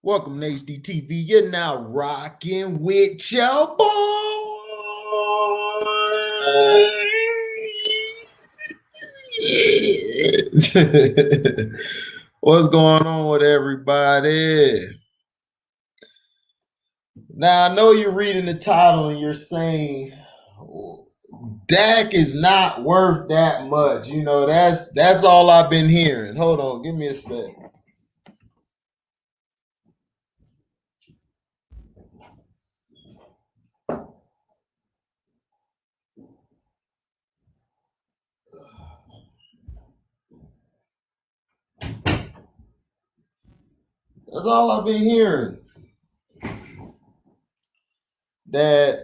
Welcome to HDTV. You're now rocking with your boy. What's going on with everybody? Now, I know you're reading the title and you're saying Dak is not worth that much. You know, that's all I've been hearing. Hold on, give me a sec. That's all I've been hearing. That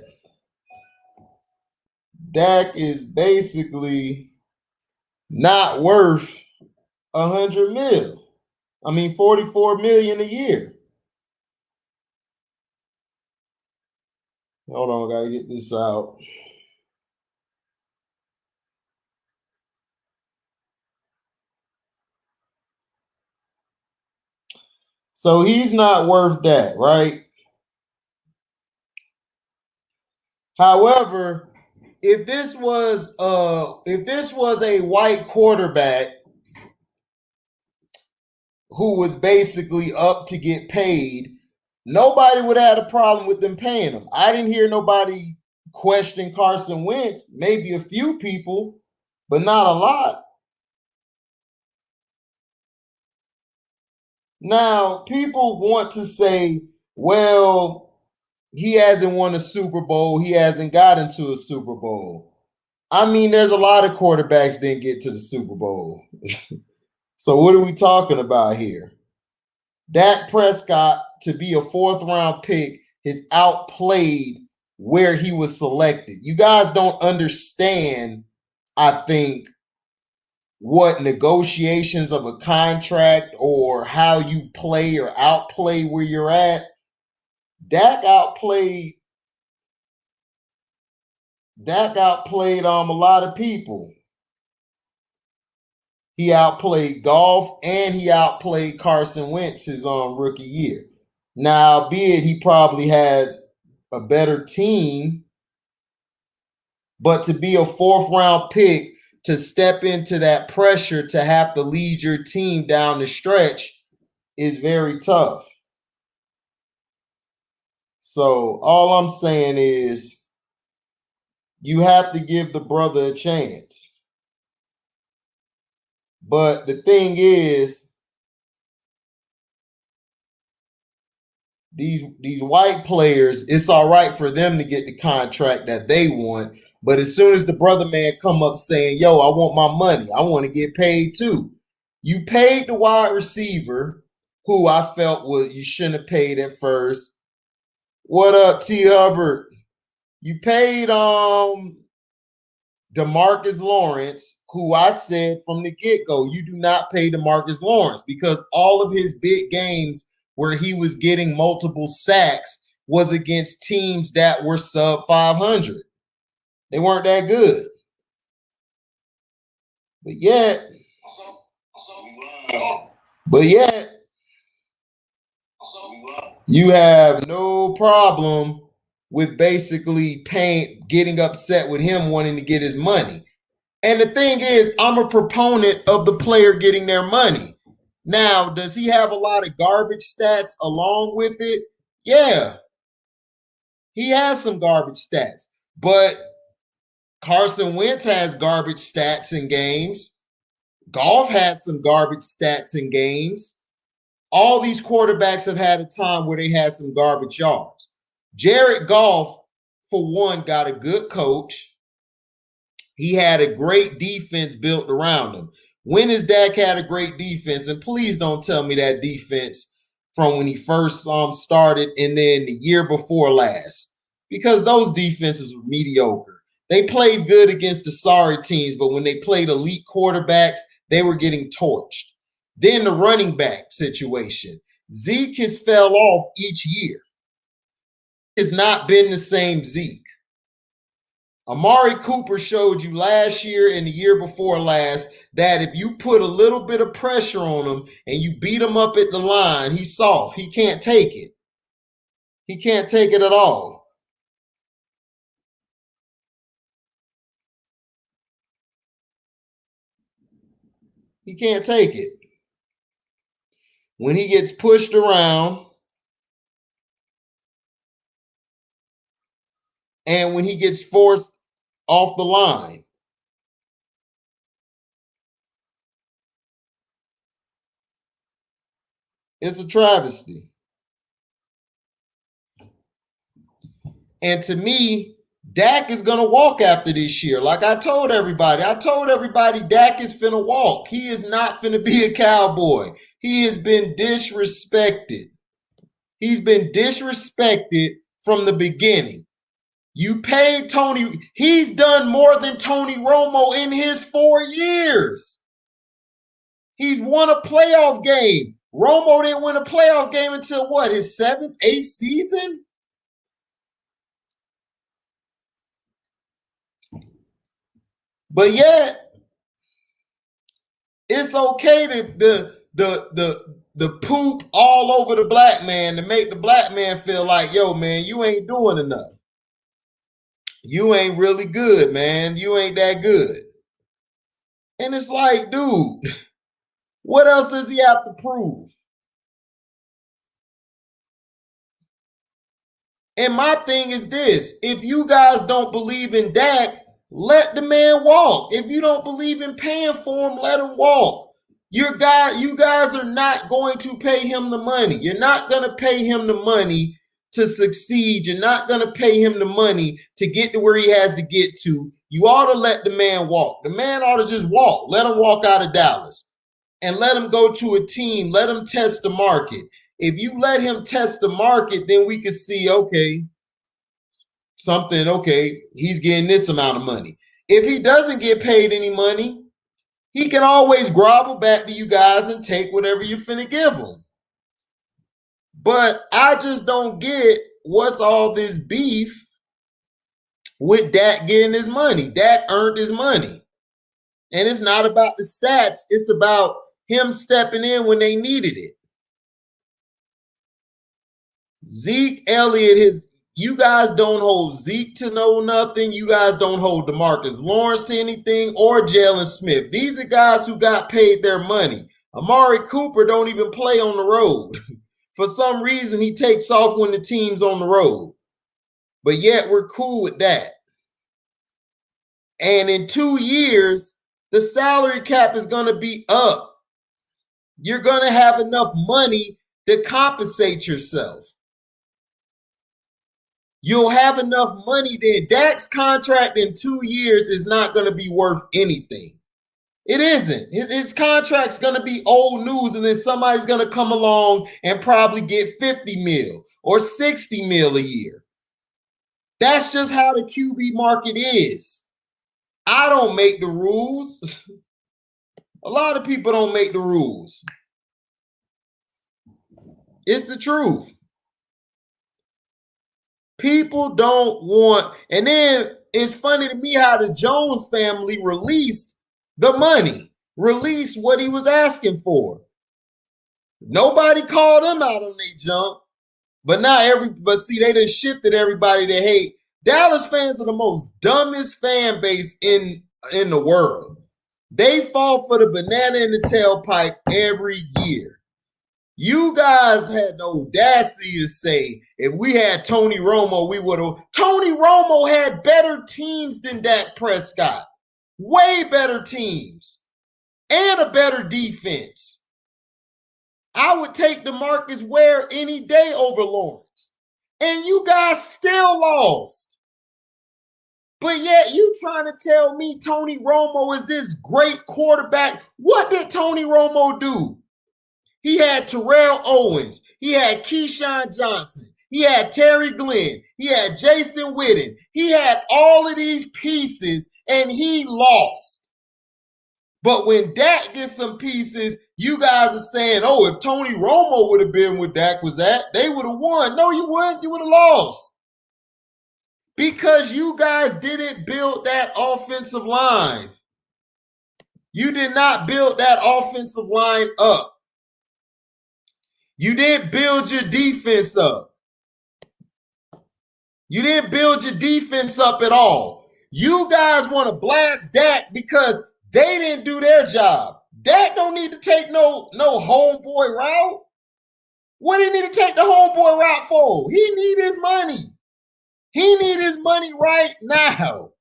Dak is basically not worth 100 mil. I mean, 44 million a year. Hold on, gotta get this out. So he's not worth that, right? However, if this was a white quarterback who was basically up to get paid, nobody would have had a problem with them paying him. I didn't hear nobody question Carson Wentz, maybe a few people, but not a lot. Now, people want to say, well, he hasn't won a Super Bowl. He hasn't gotten to a Super Bowl. I mean, there's a lot of quarterbacks didn't get to the Super Bowl. So what are we talking about here? Dak Prescott, to be a fourth-round pick, has outplayed where he was selected. You guys don't understand, I think, what negotiations of a contract or how you play or outplay where you're at. Dak outplayed a lot of people. He outplayed Goff and he outplayed Carson Wentz his rookie year. Now, albeit he probably had a better team, but to be a fourth-round pick, to step into that pressure to have to lead your team down the stretch is very tough. So all I'm saying is you have to give the brother a chance. But the thing is, these white players, it's all right for them to get the contract that they want. But as soon as the brother man come up saying, yo, I want my money, I want to get paid too. You paid the wide receiver, who I felt you shouldn't have paid at first. What up, T. Hubbard? You paid DeMarcus Lawrence, who I said from the get-go, you do not pay DeMarcus Lawrence because all of his big games where he was getting multiple sacks was against teams that were sub 500. They weren't that good. But yet, you have no problem with basically getting upset with him wanting to get his money. And the thing is, I'm a proponent of the player getting their money. Now, does he have a lot of garbage stats along with it? Yeah, he has some garbage stats. But Carson Wentz has garbage stats in games. Goff had some garbage stats in games. All these quarterbacks have had a time where they had some garbage yards. Jared Goff, for one, got a good coach. He had a great defense built around him. When has Dak had a great defense? And please don't tell me that defense from when he first started and then the year before last, because those defenses were mediocre. They played good against the sorry teams, but when they played elite quarterbacks, they were getting torched. Then the running back situation. Zeke has fell off each year. It's not been the same Zeke. Amari Cooper showed you last year and the year before last that if you put a little bit of pressure on him and you beat him up at the line, he's soft. He can't take it. He can't take it at all. He can't take it. When he gets pushed around and when he gets forced off the line. It's a travesty. And to me, Dak is going to walk after this year. Like I told everybody Dak is finna walk. He is not finna be a Cowboy. He has been disrespected. He's been disrespected from the beginning. You paid Tony. He's done more than Tony Romo in his 4 years. He's won a playoff game. Romo didn't win a playoff game until what, his 7th, 8th season? But yet, it's okay to the poop all over the black man to make the black man feel like, yo, man, you ain't doing enough. You ain't really good, man. You ain't that good. And it's like, dude, what else does he have to prove? And my thing is this: if you guys don't believe in Dak, let the man walk. If you don't believe in paying for him, let him walk. You guys are not going to pay him the money. You're not going to pay him the money to succeed. You're not going to pay him the money to get to where he has to get to. You ought to let the man walk. The man ought to just walk. Let him walk out of Dallas and let him go to a team. Let him test the market. If you let him test the market, then we can see, okay, he's getting this amount of money. If he doesn't get paid any money, he can always grovel back to you guys and take whatever you're finna give him. But I just don't get what's all this beef with Dak getting his money. Dak earned his money. And it's not about the stats. It's about him stepping in when they needed it. Zeke Elliott, you guys don't hold Zeke to know nothing. You guys don't hold DeMarcus Lawrence to anything or Jalen Smith. These are guys who got paid their money. Amari Cooper don't even play on the road. For some reason, he takes off when the team's on the road. But yet we're cool with that. And in 2 years, the salary cap is going to be up. You're going to have enough money to compensate yourself. You'll have enough money then. Dak's contract in 2 years is not going to be worth anything. It isn't. His contract's going to be old news, and then somebody's going to come along and probably get 50 mil or 60 mil a year. That's just how the QB market is. I don't make the rules. A lot of people don't make the rules. It's the truth. People don't want, and then it's funny to me how the Jones family released the money, released what he was asking for. Nobody called him out on their jump, but see, they done shifted everybody to hate. Dallas fans are the most dumbest fan base in the world. They fall for the banana in the tailpipe every year. You guys had the audacity to say, if we had Tony Romo, we would have. Tony Romo had better teams than Dak Prescott. Way better teams. And a better defense. I would take DeMarcus Ware any day over Lawrence. And you guys still lost. But yet you trying to tell me Tony Romo is this great quarterback. What did Tony Romo do? He had Terrell Owens. He had Keyshawn Johnson. He had Terry Glenn. He had Jason Witten. He had all of these pieces, and he lost. But when Dak gets some pieces, you guys are saying, oh, if Tony Romo would have been where Dak was at, they would have won. No, you wouldn't. You would have lost. Because you guys didn't build that offensive line. You did not build that offensive line up. You didn't build your defense up. You didn't build your defense up at all. You guys want to blast Dak because they didn't do their job. Dak don't need to take no homeboy route. What do you need to take the homeboy route for? He need his money. He need his money right now.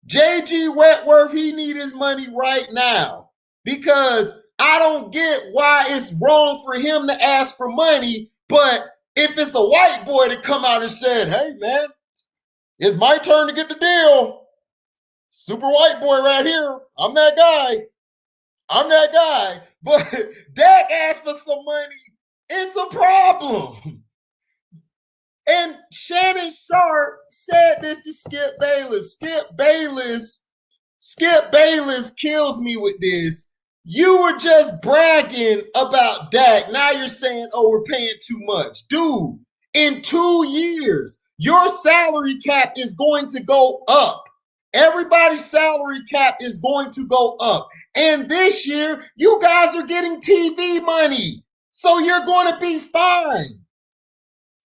JG Wentworth, he need his money right now. Because I don't get why it's wrong for him to ask for money, but if it's a white boy that come out and said, hey, man, it's my turn to get the deal. Super white boy right here. I'm that guy. But Dak asked for some money. It's a problem. And Shannon Sharp said this to Skip Bayless. Skip Bayless kills me with this. You were just bragging about Dak. Now you're saying, oh, we're paying too much. Dude, in 2 years, your salary cap is going to go up. Everybody's salary cap is going to go up. And this year, you guys are getting TV money. So you're going to be fine.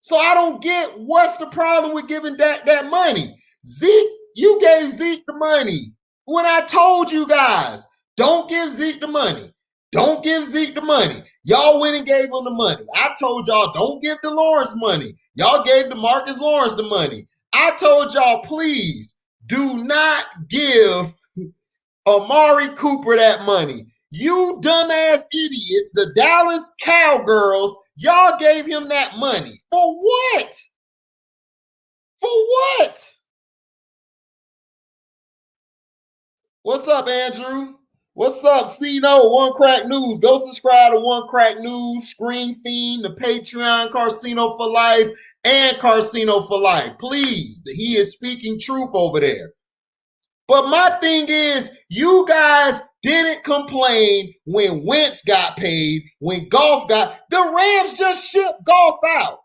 So I don't get what's the problem with giving Dak that money. Zeke, you gave Zeke the money. When I told you guys, don't give Zeke the money. Don't give Zeke the money. Y'all went and gave him the money. I told y'all, don't give the Lawrence money. Y'all gave DeMarcus Lawrence the money. I told y'all, please do not give Amari Cooper that money. You dumbass idiots, the Dallas Cowgirls, y'all gave him that money. For what? For what? What's up, Andrew? What's up, Cino? One Crack News. Go subscribe to One Crack News, Screen Fiend, the Patreon, Carcino for Life, and Carcino for Life. Please, he is speaking truth over there. But my thing is, you guys didn't complain when Wentz got paid, when Goff got. The Rams just shipped Goff out.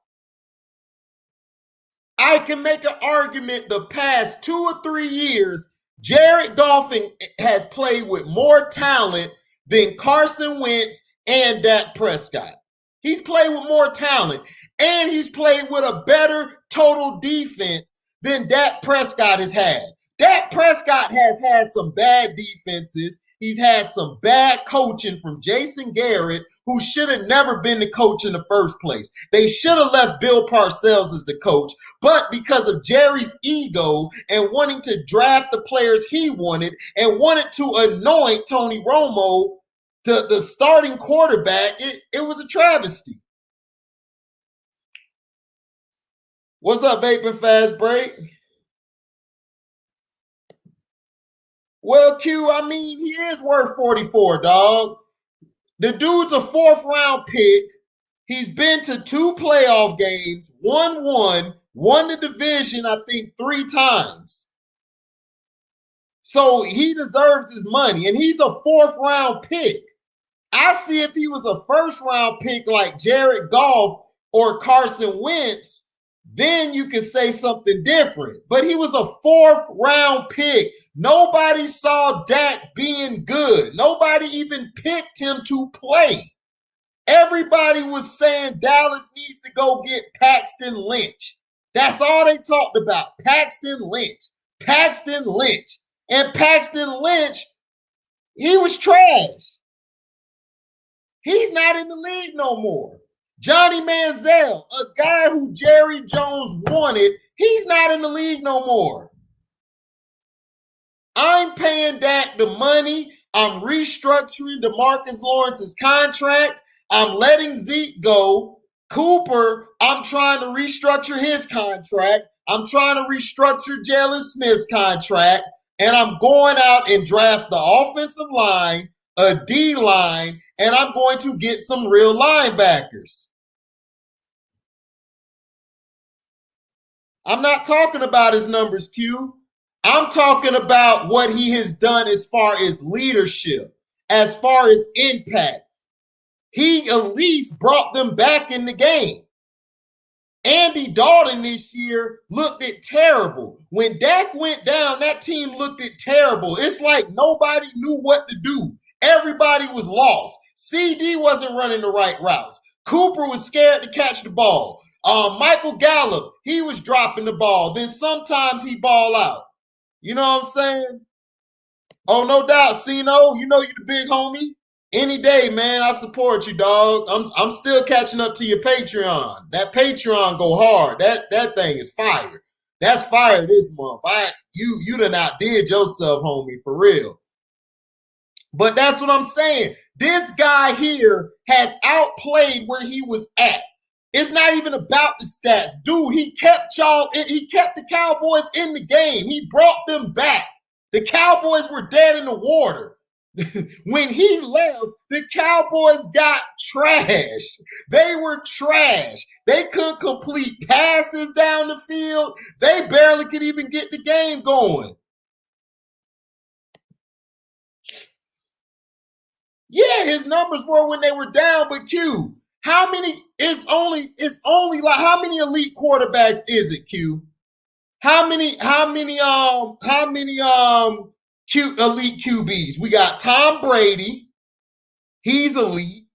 I can make an argument the past 2 or 3 years, Jared Goff has played with more talent than Carson Wentz and Dak Prescott. He's played with more talent, and he's played with a better total defense than Dak Prescott has had. Dak Prescott has had some bad defenses. He's had some bad coaching from Jason Garrett, who should have never been the coach in the first place. They should have left Bill Parcells as the coach, but because of Jerry's ego and wanting to draft the players he wanted and wanted to anoint Tony Romo to the starting quarterback, it was a travesty. What's up, Vaping Fast Break? Well, Q, I mean, he is worth 44, dog. The dude's a 4th-round pick. He's been to 2 playoff games, won the division, I think, 3 times. So he deserves his money, and he's a 4th-round pick. I see if he was a 1st-round pick like Jared Goff or Carson Wentz, then you could say something different. But he was a 4th-round pick. Nobody saw Dak being good. Nobody even picked him to play. Everybody was saying Dallas needs to go get Paxton Lynch. That's all they talked about. Paxton Lynch. And Paxton Lynch, he was trash. He's not in the league no more. Johnny Manziel, a guy who Jerry Jones wanted, he's not in the league no more. I'm paying Dak the money. I'm restructuring DeMarcus Lawrence's contract. I'm letting Zeke go. Cooper, I'm trying to restructure his contract. I'm trying to restructure Jalen Smith's contract. And I'm going out and draft the offensive line, a D-line, and I'm going to get some real linebackers. I'm not talking about his numbers, Q. I'm talking about what he has done as far as leadership, as far as impact. He at least brought them back in the game. Andy Dalton this year looked it terrible. When Dak went down, that team looked it terrible. It's like nobody knew what to do. Everybody was lost. CD wasn't running the right routes. Cooper was scared to catch the ball. Michael Gallup, he was dropping the ball. Then sometimes he ball out. You know what I'm saying? Oh, no doubt. Cino, you know you the big homie. Any day, man, I support you, dog. I'm still catching up to your Patreon. That Patreon go hard. That thing is fire. That's fire this month. You done outdid yourself, homie, for real. But that's what I'm saying. This guy here has outplayed where he was at. It's not even about the stats. Dude, he kept the Cowboys in the game. He brought them back. The Cowboys were dead in the water. When he left, the Cowboys got trash. They were trash. They couldn't complete passes down the field. They barely could even get the game going. Yeah, his numbers were when they were down, but Q, how many? It's only like how many elite quarterbacks is it, Q? How many elite QBs? We got Tom Brady, he's elite,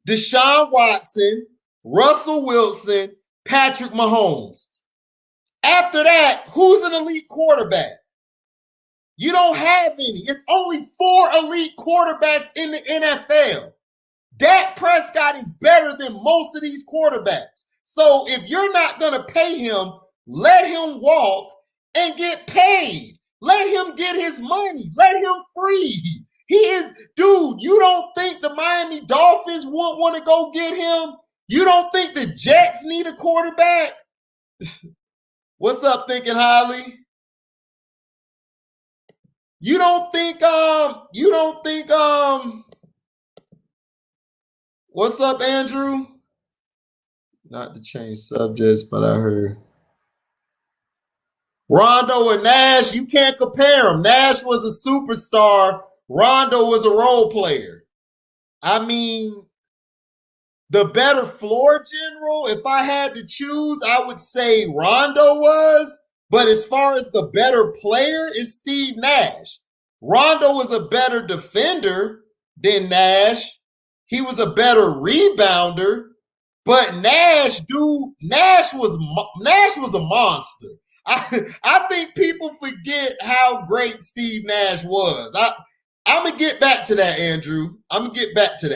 Deshaun Watson, Russell Wilson, Patrick Mahomes. After that, who's an elite quarterback? You don't have any. It's only 4 elite quarterbacks in the NFL. Dak Prescott is better than most of these quarterbacks. So if you're not going to pay him, let him walk and get paid. Let him get his money. Let him free. He is, dude, you don't think the Miami Dolphins won't want to go get him? You don't think the Jets need a quarterback? What's up, Thinking Highly? You don't think what's up, Andrew? Not to change subjects, but I heard Rondo and Nash, you can't compare them. Nash was a superstar. Rondo was a role player. I mean, the better floor general, if I had to choose, I would say Rondo was. But as far as the better player is Steve Nash. Rondo was a better defender than Nash. He was a better rebounder. But Nash was a monster. I think people forget how great Steve Nash was. I'm going to get back to that, Andrew. I'm going to get back to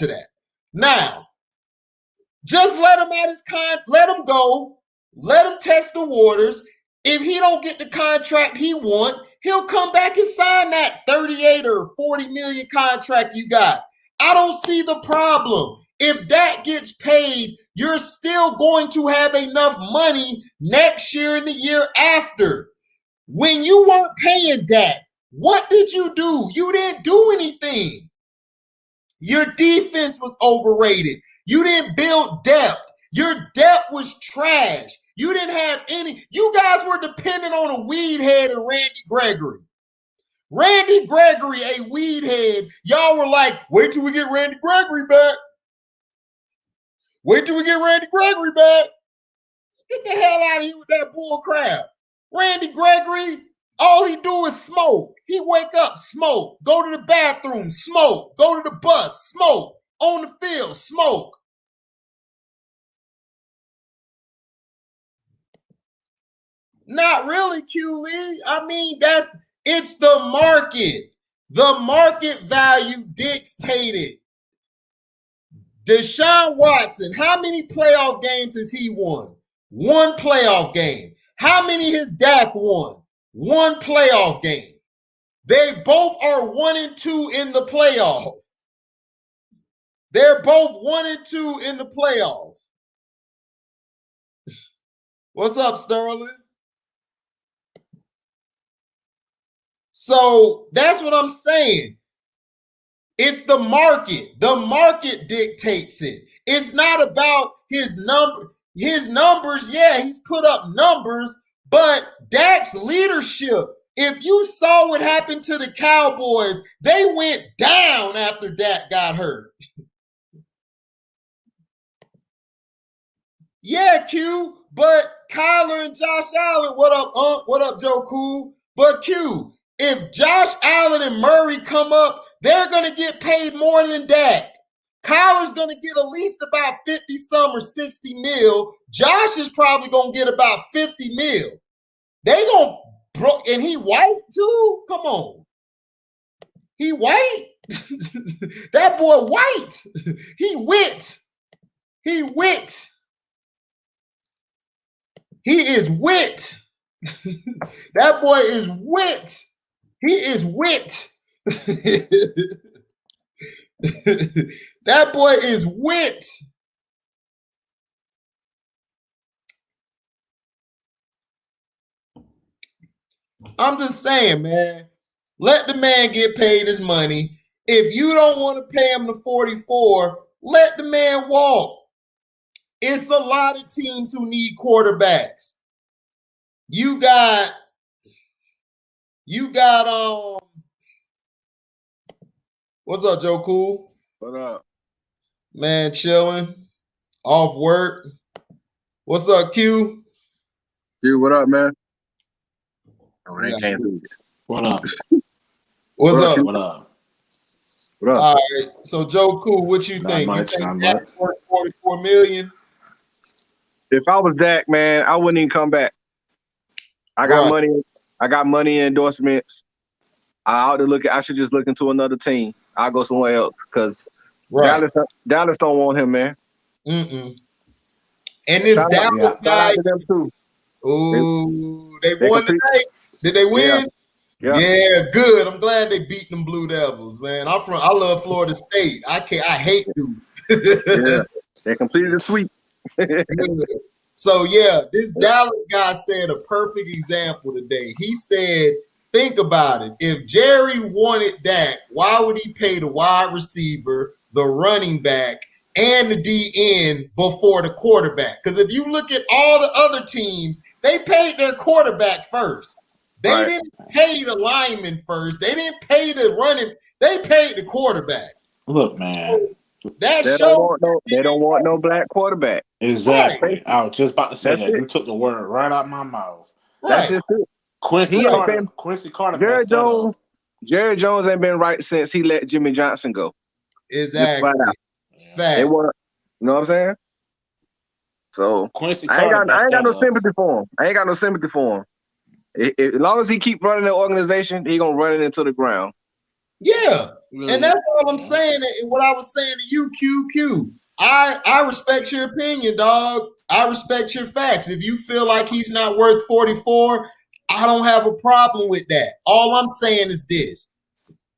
that. Now, just let him let him go. Let him test the waters. If he don't get the contract he want, he'll come back and sign that 38 or 40 million contract you got. I don't see the problem. If that gets paid, you're still going to have enough money next year and the year after. When you weren't paying that, what did you do? You didn't do anything. Your defense was overrated. You didn't build depth. Your depth was trash. You didn't have any. You guys were dependent on a weed head and Randy Gregory. Randy Gregory, a weed head. Y'all were like, wait till we get Randy Gregory back. Wait till we get Randy Gregory back. Get the hell out of here with that bull crap. Randy Gregory, all he do is smoke. He wake up, smoke. Go to the bathroom, smoke. Go to the bus, smoke. On the field, smoke. Not really, Q Lee. I mean, it's the market. The market value dictated. Deshaun Watson, how many playoff games has he won? 1 playoff game. How many has Dak won? 1 playoff game. They both are 1-2 in the playoffs. They're both 1-2 in the playoffs. What's up, Sterling? So that's what I'm saying. It's the market. The market dictates it. It's not about his number. His numbers, yeah, he's put up numbers, but Dak's leadership. If you saw what happened to the Cowboys, they went down after Dak got hurt. Yeah, Q. But Kyler and Josh Allen, what up, Unc? What up, Joe Cool? But Q, if Josh Allen and Murray come up, they're gonna get paid more than Dak. Kyler's gonna get at least about 50 some or 60 mil. Josh is probably gonna get about 50 mil. They gonna and he white too? Come on. He white? That boy white. He wit. He wit. He is wit. That boy is wit. He is wit. That boy is wit. I'm just saying, man. Let the man get paid his money. If you don't want to pay him the 44, let the man walk. It's a lot of teams who need quarterbacks. You got what's up, Joe Cool? What up? Man, chilling. Off work. What's up, Q? Q, what up, man? Oh, they can't do it. What up? What's up? What up? What up? All right. So, Joe Cool, what you think? Much, you think Dak worth $44 million? If I was Dak, man, I wouldn't even come back. I got money. I got money in endorsements. I should just look into another team. I'll go somewhere else because Dallas don't want him, man. And this Dallas guy. To them too. Ooh, they won tonight. Did they win? Yeah, good. I'm glad they beat them Blue Devils, man. I love Florida State. I hate them. Yeah, they completed the sweep. So yeah, this Dallas guy said a perfect example today. He said, think about it. If Jerry wanted Dak, why would he pay the wide receiver, the running back, and the DN before the quarterback? Because if you look at all the other teams, they paid their quarterback first. They didn't pay the lineman first. They didn't pay the running. They paid the quarterback. Look, man. They don't want no black quarterback. Exactly. Right. I was just about to say that. You took the word right out my mouth. That's just it. Quincy Carter. Jerry Jones ain't been right since he let Jimmy Johnson go. Exactly. Fact. You know what I'm saying? So I ain't got no sympathy for him. I ain't got no sympathy for him. As long as he keep running the organization, he gonna run it into the ground. Yeah, and that's all I'm saying. And what I was saying to you, QQ, I respect your opinion, dog. I respect your facts. If you feel like he's not worth 44, I don't have a problem with that. All I'm saying is this.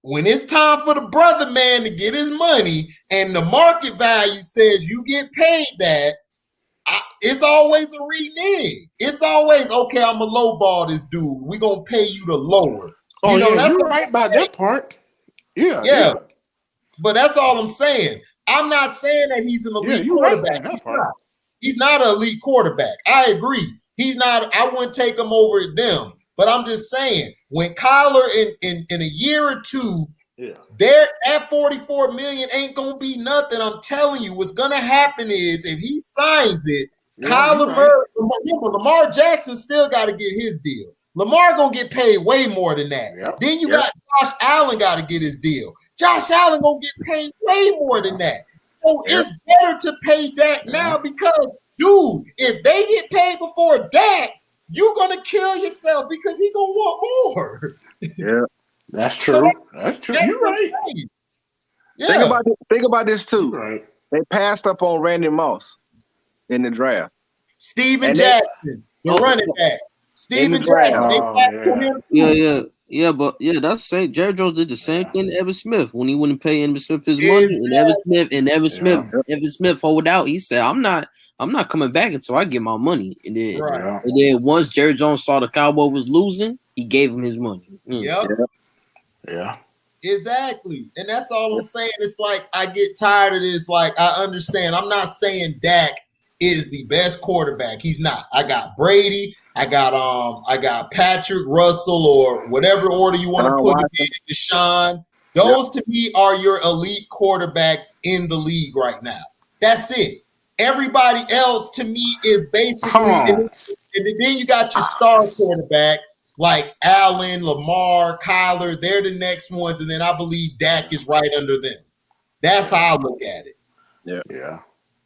When it's time for the brother man to get his money and the market value says you get paid that, it's always a renege. It's always, okay, I'm a lowball this dude. We're going to pay you the lower. Oh, that's you're right about that part. Yeah. But that's all I'm saying. I'm not saying that he's an elite quarterback. Right, he's not an elite quarterback. I agree. He's not. I wouldn't take him over them. But I'm just saying, when Kyler in a year or two, that 44 million ain't gonna be nothing. I'm telling you, what's gonna happen is if he signs it, Kyler Murray, Lamar Jackson still got to get his deal. Lamar gonna get paid way more than that. Then you got Josh Allen got to get his deal. Josh Allen gonna get paid way more than that. So it's better to pay Dak now because, dude, if they get paid before Dak, you're gonna kill yourself because he gonna want more. Yeah, that's true. So that's true. You're right. Yeah. Think about this too. Right. They passed up on Randy Moss in the draft. Steven Jackson, the running back. Steven Jackson. That's the same. Jerry Jones did the same thing to Evan Smith when he wouldn't pay Evan Smith his money, and Evan Smith hold out. He said, "I'm not coming back until I get my money." And then once Jerry Jones saw the Cowboys was losing, he gave him his money. Yeah. Exactly. And that's all I'm saying. It's like I get tired of this. Like, I understand. I'm not saying Dak is the best quarterback. He's not. I got Brady. I got Patrick, Russell, or whatever order you want to put it in, Deshaun. Those to me are your elite quarterbacks in the league right now. That's it. Everybody else to me is basically, and then you got your star quarterback like Allen, Lamar, Kyler. They're the next ones, and then I believe Dak is right under them. That's how I look at it.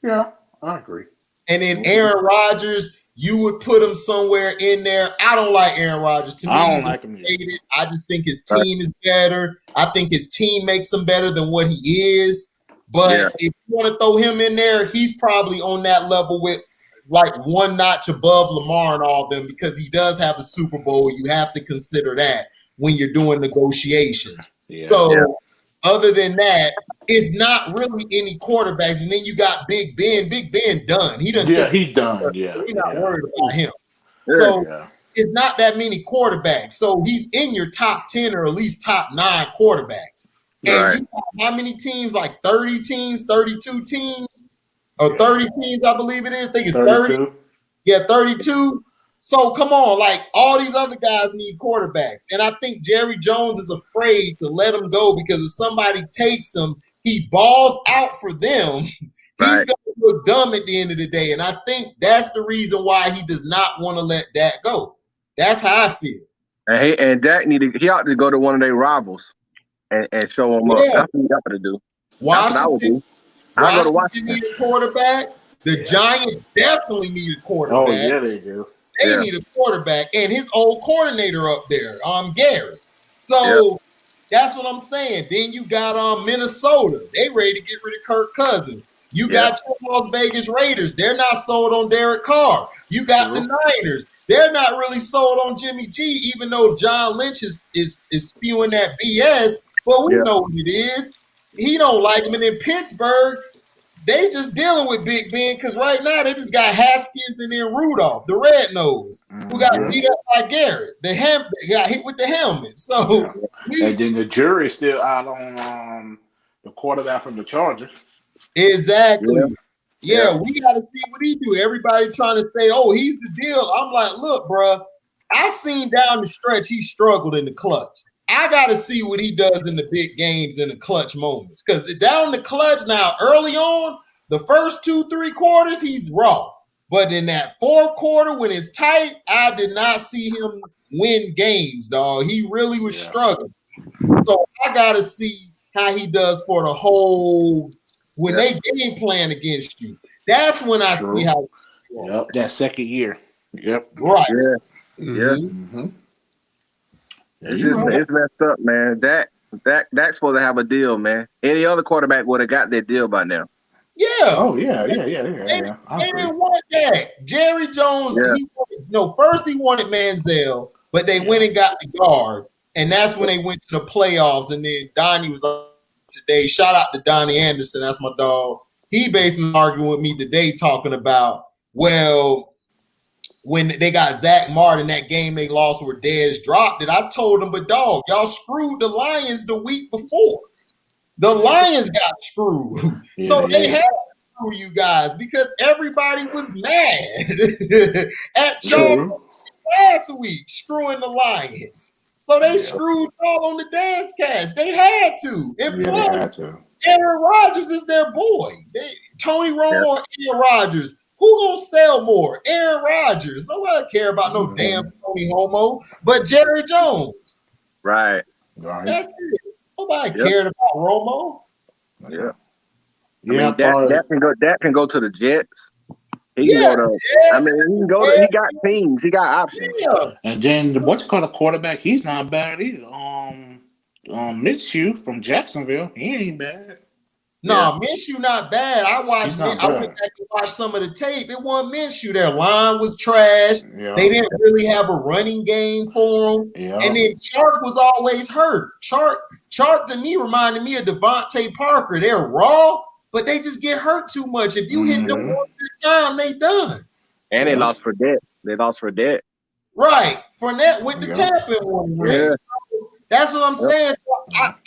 Yeah, I agree. And then Aaron Rodgers, you would put him somewhere in there. I don't like Aaron Rodgers. To me, I don't like him either. I just think his team is better. I think his team makes him better than what he is. But if you want to throw him in there, he's probably on that level with like one notch above Lamar and all of them because he does have a Super Bowl. You have to consider that when you're doing negotiations. Other than that, it's not really any quarterbacks. And then you got Big Ben. Big Ben done. He done. Yeah, he done. Yeah, we're not worried about him. So it's not that many quarterbacks. So he's in your top 10 or at least top 9 quarterbacks. And you got how many teams? Like 30 teams, 32 teams, or 30 teams, I believe it is. I think it's 30. Yeah, 32. So come on, like all these other guys need quarterbacks. And I think Jerry Jones is afraid to let him go because if somebody takes him, he balls out for them. He's going to look dumb at the end of the day. And I think that's the reason why he does not want to let Dak go. That's how I feel. And Dak he ought to go to one of their rivals and show him up. That's what he got to do. Washington need a quarterback. The Giants definitely need a quarterback. Oh, yeah, they do. They need a quarterback. And his old coordinator up there, Garrett. So that's what I'm saying. Then you got Minnesota. They ready to get rid of Kirk Cousins. You got the Las Vegas Raiders. They're not sold on Derek Carr. You got the Niners. They're not really sold on Jimmy G, even though John Lynch is spewing that BS. But we know what it is. He don't like him. And in Pittsburgh, they just dealing with Big Ben because right now they just got Haskins and then Rudolph, the red nose, who got beat up by Garrett. They got hit with the helmet. So and then the jury's still out on the quarterback from the Chargers. Exactly. Yeah, we got to see what he do. Everybody trying to say, "Oh, he's the deal." I'm like, look, bro. I seen down the stretch he struggled in the clutch. I got to see what he does in the big games in the clutch moments. Because down the clutch now, early on, the first 2-3 quarters, he's raw. But in that fourth quarter, when it's tight, I did not see him win games, dog. He really was struggling. So I got to see how he does for the whole, when they game plan against you. That's when I see how. That second year. Right. It's messed up, man. Dak's supposed to have a deal, man. Any other quarterback would have got their deal by now. Yeah. Oh, yeah. They didn't want that. Jerry Jones, first he wanted Manziel, but they went and got the guard. And that's when they went to the playoffs. And then Donnie was on today. Shout out to Donnie Anderson. That's my dog. He basically arguing with me today talking about, when they got Zach Martin, that game they lost where Dez dropped it, I told him, but dog, y'all screwed the Lions the week before. The Lions got screwed. So they had to screw you guys because everybody was mad at y'all last week, screwing the Lions. So they screwed y'all on the dance cash. They had to. And plus, Aaron Rodgers is their boy. Tony Romo and Aaron Rodgers. Who gonna sell more? Aaron Rodgers. Nobody care about no damn Tony Homo, but Jerry Jones. Right. That's it. Nobody cared about Romo. Yeah. Dak can go to the Jets. He can go to. I mean, he can go. He got teams. He got options. Yeah. And then what's called a quarterback? He's not bad either. Minshew from Jacksonville. He ain't bad. No, Minshew not bad. I went back and watched some of the tape. It wasn't Minshew. Their line was trash. Yeah. They didn't really have a running game for him. Yeah. And then Chark was always hurt. Chark to me reminded me of Devontae Parker. They're raw, but they just get hurt too much. If you hit them one time, they done. And they lost for debt. Right. Fournette with the tapping one. Yeah. That's what I'm saying. So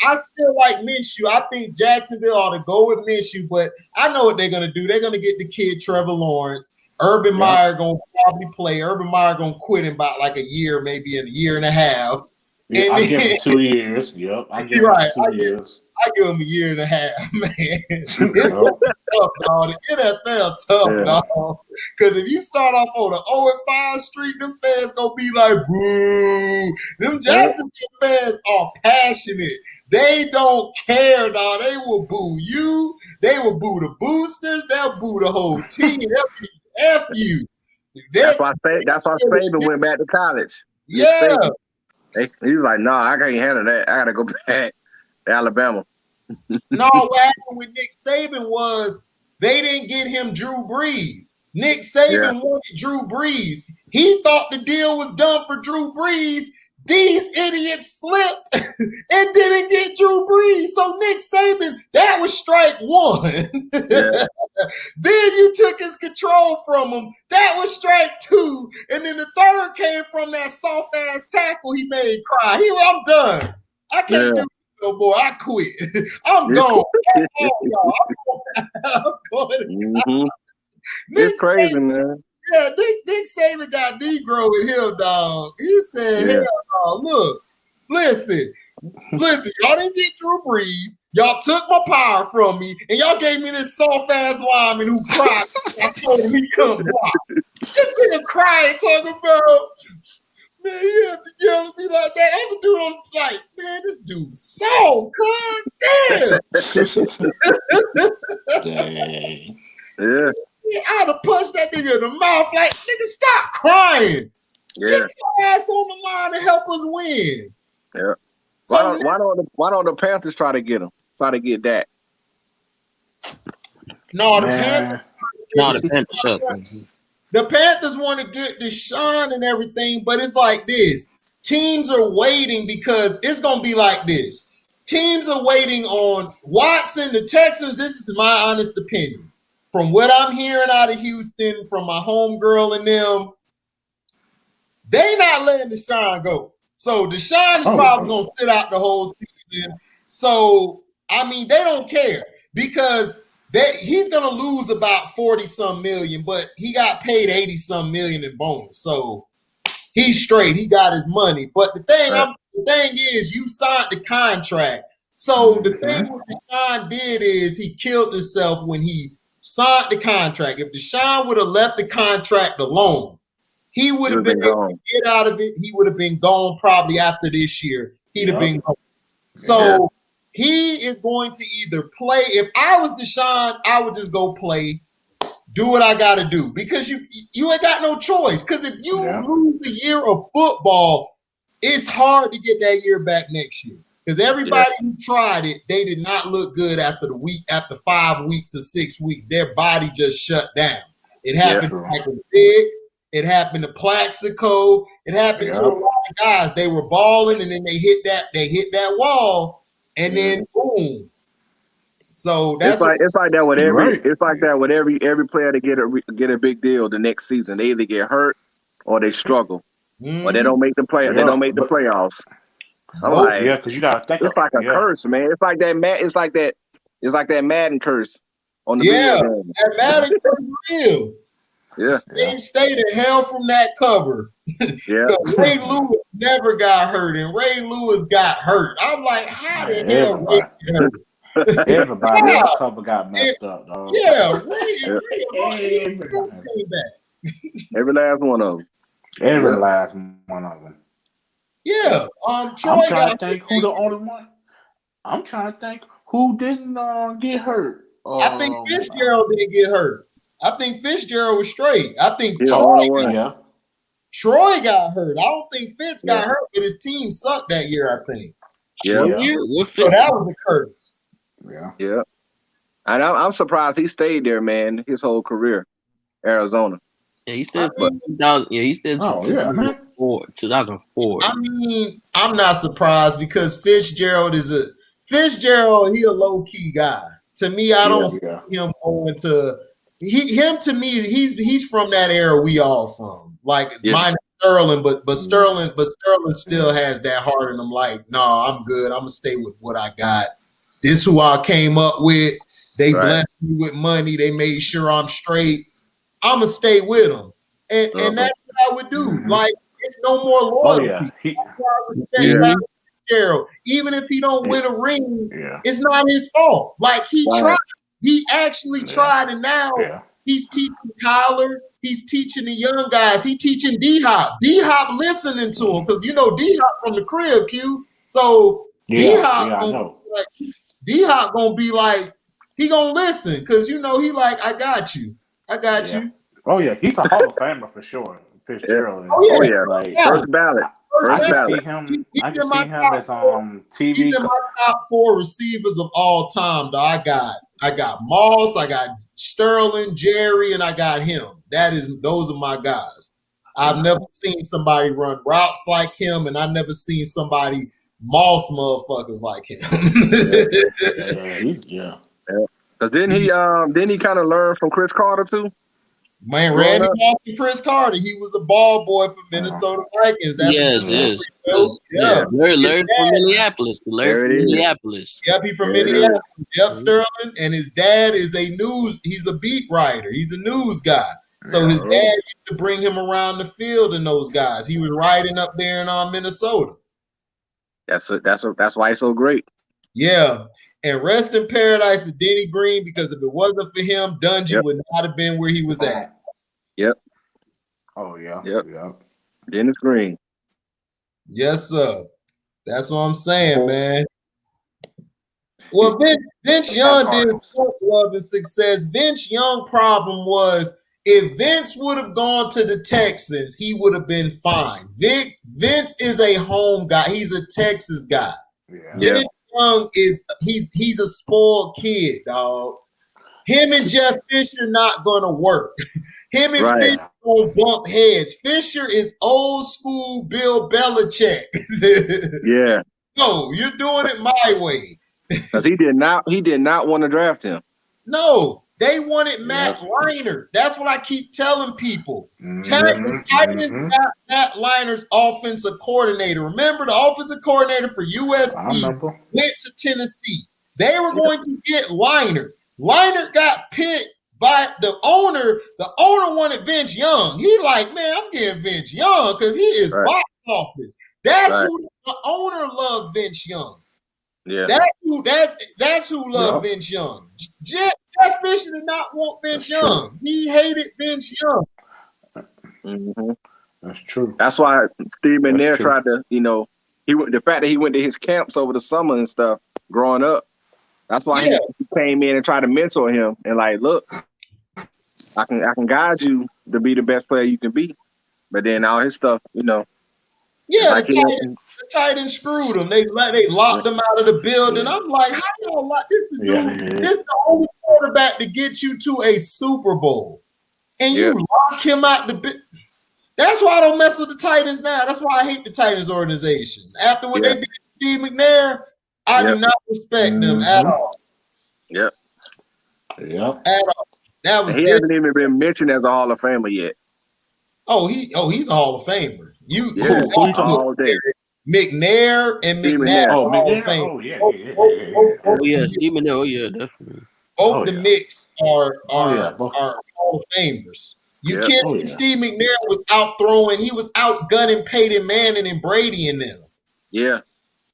I still like Minshew. I think Jacksonville ought to go with Minshew, but I know what they're going to do. They're going to get the kid Trevor Lawrence. Urban Meyer going to probably play. Urban Meyer going to quit in about like a year, maybe in a year and a half. Yeah, I give him 2 years. Yep. I give him 2 years. I give him a year and a half, man. tough, dog. The NFL tough, dog. Because if you start off on an 0-5 streak, them fans gonna be like, boo. Them Jacksonville fans are passionate. They don't care, dog. They will boo you. They will boo the boosters. They'll boo the whole team. They'll be F you. That's why Saban went back to college. Yeah. He was like, no, I can't handle that. I got to go back to Alabama. No, what happened with Nick Saban was they didn't get him Drew Brees. Nick Saban wanted Drew Brees. He thought the deal was done for Drew Brees. These idiots slipped and didn't get Drew Brees. So Nick Saban, that was strike one. Then you took his control from him. That was strike two. And then the third came from that soft-ass tackle he made cry. I'm done. I can't do it no more. I quit. I'm gone. I'm going. It's crazy, man. Yeah, Nick Saban got Negro with him, dog. He said, hell no, look, listen, y'all didn't get Drew Brees. Y'all took my power from me, and y'all gave me this soft-ass lineman who cried. I told him he couldn't block. This nigga crying, talking about, man, you have to yell at me like that. Other dude on like, man, this dude so cuz, damn. Dang. Yeah. I'd have punched that nigga in the mouth like, nigga, stop crying. Yeah. Get your ass on the line and help us win. Yeah. So Why don't the Panthers try to get him? Try to get that. No, the Panthers want to get Deshaun and everything, but it's like this. Teams are waiting because it's going to be like this. Teams are waiting on Watson, the Texans. This is my honest opinion. From what I'm hearing out of Houston, from my homegirl and them, they not letting Deshaun go. So Deshaun is probably going to sit out the whole season. So, I mean, they don't care because he's going to lose about 40-some million, but he got paid 80-some million in bonus. So he's straight. He got his money. But the thing is, you signed the contract. So the thing what Deshaun did is he killed himself when he signed the contract. If Deshaun would have left the contract alone, he would have been able to get out of it. He would have been gone probably after this year. He'd have been gone. So he is going to either play. If I was Deshaun, I would just go play, do what I got to do because you ain't got no choice. Because if you lose a year of football, it's hard to get that year back next year. Because everybody who tried it, they did not look good after 5 weeks or 6 weeks. Their body just shut down. It happened to Michael Vick. It happened to Plaxico. It happened to a lot of guys. They were balling, and then they hit that wall, and then boom. So that's it's like that with every player to get a big deal the next season. They either get hurt or they struggle, or they don't make the play. They don't make the playoffs. Because you gotta think it's like a curse, man. It's like that. It's like that Madden curse on the video game. That Madden curse real. Yeah, stay the hell from that cover. Because Ray Lewis never got hurt, and Ray Lewis got hurt. I'm like, how the hell Ray get hurt? Everybody in the cover got messed up, dog. Yeah, Ray came back. Every last one of them. Every last one of them. Yeah, I'm trying to think who the only one. I'm trying to think who didn't get hurt. I think Fitzgerald didn't get hurt. I think Fitzgerald was straight. I think Troy got hurt. I don't think Fitz got hurt, but his team sucked that year, I think. Yeah. So that was a curse. Yeah. And I'm surprised he stayed there, man, his whole career, Arizona. Yeah, he stayed 2004. 2004. I mean, I'm not surprised because Fitzgerald he a low-key guy. To me, I don't see him going to to me, he's from that era we all from. Like minus Sterling, but Sterling still has that heart in him. Like, no, I'm good. I'm gonna stay with what I got. This who I came up with. They blessed me with money. They made sure I'm straight. I'm gonna stay with them, and that's what I would do. Like, it's no more loyalty. Even if he don't win a ring, it's not his fault. Like, he tried. He actually tried, and now he's teaching Kyler. He's teaching the young guys. He's teaching D-Hop. D-Hop listening to him because D-Hop from the crib, Q. So D-Hop gonna be like, he gonna listen because he like, I got you. You. Oh yeah, he's a Hall of Famer for sure. Fitzgerald. Oh yeah, like, first ballot. I can see him as TV. He's in my top 4 receivers of all time. Though I got Moss, I got Sterling, Jerry, and I got him. Those are my guys. I've never seen somebody run routes like him, and I've never seen somebody Moss motherfuckers like him. Yeah. Because didn't he kind of learn from Chris Carter too? Man, Randy Moss and Chris Carter. He was a ball boy for Minnesota Vikings. That's Larry from Minneapolis. Yep, he from Minneapolis. Yep, Sterling. And his dad is he's a beat writer. He's a news guy. So his dad used to bring him around the field and those guys. He was riding up there in Minnesota. That's why he's so great. Yeah. And rest in paradise to Denny Green, because if it wasn't for him, Dungy would not have been where he was at. Yep. Oh, yeah. Yep. Dennis Green. Yes, sir. That's what I'm saying, man. Well, Vince Young did love and success. Vince Young problem was if Vince would have gone to the Texans, he would have been fine. Vince is a home guy. He's a Texas guy. Vince Young he's a spoiled kid, dog. Him and Jeff Fisher not gonna work. Him and Fisher gonna bump heads. Fisher is old school Bill Belichick. Yeah. No, you're doing it my way. Because he did not want to draft him. No, they wanted Matt Leinart. That's what I keep telling people. Titans got Matt Leinert's offensive coordinator. Remember the offensive coordinator for USC went to Tennessee. They were going to get Leinart. Leinart got picked by the owner. The owner wanted Vince Young. He like, man, I'm getting Vince Young because he is box office. That's who the owner loved Vince Young. Yeah, that's who loved Vince Young. Jeff Fisher did not want Vince Young. He hated Vince Young. Mm-hmm. That's true. That's why Steve McNair tried to, the fact that he went to his camps over the summer and stuff growing up. That's why he came in and tried to mentor him and like, look, I can guide you to be the best player you can be. But then all his stuff, Yeah, the Titans screwed him. They locked him out of the building. I'm like, how y'all lock this? This is the only quarterback to get you to a Super Bowl, and you lock him out the building. That's why I don't mess with the Titans now. That's why I hate the Titans organization. After what they did to Steve McNair, I do not respect them at all. Yep. At all. That was he hasn't even been mentioned as a Hall of Famer yet. He's a Hall of Famer. All day. McNair and McNabb. Steve McNair. Oh yeah, definitely. Both the mix are Hall of Famers. You can't. Steve McNair was out throwing. He was out gunning Peyton Manning and Brady in them. Yeah,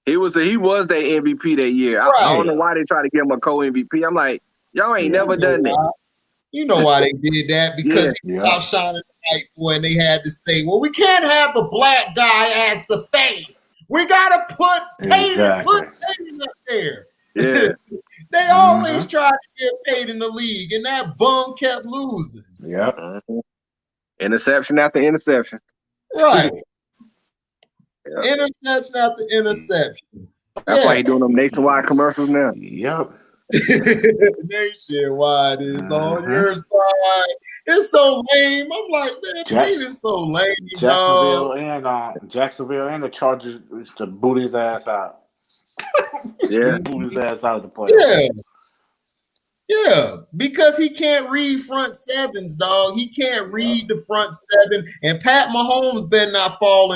he was their MVP that year. I don't know why they try to give him a co-MVP. I'm like, y'all ain't never done that. You know why they did that? Because he was outshining the white boy, and they had to say, "Well, we can't have the black guy as the face. We gotta put Peyton up there." Yeah. They always tried to get paid in the league, and that bum kept losing. Yeah. Interception after interception. Right. Interception after interception. That's why he's doing them nationwide commercials now. Yep. Nationwide is on your side. It's so lame. I'm like, man, Peyton's so lame. Jacksonville and the Chargers to boot his ass out. Boot his ass out of the play. Yeah, because he can't read front sevens, dog. He can't read the front seven. And Pat Mahomes better not fall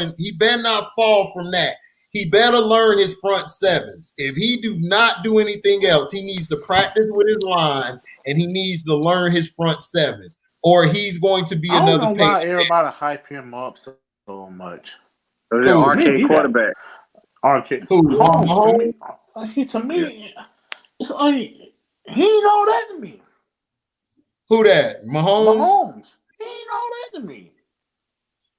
from that. He better learn his front sevens. If he do not do anything else, he needs to practice with his line, and he needs to learn his front sevens, or he's going to be another. I don't know why everybody hype him up so much. The arcade quarterback. Arcade. To me, it's like He ain't all that to me. Who that? Mahomes? He ain't all that to me.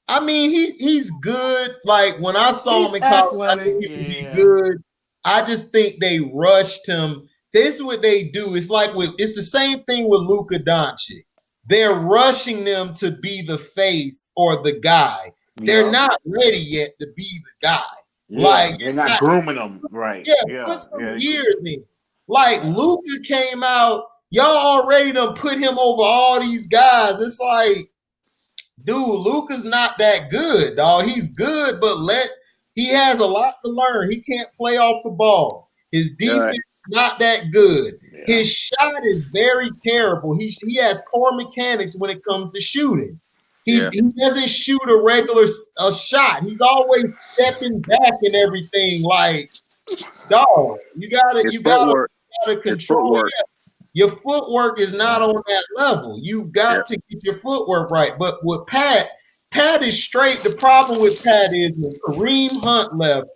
I mean, he's good. Like when I saw him in college, I knew he would be good. I just think they rushed him. This is what they do. It's it's the same thing with Luka Doncic. They're rushing them to be the face or the guy. They're not ready yet to be the guy. Yeah, like they're not grooming them right. Put some years in. Like Luka came out, y'all already done put him over all these guys. It's like, dude, Luka's not that good, dog. He's good, but he has a lot to learn. He can't play off the ball. His defense is not that good. Yeah. His shot is very terrible. He has poor mechanics when it comes to shooting. He doesn't shoot a regular shot. He's always stepping back and everything. Like, dog, you gotta control it. Your footwork is not on that level. You've got to get your footwork right. But with Pat is straight. The problem with Pat is when Kareem Hunt left,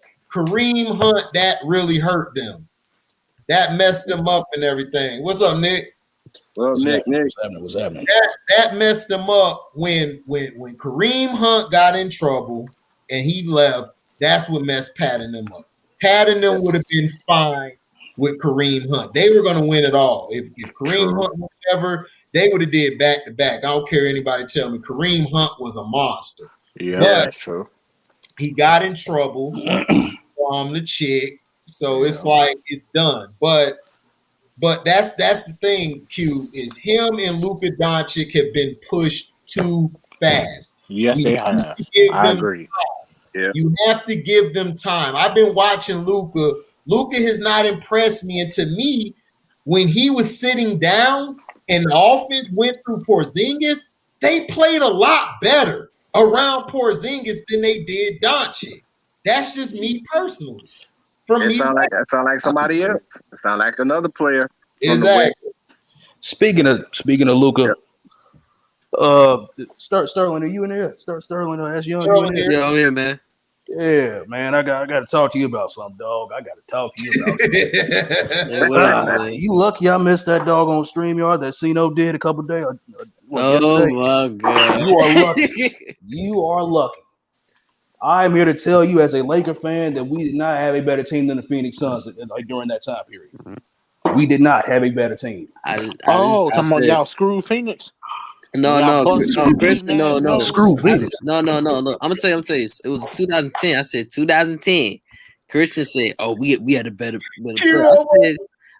that really hurt them. That messed them up and everything. What's up, Nick? Well, Nick. What's happening? That messed them up when Kareem Hunt got in trouble and he left. That's what messed Pat and them up. Pat and them would have been fine with Kareem Hunt. They were going to win it all. If Kareem Hunt was ever, they would have did back to back. I don't care anybody tell me. Kareem Hunt was a monster. Yeah, that's true. He got in trouble from the chick, so it's like it's done. But that's the thing. Q is him and Luka Doncic have been pushed too fast. Yes, they have. I agree. Yeah. You have to give them time. I've been watching Luka. Luka has not impressed me. And to me, when he was sitting down and the offense went through Porzingis, they played a lot better around Porzingis than they did Doncic. That's just me personally. It sound like somebody else. It sound like another player. Exactly. Speaking of Luka, Sterling, are you in there? Sterling, that's young. Yeah, I'm here, man. Yeah, man, I got to talk to you about something, dog. I got to talk to you about something. You lucky I missed that dog on StreamYard that Cino did a couple days. Oh my God! You are lucky. You are lucky. I'm here to tell you, as a Laker fan, that we did not have a better team than the Phoenix Suns during that time period. We did not have a better team. Talking about y'all screw Phoenix. No, Christian, no. Screw Phoenix. No. I'm gonna tell you. It was 2010. I said 2010. Christian said, "Oh, we had a better player."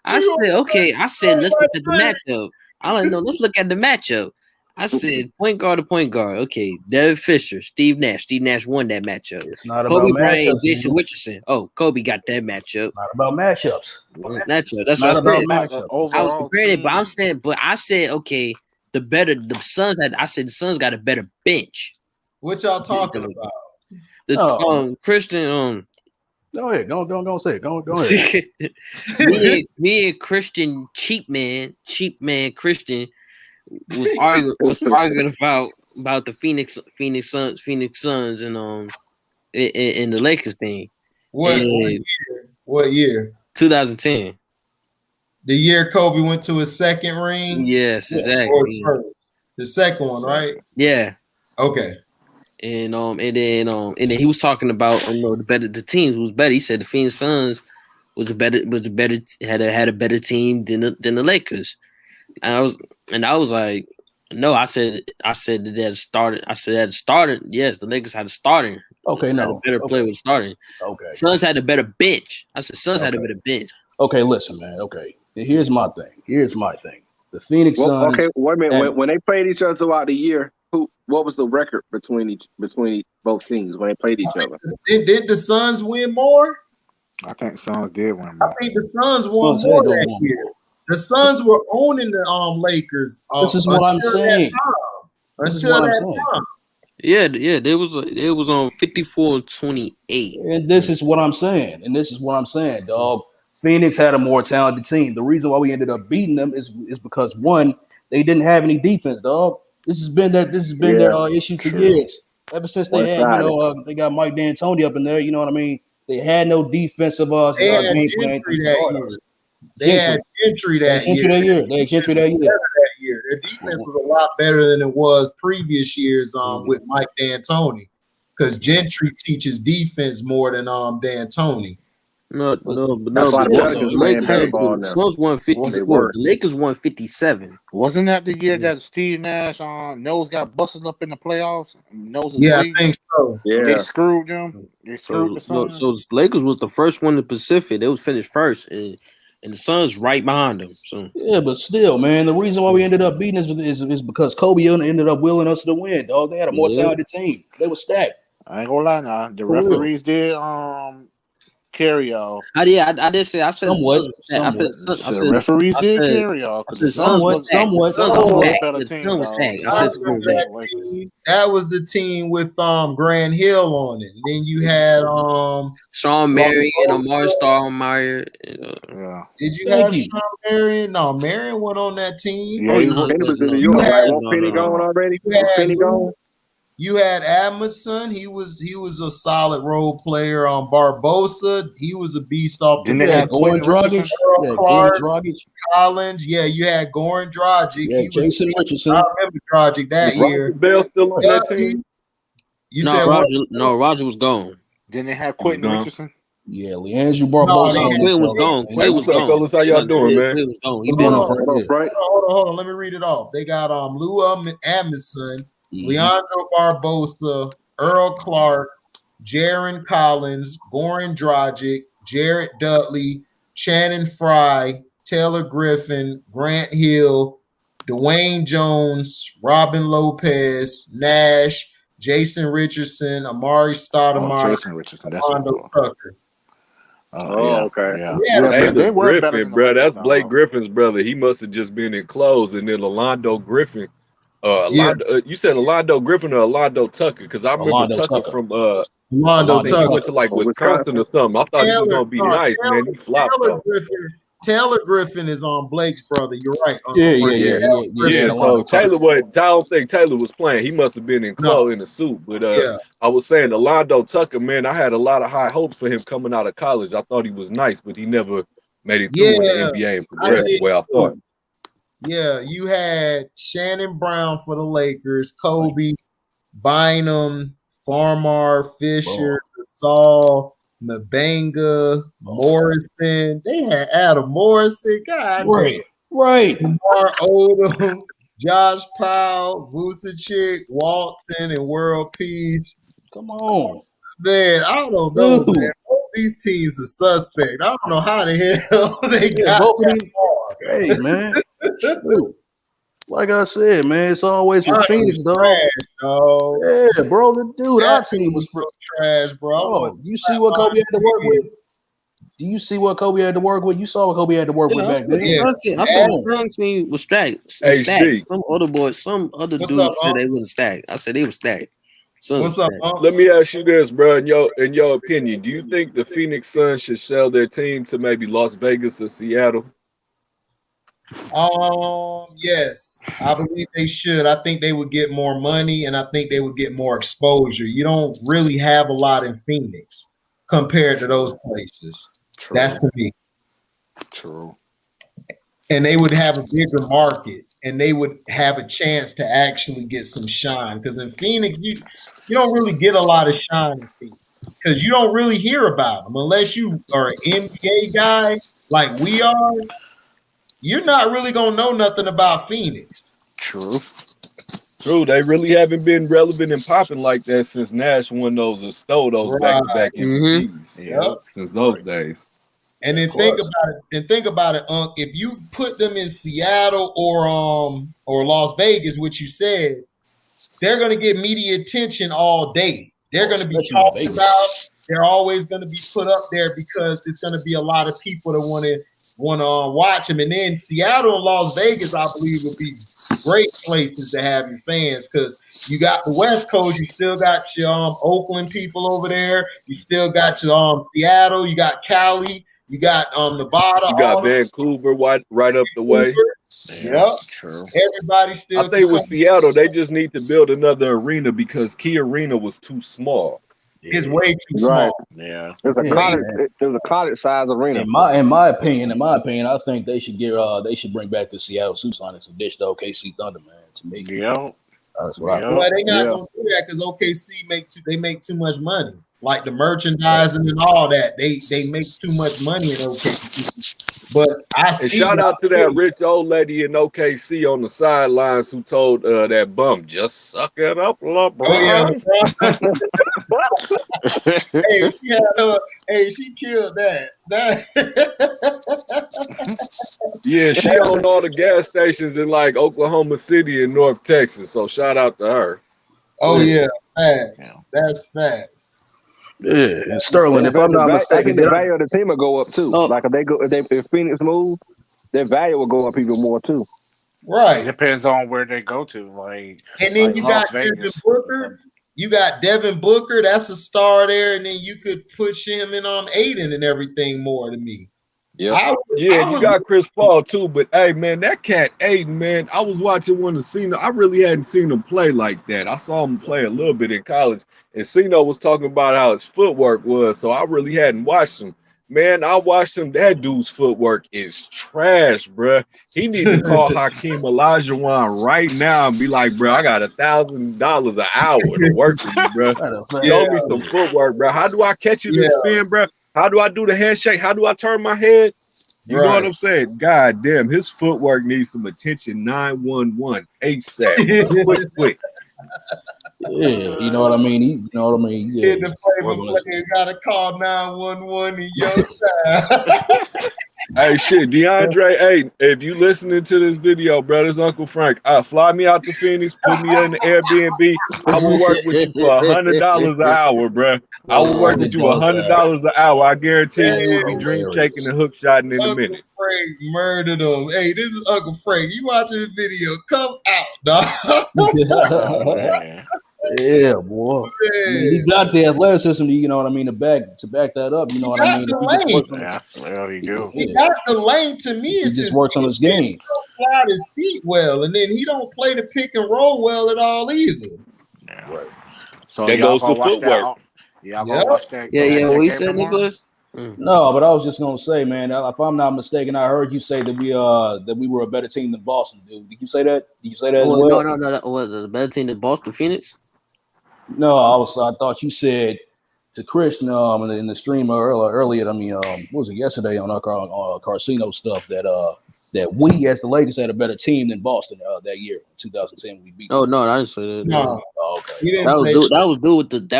I said, okay. I said, let's look at the matchup. Let's look at the matchup. I said, point guard to point guard. Okay, Devin Fisher, Steve Nash. Steve Nash won that matchup. It's not about Kobe matchups. Bryant, Jason Richardson. Oh, Kobe got that matchup. Not about matchups. Matchup. That's not what I about said. matchups. I was comparing it, but I said, okay. The Suns got a better bench. What y'all talking about? Christian. Go ahead. Don't say it. Go ahead. me and Christian cheap man Christian was arguing about the Phoenix Suns and in the Lakers thing. What year? 2010. The year Kobe went to his second ring? Yes, exactly. The second one, right? Yeah. Okay. And then he was talking about the team who was better. He said the Phoenix Suns had a better team than the Lakers. And I was like, no, I said that they had started. I said that started. Yes, the Lakers had a starting. Okay, no. Better player was starting. Okay. Suns had a better bench. I said Suns had a better bench. Okay, listen, man. Okay. Here's my thing. The Phoenix Suns. Okay, wait a minute. When they played each other throughout the year, what was the record between both teams when they played each other? Did the Suns win more? I think the Suns did win more. I think the Suns won more that year. The Suns were owning the Lakers. This is what I'm saying. Until that time. Yeah, it was on 54-28. And this is what I'm saying. Dog. Phoenix had a more talented team. The reason why we ended up beating them is because one, they didn't have any defense, dog. This has been their issue for years. Ever since they had, they got Mike D'Antoni up in there. You know what I mean? They had no defensive game plan. They had Gentry that year. They had Gentry that year. Their defense was a lot better than it was previous years with Mike D'Antoni, because Gentry teaches defense more than D'Antoni. But the Suns won 54. The Lakers won 57. Wasn't that the year that Steve Nash nose got busted up in the playoffs? I think so. Yeah, they screwed them. They screwed the Suns. So Lakers was the first one in the Pacific. They was finished first, and the Suns right behind them. So yeah, but still, man, the reason why we ended up beating is because Kobe ended up willing us to win. Dog, they had a more talented team. They were stacked. I ain't gonna lie now. The referees did carry y'all. I did say I said somewhat. I said referees did carry y'all. Somewhat. That was the team with Grant Hill on it. Then you had Sean Marion and Amari Stoudemire. Did you have Sean Marion? No, Marion went on that team. Yeah, he was in New York. Won't Penny gone already? Penny gone. You had Adamson. He was a solid role player. On Barbosa, he was a beast off the bench. Goran Dragic, Collins. Yeah, you had Goran Dragic. Yeah, Jason Richardson. I remember Dragic that year. Bell still on that team. Roger was gone. Didn't they have Quentin Richardson? Yeah, Leandro Barbosa. Quinn was gone. What's up, fellas? How y'all doing, man? Quinn was gone. He been on. Hold on. Let me read it off. They got Lou Amundsen, Leandro Barbosa, Earl Clark, Jaron Collins, Goran Dragic, Jarrett Dudley, Shannon Fry, Taylor Griffin, Grant Hill, Dwayne Jones, Robin Lopez, Nash, Jason Richardson, Amari Stoudemire, Rondo Tucker. Okay. Yeah. They were Griffin, bro. That's Blake Griffin's brother. He must have just been enclosed, and then Orlando Griffin. You said Orlando Griffin or Orlando Tucker? Because I remember Tucker from Orlando Tucker went to like Wisconsin or something. I thought he was gonna be nice, man. He flopped. Taylor Griffin is on Blake's brother. You're right. Yeah. So I don't think Taylor was playing. He must have been enclosed in a suit. But I was saying Orlando Tucker, man, I had a lot of high hopes for him coming out of college. I thought he was nice, but he never made it through in the NBA and progressed the way I thought. Yeah, you had Shannon Brown for the Lakers, Kobe, Bynum, Farmar, Fisher, Gasol, Mbanga, Morrison. They had Adam Morrison. God damn. Right. Lamar Odom, Josh Powell, Vucevic, Walton, and World Peace. Come on. Man, I don't know, man. Both these teams are suspect. I don't know how the hell they got that far. Hey, man. Like I said, man, it's always with Phoenix, dog. Yeah, bro, our team was trash, bro. Oh, you see what Kobe had to work with? Do you see what Kobe had to work with? You saw what Kobe had to work with back then. I said the strong team was stacked. Some other dudes said they wasn't stacked. I said they were stacked. What's up, Let me ask you this, bro. In your opinion, do you think the Phoenix Suns should sell their team to maybe Las Vegas or Seattle? Yes, I believe they should. I think they would get more money, and I think they would get more exposure. You don't really have a lot in Phoenix compared to those places. True. That's to me. True. And they would have a bigger market, and they would have a chance to actually get some shine. Because in Phoenix, you don't really get a lot of shine in Phoenix because you don't really hear about them unless you are an NBA guy like we are. You're not really gonna know nothing about Phoenix. True. They really haven't been relevant and popping like that since Nash won those or stole those back-to-back MVPs. Since those days. And then think about it, if you put them in Seattle or Las Vegas, which you said, they're gonna get media attention all day. They're gonna be talked about. They're always gonna be put up there because it's gonna be a lot of people that want to watch them. And then Seattle and Las Vegas, I believe, would be great places to have your fans because you got the West Coast, you still got your Oakland people over there, you still got your Seattle, you got Cali, you got Nevada, you got Vancouver right up the way. Yep. True. Everybody still. I think with Seattle, they just need to build another arena because Key Arena was too small. It's way too Right. small. Yeah. There's a college size arena. In my opinion, I think they should bring back the Seattle Supersonics and ditch the OKC Thunder, man. To me, Yeah. that's what I think. Well, they not gonna do that because OKC make too much money. Like the merchandising and all that, they make too much money in OKC. But and shout out to that rich old lady in OKC on the sidelines who told that bum, just suck it up, LeBron. Oh yeah, she killed that. Yeah, she owned all the gas stations in like Oklahoma City and North Texas. So shout out to her. Oh yeah, facts. That's facts. Yeah, and Sterling, if I'm not mistaken, I think the value of the team will go up too. Like if Phoenix move, their value will go up even more too. Right. It depends on where they go to. Like, and then you got Devin Booker. You got Devin Booker. That's a star there, and then you could push him in on Aiden and everything more to me. Yeah, you got Chris Paul too, but hey man, that cat Aiden, man, I was watching one of Cena. I really hadn't seen him play like that. I saw him play a little bit in college, and Cena was talking about how his footwork was, so I really hadn't watched him. Man, I watched him. That dude's footwork is trash, bruh. He need to call Hakeem Olajuwon right now and be like, bruh, I got $1,000 an hour to work for you, bruh. Show me some footwork, bruh. How do I catch you to spin, bruh? How do I do the handshake? How do I turn my head? You know what I'm saying? God damn, his footwork needs some attention. 911 ASAP. Quick. Yeah, you know what I mean. Yeah, the play gotta call 911 in your side. Hey, shit, DeAndre. Hey, if you listening to this video, bro, this Uncle Frank. Fly me out to Phoenix, put me in the Airbnb. I will work with you for $100 an hour, bro. I will work with you $100 an hour. I guarantee you will be dream shaking and hook shotting in a minute. Frank murdered him. Hey, this is Uncle Frank. You watching this video? Come out, dog. Yeah, boy. I mean, he got the athleticism, you know what I mean, to back that up. You know what I mean? He got the lane. To me, he just works on his game. He don't slide his feet well, and then he don't play the pick and roll well at all either. Yeah. Right. So that goes to footwork. Watch that. Yeah. What you said, Nicholas? No, but I was just gonna say, man, if I'm not mistaken, I heard you say that we were a better team than Boston, dude. Did you say that? Did you say that as well? No. What, the better team than Boston, Phoenix? No, I thought you said to Chris in the stream earlier. I mean, what was it yesterday on our Carcino stuff that we as the Lakers had a better team than Boston that year, 2010. We beat. Oh no, I didn't say that. No. Oh, okay. That was due with the Dre.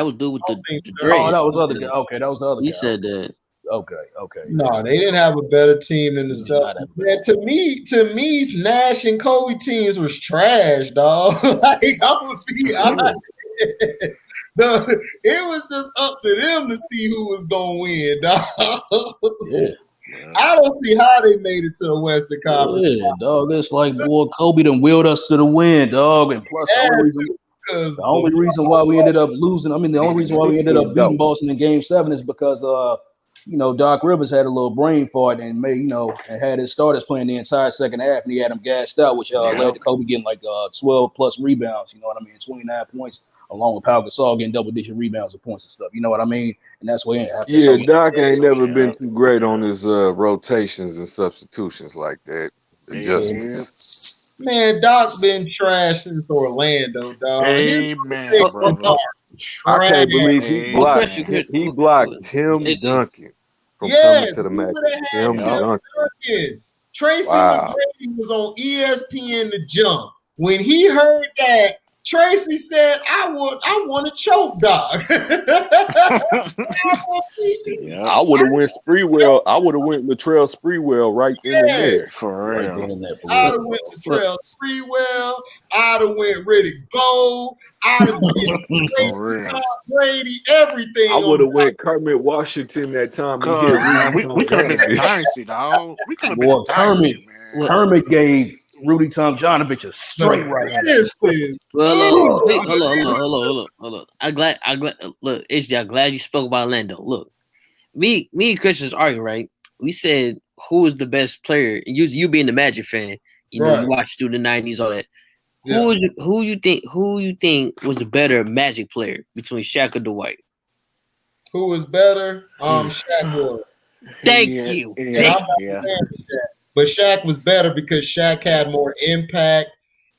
Oh, that was the other guy. Okay, that was the other guy. He said that. Okay. No, they didn't have a better team than the Celtics. Man, to me, Nash and Kobe teams was trash, dog. Like I'm gonna be honest. It was just up to them to see who was gonna win, dog. Yeah. I don't see how they made it to the Western Conference. Yeah, dog. It's like, boy, Kobe done wheeled us to the win, dog. And plus, the only reason why we ended up losing, the only reason why we ended up beating Boston in Game 7 is because, Doc Rivers had a little brain fart and and had his starters playing the entire second half, and he had them gassed out, which led to Kobe getting like 12 plus rebounds. You know what I mean? 29 points. Along with Pau Gasol getting double-digit rebounds and points and stuff. You know what I mean? And that's where Doc ain't never been too great on his rotations and substitutions like that. Adjustments. Man, Doc's been trash since Orlando, dog. Amen, brother. I can't believe he blocked Tim Duncan from coming to the match. Tim Duncan. Tracy McGrady was on ESPN The Jump. When he heard that, Tracy said, I want to choke Doc. I would have went Sprewell. I would have went Latrell Sprewell right then and there. For real. I'd have went Latrell Sprewell. I'd have went Riddick Bowe. I'd have went Brady, everything. I would have went Kermit Washington that time. We could have been a dynasty, dog. We could have been a dynasty, man. Kermit gave Rudy Tomjanovich a straight right hand. Well, hold on. I'm glad. Look, HJ, I'm glad you spoke about Orlando. Look, me and Christian's arguing, right? We said who is the best player. You being the Magic fan, you watched through the '90s, all that. Yeah. Who you think was the better Magic player between Shaq or Dwight? who was better? Shaq was. Thank you. But Shaq was better because Shaq had more impact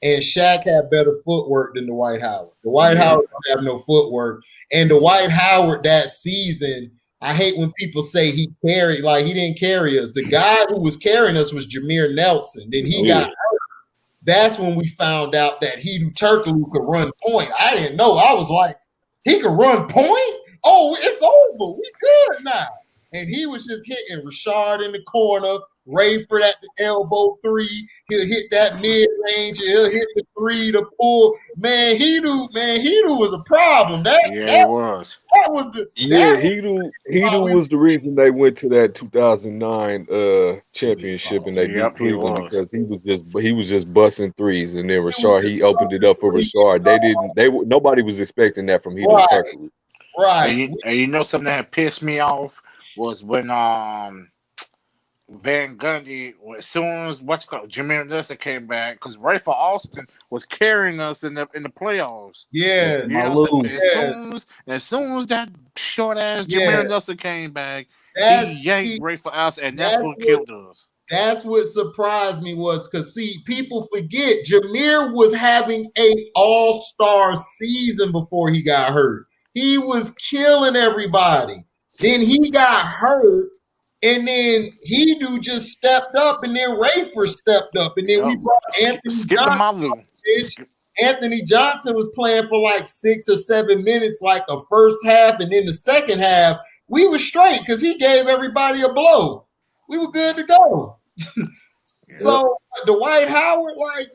and Shaq had better footwork than Dwight Howard. Dwight Howard don't have no footwork. And Dwight Howard that season, I hate when people say he carried, like he didn't carry us. The guy who was carrying us was Jameer Nelson. Then he got hurt. That's when we found out that Hedo Turkoglu could run point. I didn't know. I was like, he could run point? Oh, it's over. We good now. And he was just hitting Rashard in the corner, Rayford at the elbow three. He'll hit that mid-range. He'll hit the three to pull. Man, Hedo was a problem. That was the Hedo was the reason they went to that 2009 championship and they beat Cleveland because he was just busting threes, and then Rashard, he opened it up for Rashard. Nobody was expecting that from Hedo Turkoglu. Right. And you know something that pissed me off was when Van Gundy, as soon as Jameer Nelson came back, because Rayford Austin was carrying us in the playoffs. Yeah, you know, as soon as that short ass Jameer Nelson came back, he yanked Rayford Austin, and that's what killed us. That's what surprised me was because people forget Jameer was having a all-star season before he got hurt. He was killing everybody. Then he got hurt, and then Hedo just stepped up, and then Rayford stepped up, and then we brought Anthony Johnson. Anthony Johnson was playing for like 6 or 7 minutes, like a first half, and then the second half, we were straight because he gave everybody a blow. We were good to go. So Dwight Howard, Dwight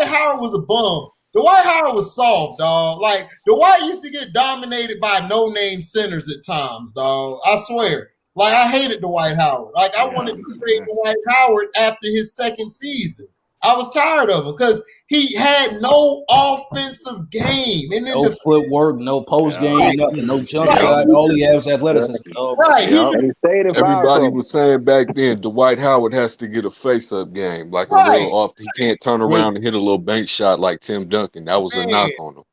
Howard was a bum. Dwight Howard was soft, dog. Like, Dwight used to get dominated by no-name centers at times, dog. I swear. Like, I hated Dwight Howard. Like, I wanted to trade Dwight Howard after his second season. I was tired of him because he had no offensive game. And then no footwork, no post game, nothing, no jump shot. All he has is athleticism. Everybody was saying back then, Dwight Howard has to get a face-up game, like a little off. He can't turn around and hit a little bank shot like Tim Duncan. That was a knock on him.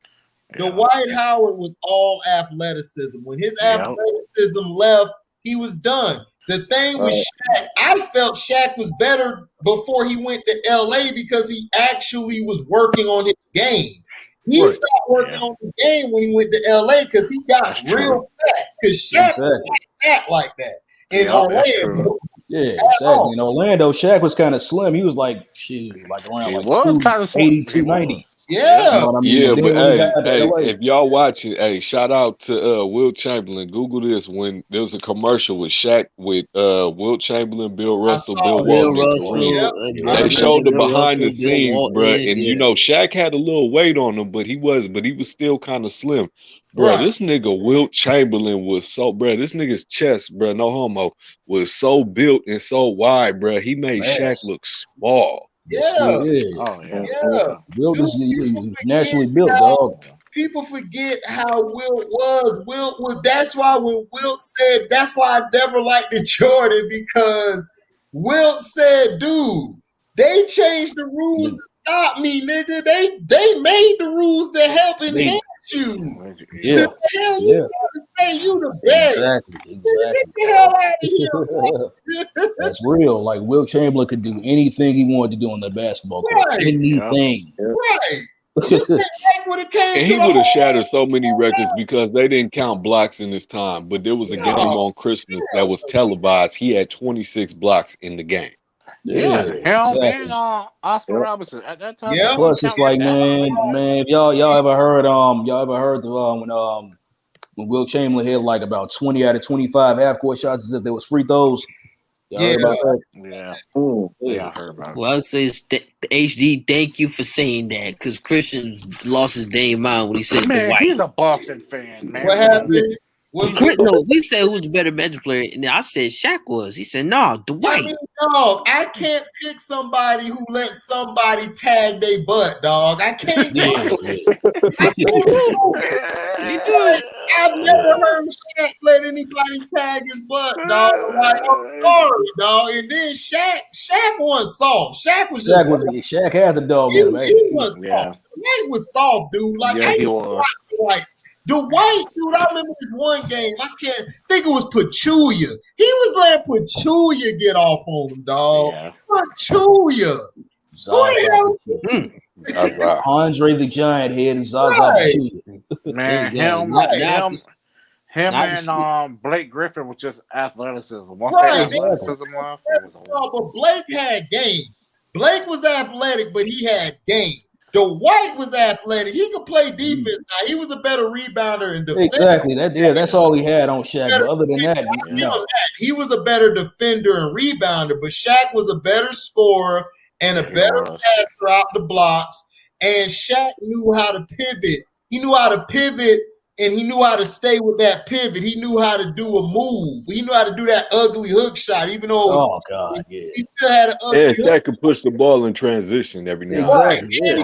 Dwight Howard was all athleticism. When his athleticism left, he was done. The thing with Shaq, I felt Shaq was better before he went to LA because he actually was working on his game. He stopped working on the game when he went to LA because he got real fat. Because Shaq was not fat like that in Orlando. Yeah, exactly. In Orlando, Shaq was kind of slim. He was like around like 280, 290. Yeah. You know I mean? But if y'all watch it, shout out to Wilt Chamberlain. Google this. When there was a commercial with Shaq with Wilt Chamberlain, Bill Russell, Bill Walton. They showed the behind the scenes, bro. And you know, Shaq had a little weight on him, but he was still kind of slim. Bro, this nigga Wilt Chamberlain was this nigga's chest, bro, no homo, was so built and so wide, bro. He made Shaq look small. Yeah. Wilt is naturally built, dog. People forget how Wilt was. That's why when Wilt said, that's why I never liked the Jordan, because Wilt said, dude, they changed the rules to stop me, nigga. They made the rules to help enhance you. Yeah. What the hell you trying to say? You the best. Exactly. Get the hell out of here. That's real. Like, Wilt Chamberlain could do anything he wanted to do on the basketball court. Anything. Right. And he would have shattered so many records because they didn't count blocks in his time. But there was a game on Christmas that was televised. He had 26 blocks in the game. And Oscar Robertson at that time. Yeah. Plus, it's like, man, y'all ever heard when Wilt Chamberlain hit like about 20 out of 25 half-court shots as if there was free throws? Heard about that? I heard about it. Well, I'd say HD, thank you for saying that, because Christian lost his damn mind when he said Dwight. He's a Boston fan, man. What happened? We said who's the better bench player, and I said Shaq was. He said, "No, Dwight." Dog, I can't pick somebody who let somebody tag their butt, dog. I can't. I've never heard Shaq let anybody tag his butt, dog. Like, I'm sorry, dog. And then Shaq was soft. Shaq had the dog in him. He was soft. He was soft, dude. Like, he was. Dwight, dude, I remember this one game. I can't think it was Pachulia. He was letting Pachulia get off on him, dog. Yeah. Pachulia. Andre the Giant Head and Zaza Pachulia. Man, him and Blake Griffin was just athleticism. Once that athleticism left, but Blake had game. Blake was athletic, but he had game. Dwight was athletic. He could play defense. Now he was a better rebounder and defender. Exactly. That's all he had on Shaq. But other than that, no. He was a better defender and rebounder. But Shaq was a better scorer and a better passer out the blocks. And Shaq knew how to pivot. He knew how to pivot, and he knew how to stay with that pivot. He knew how to do a move. He knew how to do that ugly hook shot, even though it was, he still had an ugly hook. Shaq could push the ball in transition every now and then.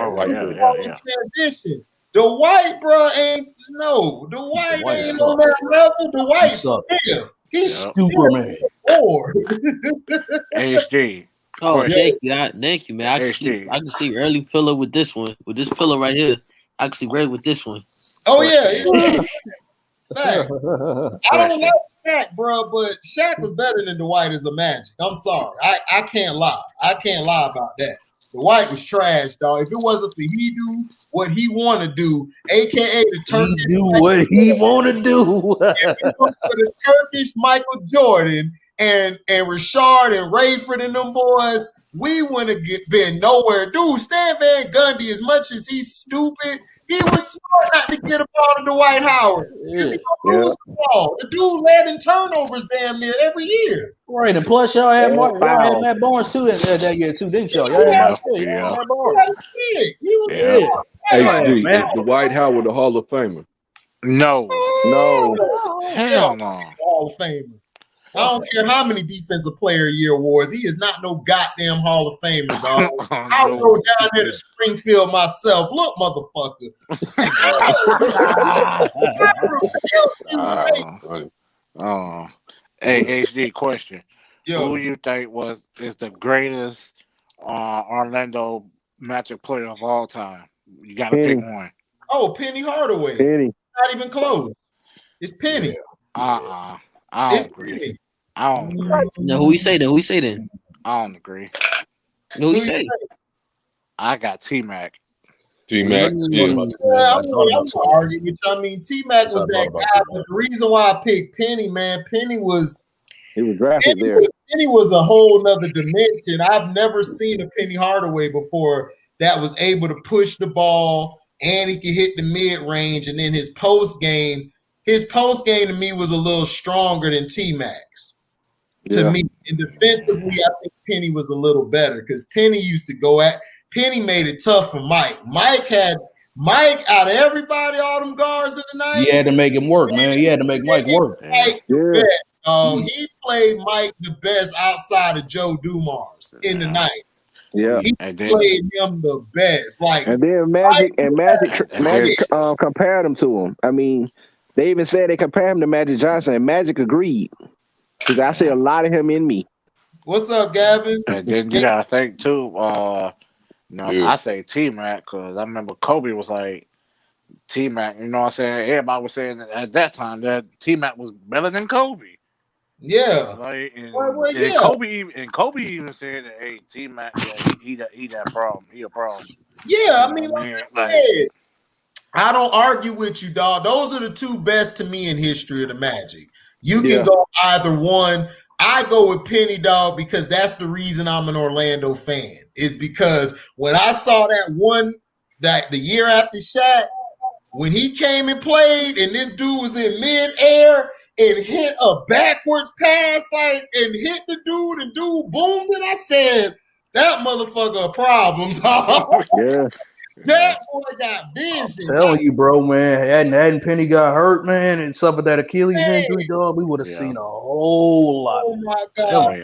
Transition. Dwight, bro, ain't no. Dwight ain't on that level. Dwight still. He's Superman. HD. Oh, thank you, man. I can see early pillow with this one. With this pillow right here, I can see red with this one. Oh yeah. I don't like Shaq, bro, but Shaq was better than Dwight as a Magic. I'm sorry, I can't lie. I can't lie about that. Dwight was trash, dog. If it wasn't for he do what he want to do, aka the Turkish, he do what he want to do. If it was for the Turkish Michael Jordan and Rashard and Rayford and them boys, we wouldn't have been nowhere. Dude, Stan Van Gundy, as much as he's stupid, he was smart not to get a ball to Dwight Howard. The dude led in turnovers damn near every year. Right, and plus y'all had Matt Barnes too that year too, didn't y'all? Matt Barnes. Is Dwight Howard a Hall of Famer? No. Hell no. Hall of Famer. I don't care how many Defensive Player of the Year awards. He is not no goddamn Hall of Famer, dog. I'll go down there to Springfield myself. Look, motherfucker. Hey, HD question. Who you think is the greatest Orlando Magic player of all time? You got to pick one. Oh, Penny Hardaway. Not even close. It's Penny. I don't agree. Now, who he say then? I don't agree. Who he say? I got T-Mac. T-Mac, I'm arguing with you. I mean, T-Mac was that guy, but the reason why I picked Penny, man, he was drafted there. Penny was a whole nother dimension. I've never seen a Penny Hardaway before that was able to push the ball and he could hit the mid-range, and then his post game to me was a little stronger than T-Mac's. To me, and defensively, I think Penny was a little better because Penny used to Penny made it tough for Mike. Mike out of everybody, all them guards in the night. He had to make him work, man. He had to make Mike work. He played Mike the best outside of Joe Dumars in the night. Yeah, he played him the best. And then Magic compared him to him. I mean, they even said they compared him to Magic Johnson, and Magic agreed. Because I see a lot of him in me. What's up, Gavin? And then you gotta think too. I say T-Mac because I remember Kobe was like T-Mac. You know what I'm saying? Everybody was saying that at that time that T-Mac was better than Kobe. Yeah. Kobe even said that, hey, T-Mac, he that problem. He a problem. Yeah, I mean, like I said, I don't argue with you, dog. Those are the two best to me in history of the Magic. You can go either one. I go with Penny, dog, because that's the reason I'm an Orlando fan. Is because when I saw that the year after Shaq, when he came and played, and this dude was in midair and hit a backwards pass, and hit the dude, and dude boomed it. I said, that motherfucker a problem, dog. Yeah. That boy got vision. I'm telling you, bro, man. Hadn't Penny got hurt, man, and suffered that Achilles injury, dog, we would have seen a whole lot. Oh my God.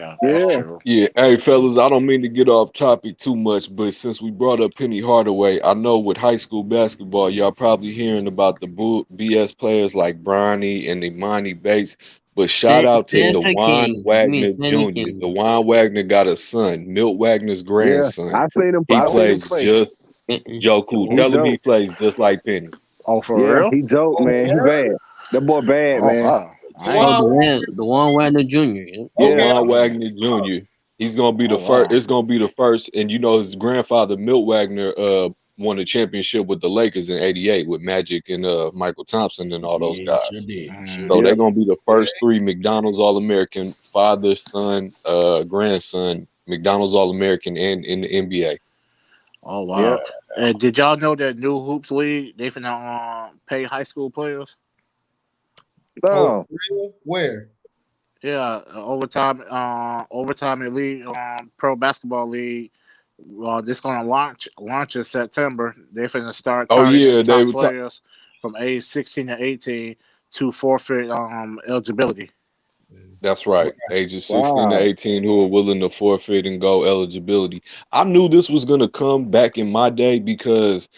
Yeah. Hey, fellas, I don't mean to get off topic too much, but since we brought up Penny Hardaway, I know with high school basketball, y'all probably hearing about the BS players like Bronny and Imani Bates. But shout out to DeJuan Wagner Jr. DeJuan Wagner got a son, Milt Wagner's grandson. I seen him. He plays just Joe Cool. Tell him he plays just like Penny. Oh, for real? he dope, man. He bad. That boy bad, Oh, man. wow. I ain't- The one Wagner Jr. Yeah. Juwan Wagner Jr. He's gonna be the first. wow. It's gonna be the first, and his grandfather Milt Wagner won a championship with the Lakers in '88 with Magic and Michael Thompson and all those guys. Sure did. So they're gonna be the first 3 McDonald's All-American, father, son, grandson, McDonald's All-American, and in the NBA. Oh, wow. And did y'all know that New Hoops League, they finna pay high school players? No. Where? Yeah, overtime elite pro basketball league. This gonna launch in September. They're finna start targeting top players from age 16 to 18 to forfeit eligibility. That's right. Ages 16 to 18 who are willing to forfeit and go eligibility. I knew this was gonna come back in my day because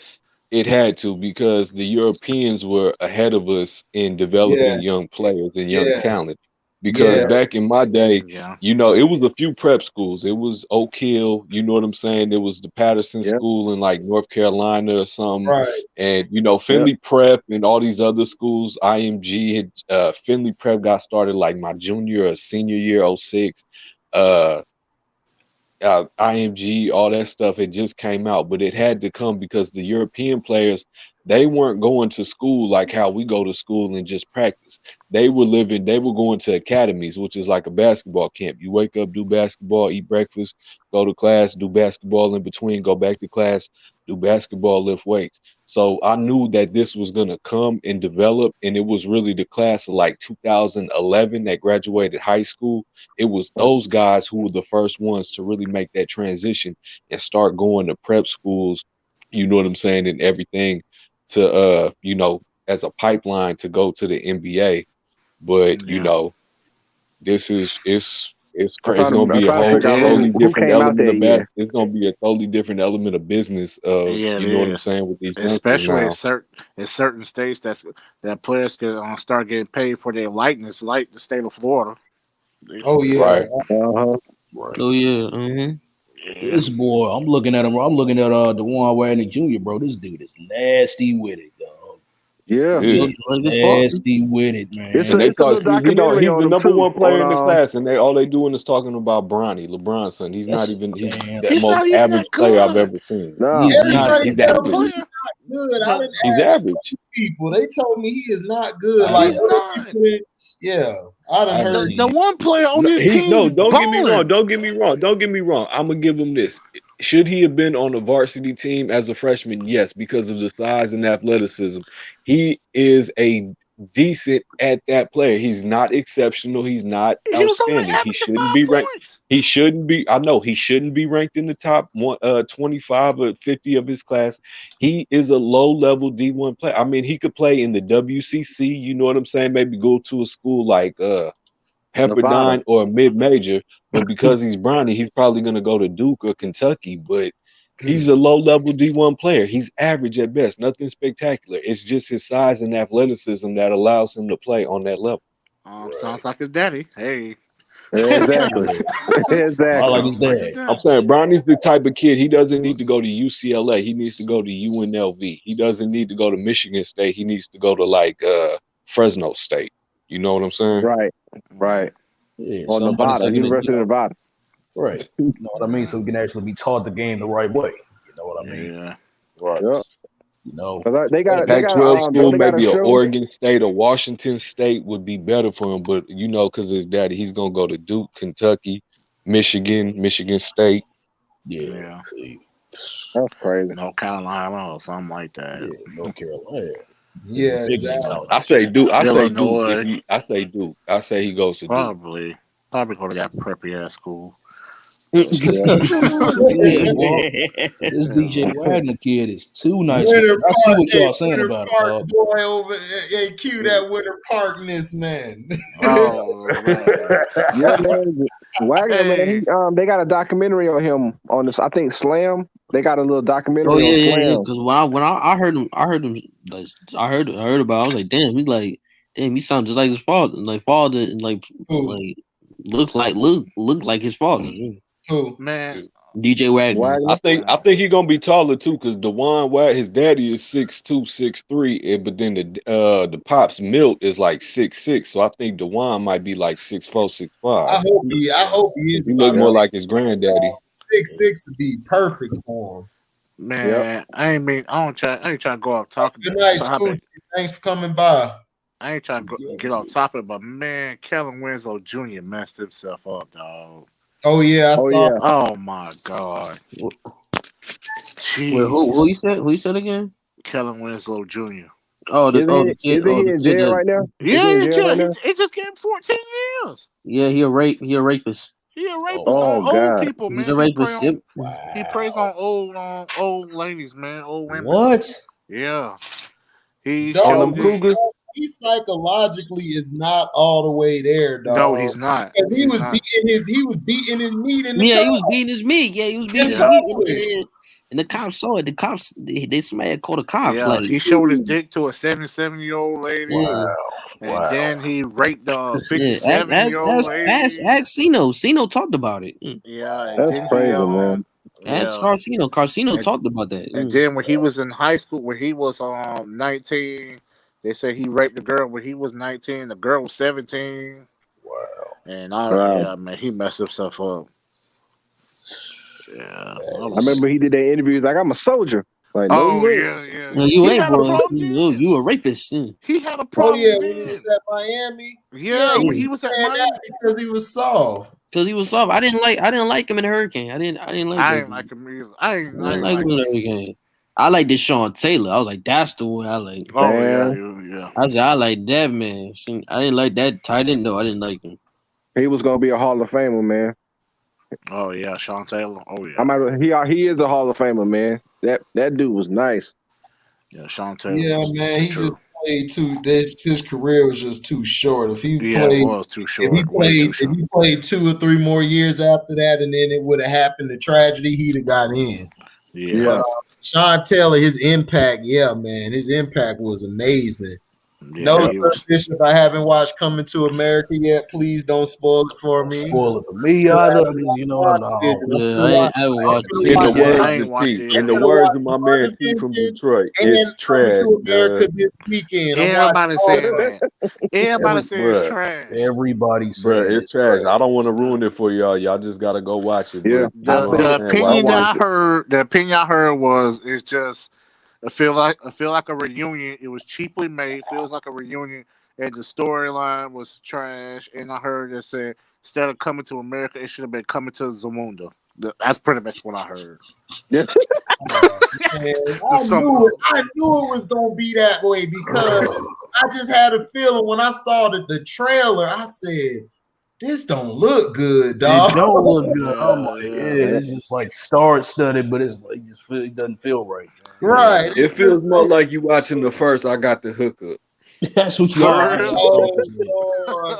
it had to, because the Europeans were ahead of us in developing young players and young talent. Because back in my day, it was a few prep schools. It was Oak Hill, you know what I'm saying? There was the Patterson School in like North Carolina or something. Right. And, Finley Prep and all these other schools, IMG, Finley Prep got started like my junior or senior year, 06. IMG, all that stuff, it just came out, but it had to come because the European players, they weren't going to school like how we go to school and just practice. They were going to academies, which is like a basketball camp. You wake up, do basketball, eat breakfast, go to class, do basketball in between, go back to class, do basketball, lift weights. So I knew that this was going to come and develop, and it was really the class of like 2011 that graduated high school. It was those guys who were the first ones to really make that transition and start going to prep schools, you know what I'm saying, and everything to, as a pipeline to go to the NBA. But, this is, it's crazy. It's going to be a totally different element of basketball. It's going to be a totally different element of business of, you know what I'm saying, with these especially now. in certain states that players can start getting paid for their likeness, like the state of Florida. Oh yeah. Right. Right. Oh yeah. This boy, I'm looking at him. I'm looking at Juwan Wagner Jr., bro. This dude is nasty with it, dog. Yeah. Nasty with it, man. And they talk, he's the number one player in the class, and all they doing is talking about Bronny, LeBron's son. He's not even he's the most average player I've ever seen. No, he's average. Good. He's average. People, they told me he is not good. He's not. I done heard the one player on this team. No, don't get me wrong. Don't get me wrong. I'm gonna give him this. Should he have been on the varsity team as a freshman? Yes, because of the size and athleticism. He is a decent at that player. He's not exceptional. He's not outstanding. He shouldn't be ranked. He shouldn't be. I know he shouldn't be ranked in the top 25 or 50 of his class. He is a low-level D1 player. I mean, he could play in the WCC. You know what I'm saying? Maybe go to a school like Pepperdine or a mid-major, but because he's Bronny, he's probably going to go to Duke or Kentucky, but he's a low-level D1 player. He's average at best, nothing spectacular. It's just his size and athleticism that allows him to play on that level. Sounds like his daddy. Hey. Exactly. I like his dad. I'm saying Bronny's the type of kid, he doesn't need to go to UCLA. He needs to go to UNLV. He doesn't need to go to Michigan State. He needs to go to like Fresno State. You know what I'm saying? Right. Yeah, or Nevada, University of Nevada. Right. You know what I mean? So we can actually be taught the game the right way. You know what I mean? Yeah. Right. Yep. You know, they got Pac-12 school, maybe an Oregon State or Washington State would be better for him. But because his daddy, he's gonna go to Duke, Kentucky, Michigan State. Yeah. That's crazy. North Carolina or something like that. Yeah, North Carolina. Yeah, exactly. I say Duke. I say Illinois. Duke. I say Duke. I say he goes to Duke. Probably go to that preppy ass school. This DJ Wagner kid is too nice. I see what y'all saying about it. Boy over cue that Winter Parkness, man. Oh, man. Yeah, man. Wagner, man. They got a documentary on him on this. I think Slam. They got a little documentary. Oh yeah. Because when I heard him, I heard about. I was like, damn, he sounds just like his father. Like father, and like look like his father. Who? Man, DJ Wagner. I think he's gonna be taller too, because Dewan Wagner, his daddy is 6'2", 6'3", but then the pops Milt is like 6'6", so I think Dewan might be like 6'4", 6'5". I hope he is. He look more like his granddaddy. 6'6" would be perfect for him. Man, I ain't trying to go off talking. Good night, Scooch. Thanks for coming by. I ain't trying to get off topic, but man, Kellen Winslow Jr. messed himself up, dog. Oh yeah, I saw. Yeah. Oh my God. Wait, who you said? Who you said again? Kellen Winslow Jr. Oh, the kid. Is he in jail right now? Yeah, he just getting 14 years. Yeah, he a rapist. He a rapist Oh, on God. old people, man. He's a rapist. He preys on old ladies, man, old women. What? Yeah. He psychologically is not all the way there, dog. No, he's not. He was beating his meat in the he car. was beating his meat. Yeah, he was beating his meat. And the cops saw it. The cops, they somebody called the cops. Yeah, he showed his dick to a 77-year-old lady. Wow. And then he raped a 57-year-old lady. Ask Cino. Cino talked about it. Yeah, that's crazy, man. Ask Carcino. Carcino talked about that. And then when he was in high school, when he was 19, they said he raped the girl when he was 19. The girl was 17. Wow. And yeah, man, he messed himself up. Yeah, I remember he did that interview. He's like, "I'm a soldier." Like, no, yeah. No, you ain't, bro. You a rapist. He had a problem. Oh yeah, when he was at Miami. Yeah, when he was at Miami because he was soft. Because he was soft. I didn't like him in Hurricane. I didn't like. I didn't like him either. I didn't like him in Hurricane. I like this Sean Taylor. I was like, that's the one I like. Oh yeah. I said I like that man. I didn't like that tight end though. I didn't like him. He was gonna be a Hall of Famer, man. Oh yeah, Sean Taylor. Oh yeah. He is a Hall of Famer, man. That dude was nice. Yeah, Sean Taylor. Yeah, man. He just played his career was just too short. If he played, it was too short. If he played 2 or 3 more years after that, and then it would have happened, the tragedy, he'd have got in. Yeah. Sean Taylor, his impact, man, his impact was amazing. Yeah, Bishop, I haven't watched Coming to America yet. Please don't spoil it for me. Spoil it for me either. I haven't watched it. In the words of my man Pete from Detroit, it's trash. This weekend. Everybody saying that. Everybody saying it's trash. Everybody saying it's trash. I don't want to ruin it for y'all. Y'all just gotta go watch it. Yeah. The opinion I heard was it's just I feel like a reunion. It was cheaply made. Feels like a reunion, and the storyline was trash. And I heard it said instead of Coming to America, it should have been Coming to Zamunda. That's pretty much what I heard. Yeah. I knew it was gonna be that way because I just had a feeling when I saw the trailer. I said, "This don't look good, dog. It don't look good." Oh my god, it's just like star-studded, but it's like it doesn't feel right. Right. It feels more like you watching the first I Got the Hookup. That's what you are.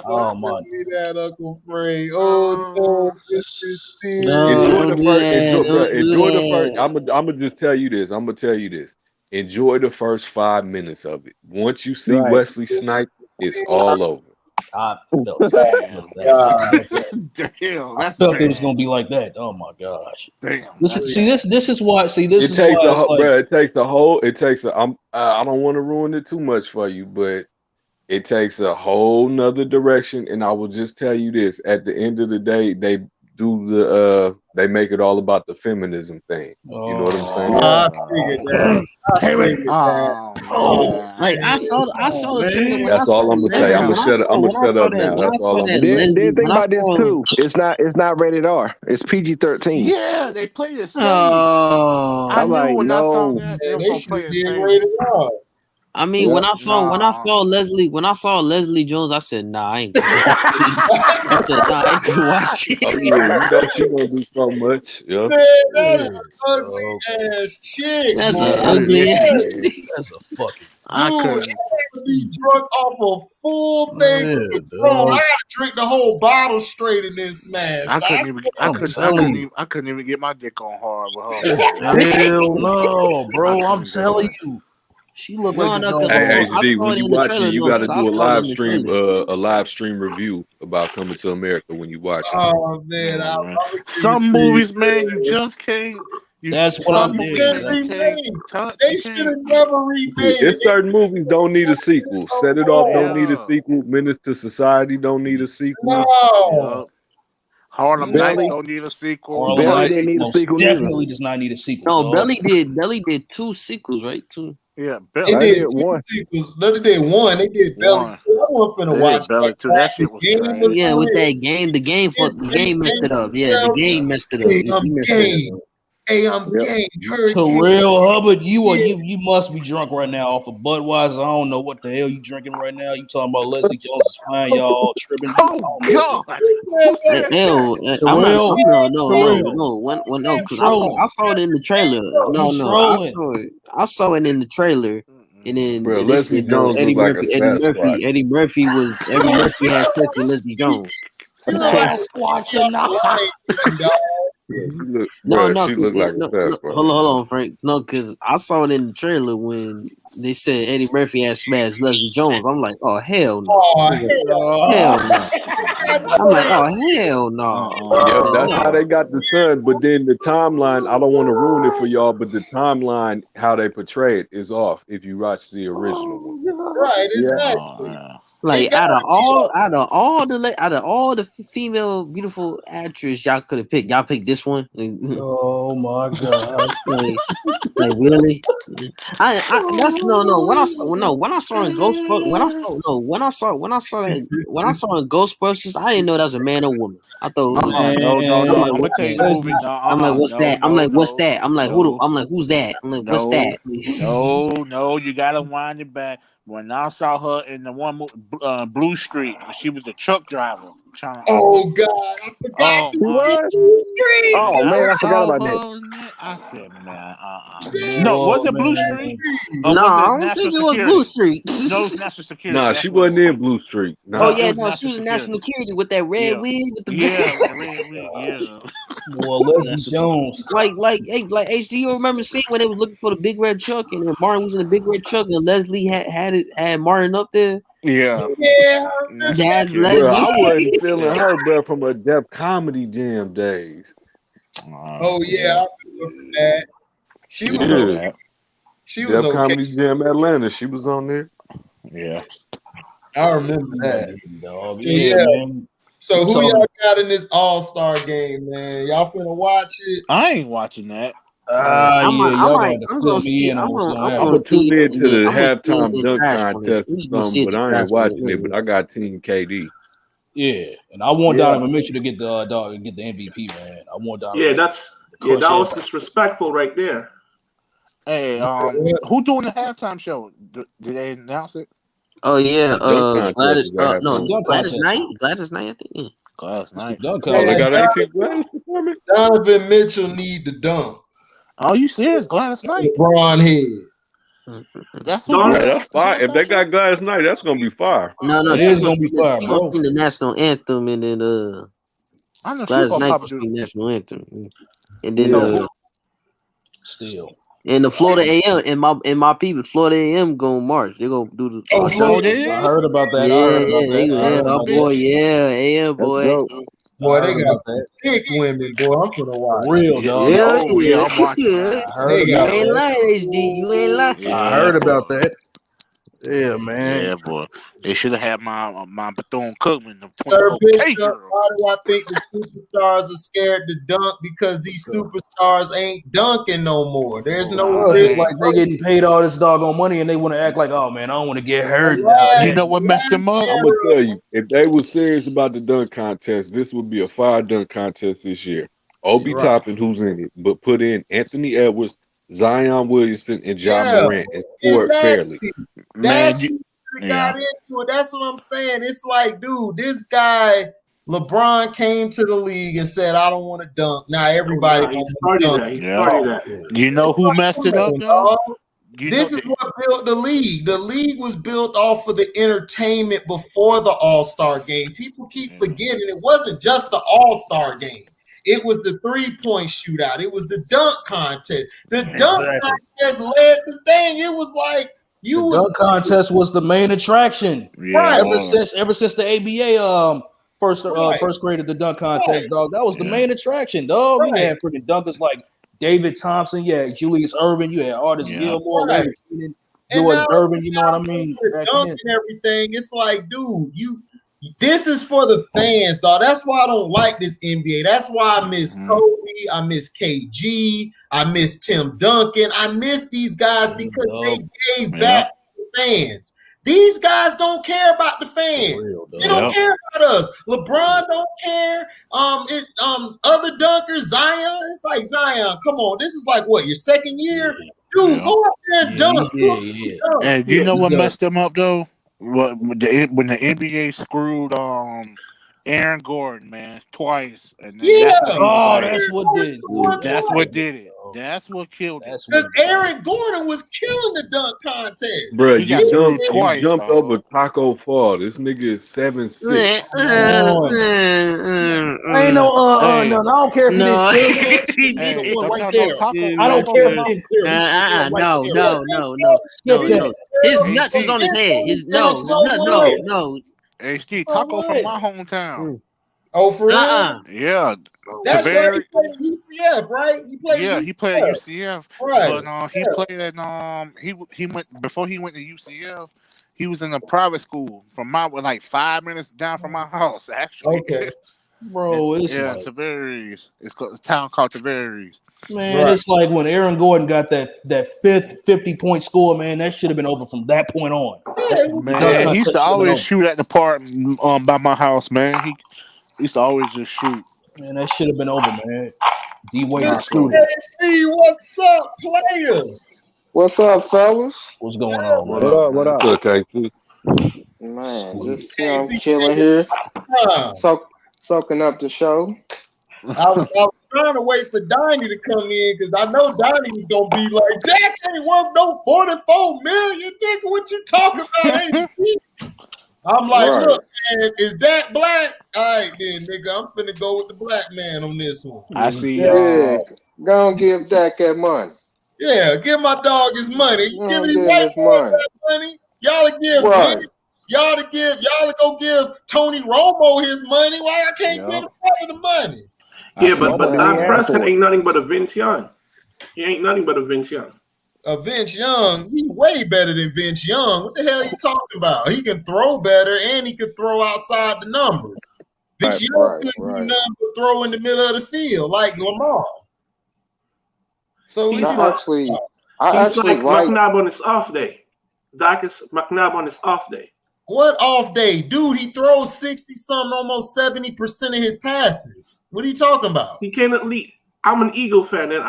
Oh my! That Uncle Frank. Oh no! This is Enjoy the first. I'm gonna just tell you this. Enjoy the first 5 minutes of it. Once you see Wesley Snipes, it's all over. I felt that. Damn, I felt it was gonna be like that. Oh my gosh! Damn. This is why. It takes a whole. I don't want to ruin it too much for you, but it takes a whole nother direction. And I will just tell you this: at the end of the day, they make it all about the feminism thing. You know what I'm saying? I figured that. Like I saw the trailer. That's all I'm gonna say. I'm gonna shut up now. That's all I'm gonna say. Then think about this too. It's not rated R. It's PG-13. Yeah, they play it safe. I knew when I saw that they They was should gonna play be it safe. rated R. I mean, when I saw Leslie Jones, I said, "Nah, I ain't gonna watch it." I said, "Nah, I ain't gonna watch it." Oh, yeah, she gonna do so much. Yeah. Man, that is an ugly ass chick. That's an ugly ass. That's a fucking. I Dude, couldn't. to be drunk off a full thing. I gotta drink the whole bottle straight and then smash. I couldn't even get my dick on hard with her. Hell no, bro! I'm telling you. She looked No, like the no, dog. because Hey, I HD, saw when it you in the watch it, trailer. you No, got to because I do a saw it in live the stream, trailer. a live stream review about Coming to America when you watch it. Oh man, Oh, man. I'm Some movies, man, you just can't. That's what Some I'm movies, Just man, saying. you can't remade. touch. They You should can't. have never remade it. It's certain movies don't need a sequel. Set It Off don't need a Yeah. sequel. Menace to Society don't need a sequel. No. Yep. Harlem Nights Belly, don't need a sequel. Harlem Belly Nights didn't need a most sequel neither. definitely does not need a sequel. No, Dog. Belly did 2 sequels, right? 2. Yeah, They Belly. I did did 2 one. sequels. No, they did 1. They did Belly One. 2. I wasn't finna They watch did Belly that. too. That The shit was game trash. was Yeah, with on that it. game, the game messed it up. Yeah, the game messed it up. Hey, He I'm messed it game. up. Hey, I'm Yep. game. Hurricane. Terrell Hubbard, you Yeah. you must be drunk right now off of Budweiser. I don't know what the hell you drinking right now. You talking about Leslie Jones is fine, y'all tripping. Oh God! Ew, I'm Terrell, no. When no, you because trolling. I saw it in the trailer. No, You no, trolling. I saw it in the trailer, and then Bro, they Leslie said no. Jones look like a Sasquatch. Eddie Murphy had sex with Leslie Jones. Sasquatch or not. Yeah, she look, No, bro, she cause, look like a no, Sasquatch. hold on, Frank. No, because I saw it in the trailer when they said Eddie Murphy had smashed Leslie Jones. I'm like, oh hell no, Oh, hell no. I'm like, oh hell no. Yep, Uh-uh. that's how they got the son. But then the timeline, I don't want to ruin it for y'all, but the timeline, how they portray it, is off if you watch the original one. right, Yeah. exactly. Like out of all the female beautiful actress y'all could have picked, y'all picked this one. Oh my god. like really? That's no. When I saw in Ghostbusters, when I saw in Ghostbusters, I didn't know that was a man or woman. I thought. No. I'm like, gonna tell you the movie. I'm like, what's that? I'm like, what's that? I'm like, who's that? I'm like, what's that? No, you gotta wind it back. When I saw her in the one Blue Street, when she was the truck driver. Oh God, I forgot Oh she my! was Street. Oh When man, I forgot saw about that. her in there, I said, man, Damn. No, was it Oh, Blue man. Street? Or No, was I it don't National think it was Security? Blue Street. No, it's National Security. Nah, That's she what wasn't it was. in Blue Street. Nah. Oh It yeah, was no, she was in National Security. Security with that red wig with the the red wig. Yeah. Well, Leslie Jones. like HD. You remember seeing when they was looking for the big red truck and then Martin was in the big red truck and Leslie had Martin up there. Yeah. Yeah, That's Bro, Leslie. I wasn't feeling her, bro, from her Def Comedy Jam days. oh yeah, I remember that. She was Yeah. okay. She was Def okay. Comedy Jam Atlanta, she was on there. Yeah. I remember that. Dog. So, Yeah, yeah. man. So who y'all got in this All-Star game, man? Y'all finna watch it? I ain't watching that. Y'all gonna have to fill me in on what's gonna I'm happen. gonna tune in to the halftime the dunk trash one. contest We or should go something, see it but to I trash ain't watching one. it. But I got Team KD. Yeah, and I want Yeah. Donovan Mitchell to get the MVP, man. I want Donovan. Yeah, Mitchell. that was disrespectful right there. Hey, who doing the halftime show? Did they announce it? Oh yeah, The dunk contest Gladys. is at No, halftime. Gladys Knight. Gladys Knight, I think. Yeah. Last night. Oh, they got 18 Gladys performing? Donovan Mitchell need to dunk. Are you serious? Gladys Knight? LeBron head. That's Darn who. it. That's fire. If they got Gladys Knight, that's gonna be fire. No, It she is gonna gonna be sing fire, she bro. gonna sing the national anthem and then I know she's Gladys gonna Knight probably gonna do. sing the national anthem. And then So Still. and the Florida AM and my people, Florida AM gonna march. They gonna do the Oh, Florida I heard about that. Yeah, I heard about that. yeah, I heard about boy, that. yeah, That's boy. dope. boy, I they heard got about that. thick women, boy. I'm finna For watch. real, dog. yeah, I'm watching yeah. that. I heard They You got about ain't that. lying, HD. You ain't lying. Yeah, I heard boy. about that. Yeah, man. Yeah, boy. They should have had my Bethune-Cookman, the Sir 24K Bishop, girl. why do I think the superstars are scared to dunk? Because these superstars ain't dunking no more. There's no Well, real. it's like they getting paid all this doggone money and they want to act like, oh man, I don't want to get hurt. You know what messed them up? I'm gonna tell you, if they were serious about the dunk contest, this would be a fire dunk contest this year. Obi Right. Toppin, who's in it, but put in Anthony Edwards, Zion Williamson, and Ja Morant and score it fairly. Man, That's who got into it. That's what I'm saying. It's like, dude, this guy LeBron came to the league and said, "I don't want to dunk." Now everybody He wants to started dunk. that. He started that. You know who messed it up though? This is what built the league. The league was built off of the entertainment before the All-Star game. People keep forgetting it wasn't just the All-Star game. It was the three-point shootout. It was the dunk contest. The dunk contest led the thing. It was like, The dunk contest was the main attraction. Yeah, Ever since the ABA first created the dunk contest, dog. That was the main attraction, dog. We had freaking dunkers like David Thompson, Julius Erving, you had Artis Gilmore, Larry Keenan, George Irvin. You know what I mean? Dunk and everything. It's like, dude, this is for the fans, dog. That's why I don't like this NBA. That's why I miss Kobe. I miss KG. I miss Tim Duncan. I miss these guys because they gave back to the fans. These guys don't care about the fans. They don't care about us. LeBron don't care. Other dunkers, Zion. It's like, Zion, come on. This is like what, your second year? Dude, go out there and dunk. And you know what messed them up though? When the NBA screwed Aaron Gordon, man, twice. And that's what did it. That's what did it. That's what killed it. Because Aaron Gordon was killing the dunk contest. Bro, you jumped over Taco Fall. This nigga is 7'6". Ain't no I don't care if he didn't clear. Right there. I don't care if he didn't clear. No. His nuts was on his head. No. HD Taco from my hometown. Oh, for real? Yeah. That's why he played at UCF, right? He played at UCF. Right. But he played at he went before he went to UCF. He was in a private school from like 5 minutes down from my house, actually. Okay. Bro, it's Tavares. It's a town called Tavares. Man, it's like when Aaron Gordon got that fifth 50-point score, man, that should have been over from that point on. Man, he used to always shoot at the park by my house, man. He used to always just shoot. Man, that should have been over, man. D-Wade screwed. What's up, players? What's up, fellas? What's going on? What up? Okay, man, just chilling here, soaking up the show. I was trying to wait for Donnie to come in because I know Donnie was gonna be like, "Dak ain't worth no $44 million. Nigga, what you talking about?" I'm like, look, man, is Dak black? All right, then, nigga, I'm finna go with the black man on this one. I see. Go and give Dak that money. Yeah, give my dog his money. You give me white boy that money. Y'all give me. Y'all go give Tony Romo his money. Why I can't get a part of the money? Yeah, but Dak Prescott ain't nothing but a Vince Young. He ain't nothing but a Vince Young. Vince Young, he's way better than Vince Young. What the hell are you talking about? He can throw better and he can throw outside the numbers. Vince Young couldn't do nothing but throw in the middle of the field like Lamar. So he's like McNabb on his off day. Dak is McNabb on his off day. What off day? Dude, he throws 60-something, almost 70% of his passes. What are you talking about? He cannot lead. I'm an Eagle fan, and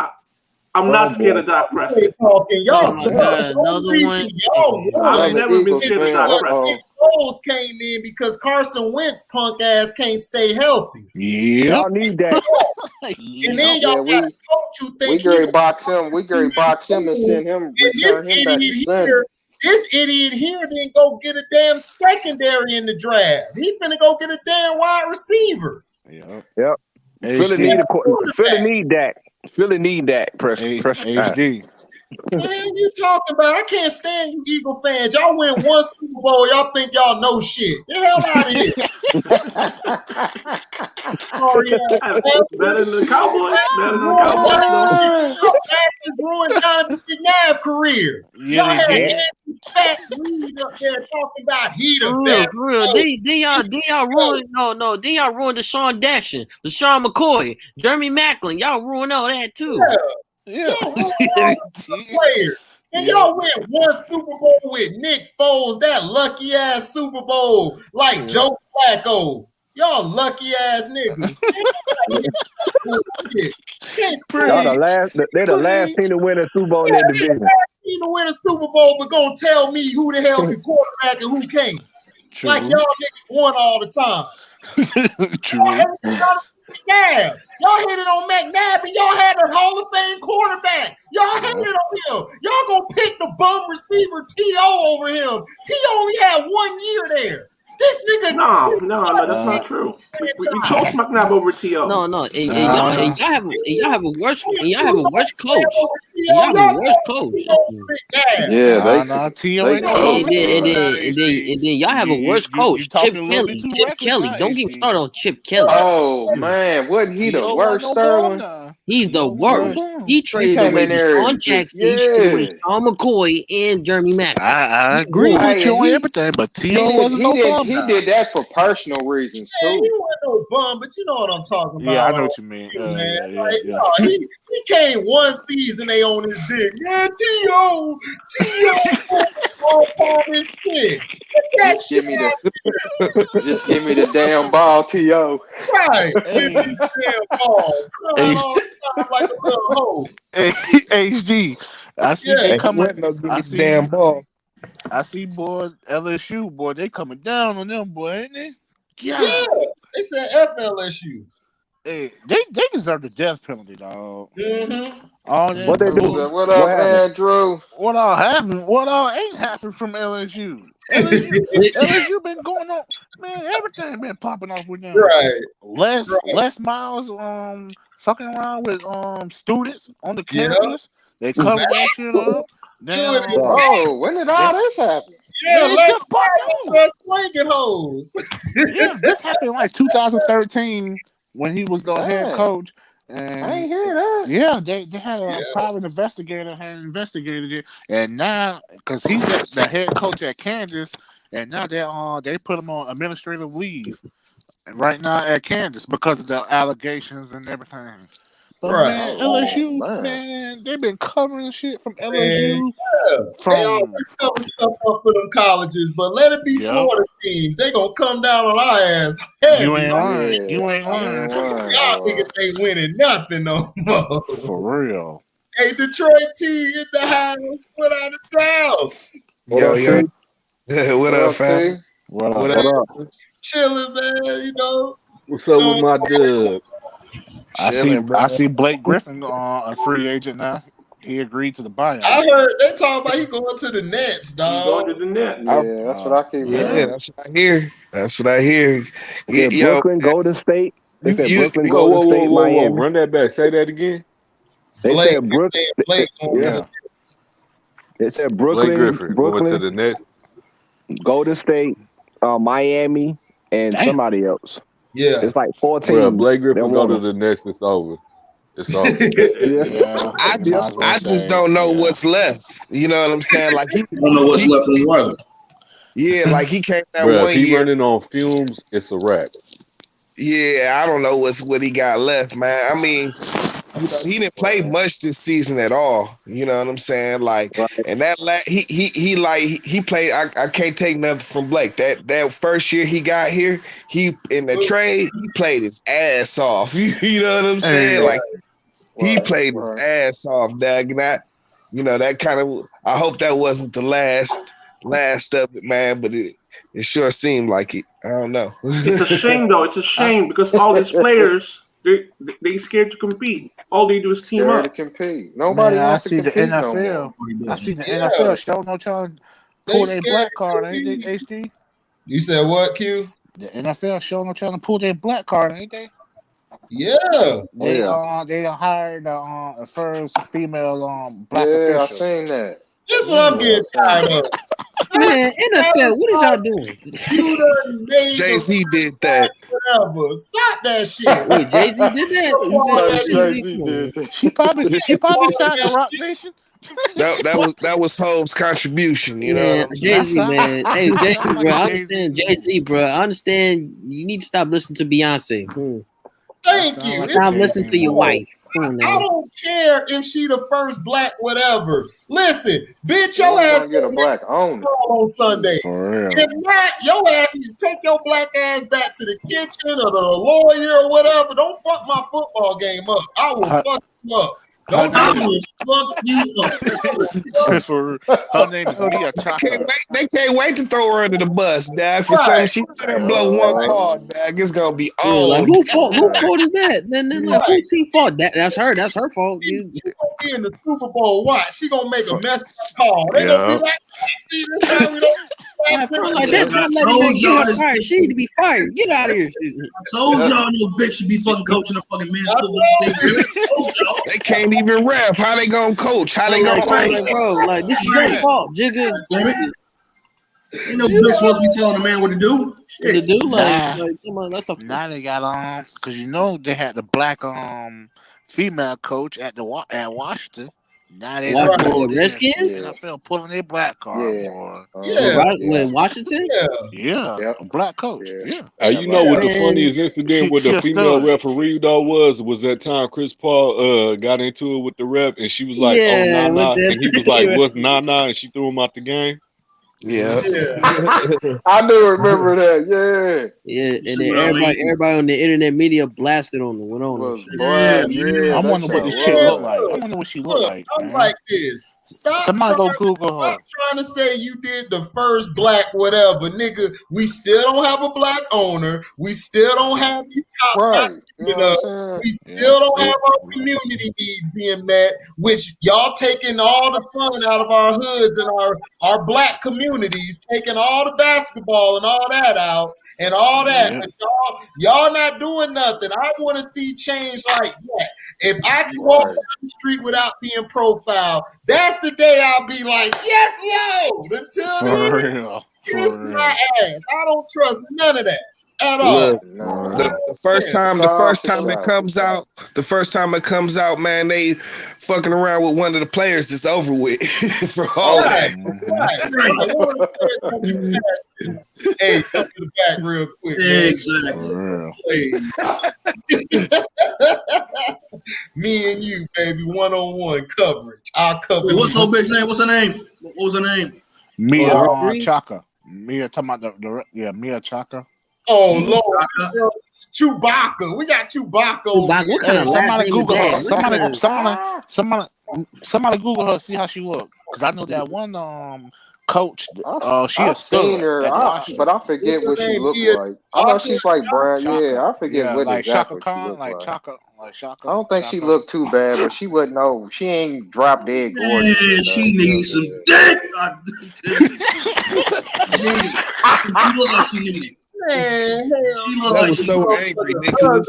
I'm not scared of Dak Prescott. Another one. I've never been scared of Dak Prescott. Goals came in because Carson Wentz punk ass can't stay healthy. Yeah, y'all need that. And then y'all got a coach who thinks we Gary box him and send him. This idiot here didn't go get a damn secondary in the draft. He finna go get a damn wide receiver. Yep. Philly need that. Philly need that. HD. Man, you talking about? I can't stand you Eagle fans. Y'all win one Super Bowl. Y'all think y'all know shit. Get the hell out of here. Better than the Cowboys. Bastards ruined Donovan McNabb's career. Y'all had Andy Fat Reed up there talking about he the best. For real. Y'all ruined Deshaun Jackson, LaShawn McCoy, Jeremy Maclin. Y'all ruined all that too. Yeah. And y'all win one Super Bowl with Nick Foles, that lucky ass Super Bowl, like Joe Flacco. Y'all lucky ass niggas. They're the last team to win a Super Bowl in their division. Team to win a Super Bowl, but gonna tell me who the hell can quarterback and who can't. True. Like y'all niggas won all the time. True. Y'all hit it on McNabb and y'all had a Hall of Fame quarterback. Y'all hated on him. Y'all gonna pick the bum receiver T.O. over him. T.O. only had 1 year there. This nigga. No, that's not true. We chose McNabb over T.O. No, and y'all have a worse coach. And y'all have a worse coach. Yeah, T.O. ain't no and then y'all have a worse coach, Chip Kelly. Chip Kelly. Don't get me started on Chip Kelly. Oh man, wasn't he the worst, Sterling? He's the worst. He traded away Deshaun Jackson, he traded away Sean McCoy and Jeremy Macklin. I agree with you on everything, but T.O. wasn't no bum. He did that for personal reasons too. He wasn't no bum, but you know what I'm talking about. Yeah, I know what you mean. He came one season, they on his dick. Yeah, T.O. all this shit. Just give me the damn ball, T.O. Right. Give me the damn ball. Like a little hoe. HD. I see they coming. I see damn ball. I see, boy, LSU, boy, they coming down on them, boy, ain't they? Yeah. They said FLSU. Hey, they deserve the death penalty, dog. Mm-hmm. What they do? What up, Andrew? What all happened? What all ain't happened from LSU? LSU been going on, man. Everything been popping off with them. Right. Les Miles, fucking around with students on the campus. They covered that shit up. When did all this happen? Yeah, let's swinging hoes. Yeah, this happened in like 2013 when he was the head coach. And I ain't hear that. Yeah, they had a private investigator had investigated it, and now because he's the head coach at Kansas, and now they put him on administrative leave right now at Kansas because of the allegations and everything. But man, LSU, man, they've been covering shit from LSU. They always cover stuff up for them colleges, but let it be Florida teams. They gonna come down on our ass. You ain't lying. You ain't lying. Y'all niggas ain't winning nothing no more. For real. Hey, Detroit T in the house. What out of town? Yo. What up, fam? What up? Chilling, man. You know. What's up with my dub? I see Blake Griffin a free agent now. He agreed to the buyout. I heard they talking about he going to the Nets, dog. He's going to the Nets. Yeah, that's what I keep hearing. Yeah, that's what I hear. That's what I hear. Brooklyn, Golden State. They said Brooklyn, Whoa, Golden State, Miami. Run that back. Say that again. They said Brooklyn. They said Brooklyn, Griffin going to the Nets. Golden State, Miami, and somebody else. Yeah, it's like 14. Bro, Blake Griffin go to the Nets. It's over. It's over. I just don't know what's left. You know what I'm saying? Like I don't know what's left in Marlon. Yeah, like he came that Bro, 1 year. If he running on fumes, it's a wrap. Yeah, I don't know what he got left, man. I mean, he didn't play much this season at all. You know what I'm saying? Like, and that he played. I can't take nothing from Blake. That first year he got here, he in the trade, he played his ass off. You know what I'm saying? Like, he played his ass off, Doug. And that kind of. I hope that wasn't the last of it, man. But it sure seemed like it. I don't know. It's a shame, though. It's a shame because all these players, they scared to compete. All they do is team up. To compete. Nobody wants to compete. I see the NFL show no trying to pull their black card, ain't they, HD? You said what, Q? The NFL show no trying to pull their black card, ain't they? Yeah. They hired the first female black official. Yeah, I seen that. This is what I'm getting tired of. Man, NFL, what is y'all doing? Jay-Z did that. Whatever. Stop that shit. Wait, Jay-Z did that? Jay-Z did that. She probably signed the Rock Nation. That was Hove's contribution, you know. Jay-Z, man. Hey, Jay-Z, bro. I understand Jay-Z, bro. I understand you need to stop listening to Beyonce. Thank you. Stop listening to your wife. I don't care if she the first black whatever. Listen, bitch, your ass get a black on Sunday. For real. If not, your ass need to take your black ass back to the kitchen or the lawyer or whatever. Don't fuck my football game up. I will fuck you up. Don't do it. Fuck you up. Her name is Mia Chaka. They can't wait to throw her under the bus, Dad. For something she couldn't blow one call, Dad. It's gonna be on. Like, who fault is that? Then like, who's she fault? That's her. That's her fault. She gonna be in the Super Bowl. Watch, she gonna make a mess up call. They gonna be like, see this time we don't black front like that. Don't let me get her fired. She need to be fired. Get out of here. I told y'all no bitch should be fucking coaching a fucking men's football. They can't even ref. How they gonna coach? How they gonna coach? Bro, like this is your fault, Jigga. Ain't no bitch supposed to be telling a man what to do. What to do? Like come on, that's a now they got because you know they had the black female coach at Washington. Now they the Redskins. NFL pulling their black card. With Washington. Yeah, a black coach. Yeah. You know what the funniest incident with the female referee though was that time Chris Paul got into it with the ref and she was like, "Oh, nah," and he was like, "What's nah," and she threw him out the game. Yeah. I do remember that. Yeah, and then everybody on the internet media blasted on them. Went on. I wonder what this chick look like. I wonder what she look like. I'm like this. Stop. Somebody go Google her. Stop trying to say you did the first black whatever, nigga. We still don't have a black owner. We still don't have these cops. We still don't have our community needs being met, which y'all taking all the fun out of our hoods and our black communities, taking all the basketball and all that out. And all that, but y'all not doing nothing. I want to see change like that. If I can walk down the street without being profiled, that's the day I'll be like, yes, Lord. Until then, kiss my ass. I don't trust none of that at all. The first time it comes out, man, they fucking around with one of the players. It's over with for all that. Hey, come to the back real quick. Exactly. Me and you, baby, 1-on-1 coverage. I'll cover. What's no bitch name? What's her name? What was her name? Mia Chaka. Mia talking about Mia Chaka. Oh Lord, Chewbacca. We got Chewbacca. What kind of somebody Google her. Somebody Google her. See how she look. Because I know that one coach. I've seen her, but I forget what she looks like. I know she's like brown. I forget what like exactly Shaka Khan, she like Chaka. I don't think she looked too bad, but she wouldn't know. She ain't drop dead gorgeous. Man, she needs some dick. She look like she needs it. Man, she look that like was so angry, Nicholas.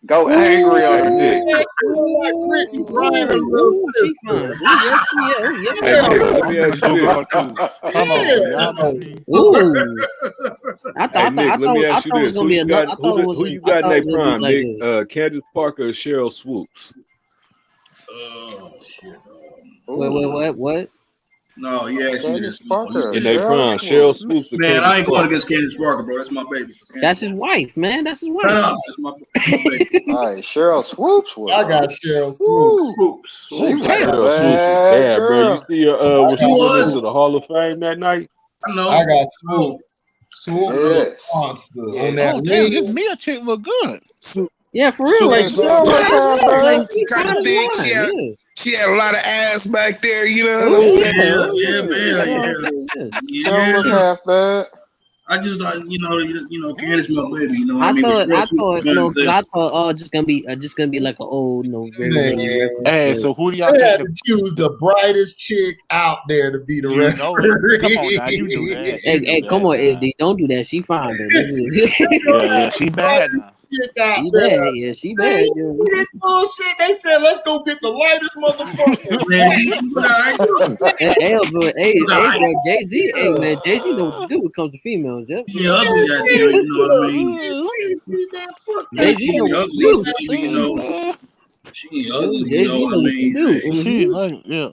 Go angry on her dick. Like Brittany Griner, little sister. I thought it was gonna be another. Who you got in their prime, Nick? Candace Parker or Cheryl Swoops? Oh shit. What? No, Candace Parker. In their prime, Cheryl Swoops. Man, I ain't going against Candace Parker, bro. That's my baby. That's his wife, man. That's his wife. No, that's my baby. All right, Cheryl Swoops. I got Cheryl Swoops. She was bad, bro. You see her when she went into the Hall of Fame that night? I know. I got Swoops. Swoops monster on that ring. This Mia chick look good. Yeah, for real. Like, kind of thing. She had a lot of ass back there, you know what I'm saying? She don't look half bad. I just thought, Candace my baby, you know. I thought just gonna be like an old, Hey, so who do y'all think to choose the brightest chick out there to be the referee? Come on, now, you do that. Hey, come on, AD, don't do that. She fine, yeah, she bad now. She bad, yeah, she bad. This bullshit. They said, let's go get the lightest motherfucker. Hey, Jay-Z, man, Jay-Z know what to do when it comes to females, yeah. Yeah, ugly idea, you know what I mean? Jay-Z know what to do, you know. She ugly, you Jay-Z know what I mean? She like, yeah.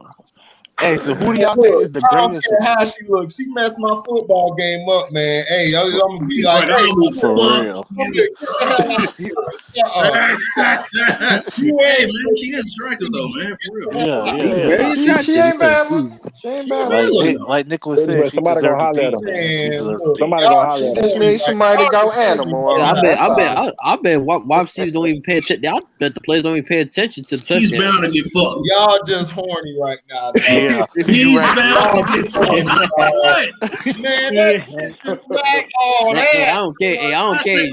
Hey, so who do y'all think is the greatest? I don't care how she looks. She messed my football game up, man. Hey, I'm gonna be like, hey, for real. Hey, man, she is attractive though, man. For real. Yeah. She ain't bad. She ain't bad. Like Nicholas said, somebody gonna holler at her. Somebody gonna holler at her. Just need somebody to go animal. I bet wide receivers don't even pay attention. I bet the players don't even pay attention to the touchdown. He's bound to get fucked. Y'all just horny right now. Yeah. He's bound to get fucked. Man, that's black all that. I don't care. Hey, I don't care.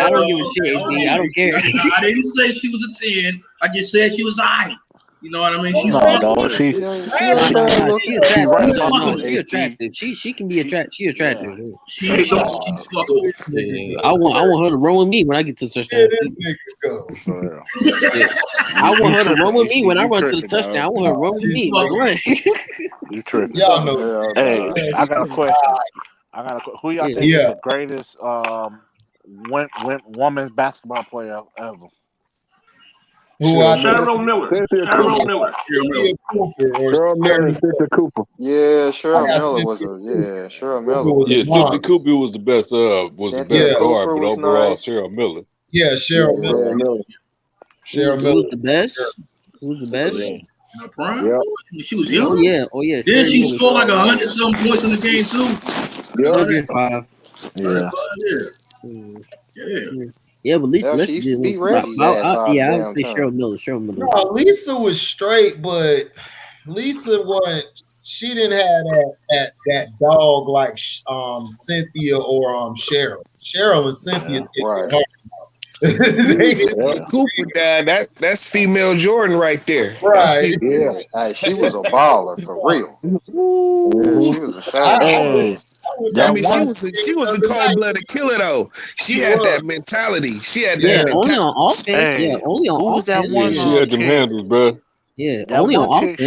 I don't give a shit. I don't care. I didn't say she was a 10. I just said she was aight. You know what I mean? She's No, fuckable. dog. She ain't bad looking. She right She's about fuckable. She attractive. She can be attractive. She attractive. Yeah. She's fuckable. Yeah. I want her to run with me when I get to the touchdown. Where this nigga go? For real. I want her to run with me You when I run to the tripping, touchdown. I dog. want her to run with me. Run. You tripping. Y'all know. Hey, I got a question. Who y'all think is the greatest women's basketball player ever? Cheryl Miller. Cheryl Miller. Cheryl Miller and Cynthia Cooper. Yeah, Cheryl Miller was Cheryl Miller was Yeah, Cynthia Cooper was the best guard, but overall Cheryl Miller. Yeah, Cheryl Miller. Cheryl Miller. Who's the best? Who's the best? In her prime? Yep. She was young. Oh yeah. Didn't she score like 100-something points in the game too? Yeah, but Lisa she used to did be one. ready. I would say Cheryl Miller. No, Lisa was straight, but Lisa wasn't. She didn't have that dog like Cynthia or Cheryl. Cheryl and Cynthia, right. Cooper died. That's female Jordan right there. Right. Yeah. Hey, she was a baller for real. Yeah, she was a savage. She was a cold-blooded killer though. She had that mentality. She had that mentality. Only on offense. Only on offense. That one? She had them handles, bro. Yeah, only on offense.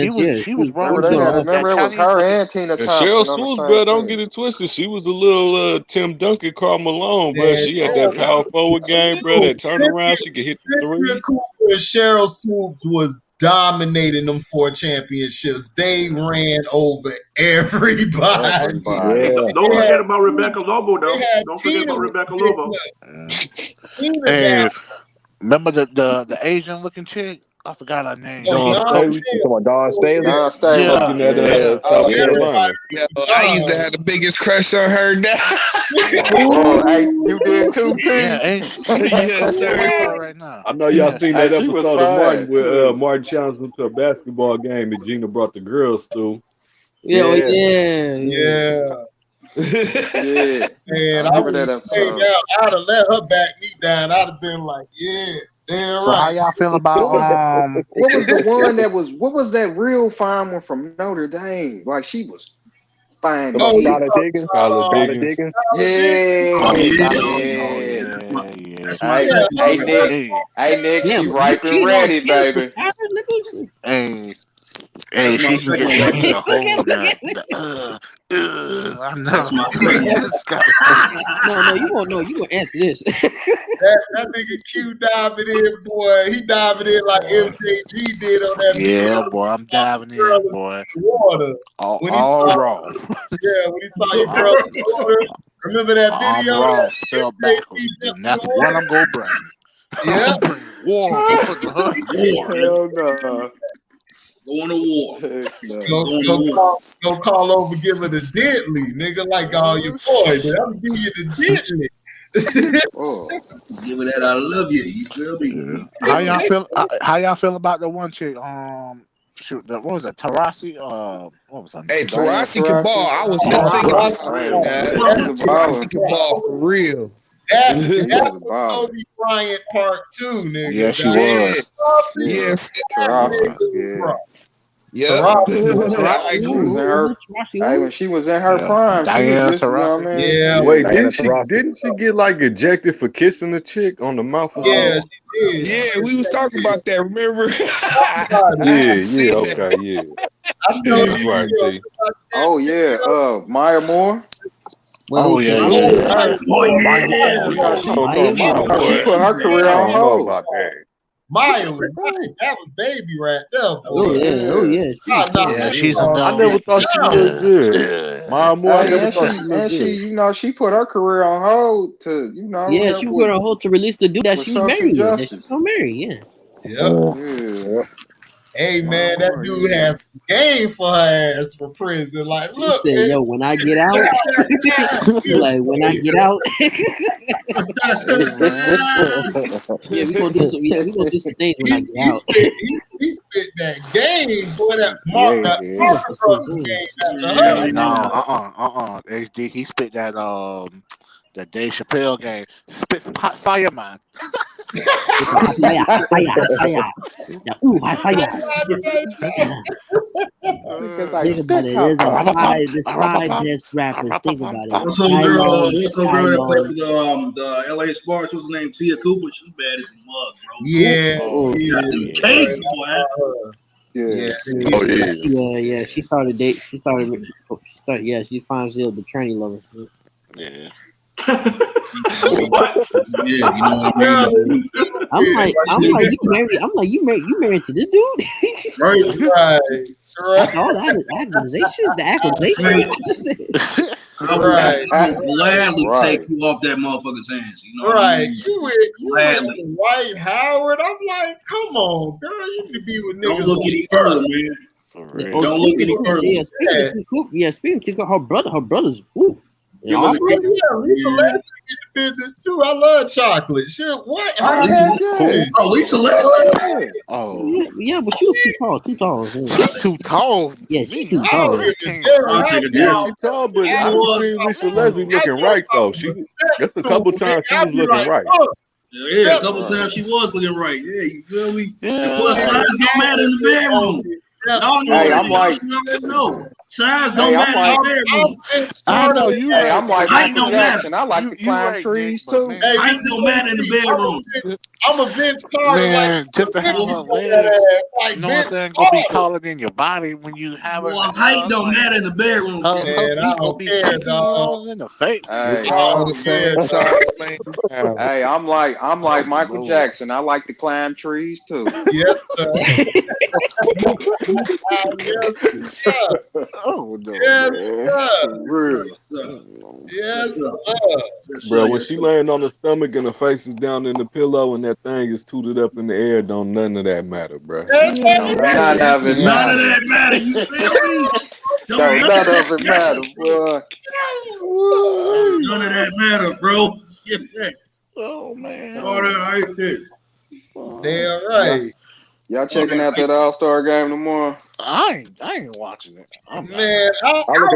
She was remember it was her and Tina Thompson. Cheryl Swoops, bro, don't get it twisted. She was a little Tim Duncan, Karl Malone, bro. She had that power forward game, bro. That turnaround, she could hit the three. Cooper and Cheryl Swoops was dominating them 4 championships. They ran over everybody. Don't forget about Rebecca Lobo, though. Don't forget about Rebecca Lobo. Hey, remember the Asian looking chick? I forgot her name. Dawn Staley. Dawn Staley. South Carolina. Yeah, I used to have the biggest crush on her now. Hey, you did too, P. Yes, sir. Right now. I know y'all seen that episode of Martin with Martin challenged him to a basketball game that Gina brought the girls to. Yeah. Man, I would have let her back me down. I'd have been like, damn so right. how y'all feel about what was the one that was? What was that real fine one from Notre Dame? Like she was fine. Skylar Diggins. Hey, Nick, she ripe and ready, baby. Hey, she can get me a hold I know. No, you gonna answer this. that nigga Q diving in, boy. He diving in like MJG did on that. Yeah, boy, I'm diving in, boy. Water. All raw. Yeah, when he saw your girl. Remember that video? All raw, spelled backwards. And that's what I'm gonna bring. Yeah. War. Hell no. Going to war. Go call over, give her the deadly, nigga, like all your boys. I'm giving you the deadly. Give her that I love you. You feel me? How y'all feel about the one chick? What was it? Tarasi? What was that? Hey, Tarasi can ball. I was just thinking Tarasi can ball for real. That was Kobe Bryant Part 2, nigga. Yeah, she was. Hey, when she was in her prime, Diana Taurasi. Wait, didn't she get like ejected for kissing the chick on the mouth? Or something? Yeah, we was talking about that. Remember? Right. Oh yeah, Maya Moore. She put her career on hold. Maya that was baby right there. She's a I never thought she was good. Maya Moore, I never thought she was good. She put her career on hold to, Yeah, she put her hold to release the dude that she married. That she's gonna marry, Yep. Hey man, that dude has game for her ass for prison. Like, look, he said, "Yo, when I get out, when I get out, we gonna do some things when I get out." He spit that game, boy. That Mark game. HD, he spit that Dave Chappelle game. Spit some hot fire, man. Think about it. There's five best rappers. Think about it. What's old girl that played for the LA Sparks? What's her name? Tia Cooper. She bad as a mug, bro. Yeah. Got them cakes, boy. Yeah. She started date. She started. Yeah, she finds the tranny lover. Yeah. What? Yeah, you know what I mean. I'm like, you married to this dude? Right. All that accusations, the accusations. I would gladly take you off that motherfucker's hands. You know what I mean? You with White Howard. I'm like, come on, girl. You need to be with niggas. Don't look any further, man. Don't look any further. Speaking to her brother's. Ooh. Lisa Leslie get the business too. I love chocolate. Shit, what? Lisa Leslie. Oh, yeah, but she was too tall. She's too tall. Yeah, she's too tall. Yeah, she tall, but I haven't seen Lisa Leslie looking right though. That's a couple times she was looking right. Yeah, a couple times she was looking right. Yeah, you feel me? And plus, size don't matter in the bedroom. Size don't matter in the bedroom. I know you. I'm like height Michael don't matter. Jackson. I like to climb trees too. Height don't matter in the bedroom. I'm a Vince Carter. Man, just to have her legs, you know what I'm saying, gonna be taller than your body when you have her. Well, height don't matter in the bedroom. Her feet gonna be kicking you all in the face. Hey, I'm like Michael Jackson. I like to climb trees too. Yes, sir. Oh no, yes, bro. When she laying on her stomach and her face is down in the pillow and that thing is tooted up in the air, don't none of that matter, bro. None of it matter. You feel me? None of it matter, bro. None of that matter, bro. Skip that. Oh man. All that right there. Damn right. Y'all checking out that All-Star game tomorrow? I ain't watching it. I look at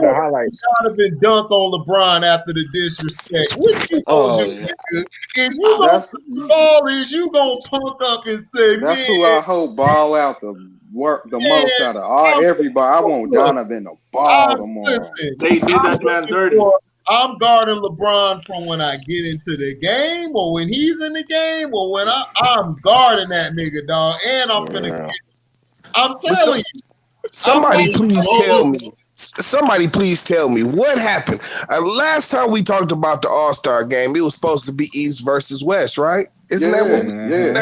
the highlights. I'd have been dunked on LeBron after the disrespect. What you gonna do? If you gonna ball is you gonna punk up and say, that's man, who I hope ball out the most out of everybody. I want Donovan to ball tomorrow. Listen, They did that man dirty. I'm guarding LeBron from when I get into the game or when he's in the game or when I'm guarding that nigga, dog. And I'm gonna I'm telling you. Somebody please tell me what happened. Last time we talked about the All-Star game, it was supposed to be East versus West, right? Isn't that what? Didn't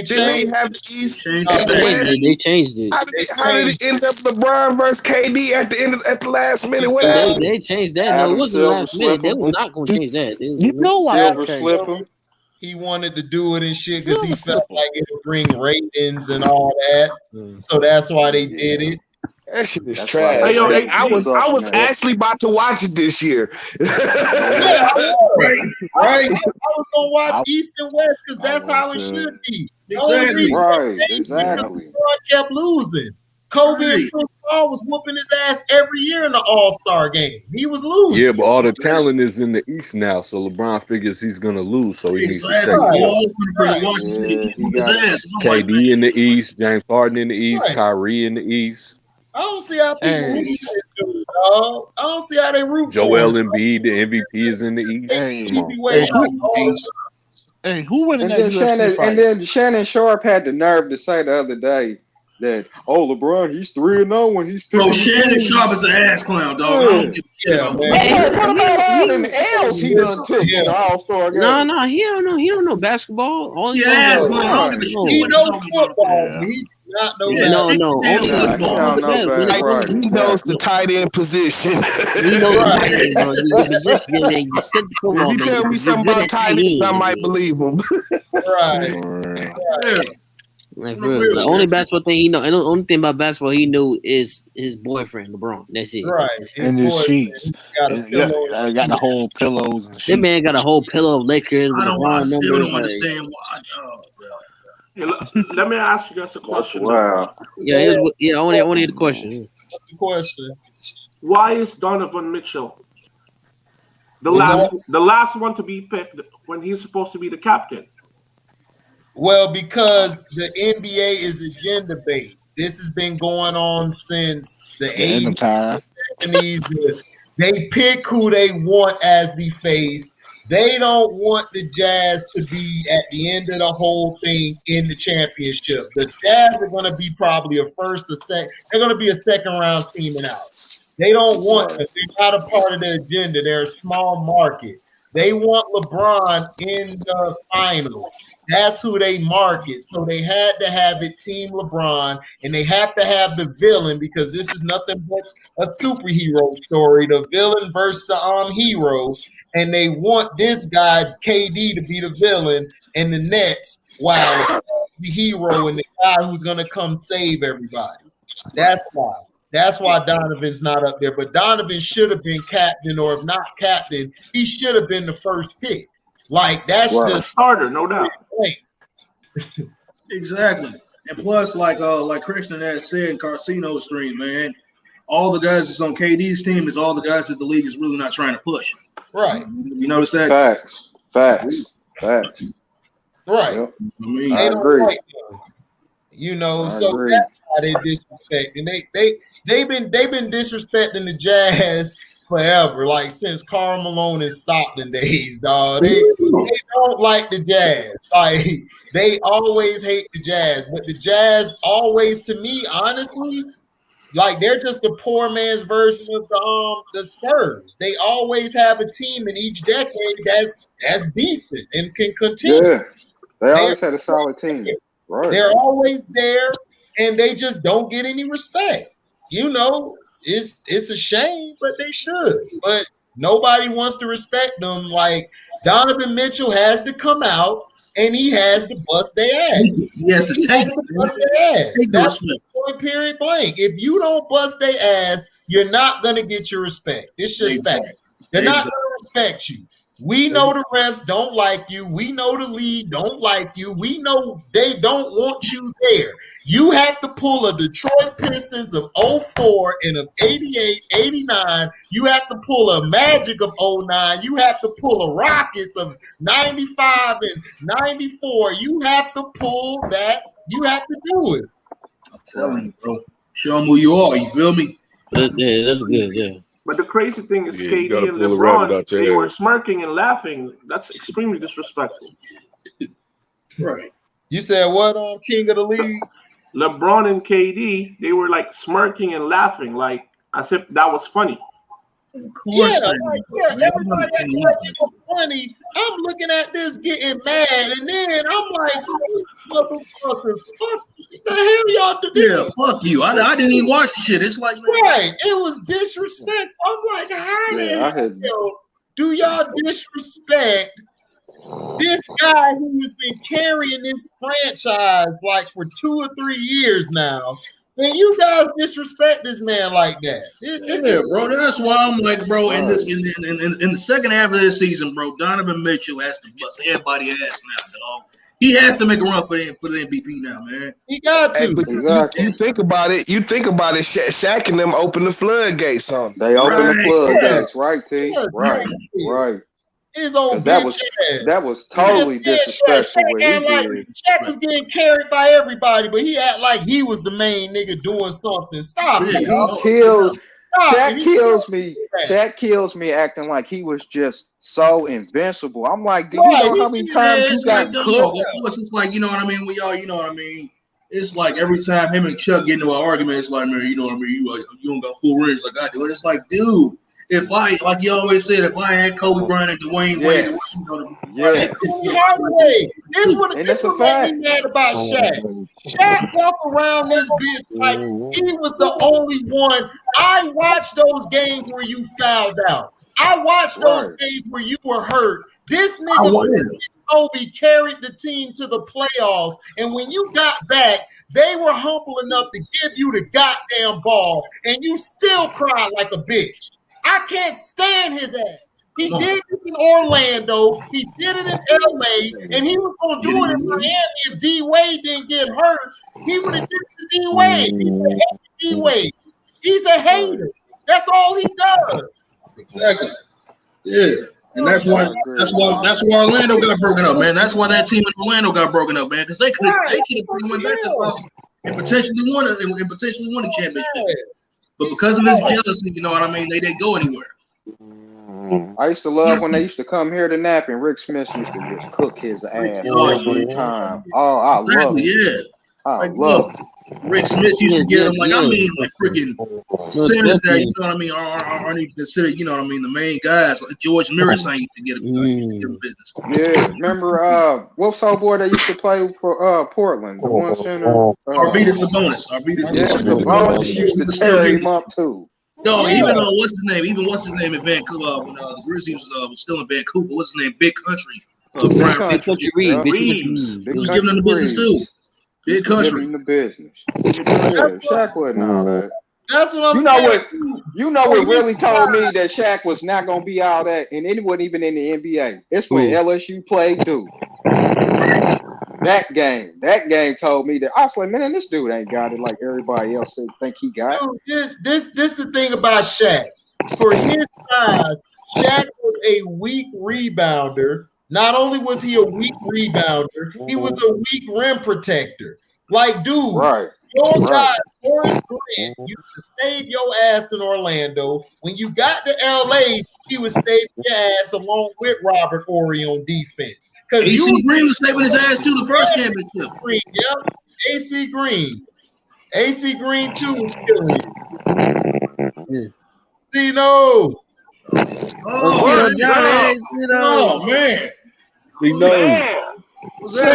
they have the East? They changed it. How did it end up LeBron versus KD at the last minute? What they changed that. No, it wasn't the last minute. They was not going to change that. You know why? He wanted to do it and shit because he felt like it would bring ratings and all that. So that's why they did it. That shit is trash. I was actually about to watch it this year. I was gonna watch East and West because that's how it should be. Exactly. Kept losing. Kobe and Chris Paul was whooping his ass every year in the All-Star game. He was losing. Yeah, but all the talent is in the East now, so LeBron figures he's gonna lose, so he needs to shake it up. KD in the East, James Harden in the East, Kyrie in the East. I don't see how people root for this dude, dog. I don't see how they root for him. Joel Embiid, the MVP, is in the East. Hey, who went in that UFC fight? And then Shannon Sharp had the nerve to say the other day that, LeBron, he's 3-0 when he's picking. Bro, Shannon Sharp is an ass clown, dog. I don't give a shit about that. What about all them L's he done took in the All-Star game? No, he don't know basketball. All he ass clown. He knows football. He not know no. He knows the tight end position. He knows the tight end, bro. The position, man. You stick the football, if you tell me something about tight ends, I might believe him. Right. Like, for real, the only basketball thing he know, and the only thing about basketball he knew is his boyfriend LeBron. That's it. Right. And his sheets. Got the whole pillows and shit. That man got a whole pillow of Lakers. I don't understand why. Hey, let me ask you guys a question. Wow. I want to hear the question. What's the question? Why is Donovan Mitchell the last one to be picked when he's supposed to be the captain? Well, because the NBA is agenda based. This has been going on since the 80s, time. 70s. They pick who they want as the face. They don't want the Jazz to be at the end of the whole thing in the championship. The Jazz are going to be probably a first or second. They're going to be a second round team and out. They don't want them. They're not a part of the agenda. They're a small market. They want LeBron in the finals. That's who they market. So they had to have it Team LeBron, and they have to have the villain because this is nothing but a superhero story. The villain versus the hero, and they want this guy KD to be the villain and the Nets. Wow, the hero and the guy who's gonna come save everybody. That's why. That's why Donovan's not up there. But Donovan should have been captain, or if not captain, he should have been the first pick. Like that's just starter, no doubt. Exactly. And plus, like Christian had said in Casino stream, man, all the guys that's on KD's team is all the guys that the league is really not trying to push. Right. You notice that? Facts. Right. Yep. I agree. Like so that's how they disrespect. And they've been disrespecting the Jazz forever, like since Karl Malone and Stockton days, dog. They don't like the Jazz. Like they always hate the Jazz, but the Jazz always, to me, honestly, like they're just a poor man's version of the Spurs. They always have a team in each decade that's decent and can continue. Yeah, they always had a solid team. Right. They're always there, and they just don't get any respect. It's a shame, but they should. But nobody wants to respect them. Like Donovan Mitchell has to come out and he has to bust their ass. He has to take bust their ass. That's the point, period blank. If you don't bust their ass, you're not gonna get your respect. It's just fact. They're not gonna respect you. We know the refs don't like you. We know the league don't like you. We know they don't want you there. You have to pull a Detroit Pistons of 04 and of 88, 89. You have to pull a Magic of 09. You have to pull a Rockets of 95 and 94. You have to pull that. You have to do it. I'm telling you, bro. Show them who you are. You feel me? Yeah, that's good. Yeah. But the crazy thing is, KD and LeBron, they were smirking and laughing. That's extremely disrespectful. Right. You said what on King of the League? LeBron and KD, they were like smirking and laughing, like as if that was funny. Everybody acted like it was funny. I'm looking at this getting mad, and then I'm like, motherfuckers, fuck the hell y'all do this? Yeah, fuck you. I didn't even watch the shit. It's like, right, it was disrespect. I'm like, how the hell do y'all disrespect this guy who has been carrying this franchise like for 2 or 3 years now? And you guys disrespect this man like that. Bro. That's why I'm like, bro. In the second half of this season, bro, Donovan Mitchell has to bust everybody's ass now, dog. He has to make a run for the MVP now, man. He got to. Hey, but you think about it. Shaq and them open the floodgates on. They open the floodgates, right, T? Right. His old that was totally disrespectful. Shaq was getting carried by everybody, but he act like he was the main nigga doing something. Stop it. Shaq kills me. Shaq kills me acting like he was just so invincible. I'm like, do you know how many times you got cooked? It's just like, you know what I mean? We all, you know what I mean? It's like every time him and Chuck get into an argument, it's like, man, you know what I mean? You don't got full rings like I do. And it's like, dude. If I, like you always said, if I had Kobe Bryant and Dwayne Wade, this would make me mad about Shaq. Shaq walked around this bitch like he was the only one. I watched those games where you fouled out. I watched those games where you were hurt. This nigga Kobe carried the team to the playoffs, and when you got back, they were humble enough to give you the goddamn ball, and you still cried like a bitch. I can't stand his ass. He did this in Orlando. He did it in LA, and he was going to do it in Miami if D Wade didn't get hurt. He would have did it to D Wade. He would have D Wade. He's a hater. That's all he does. Exactly. Yeah. And that's why Orlando got broken up, man. That's why that team in Orlando got broken up, man. Because they could have went back to Boston and potentially won a championship. But because of this jealousy, you know what I mean, they didn't go anywhere. I used to love when they used to come here to nap and Rick Smith used to just cook his ass every time. Oh, I love it. Yeah. I love it. Rick Smith used to get them like freaking centers that, you know what I mean, aren't even considered, you know what I mean, the main guys. Like George Mirasang used to get him business. Yeah, remember what's our boy that used to play for Portland? The one center. Arvydas Sabonis. Sabonis used to tear him up too. No, even what's his name in Vancouver when the Grizzlies was still in Vancouver. What's his name? Big Country. Brian Big Country Reed. He was giving them the business too. Big Country. Giving the business. Shaq wasn't all that. That's what I'm saying. You know what really told me that Shaq was not gonna be all that, and it wasn't even in the NBA. It's when LSU played Duke. That game told me that I was like, man, this dude ain't got it like everybody else think he got. Dude, this the thing about Shaq. For his size, Shaq was a weak rebounder. Not only was he a weak rebounder, he was a weak rim protector. Like, dude, your guy, Horace Grant, used to save your ass in Orlando. When you got to LA, he was saving your ass along with Robert Horry on defense. AC Green was saving his ass too the first championship. Yep, AC Green. AC Green too was killing you. C-No. Oh man. What's that? I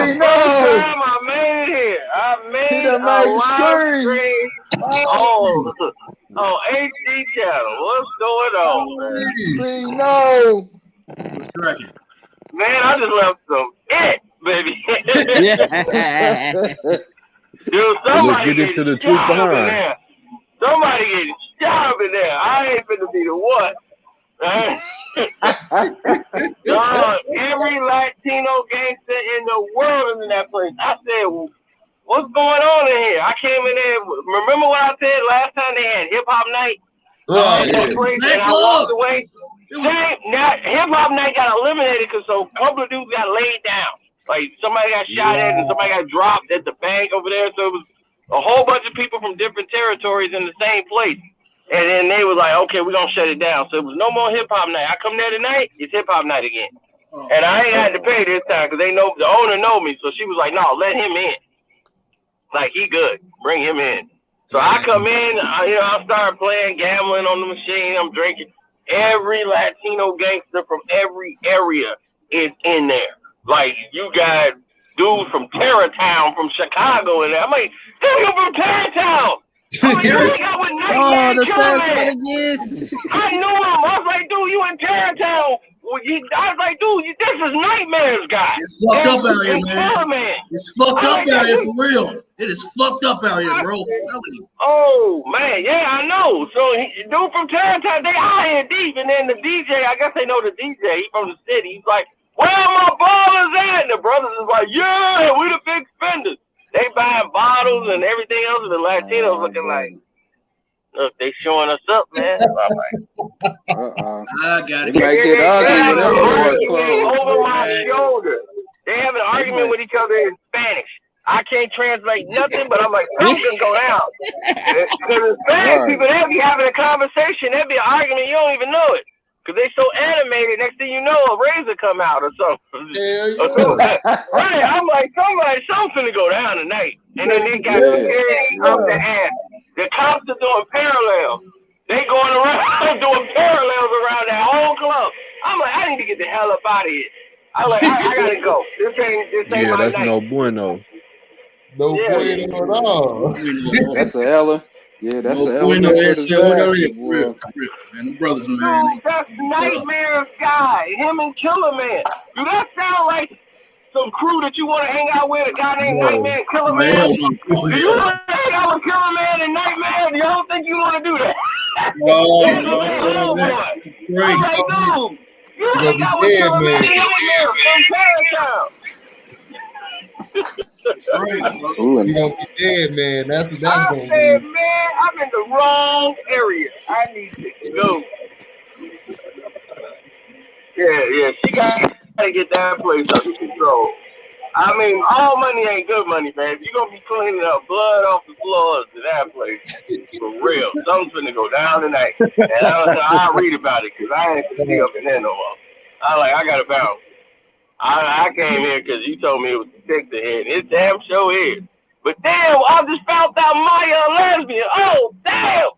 made it here. I made a live stream on HD channel. What's going on, man? What's cracking? Man, I just left some baby. Dude, let's get into the truth behind. Somebody getting shot up in there. I ain't finna be the one. Every Latino gangster in the world is in that place. I said, what's going on in here? I came in there. Remember what I said last time they had hip hop night? And I walked away. Now hip hop night got eliminated because a couple of dudes got laid down. Like somebody got shot at and somebody got dropped at the bank over there. So it was a whole bunch of people from different territories in the same place. And then they was like, okay, we're going to shut it down. So it was no more hip-hop night. I come there tonight, it's hip-hop night again. And I ain't had to pay this time because they know the owner know me. So she was like, no, let him in. Like, he good. Bring him in. So I come in, I start playing, gambling on the machine. I'm drinking. Every Latino gangster from every area is in there. Like, you got dudes from Terrortown, from Chicago in there. I'm like, dude, you're from Terrortown. I'm like, the Terrortown, yes. I knew him. I was like, dude, you in Terrortown. I was like, dude, this is Nightmare's guy. It's fucked up out here, man. It's fucked up out here for real. It is fucked up out here, bro. Oh, man, yeah, I know. So, dude from Terrortown, they out here deep. And then the DJ, I guess they know the DJ. He from the city. He's like, where my ballers at? And the brothers is like, yeah, we the big spenders. They buying bottles and everything else, and the Latinos looking like, look, they showing us up, man. So I'm like, I got it. Over my shoulder. They have an argument with each other in Spanish. I can't translate nothing, but I'm like, something's gonna go down. Because in Spanish people, they'll be having a conversation, there'll be an argument, you don't even know it. Because they so animated, next thing you know, a razor come out or something. Right, I'm like, something's gonna go down tonight. And then they got security up the ass. The cops are doing parallels. They going around doing parallels around that whole club. I'm like, I need to get the hell up out of here. I'm like, I gotta go. This ain't my that's night. no bueno. No bueno at all. That's a Ella. Yeah, that's a Ella. Man, brothers, man. Dude, that's Nightmare's guy. Him and Killer Man. Do that sound like some crew that you want to hang out with? A guy named Nightmare and Killer Man? Do you want to hang out with Killer Man and Nightmare? Do you don't think you want to do that? No, I'm like, dude, you hang out with Killer Man and Nightmare from Terrortown. You gonna be dead, man. That's gonna be. Man, I'm in the wrong area. I need to go. Yeah, Yeah. She got to get that place under control. I mean, all money ain't good money, man. You're going to be cleaning up blood off the floors in that place. For real. Something's going to go down tonight. And I'll read about it because I ain't see up in there no more. I got to bounce. I came here because you told me it was detective head. It damn sure is. But damn, I just found out Maya a lesbian. Oh, damn.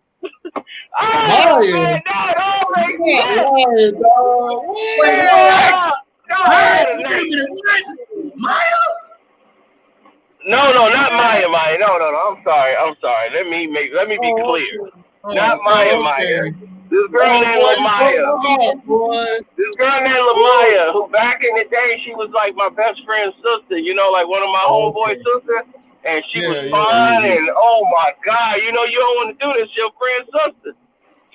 Oh, man, that all makes sense. What? Maya? No, not Maya. No. I'm sorry. Let me be clear. Not Maya. This girl named Lamaya. This girl named Lamaya, who back in the day she was like my best friend's sister. You know, like one of my homeboy sisters. And she was fine, and oh my God, you know you don't want to do this, your friend's sister.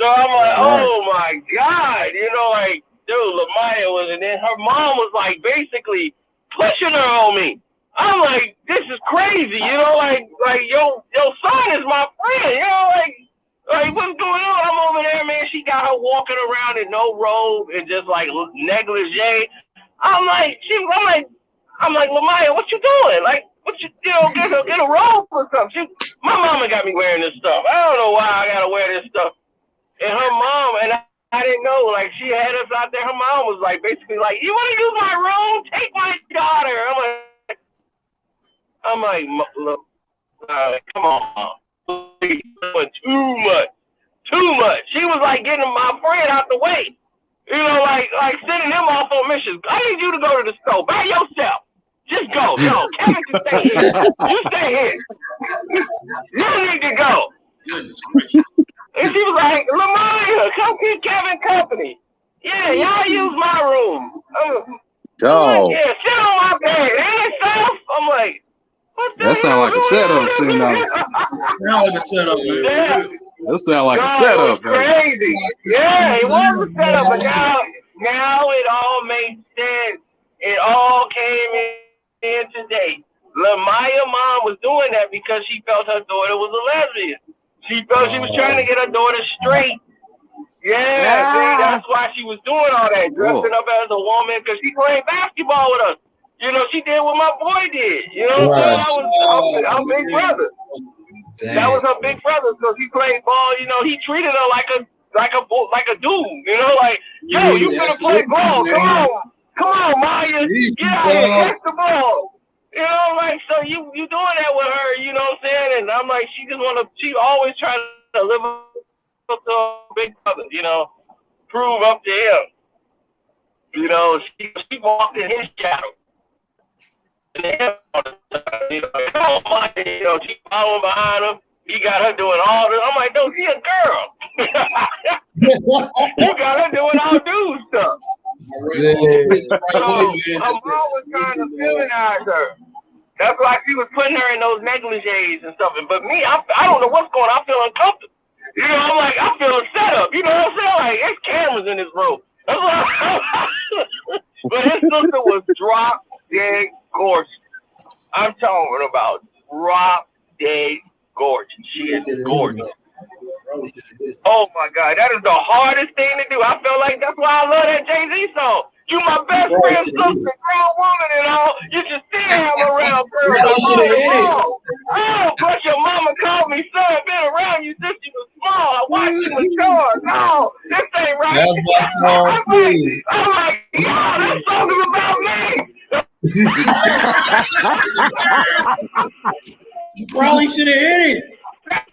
So I'm like, oh my God, you know, like, dude, Lamaya was, and then her mom was like basically pushing her on me. I'm like, this is crazy, you know, like your son is my friend, you know, like what's going on? I'm over there, man. She got her walking around in no robe and just like negligee. I'm like, Lamaya, what you doing? Like, what you get a robe or something? My mama got me wearing this stuff. I don't know why I gotta wear this stuff. And her mom, and I didn't know, like she had us out there. Her mom was like basically like, you want to use my room? Take my daughter. I'm like, look, come on, please, too much. She was like getting my friend out the way. You know, like sending him off on missions. I need you to go to the store by yourself. Just go. No, Kevin can stay here. You stay here. You need to go. Goodness gracious. And she was like, Lamaya, come keep Kevin company. Yeah, y'all use my room. I'm like, yeah, sit on my bed. Ain't it soft? I'm like, what the That sound like a setup, Sound like a setup, man. Yeah. That sound like a God, setup, it was crazy. Yeah, it was a setup, but now it all makes sense. It all came in today. Lamaya mom was doing that because she felt her daughter was a lesbian. She felt she was trying to get her daughter straight. Yeah, see, that's why she was doing all that, dressing up as a woman, because she played basketball with us. You know, she did what my boy did. You know what I'm saying? That was our big brother. Damn. That was her big brother, because he played ball. You know, he treated her like a dude. You know, like, yo, you gonna play ball? Come on, Maya, get out here, catch the ball. You know, like, so you doing that with her, you know what I'm saying? And I'm like, she always trying to live up to her big brother, you know, prove up to him. You know, she walked in his shadow. You know, Maya, you know, she following behind him. He got her doing all this. I'm like, no, she a girl. You got her doing all dude stuff. So her mom was trying to feminize her. That's why she was putting her in those negligees and stuff. But me, I don't know what's going on. I feel uncomfortable. You know, I'm like, I feel a setup. You know what I'm saying? Like, there's cameras in this room. But his sister was drop dead gorgeous. I'm talking about drop dead gorgeous. She is gorgeous. Oh my God, that is the hardest thing to do. I feel like that's why I love that Jay-Z song. You my best friend, sister, grown woman, and all. You should still have around, girl. Oh, but your mama called me son, been around you since you was small. I watched you mature. No, this ain't right. That's my song too. I'm like, God, that song is about me. You probably should have hit it.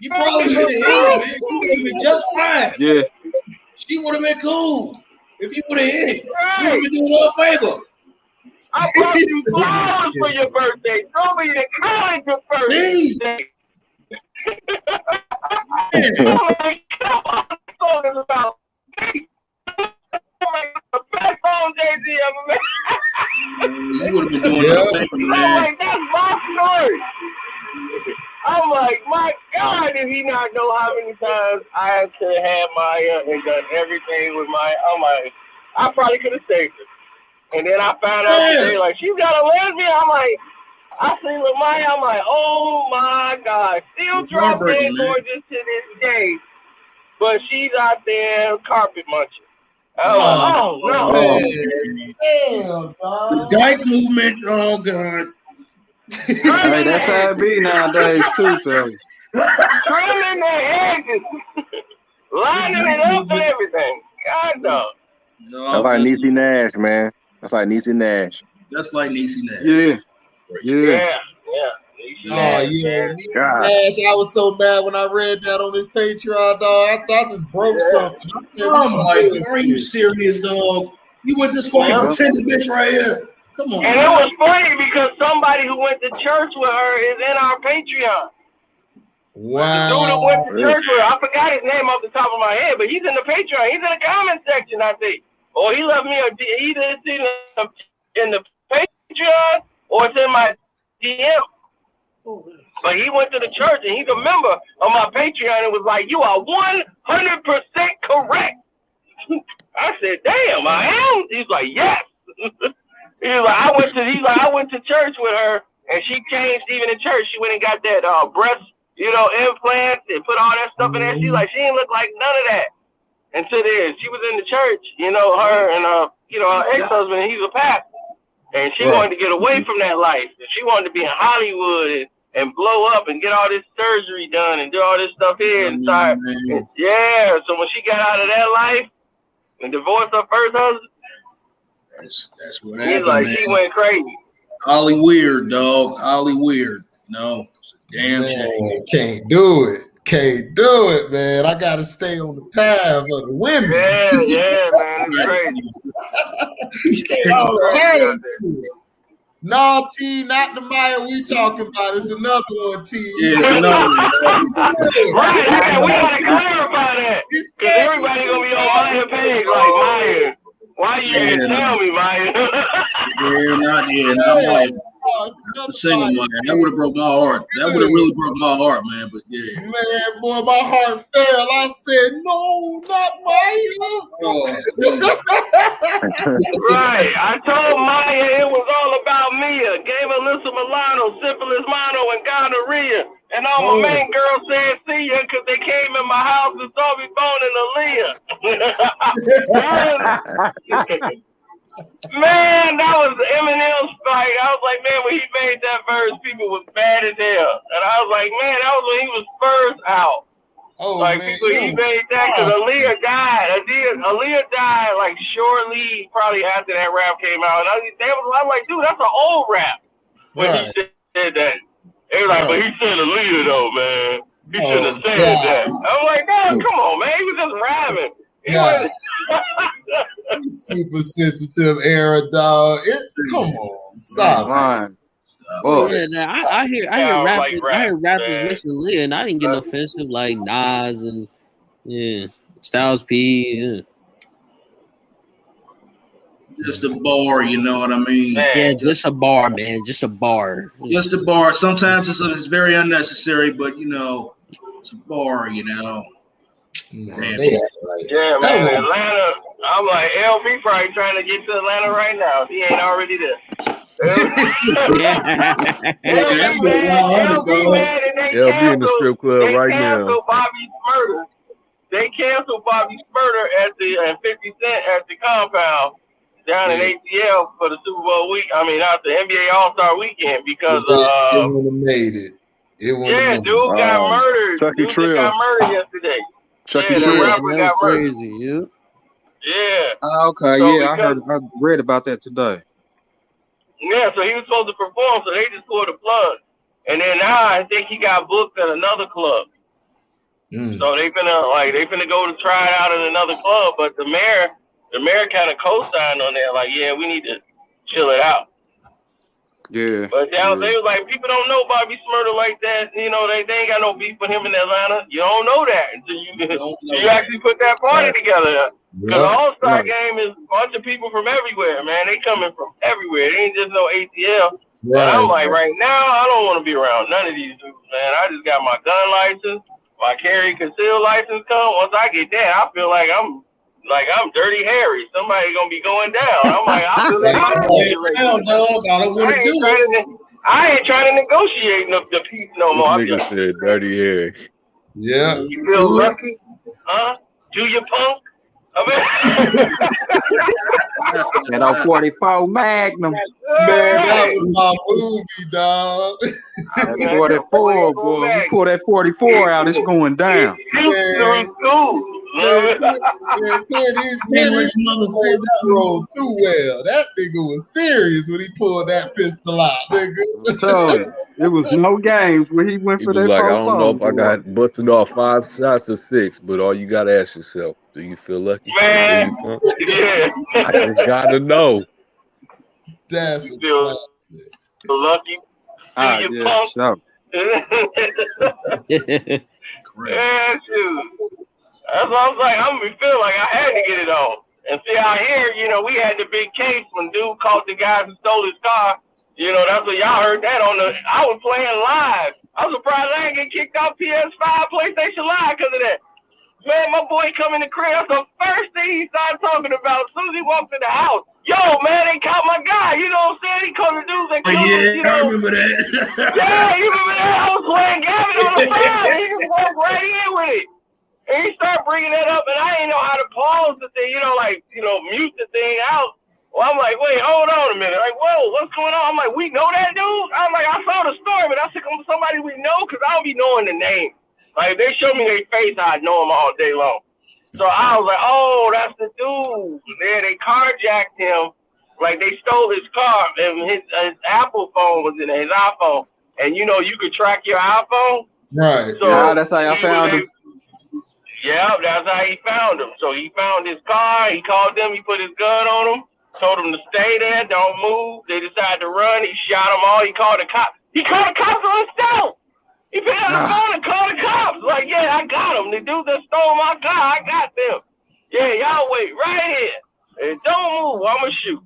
You probably should have hit it, man. You would have been just fine. Yeah. She would have been cool if you would have hit it. You would have been doing her a favor. I brought you flowers for your birthday. Throw me to college your birthday. The best song Jay-Z ever made. You would have been doing her a favor, I'm man. like, that's my story. I'm like, my God, did he not know how many times I could have had Maya and done everything with Maya? I'm like, I probably could have saved her. And then I found out today, like, she's got a lesbian. I'm like, I seen Lamaya. I'm like, oh my God, still drop dead gorgeous to this day, but she's out there carpet munching. Oh no! Damn, dog. The Dyke movement. Oh God. Hey, that's how it be nowadays too, fellas. Trimming their edges, lining it up and everything. God no. That's like Niecy Nash, man. That's like Niecy Nash. That's like Niecy Nash. Yeah. Oh yeah, Nash, I was so mad when I read that on his Patreon, dog. I thought this broke something. I'm like, are you serious, dog? You with this fucking pretended bitch right here? Come on. And it was funny because somebody who went to church with her is in our Patreon. Wow. The dude that went to church with her, I forgot his name off the top of my head, but he's in the Patreon. He's in the comment section, I think. Or he left me either it's in the Patreon or it's in my DM. But he went to the church and he's a member of my Patreon and was like, "You are 100% correct." I said, "Damn, I am." He's like, "Yes." I went to church with her and she changed even in church. She went and got that breast, implants and put all that stuff in there. She's like, she didn't look like none of that until then. She was in the church, her and her ex-husband, he's a pastor. And she wanted to get away from that life. She wanted to be in Hollywood and blow up and get all this surgery done and do all this stuff here inside. Yeah, so when she got out of that life and divorced her first husband, that's what he's happened, like, man. she went crazy. Ollie Weird, dog. Ollie Weird. No, it's a damn shame. Can't do it. Can't do it, man. I gotta stay on the path of the women. Yeah, man, it's crazy. No, T, not the Maya we talking about. It's another one, T. Yeah, it's another one. Right, we gotta clarify that. Because everybody gonna be on Maya page like, Maya, why you didn't tell me, Maya? not Maya. The single Maya. That would have broke my heart. That would have really broke my heart, man. But yeah. Man, boy, my heart fell. I said, no, not Maya. Right. I told Maya it was all about Mia. Gave Alyssa Milano syphilis, mono, and gonorrhea. And all my main girls said see ya because they came in my house and saw me boning Aaliyah. Man, that was Eminem's fight. I was like, man, when he made that verse, people was mad as hell. And I was like, man, that was when he was first out. He made that because Aaliyah died. Aaliyah died like shortly, probably after that rap came out. And I'm like, dude, that's an old rap. When he said that. They were like, but he said Aaliyah though, man. He shouldn't have said that. I'm like, man, come on, man. He was just rapping. Super sensitive era, dog. Come on, stop. I hear rappers mention Leah, and I didn't get offensive like Nas and Styles P. Yeah. Just a bar, you know what I mean? Yeah, just a bar, man. Just a bar. Just a bar. Sometimes it's very unnecessary, but it's a bar, Yeah, man, Atlanta. I'm like, LB probably trying to get to Atlanta right now. He ain't already there. LB in the strip club right now. They canceled Bobby Smurder at 50 Cent at the compound down in ATL for the Super Bowl week. I mean, not the NBA All-Star weekend because it wouldn't have made it. Dude got murdered. Chucky Trill got murdered yesterday. Chucky Trill. That was crazy, Yeah. Okay, So I read about that today. Yeah, so he was supposed to perform, so they just pulled the plug. And then now I think he got booked at another club. So they finna go to try it out in another club, but the mayor kind of co-signed on that, like, yeah, we need to chill it out. Yeah. But they was like, people don't know Bobby Smurder like that. They ain't got no beef with him in Atlanta. You don't know that until you actually put that party together. Because the All-Star game is a bunch of people from everywhere, man. They coming from everywhere. It ain't just no ATL. Right. I'm like, right now, I don't want to be around none of these dudes, man. I just got my gun license, my carry conceal license come. Once I get that, I feel like I'm Dirty Harry. Somebody gonna be going down. I'm like, I feel like I ain't trying to negotiate the peace no more. Nigga said Dirty Harry. Yeah. You feel lucky? Huh? Do you punk? That 44 Magnum. Man, that was my movie, dog. That 44, boy. We pull that 44 out, it's going down. Clint rolled too well. That nigga was serious when he pulled that pistol out, nigga. I'm telling you, it was no games when he went for that. Like, I don't know if I got busted off 5 shots or 6, but all you gotta ask yourself, do you feel lucky? Man, yeah. I just gotta know. That's feel lucky. Yeah, sure. Yeah, shoot. That's what I was like. I'm gonna feel like I had to get it on. And see out here, we had the big case when dude caught the guy who stole his car. That's what y'all heard that on the. I was playing live. I was surprised I didn't get kicked off PS5, PlayStation Live because of that. Man, my boy come in the crib. That's the first thing he started talking about as soon as he walked in the house. Yo, man, they caught my guy. You know what I'm saying? He called the dudes that killed him. I remember that. Yeah, you remember that? I was playing Gavin on the phone. And he just walked right in with it. And he started bringing that up, and I didn't know how to pause the thing, mute the thing out. Well, I'm like, wait, hold on a minute. Like, whoa, what's going on? I'm like, we know that dude? I'm like, I saw the story, but I said, somebody we know, because I don't be knowing the name. Like, they show me their face, I know them all day long. So I was like, oh, that's the dude. Yeah, they carjacked him. Like, they stole his car, and his Apple phone was in it, his iPhone. And, you could track your iPhone. Right. So that's how I found him. Yeah, that's how he found him. So he found his car. He called them. He put his gun on him. Told them to stay there. Don't move. They decided to run. He shot them all. He called the cops. He called the cops on himself. He picked up the phone and called the cops. Like, yeah, I got him. The dude that stole my car, I got them. Yeah, y'all wait right here. And don't move. I'm going to shoot.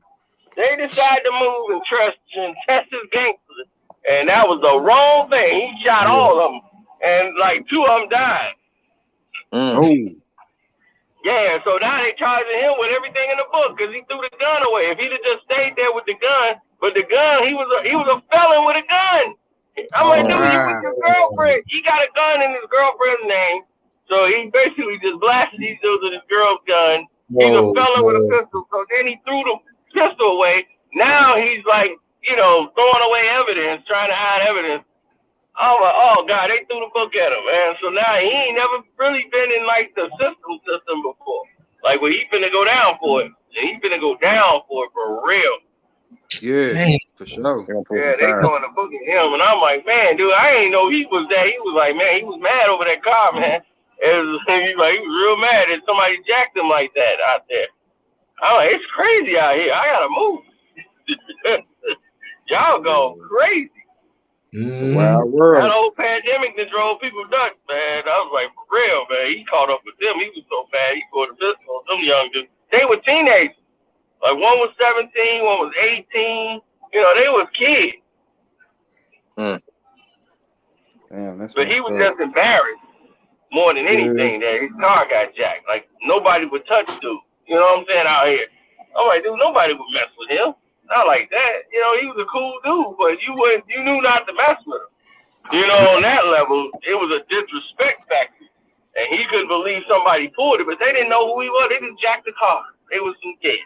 They decided to move and test his gangsters. And that was the wrong thing. He shot all of them. And, 2 of them died. Yeah, so now they charging him with everything in the book because he threw the gun away. If he'd have just stayed there with the gun, but the gun, he was a felon with a gun. I'm like, dude, you with your girlfriend. He got a gun in his girlfriend's name. So he basically just blasted these dudes with his girl's gun. He's a felon with a pistol. So then he threw the pistol away. Now he's throwing away evidence, trying to hide evidence. I'm like, oh, God, they threw the book at him, man. So now he ain't never really been in, the system before. Like, when he finna go down for it. And he finna go down for it for real. Yeah, for sure. Yeah, they throwing the book at him. And I'm like, man, dude, I ain't know he was that. He was like, man, he was mad over that car, man. He was real mad that somebody jacked him like that out there. I'm like, it's crazy out here. I gotta move. Y'all go crazy. It's a wild world. That whole pandemic that drove people nuts, man. I was like, for real, man. He caught up with them. He was so bad. He pulled a pistol on them young dudes. They were teenagers. Like, one was 17, one was 18. They was kids. Damn, but he was just embarrassed more than anything that his car got jacked. Like, nobody would touch dude. You know what I'm saying, out here. I'm like, dude, nobody would mess with him. Not like that. He was a cool dude, but you knew not to mess with him. On that level, it was a disrespect factor. And he couldn't believe somebody pulled it, but they didn't know who he was. They just jacked the car. They was some kids.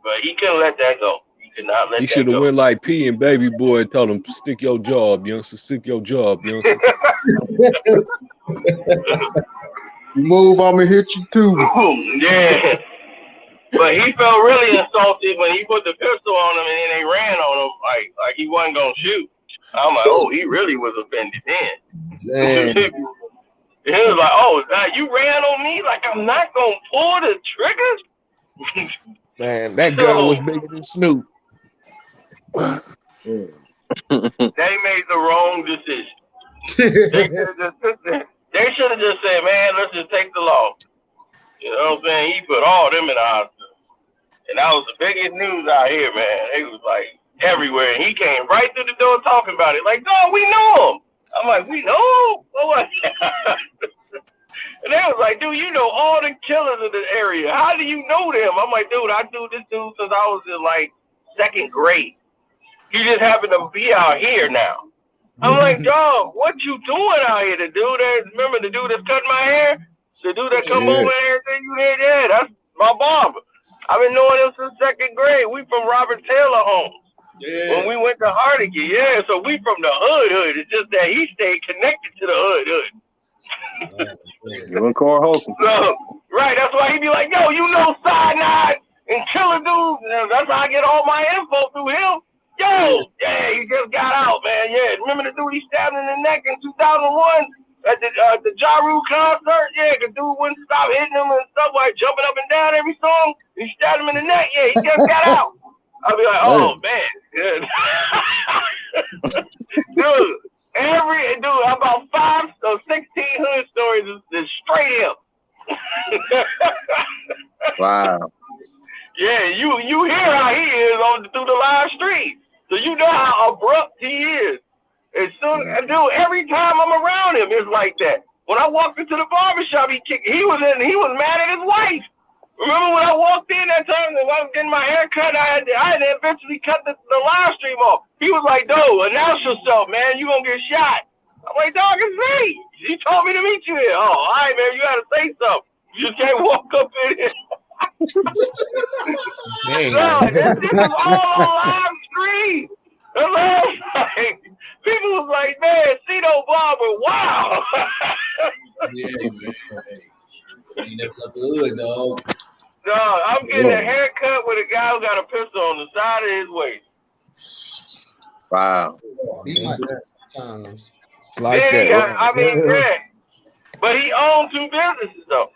But he couldn't let that go. He could not let that go. He should have went like P and Baby Boy and told him, stick your job, youngster. Stick your job, youngster. You move, I'm going to hit you too. Yeah. But he felt really insulted when he put the pistol on him and then they ran on him like he wasn't gonna shoot. I'm like, oh, he really was offended then. He was like, oh, now you ran on me like I'm not gonna pull the trigger? Man, that gun was bigger than Snoop. They made the wrong decision. They should have just said, man, let's just take the law. You know what I'm saying? He put all them in the hospital. And that was the biggest news out here, man. It was like everywhere. And he came right through the door talking about it. Like, no, we know him. I'm like, we know him? What? And they was like, dude, you know all the killers in the area. How do you know them? I'm like, dude, I knew this dude since I was in second grade. He just happened to be out here now. I'm like, dog, what you doing out here? The dude remember the dude that's cutting my hair? The dude that come over and everything you hear, yeah, that's my barber. I've been knowing him since 2nd grade. We from Robert Taylor homes. Yeah. When we went to Hardigan, yeah. So we from the hood. It's just that he stayed connected to the hood. You and Cole Holcomb. So, right, that's why he be like, yo, you know Cyanide and Killer Dude. That's how I get all my info through him. Yo, yeah, he just got out, man. Yeah, remember the dude he stabbed in the neck in 2001 at the Ja Rule concert? Yeah, the dude wouldn't stop hitting him and stuff, like jumping up and down every song. He stabbed him in the neck. Yeah, he just got out. I'll be like, oh, man. Yeah. Dude, about 5 or 16 hood stories is straight him. Wow. Yeah, you hear how he is through the live stream. So you know how abrupt he is. As soon dude, every time I'm around him, it's like that. When I walked into the barbershop, he was mad at his wife. Remember when I walked in that time and I was getting my hair cut, I had to eventually cut the live stream off. He was like, "Dude, announce yourself, man. You gonna get shot." I'm like, "Dog, it's me. He told me to meet you here." "Oh, all right, man. You gotta say something. You just can't walk up in here." No, this is all on live stream. Like, people was like, "Man, Cito Barber, wow." Yeah, man. You never left the hood, dog. No, I'm getting a haircut with a guy who got a pistol on the side of his waist. Wow. He like that sometimes. It's like that. Yeah. But he owns 2 businesses though.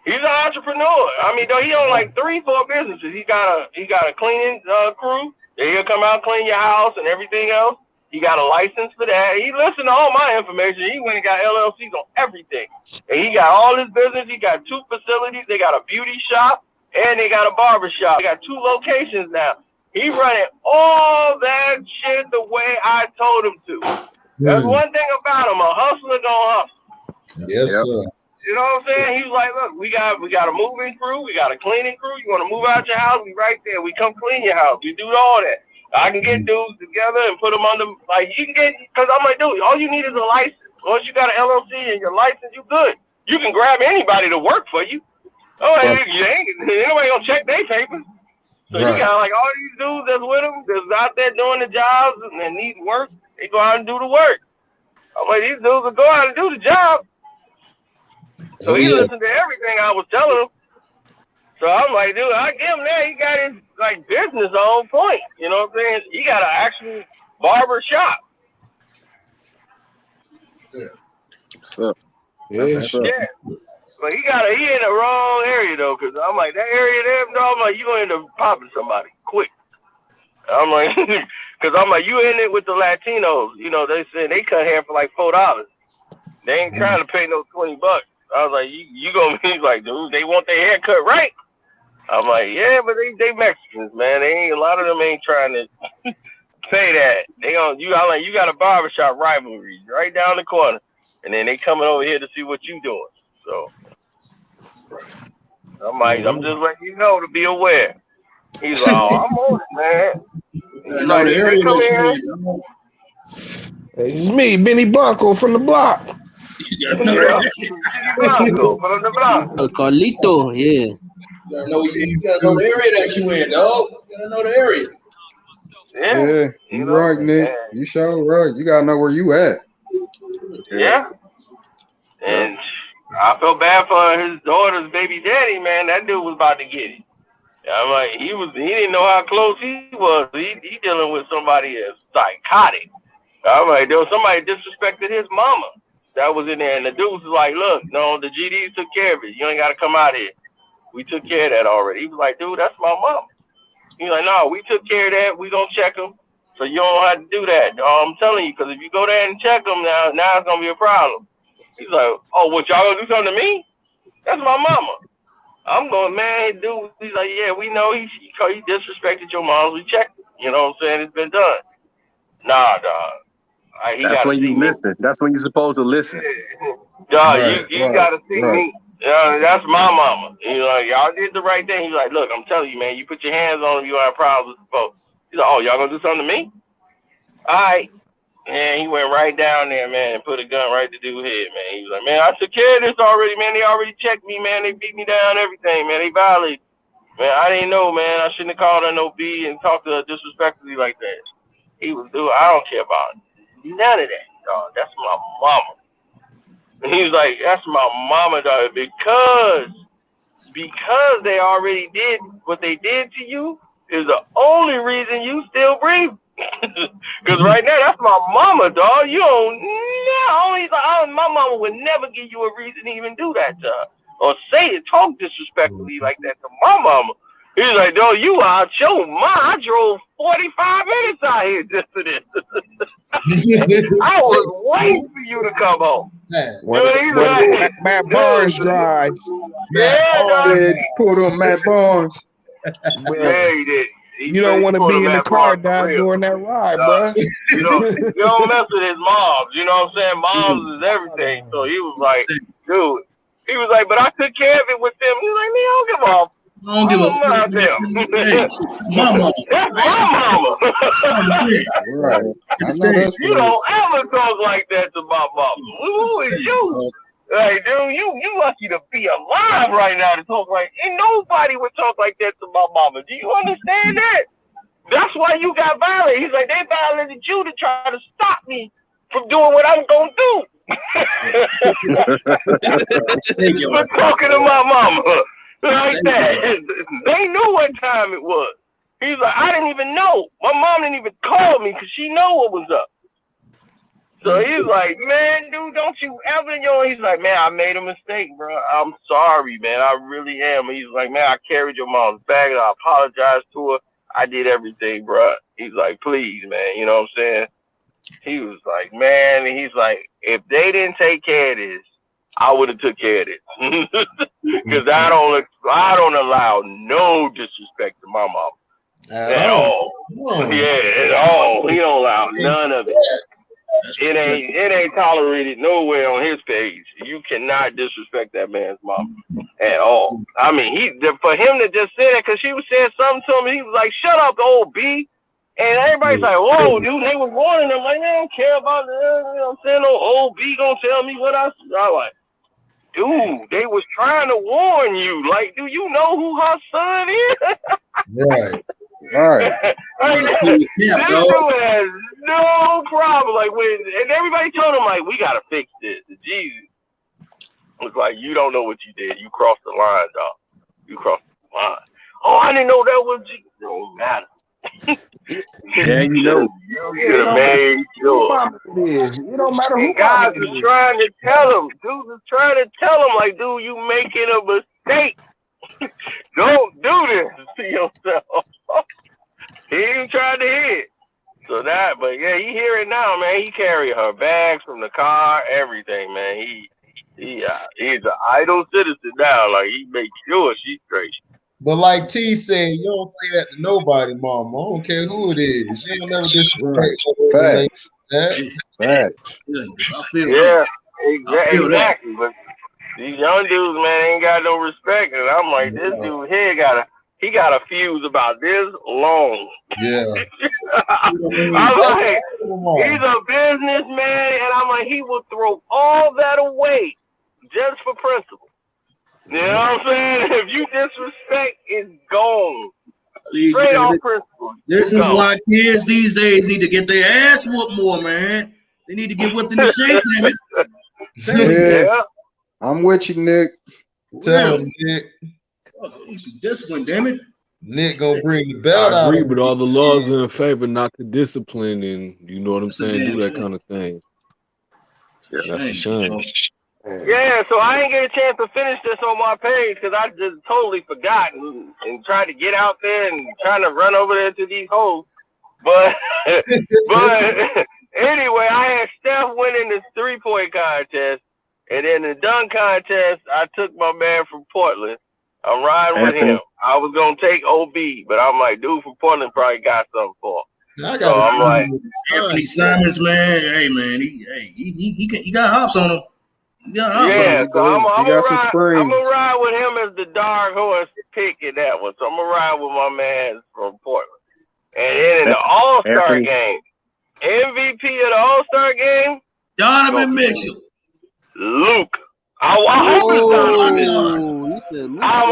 He's an entrepreneur. I mean, though he owns like 3-4 businesses. He got a cleaning crew. He'll come out, clean your house and everything else. He got a license for that. He listened to all my information. He went and got LLCs on everything. And he got all his business. He got 2 facilities. They got a beauty shop and they got a barber shop. They got 2 locations now. He running all that shit the way I told him to. That's one thing about him. A hustler gonna hustle. Yes, sir. You know what I'm saying? He was like, "Look, we got a moving crew. We got a cleaning crew. You want to move out your house? We right there. We come clean your house. We do all that. I can get dudes together and put them under, like, you can get, because I'm like, dude, all you need is a license. Once you got an LLC and your license, you good. You can grab anybody to work for you. Oh, anybody gonna check their papers. So you got like all these dudes that's with them, that's out there doing the jobs and they need work. They go out and do the work. I'm like, these dudes will go out and do the job. So he listened to everything I was telling him. So I'm like, dude, I give him that. He got his like business on point. You know what I'm saying? He got an actual barber shop. Yeah. But he in the wrong area though, because I'm like, that area there, no, I'm like, you gonna end up popping somebody quick. I'm like, because I'm like, you in it with the Latinos. You know, they say they cut hair for like $4. They ain't trying to pay no $20. I was like, you gonna be like, dude, they want their hair cut right. I'm like, yeah, but they Mexicans, man. A lot of them ain't trying to pay that. I'm like, you got a barbershop rivalry right down the corner, and then they coming over here to see what you doing. So I'm like, I'm just letting you know to be aware. He's like, oh, I'm on it, man. He's like, they come here. It's me, Benny Blanco from the block. Carlito, yeah. You gotta know the area that you in, dog. You gotta know the area. Yeah, you right, Nick. You sure right. You gotta know where you at. Yeah. And I felt bad for his daughter's baby daddy, man. That dude was about to get it. I'm like, he didn't know how close he was. He dealing with somebody that's psychotic. I'm like, there was somebody disrespected his mama that was in there, and the dude was like, look, no, the GDs took care of it. You ain't got to come out here. We took care of that already. He was like, dude, that's my mom. He's like, no, we took care of that. We gonna check him, so you don't have to do that. I'm telling you, because if you go there and check him now it's gonna be a problem. He's like, oh, what, y'all gonna do something to me? That's my mama. I'm going, man, dude. He's like, yeah, we know he disrespected your mom. We checked it. You know what I'm saying? It's been done. Nah, dog. That's when you listen. That's when you're supposed to listen. Dog, you gotta see me. That's my mama. You know, y'all did the right thing. He's like, look, I'm telling you, man, you put your hands on him, you have problems with the folks. He's like, oh, y'all gonna do something to me? All right. And he went right down there, man, and put a gun right to dude's head, man. He was like, man, I took care of this already, man. They already checked me, man. They beat me down, everything, man. They violated. Man, I didn't know, man. I shouldn't have called her no B and talked to her disrespectfully like that. He was, dude, I don't care about none of that, dog. That's my mama. And he was like, that's my mama, dog, because they already did what they did to you is the only reason you still breathe. Because right now, that's my mama, dog. You don't my mama would never give you a reason to even do that to her. Or say it, talk disrespectfully like that to my mama. He's like, dog, you out your mind. I drove 45 minutes out here just for this. I was waiting for you to come home. Matt Barnes drives. Yeah, pulled on Matt Barnes. Yeah, he did. You don't want to be in the car during that ride, bro. You don't mess with his moms. You know what I'm saying? Moms is everything. So he was like, dude. He was like, but I took care of it with them. He was like, man, I don't give a fuck. I don't give a fuck. Hey, my mama. That's my mama. Right. You don't ever talk like that to my mama. Who is you? Like, dude, you lucky to be alive right now to talk like, ain't nobody would talk like that to my mama. Do you understand that? That's why you got violated. He's like, they violated you to try to stop me from doing what I'm going to do. For talking to my mama like that. They knew what time it was. He's like, I didn't even know. My mom didn't even call me because she know what was up. So he's like, man, dude, don't you ever, he's like, man, I made a mistake, bro. I'm sorry, man. I really am. He's like, man, I carried your mom's bag and I apologized to her. I did everything, bro. He's like, please, man. You know what I'm saying? He was like, man, and he's like, if they didn't take care of this, I would have took care of this. Because I don't allow no disrespect to my mom. At all. Yeah, at all. He don't allow none of it. It ain't tolerated nowhere on his page. You cannot disrespect that man's mom at all. I mean, for him to just say that, because she was saying something to him, he was like, shut up, old B. And everybody's like, whoa, dude, they was warning him. Like, I don't care about that. You know what I'm saying? No old B gonna tell me what I like. Dude, they was trying to warn you. Like, do you know who her son is? Right. Right. This dude has no problem. Like, and everybody told him, like, we gotta fix this. Jesus was like, you don't know what you did. You crossed the line, dog. You crossed the line. Oh, I didn't know that was Jesus. It don't matter. Yeah, you know. You should have made sure. It don't matter who. And guys was trying to tell him. Dudes was trying to tell him, like, dude, you making a mistake. Don't do this to yourself. He even tried to hear it. So that, but yeah, he hear it now, man. He carry her bags from the car, everything, man. He's an idle citizen now. Like, he makes sure she's straight. But like T said, you don't say that to nobody, mama. I don't care who it is. You don't never disrespect. Facts. Facts. Yeah, exactly. But these young dudes, man, ain't got no respect. And I'm like, this dude here got a fuse about this long. Yeah. I'm like, he's a businessman, and I'm like, he will throw all that away just for principle. You know what I'm saying? If you disrespect, it's gone. Straight off principle. This is why kids these days need to get their ass whooped more, man. They need to get whipped in the shape, damn it. Yeah. I'm with you, Nick. Tell him, Nick. Need some discipline, damn it. Nick gonna bring the belt out. I agree, but all the laws are in favor not to discipline and, you know what I'm saying, do that kind of thing. Yeah, that's a shame. Yeah, so I didn't get a chance to finish this on my page because I just totally forgot and tried to get out there and trying to run over there to these hoes. But anyway, I had Steph winning this 3-point contest. And in the dunk contest, I took my man from Portland. I'm riding with him. I was going to take OB, but I'm like, dude from Portland probably got something for him. I'm like, Anthony Simons, man. Hey, man. He got hops on him. Yeah, so I'm gonna ride with him as the dark horse pick in that one. So I'm gonna ride with my man from Portland. And then in the All-Star game, MVP of the All-Star game, Donovan Mitchell. Luke. I'm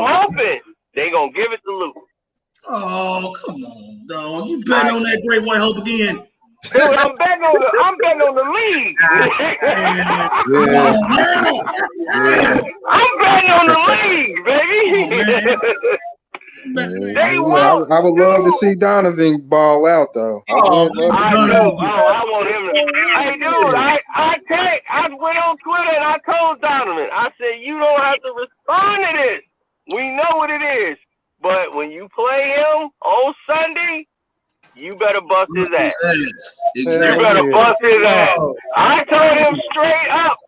hoping they gonna give it to Luke. Oh, come on, dog. You betting on that great white hope again. Dude, I'm betting on the league. I'm betting on the league, baby. I would love to see Donovan ball out though. I want him to. Hey, dude, I went on Twitter and I told Donovan, I said, you don't have to respond to this. We know what it is. But when you play him on Sunday, you better bust his ass. Exactly. You better bust his ass. I told him straight up.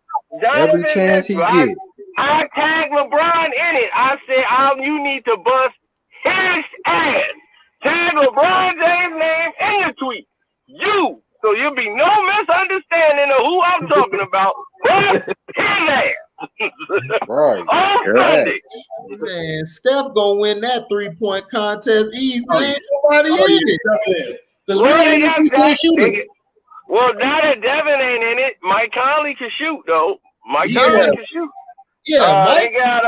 every chance he get. I tagged LeBron in it. I said, you need to bust his ass. Tag LeBron James' name in the tweet. So you'll be no misunderstanding of who I'm talking about. Bust his ass. Right. Sunday. Man, Steph gonna win that 3-point contest easy. Ain't nobody in it. Well, now that Devin ain't in it, Mike Conley can shoot though. Mike Conley can shoot. Yeah, they got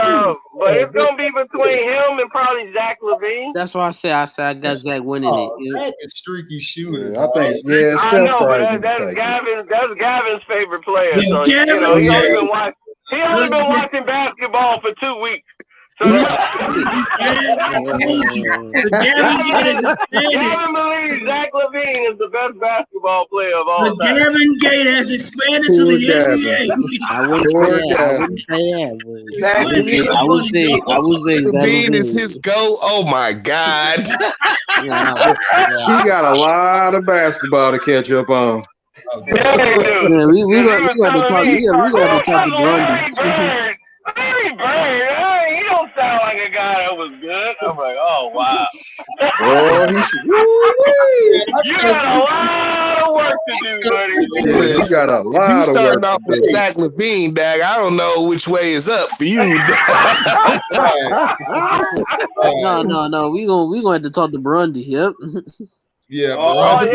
but it's gonna be between him and probably Zach LaVine. That's why I got Zach winning it. Zach is streaky shooter. Yeah, I think Steph I know, but that's Gavin's favorite player. So he only been watching basketball for 2 weeks. So Gavin believes Zach LaVine is the best basketball player of all time. The Gavin Gate has expanded to the NBA. I wouldn't say that. I would say LaVine is his go. Oh my God. He got a lot of basketball to catch up on. Yeah, we got to talk. Yeah, we got to talk to Grundy. Larry Bird, he don't sound like a guy that was good. I'm like, oh wow. You got a lot of work to do, buddy. Yeah, you got a lot of work. You starting off with Zach LaVine, Dag. I don't know which way is up for you. No. We gonna have to talk to Grundy. Yep. Yeah, Burundi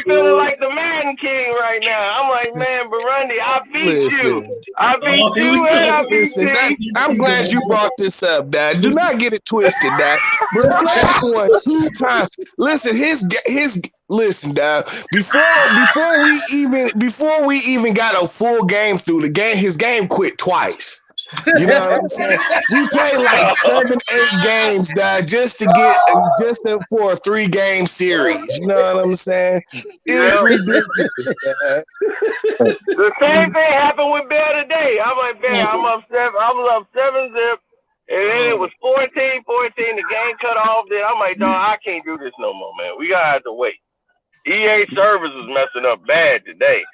feeling like the man king right now. I'm like, man, Burundi, I beat you. I beat you and I beat you. I'm glad you brought this up, Dad. Do not get it twisted, Dad. But won 2 times. Listen, listen, Dad. Before we even got a full game through the game, his game quit twice. You know what I'm saying? We played like 7-8 games, Dad, just for a 3-game series. You know what I'm saying? It's ridiculous. The same thing happened with Bear today. I'm like, Bear, I'm up 7-0, and then it was 14. The game cut off. Then I'm like, dog, I can't do this no more, man. We gotta have to wait. EA service was messing up bad today.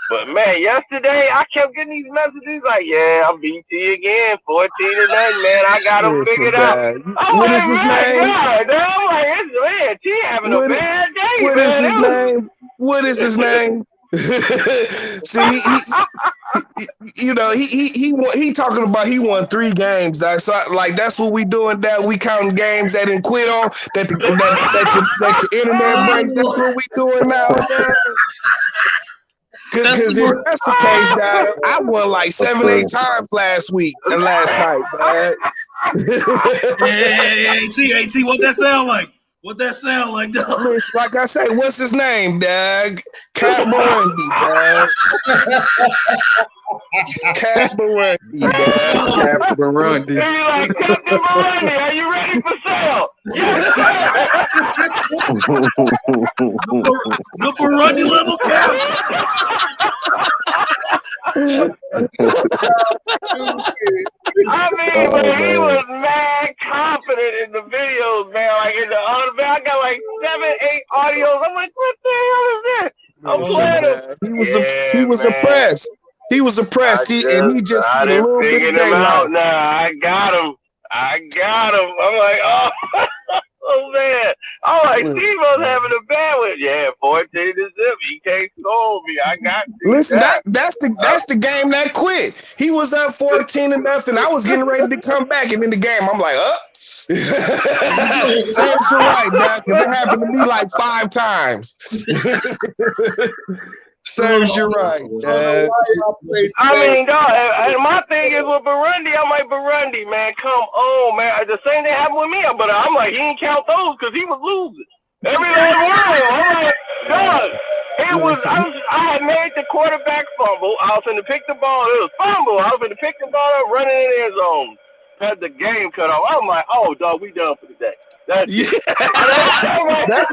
But man, yesterday I kept getting these messages like, "Yeah, I'm BT again, 14-0, man. I got him figured out." What is his name? I'm like, T having a bad day. What is his name? What is his name? See, he talking about he won 3 games. So like that's what we doing. That we counting games that didn't quit on. That your internet breaks. That's what we doing now. Because if that's the case, Dad, I won like 7-8 times last night, man. Hey, T, what that sound like? What that sound like, dog? Listen, like I say, what's his name, Dag? Cat Burundi, Dag. Cat Burundi, Dag. Cat Burundi. You're like, Captain Burundi, are you ready for sale? The Burundi level cap. I mean, but he was mad confident in the videos, man. Like in the other, I got like 7-8 audios. I'm like, what the hell is this? I'm playing. He was impressed. He was impressed. He just I did a little bit figured of him daylight. out now. I got him. I'm like, oh, oh man. I'm like, Steve-O's having a bad one. Yeah, 14 to 7. He can't score me. I got you. Listen, that's the game that quit. He was up 14-0. I was getting ready to come back, and in the game, I'm like, Serves you right, man, because it happened to me like 5 times. Serves you right, Dad. I mean, dog, and my thing is with Burundi, I'm like, Burundi, man, come on, man. The same thing happened with me, but I'm like, he didn't count those because he was losing. Every last one of them. I'm like, dog, I had made the quarterback fumble. I was going to pick the ball. It was fumble. I was going to pick the ball up, running in the end zone. Had the game cut off. I'm like, oh, dog, we done for the day. That's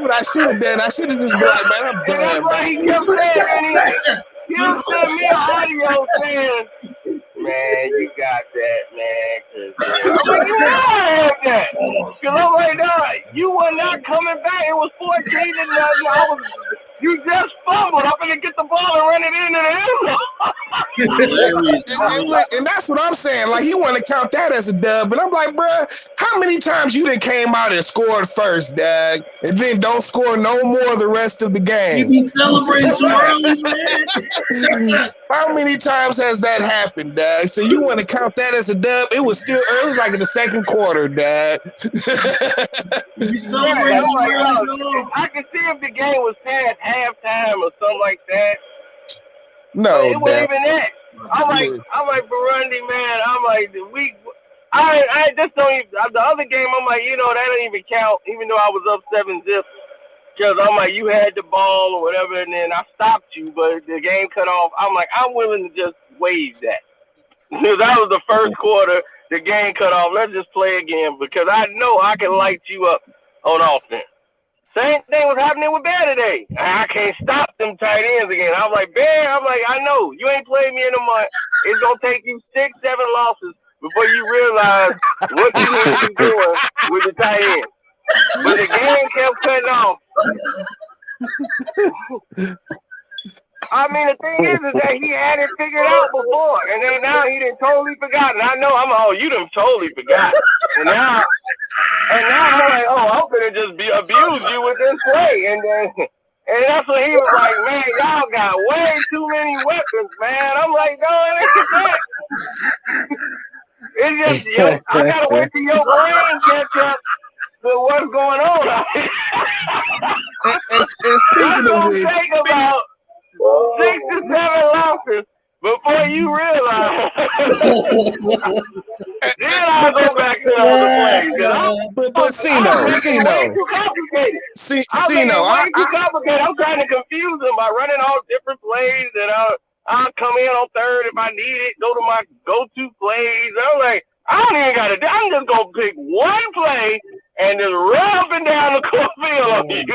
what I should have done. I should have just been like, man, I'm done. That's why he kept saying, he kept sending me an audio saying, man, you got that, man. I'm like, you know I had that. Because I'm like, no, you were not coming back. It was 14-0. You just fumbled. I'm going to get the ball and run it into the end zone. And that's what I'm saying. Like, he want to count that as a dub. But I'm like, bro, how many times you done came out and scored first, Doug, and then don't score no more the rest of the game? You be celebrating too early, man. How many times has that happened, Doug? So you want to count that as a dub? It was still early. It was like in the second quarter, Doug. You celebrating too early, I could see if the game was past halftime or something like that. No, it wasn't even that. I'm like Burundi, man. I'm like I just don't even. The other game, I'm like, that don't even count. Even though I was up 7-0, because I'm like, you had the ball or whatever, and then I stopped you, but the game cut off. I'm like, I'm willing to just waive that. Because that was the first quarter. The game cut off. Let's just play again because I know I can light you up on offense. Same thing was happening with Bear today. I can't stop them tight ends again. I was like, Bear, I know. You ain't played me in a month. It's going to take you 6-7 losses before you realize what you need to be doing with the tight end. But the game kept cutting off. I mean, the thing is that he had it figured out before, and then now he done totally forgotten. I know you done totally forgot. And now I'm like, I'm gonna just abuse you with this play, and that's what he was like, man, y'all got way too many weapons, man. I'm like, no, it ain't that. It's just I gotta wait till your brain catch up with what's going on out here. It's gonna take about 6 to 7 losses before you realize. Then I'll go back to the other plays. But Cino. Way too complicated. Way too complicated. I'm trying to confuse them by running all different plays, and I'll come in on third if I need it. Go to my go-to plays. I'm like, I don't even got to. I'm just gonna pick one play and just run up and down the court field on you.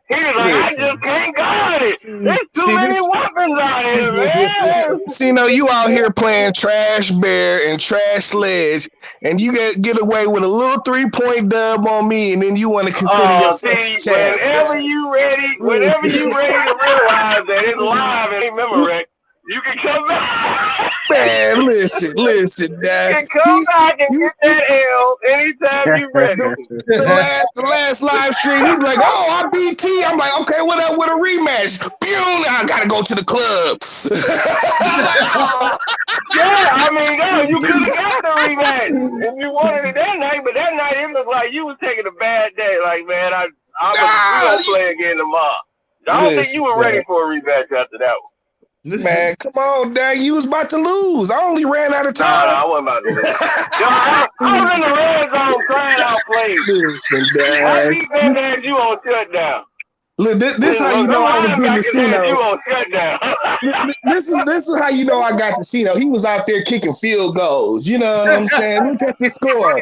He was like, I just can't guard it. There's too many weapons out here, man. You out here playing Trash Bear and Trash Sledge, and you get away with a little 3-point dub on me, and then you want to consider yourself champ. Whenever you ready to realize that it's live and remember, Rick, you can come back. Man, listen, Dad. You can come back and get that L anytime you ready. The last live stream, he was like, I beat T. I'm like, okay, what up with a rematch? I gotta go to the club. You could have got the rematch if you wanted it that night, but that night it looked like you was taking a bad day. Like, man, I'm gonna play again tomorrow. I don't think you were ready for a rematch after that one. Man, come on, Dad. You was about to lose. I only ran out of time. No, I wasn't about to lose. I was in the red zone trying out plays. Listen, Dad. My defense had you on shutdown. Look, this how you know I was getting the Cino. You on shutdown. This is how you know I got the Cino. He was out there kicking field goals. You know what I'm saying? Look at the score. I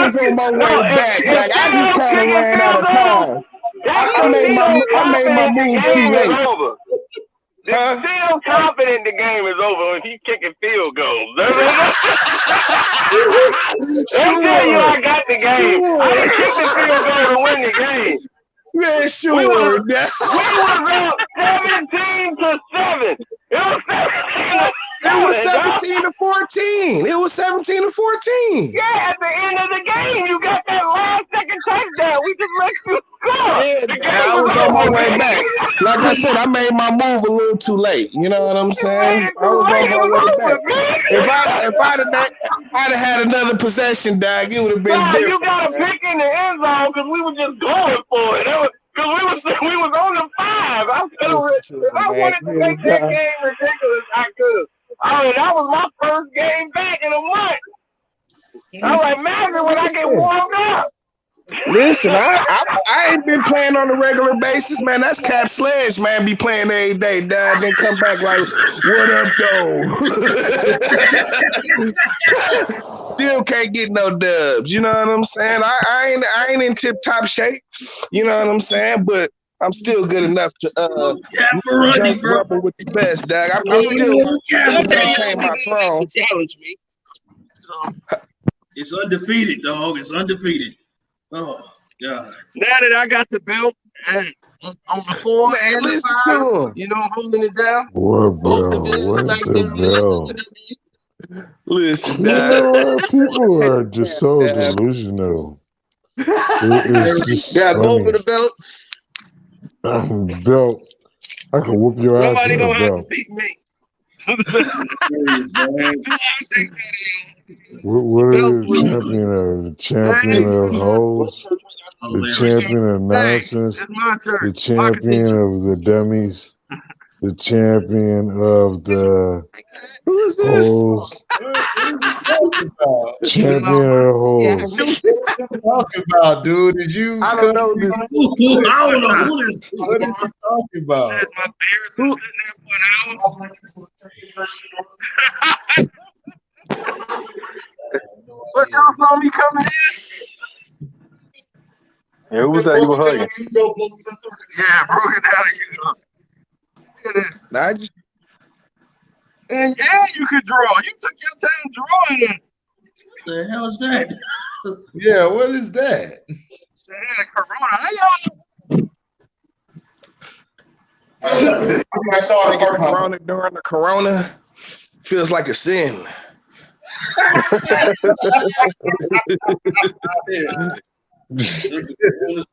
was on my way back. Like, I just kind of ran out of time. I made my move too late. Still confident the game is over if he's kicking field goals. They tell you I got the game. I didn't kick the field goal to win the game. Yeah, sure. We was up 17-7. It was 17-7. It was 17-14. It was 17-14. Yeah, at the end of the game, you got that last second touchdown. We just let you score. Yeah, I was on my way back. Like I said, I made my move a little too late. You know what I'm saying? I was on my way back. If I'd have had another possession, Doug, it would have been different. You got a pick in the end zone because we were just going for it. Because we was on the 5. If I wanted to make that game ridiculous, I could have. I mean, that was my first game back in a month. I was like, imagine when I get warmed up. Listen, I ain't been playing on a regular basis, man. That's Cap Sledge, man. Be playing every day, Dad. Then come back like, what up, though? Still can't get no dubs. You know what I'm saying? I ain't in tip top shape. You know what I'm saying? But I'm still good enough to jump rubber with the best, Dad. I'm still maintain my throne. Challenge me. So it's undefeated, dog. It's undefeated. Oh God! Now that I got the belt on the floor, man, listen to him. You know, holding it down. What, bro? What the belt? Listen, you know what? People are just so delusional. It's just got both of funny. the belts. Belt. I can whoop your Somebody ass gonna with a have to belt. beat me. What is the champion of? The champion of hoes? The champion of nonsense? The champion of the dummies? The champion of the hoes? Champion of the hoes. What are you talking about, dude? Did you? I don't know. What are you talking about? What y'all saw me coming in? Yeah, who was that you were hugging? Yeah, broke it down. Look at this. I just And you could draw. You took your time drawing it. The hell is that? Yeah, what is that? They had a Corona. How y'all? I saw it Corona during the Corona. Feels like a sin.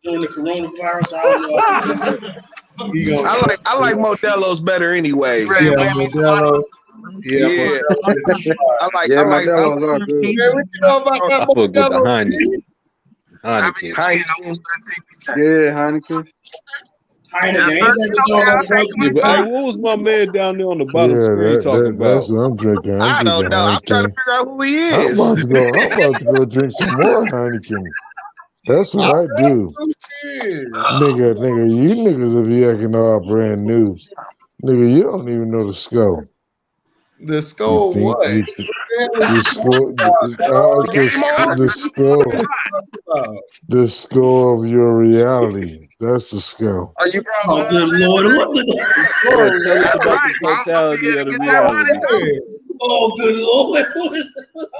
During the coronavirus, I like Modelo's better anyway. Yeah, Modelo. Yeah. I like. Modelo's are good. Man, what you know about that I fuck with the Modelo? Heineken. Yeah, Heineken. Hey, what was my man down there on the bottom screen talking about? That's what I'm drinking. I don't know. I'm trying to figure out who he I'm is. about to go drink some more Heineken. That's what I do. Nigga, you niggas are be acting all brand new. Nigga, you don't even know the score. The score what? The score of your reality. That's the score. Are you oh, good Lord. Oh, good Lord.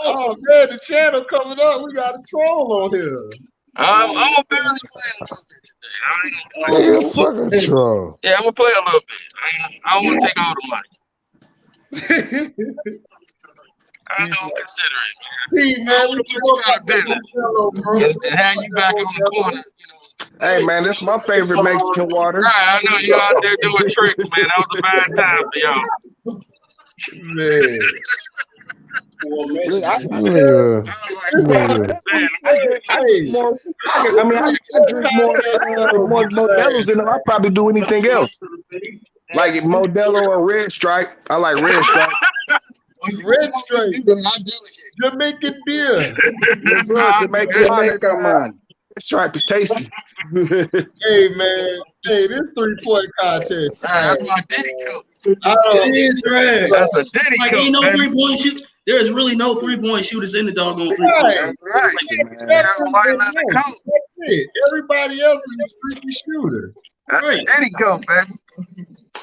Oh, man, the channel coming up. We got a troll on here. I'm gonna barely play a little bit today. Fucking troll. Yeah, I'm gonna play a little bit. I don't want to take all the money. I don't consider it, man. See, man, I want to put you out of business and have you back on the corner. Hey man, this is my favorite Mexican water. Right, I know you out there doing tricks, man. That was a bad time for y'all. Man. I drink more Modelo's than I probably do anything else. Like Modelo or Red Stripe. I like Red Stripe. Red Stripe. Jamaican beer. Jamaican man. Red Stripe is tasty. Hey man, hey, this 3-point contest. That's my Diddy coat. It is trash. That's a Diddy like, coat. Ain't no 3-point shoot. There is really no 3-point shooters in the doggone 3-point. Right. That's right. That's it. Everybody else is a freaky shooter. That's right. Diddy coat, man.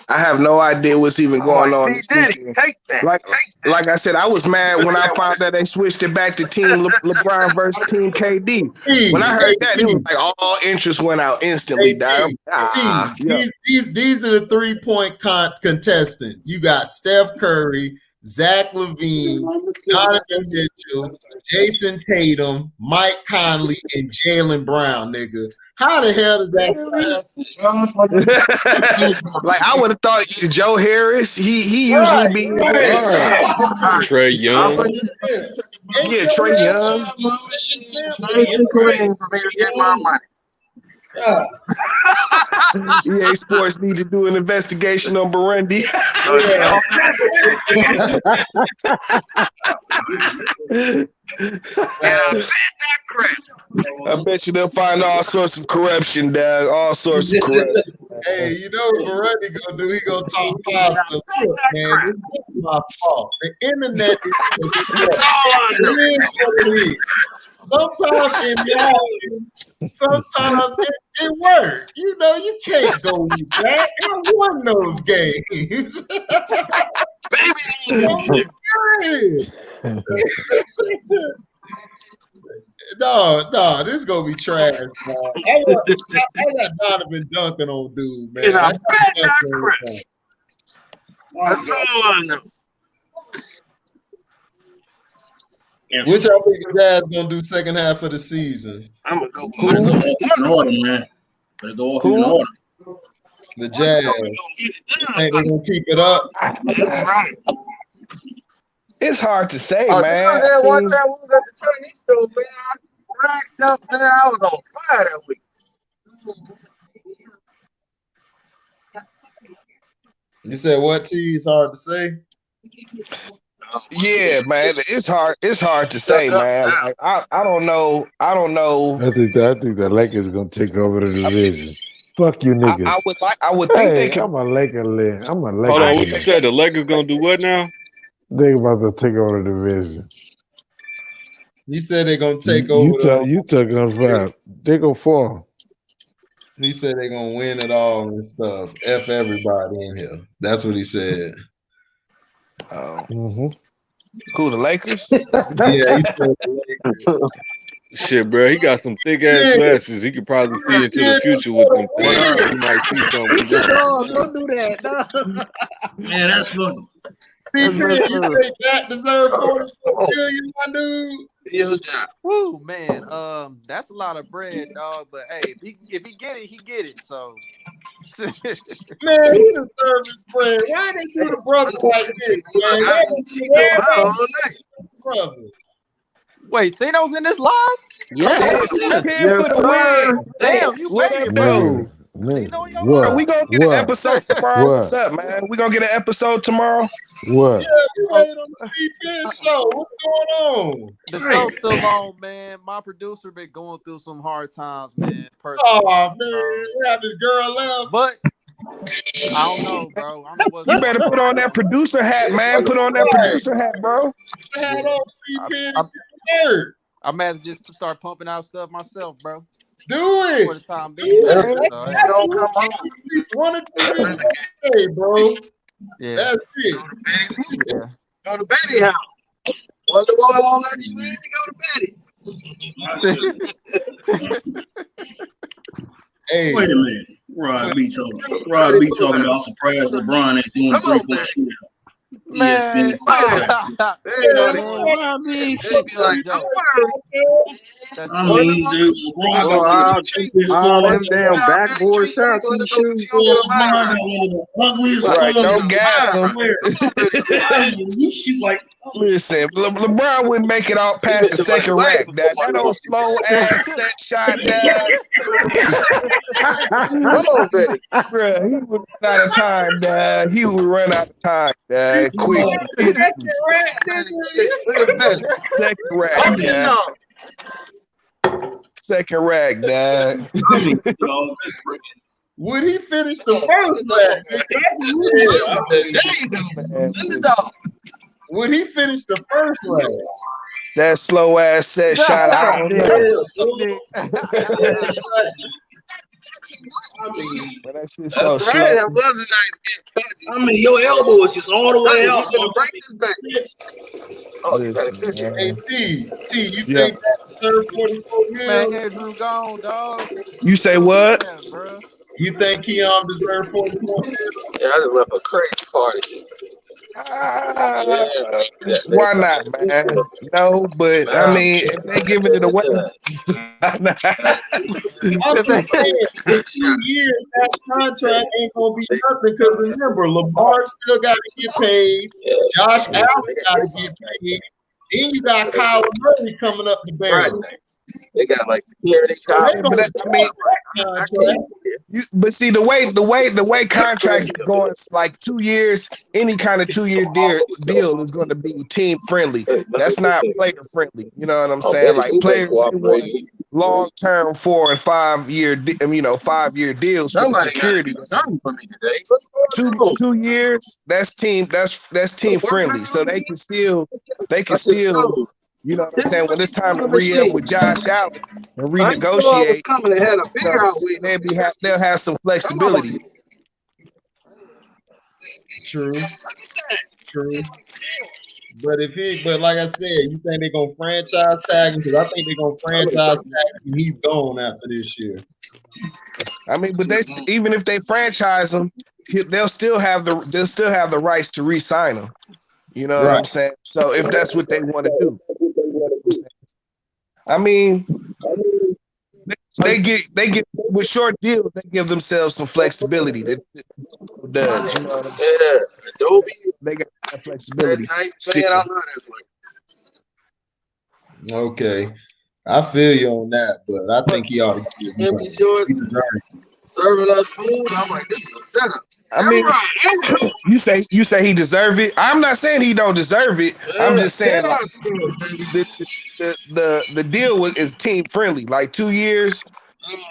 I have no idea what's even going on. Diddy, take that. Like I said, I was mad when I found that they switched it back to Team LeBron versus Team KD. When I heard that, it was like all interest went out instantly. These are the 3-point contestants. You got Steph Curry, Zach LaVine, Donovan Mitchell, Jason Tatum, Mike Conley, and Jaylen Brown, nigga. How the hell does that sound? Like I would have thought Joe Harris. He usually be Trey Young. Yeah, Trey Young. Kareem for me to get my money. EA Sports need to do an investigation on Burundi. I bet you they'll find all sorts of corruption, Dad. All sorts of corruption. Hey, you know what Burundi gonna do? He gonna talk positive. Look, man, this is my fault. The internet is sometimes in reality, sometimes it works. You know, you can't go back. I won those games. No, this is gonna be trash, man. I got Donovan dunking on dude, man. That's all I know. Which I think the Jazz gonna do second half of the season? I'm gonna go. Better go off in order, man. Better go off in order. The Jazz. Think they gonna keep it up? That's right. It's hard to say, Oh, man. you know that one time we was at the Chinese store, man. I racked up, man. I was on fire that week. You said what? T? It's hard to say. Yeah, man, it's hard. It's hard to say, man. Like, I don't know. I think the Lakers gonna take over the division. Fuck you niggas. I would think they can. I'm a Laker. I'm a Laker. Hold on, what you said? The Lakers gonna do what now? They about to take over the division. He said they're gonna take over. You took on 5. They go 4. He said they're gonna win it all and stuff. F everybody in here. That's what he said. Who, the Lakers? Yeah, he said the Lakers. Shit, bro, he got some thick ass glasses. He could probably see into the future with them things. He might see something. Don't do that. No. Man, that's funny. You think that deserves $44 million, my dude? Woo, man. That's a lot of bread, dog. But hey, if he get it, he get it. So man, he deserves his bread. Why they do the brother like this, man? Wait, Cino's in this live? Yes, Damn, you waiting, bro. We gonna get an episode tomorrow. What's up, man? We gonna get an episode tomorrow. What? Yeah, we waiting on the CPN show. What's going on? The show's still on, man. My producer been going through some hard times, man. Oh man, we have this girl left. But I don't know, bro. You better put on that producer hat, man. Put on that producer hat, bro. Hat on CPN. I might have just start pumping out stuff myself, bro. Do it for the time being. Don't come on. At least 1 or 2 days a day, bro. Yeah, that's it. Yeah. Go to Betty house. What's the one won't let you in? Go to Betty. Hey, wait a minute. Rod B talking about I'm surprised LeBron ain't doing 3-point shootout. Man, I mean, dude, all them damn backboard shots he shoots. Ugliest don't gas him. You shoot like. Listen, LeBron wouldn't make it out past the second rack. That old slow ass set shot, Dad. Come on, Betty. Bruh, he would run out of time, Dad. He would run out of time, Dad. Quick. Second rack, Dad. Second rack, Dad. Would he finish the first rack? Would he finish the first round? That slow ass set shot out. That shit so slow. I mean, your elbow is just all the way out. Hey, T, you think that deserves $44 million? Man, Drew gone, dog. You say what? You think Keon deserves $44 million? Yeah, I just left a crazy party. Why not, man? No, but I mean, if they giving it away, I'm just saying, in 2 years, that contract ain't gonna be nothing. Because remember, Lamar still got to get paid. Josh Allen got to get paid. Then you got Kyle Murray coming up the barrel. They got like security. But see the way contracts is going, it's like 2 years. Any kind of 2-year deal is going to be team friendly. That's not player friendly. You know what I'm saying? Like players want long-term 4 and 5 year, 5-year deals for the security. 2 years. That's team friendly. So they can still. You know what I'm saying? When it's time to re-up with Josh Allen and renegotiate, they'll have some flexibility. True. But like I said, you think they're gonna franchise tag him? Because I think they're gonna franchise tag him. He's gone after this year. I mean, but even if they franchise him, they'll still have the rights to re-sign him. You know what I'm saying? So if that's what they want to do. I mean, they get with short deals. They give themselves some flexibility. That does, you know what I'm saying? They got that flexibility. Okay, I feel you on that, but I think he ought to get serving us food. I'm like, this is a setup. I mean, you say he deserve it. I'm not saying he don't deserve it. I'm just saying like, the deal is team friendly. Like 2 years,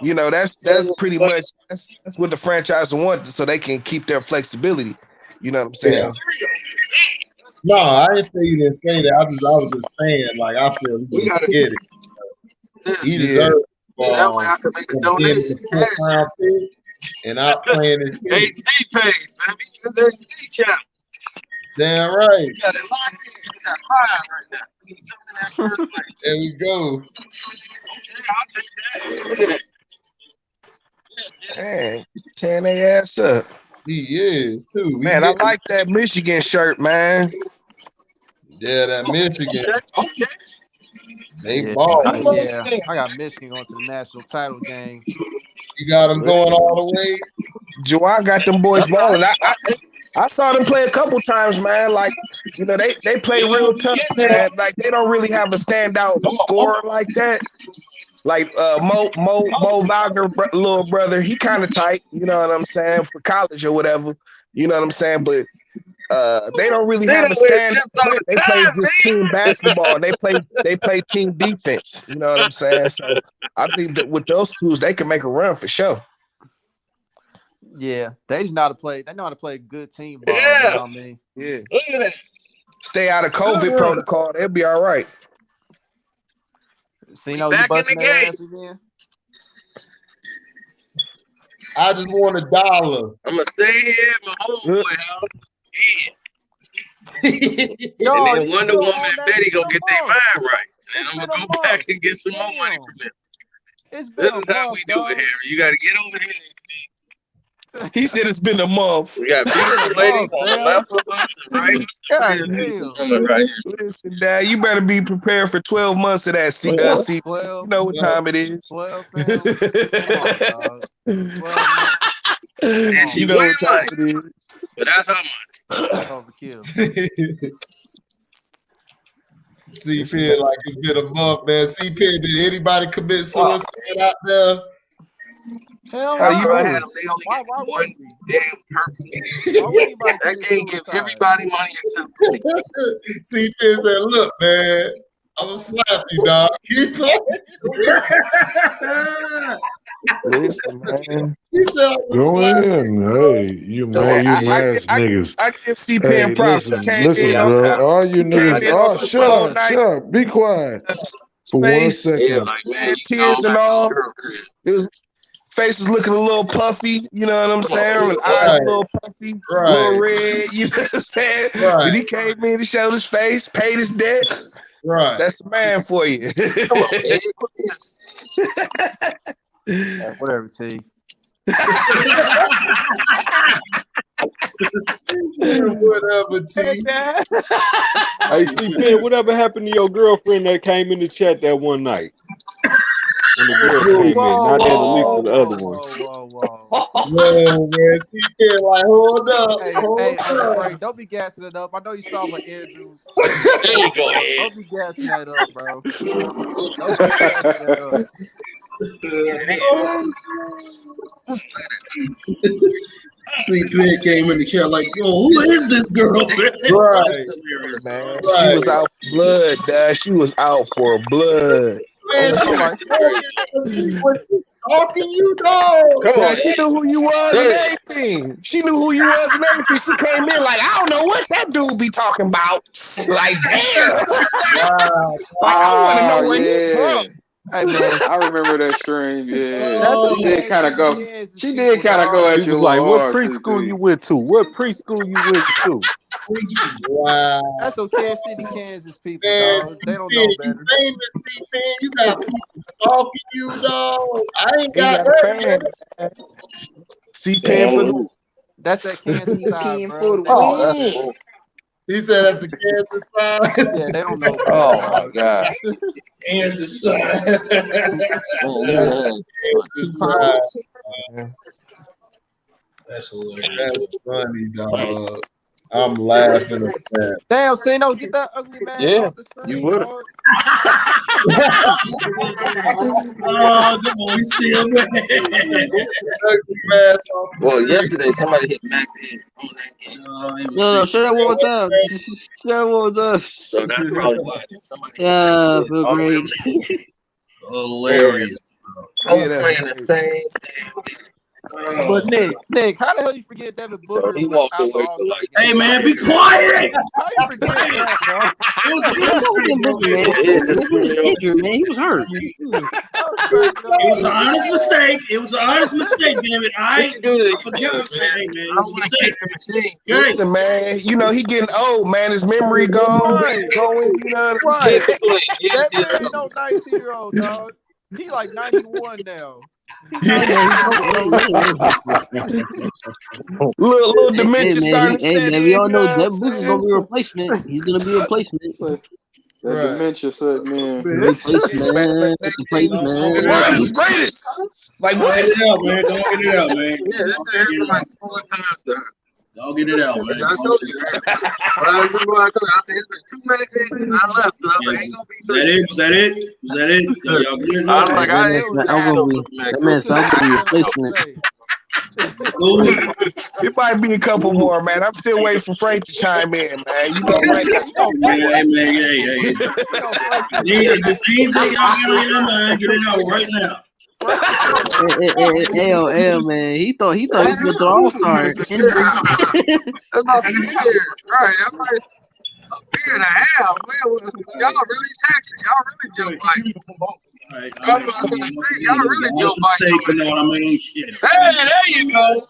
you know, that's pretty much that's what the franchise wants, so they can keep their flexibility. You know what I'm saying? Yeah. No, I didn't say you didn't say that. I was just saying, like, I feel we gotta get it. He deserves it. That way I can make a donation. And I'm playing this game. HD page, baby. HD channel. Damn right. You got it locked in. You got 5 right now. We need something in that first place. There we go. Okay, I'll take that. Look at that. Man, tearing their ass up. He is too. Man, I like that Michigan shirt, man. Yeah, that Michigan. Okay. They ball. I got Michigan going to the national title game. You got them going all the way. Juwan got them boys balling. I saw them play a couple times, man. Like, you know, they play real tough, man. Like, they don't really have a standout scorer like that. Like Mo Wagner, little brother, he kind of tight, you know what I'm saying, for college or whatever, you know what I'm saying. But they don't really have a stand. They play just team basketball. They play team defense. You know what I'm saying. So I think that with those tools, they can make a run for sure. Yeah, they just know how to play. They know how to play good team ball. You know what I mean? Yeah. Look at that. Stay out of COVID protocol. They'll be all right. So you know you busting their ass again. I just want $1. I'm gonna stay here at my homeboy house. Yo, and then Wonder Woman and Betty gonna get their mind right. And I'm gonna go back and get some more money from them. This is how we do it here. You gotta get over here. He said it's been a month. We got beautiful ladies on the left of us and right. Listen, Dad, you better be prepared for 12 months of that CLC. You know what time it is. 12, and she you know what time it is. But that's how much. Overkill. CP, like it's been a month, man. CP, did anybody commit suicide out there? Hell no. You Why would we? Damn perfect. That game gives everybody money except me. CP said, look, man, I'm gonna slap you, dog. Keep playing. Listen, man. Go in. Hey, you mask niggas. I give CPN props. Listen, bro. All you niggas. Shut up. Be quiet. For 1 second. Yeah, like, man, tears and all. It was face was looking a little puffy, you know what I'm saying? Eyes a little puffy, a little red, you know what I'm saying? But he came in to show his face, paid his debts. Right. That's the man for you. Whatever, T. Whatever, T. Hey, C-Pen, whatever happened to your girlfriend that came in the chat that one night? When the girl came in, not that Elisa, the other one. Whoa, man. C-Pen, like, hold up. Hey, Frank, don't be gassing it up. I know you saw what Andrew. There you go, Ed. Don't be gassing that up, bro. Don't be gassing that up. C-Pen came in the chat like, yo, who is this girl? Right. Man, she was out for blood, Dad. She was out for blood. Man, she was stalking you, dog. Now, she knew who you was and everything. She knew who you was and everything. She came in like, I don't know what that dude be talking about. Like, damn. Like, I want to know where he's from. Hey, man. I remember that stream. Yeah, Oh, she did kind of go. She did kind of go at She you. was like, what hard, preschool you went to? What preschool you went to? Wow. That's those Kansas City, Kansas people, Man, dog. They don't know better. You famous, C-Pen. You got people stalking you, dog. I ain't got that. C-Pen for the. That's that Kansas side, bro. He said that's the Kansas side. Yeah, they don't know. Oh my God. Kansas side. Kansas side. That's hilarious. That's funny, dog. I'm laughing at that. Damn, Sino, get that ugly man off the screen. You would. Oh, the boy still mad. Well, yesterday somebody hit Max in on that game. No, say that one more time. Say that one more time. So that's probably why. Somebody Yeah, I feel great. Hilarious. I'm playing the same damn thing. But Nick, how the hell you forget Devin Booker? So he walked away. Hey man, be quiet. How you forget that, bro? It was Injured, man. He was hurt. It was an honest mistake. It was an honest mistake, damn it. I forget what hey, man. It was a mistake. Listen, man, you know he getting old, man. His memory gone. Right. Going, you know. Right. That man ain't no 19-year-old, dog. He like 91 now. little dementia starting to Hey, set man, in. we all know that Devin Booker's gonna be a replacement. He's gonna be a replacement. That dementia set, man. Replacement. World is greatest. Like what? Don't get it out, man. Don't get it out, man. Yeah, this is like 4 times done. Don't get it out, man. I told you. But I remember I told you, I said it's been 2 Max in and I left. I was like, ain't gonna be 3. Was that it? Was that it? Y'all good? I was like, That man's gonna be a replacement. It might be a couple more, man. I'm still waiting for Frank to chime in, man. You know, right? Hey. This anything y'all get on your mind, get it out right now. Hell, man. He thought he was the All-Star. That's about 2 years. Right. I'm like, a year and a half. Man, y'all really taxing. Y'all really Joe Biden. I'm gonna say, y'all really Joe Biden. You know what I mean? Shit. Hey, there you go. 2 of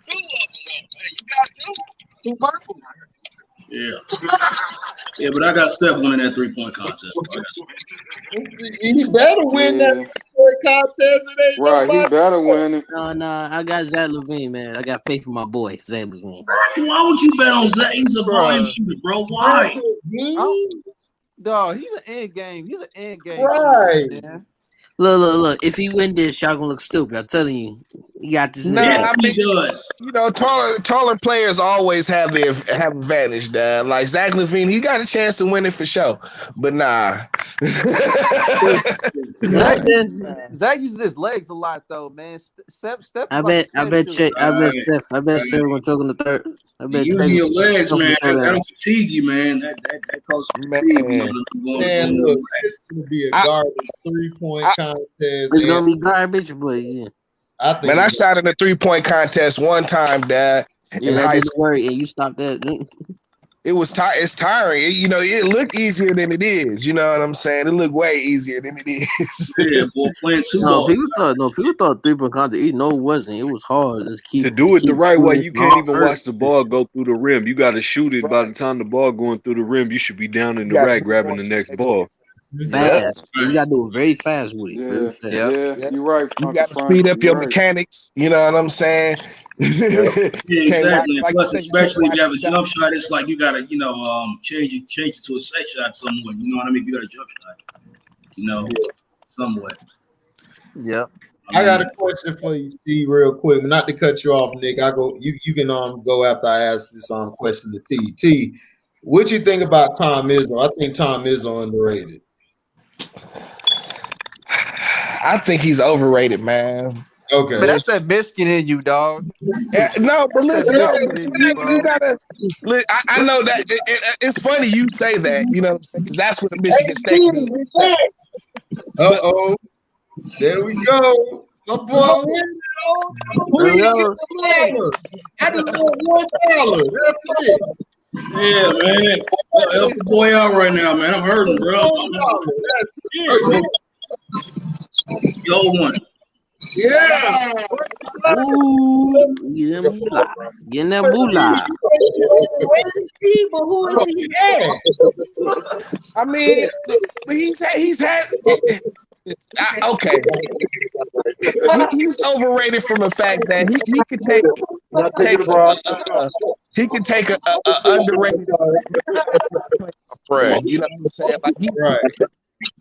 them. Hey, you got 2 purple. Yeah, but I got Steph winning that 3-point contest. He better win that 3-point contest. It ain't Right, he better win it. No, I got Zach LaVine, man. I got faith in my boy, Zach LaVine. Why would you bet on Zach? He's a volume shooter, bro. Why? Dog, he's an end game. He's an end game. Right. Shooter, man. Look. If he win this, y'all gonna look stupid. I'm telling you. You got this. Nah, Yeah, I he mean, does. you know, taller players always have advantage, Dad. Like Zach LaVine, he got a chance to win it for sure. But nah. Zach uses his legs a lot, though, man. Steph I bet Steph gonna choke in the third. I bet using your legs, man. That'll fatigue you, man. That causes fatigue. Man, look, it's gonna be a garbage 3-point contest. It's gonna be garbage, but yeah. I shot in a 3-point contest one time, Dad. Yeah, that didn't work, and you stopped that. It was it's tiring. It looked easier than it is. You know what I'm saying? It looked way easier than it is. Yeah, boy, playing 2 balls. People thought 3-point contest. No, it wasn't. It was hard. To do it the right way, you can't even watch the ball go through the rim. You got to shoot it. By the time the ball going through the rim, you should be down in the rack grabbing the next ball. Fast. You gotta do it very fast with it. Yeah, Very fast. yeah, you're right. You Uncle got to Frank, speed up you're your right. mechanics. You know what I'm saying? Yeah, exactly. And like plus, you especially if you have a shot. jump shot, it's like you gotta, change it to a set shot somewhat. You know what I mean? You got a jump shot. Somewhat. Yep. I got a question for you, T, real quick. Not to cut you off, Nick. You can go after I ask this question to T. T, what you think about Tom Izzo? I think Tom Izzo underrated. I think he's overrated, man. Okay. But that's that Michigan in you, dog. No, but listen, you gotta. I know that it's funny you say that. You know what I'm saying? Because that's what the Michigan State does. Uh-oh. There we go. My boy win. I just want $1. That's it. Yeah, man. Help the boy out right now, man. I'm hurting, bro. That's it. Yo, one. Yeah. Ooh, get that moolah. Get that moolah. But who is he at? I mean, he's had. Okay, he's overrated from the fact that he could take a underrated friend. You know what I'm saying? Like right.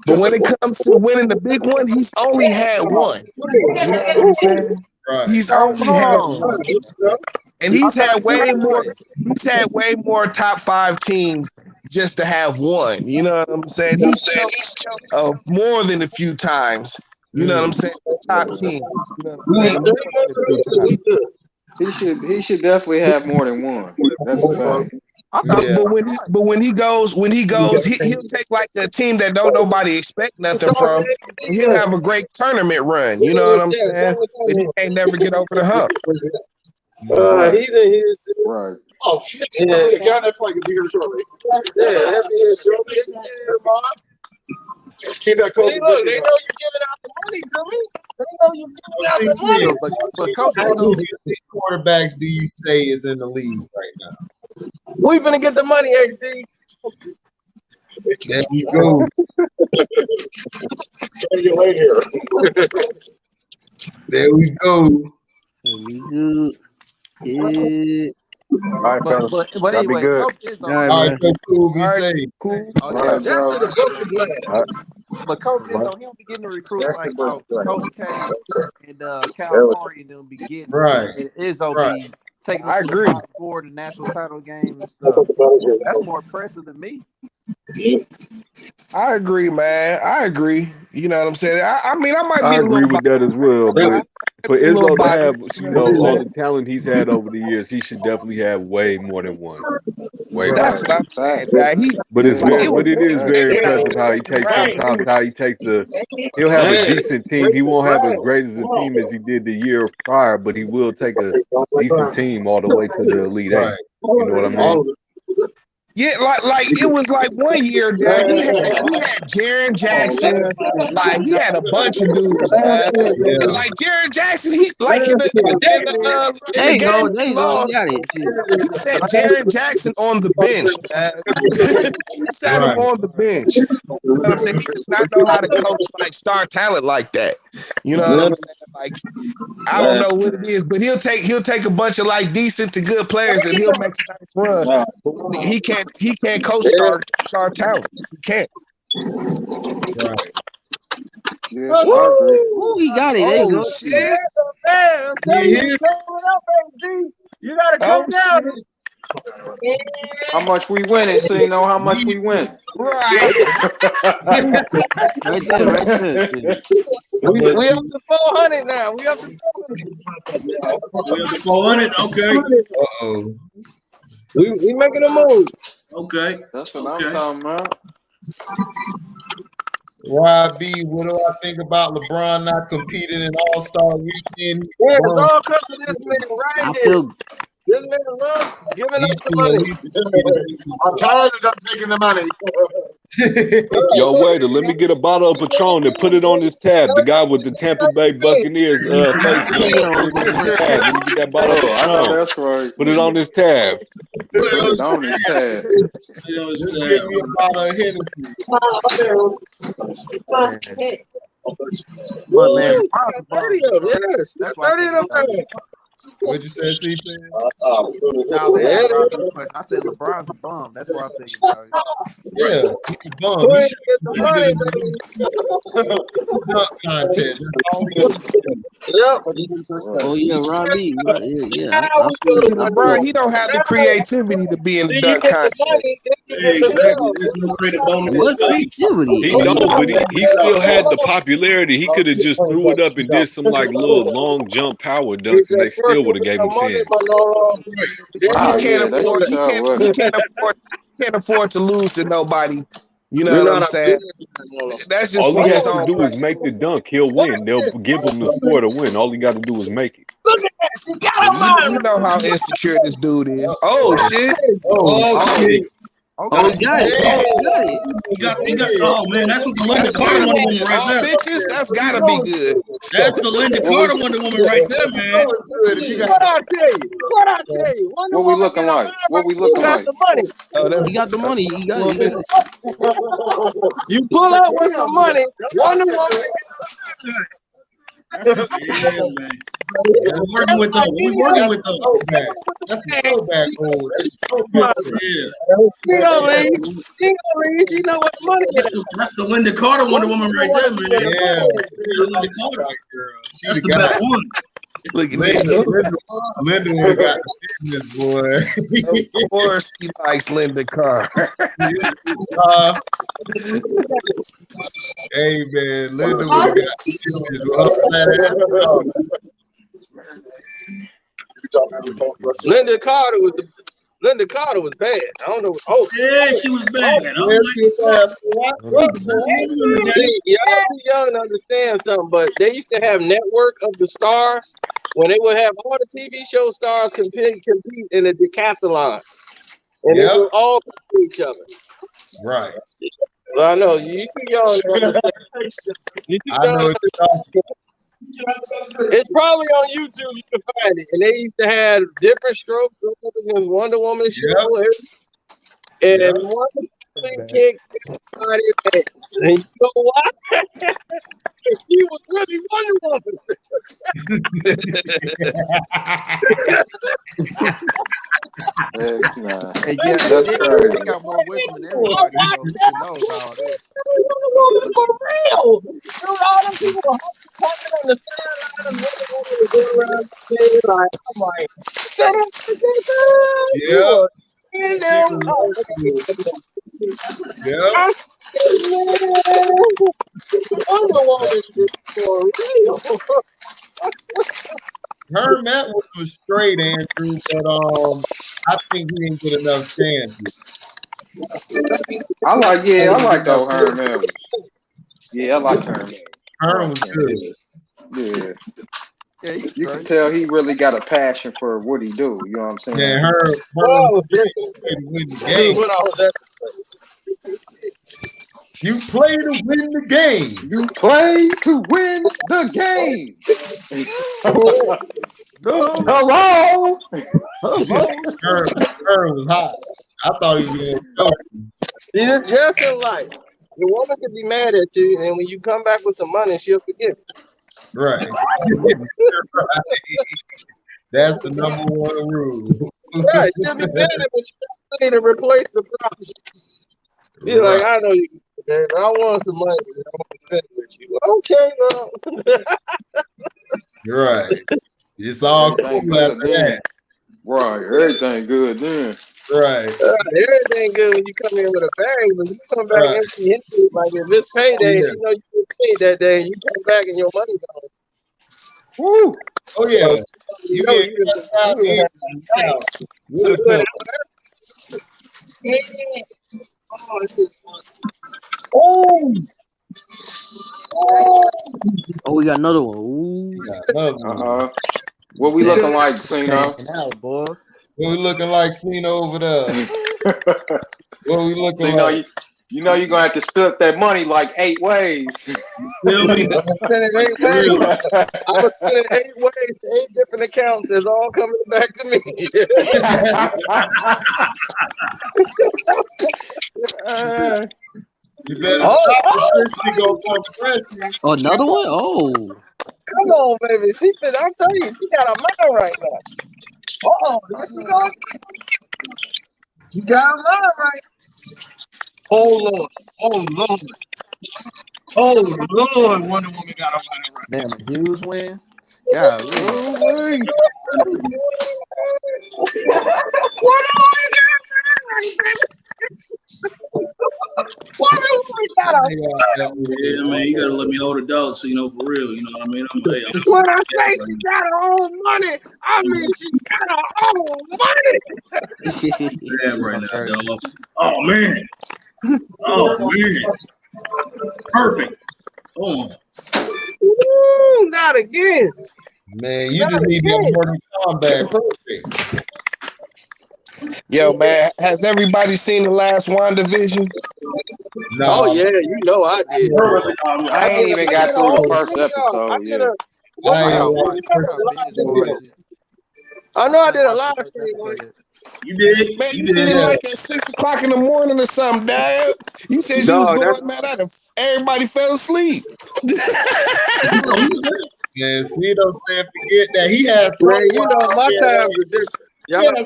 But when it comes to winning the big one, he's only had one. You know what I'm saying? Right. He's only had one. And he's had way more. He's had way more top 5 teams just to have one. You know what I'm saying? He's choked more than a few times. You know what I'm saying? Top teams. You know what I'm saying? He should definitely have more than one. That's a fact. But when he goes, he'll take like a team that don't nobody expect nothing from, and he'll have a great tournament run. You know what I'm saying? And he can't never get over the hump. He's in his right. Oh shit! Yeah, the guy that's like a bigger shortly. Yeah, that's here shortly. Keep that close. Hey, look, they know you're giving out the money to me. They know you're giving out the money. But Coach, how many quarterbacks do you say is in the league right now? We finna get the money, XD. There you go. There we go. Yeah. All right, but anyway, Coach is on. All right, cool. Be safe. Cool. All right, bro. But Coach is on. He'll be getting the recruits like Coach K and Cal Corey and them be getting. Right. And Izzo be taking I agree. For the national title game and stuff. That's more impressive than me. I agree, man. I agree. You know what I'm saying? I mean, I might be I a agree little with that as well, but for Izzo to have, biased. all the talent he's had over the years, he should definitely have way more than one. That's what I'm saying. But it is very impressive how he takes sometimes he'll have a decent team. He won't have as great as a team as he did the year prior, but he will take a decent team all the way to the Elite Eight. You know what I mean? Yeah, like it was like one year, he had Jaren Jackson, like he had a bunch of dudes, and like Jaren Jackson, he like in the game he lost, he set Jaren Jackson on the bench, he sat him on the bench. You know what I'm saying? He does not know how to coach like star talent like that. You know what I'm saying? Like I don't know what it is, but he'll take a bunch of like decent to good players and he'll make a nice run. But he can't coach star talent. He can't. Right. Yeah, Ooh, he got it. There you go. Shit. Man, I'm telling you, coming up, XD. You gotta come down. How much we winning? So you know how much we win. Right. Right there. We up to 400 now. We up to 400. We up to 400. Okay. Uh-oh. We making a move. Okay. That's what I'm talking about. YB, what do I think about LeBron not competing in All-Star Weekend? Yeah, it's all because of this man right here. This man love giving us the money. I'm tired of them taking the money. Yo, waiter, let me get a bottle of Patron and put it on this tab. The guy with the Tampa Bay Buccaneers face gun. Put it on this tab. Let me get that bottle of I know Patron. that's right. Put it on this tab. Put it on his tab. Just give me a bottle of Hennessy. But man, That's 30 of them. Yes, that's 30 of them. What'd you say, CP? Now let me ask Rob this question. I said LeBron's a bum. That's what I'm thinking, bro. Yeah, he's a bum. Go He ahead should and get the money, dunk contest. That's all he does. Yep. Oh yeah, Robbie. Yeah. I See, LeBron, he don't have the creativity to be in the dunk contest. Exactly. There's no creative bonus. What creativity? He don't, but he still had the popularity. He could have just threw it up and did some like little long jump power dunks, and they still would have gave him 10. He can't afford to lose to nobody. You know what I'm saying? That's just All for he has his to own. do is make the dunk. He'll win. They'll give him the score to win. All he got to do is make it. You know how insecure this dude is. Oh shit! Oh, he got it. He got. Oh man, that's what the Linda Carter Wonder Woman right All there. bitches, that's gotta be good. That's the Linda Carter Wonder Woman right there, man. What I tell you? What we looking like? What we looking like? The money. He got the money. He got it. You pull out with some money. Wonder Woman. Yeah, man. What we working with though? What we working with though? That's the throwback old. Yeah. She gonna leave. She know what the money is. That's the Linda Carter Wonder Woman right there, man. Yeah. Linda Carter. That's the best one. Look at Linda would have got the business, boy. Of course, he likes Linda Carter. Hey man, Linda would have got the business. Linda Carter was bad. I don't know. Oh yeah, she was bad. See, y'all too young to understand something, but they used to have Network of the Stars when they would have all the TV show stars compete in a decathlon, and they would all compete each other. Right. Well, I know you too young to understand. You too young to understand. It's probably on YouTube. You can find it. And they used to have different strokes against Wonder Woman show. And Wonder Woman kicked somebody's ass. And you know why? He was really Wonder Woman. Hey, yeah, they got more wisdom than everybody knows all this. For real. Dude, all them people were talking on the sideline. Like, I'm like, Wonder Woman for real. Her Matt was straight, Andrew, but I think he didn't get enough chances. I like though Herm. Yeah, I like Herm. Herm was good. Yeah. Yeah, you can tell he really got a passion for what he do. You know what I'm saying? Yeah, Herm win the game. You play to win the game. You play to win the game. Hello. Herm was hot. I thought he was going to go. See, it's just in life. The woman could be mad at you, and when you come back with some money, she'll forgive you. Right. That's the number one rule. Right. She'll be mad, but you need to replace the problem. Be like, I know you, man, but I want some money. I want to spend it with you. Okay, well. Right. It's all cool after that. Right. Everything good then. Right. Everything good when you come in with a bang, but you come back empty-handed. Like if it's payday, you know you get paid that day, and you come back and your money gone. Woo! Oh yeah. You Oh, we got another one. Ooh. What we looking like, Cino? What we looking like, Cino over there? What we looking like? You know you're gonna have to split that money like 8 ways. You feel me? I'm gonna spend it 8 ways. I'm gonna spend it 8 ways, 8 different accounts. That's all coming back to me. You better stop the she gonna come fresh. Oh, another one? Oh. Come on, baby. I'm telling you, she got a mind right now. Uh-oh, here she goes. She got a mind right. Oh, Lord. Oh, Lord. Oh, Lord. Wonder Woman got a mind right. Damn, a huge win. Yeah. Wonder Woman got a mind right, baby. Yeah, man, you gotta let me hold it down, so you know, for real. You know what I mean? When I say she got her own money, I mean she got her own money. Yeah, right now, dog. Oh man. Oh man. Perfect. Oh. Ooh, not again. Man, you just need that Mortal Kombat. Perfect. Yo, man, has everybody seen the last WandaVision? No. Oh yeah, you know I did. I ain't even got through the first episode yet. I know I did a lot of things. You did. Man, you did it like at 6 o'clock in the morning or something, Dad. You said you was going, man. Everybody fell asleep. Yeah, see, don't say forget that he has. Man, you know my times are different. Y'all ain't on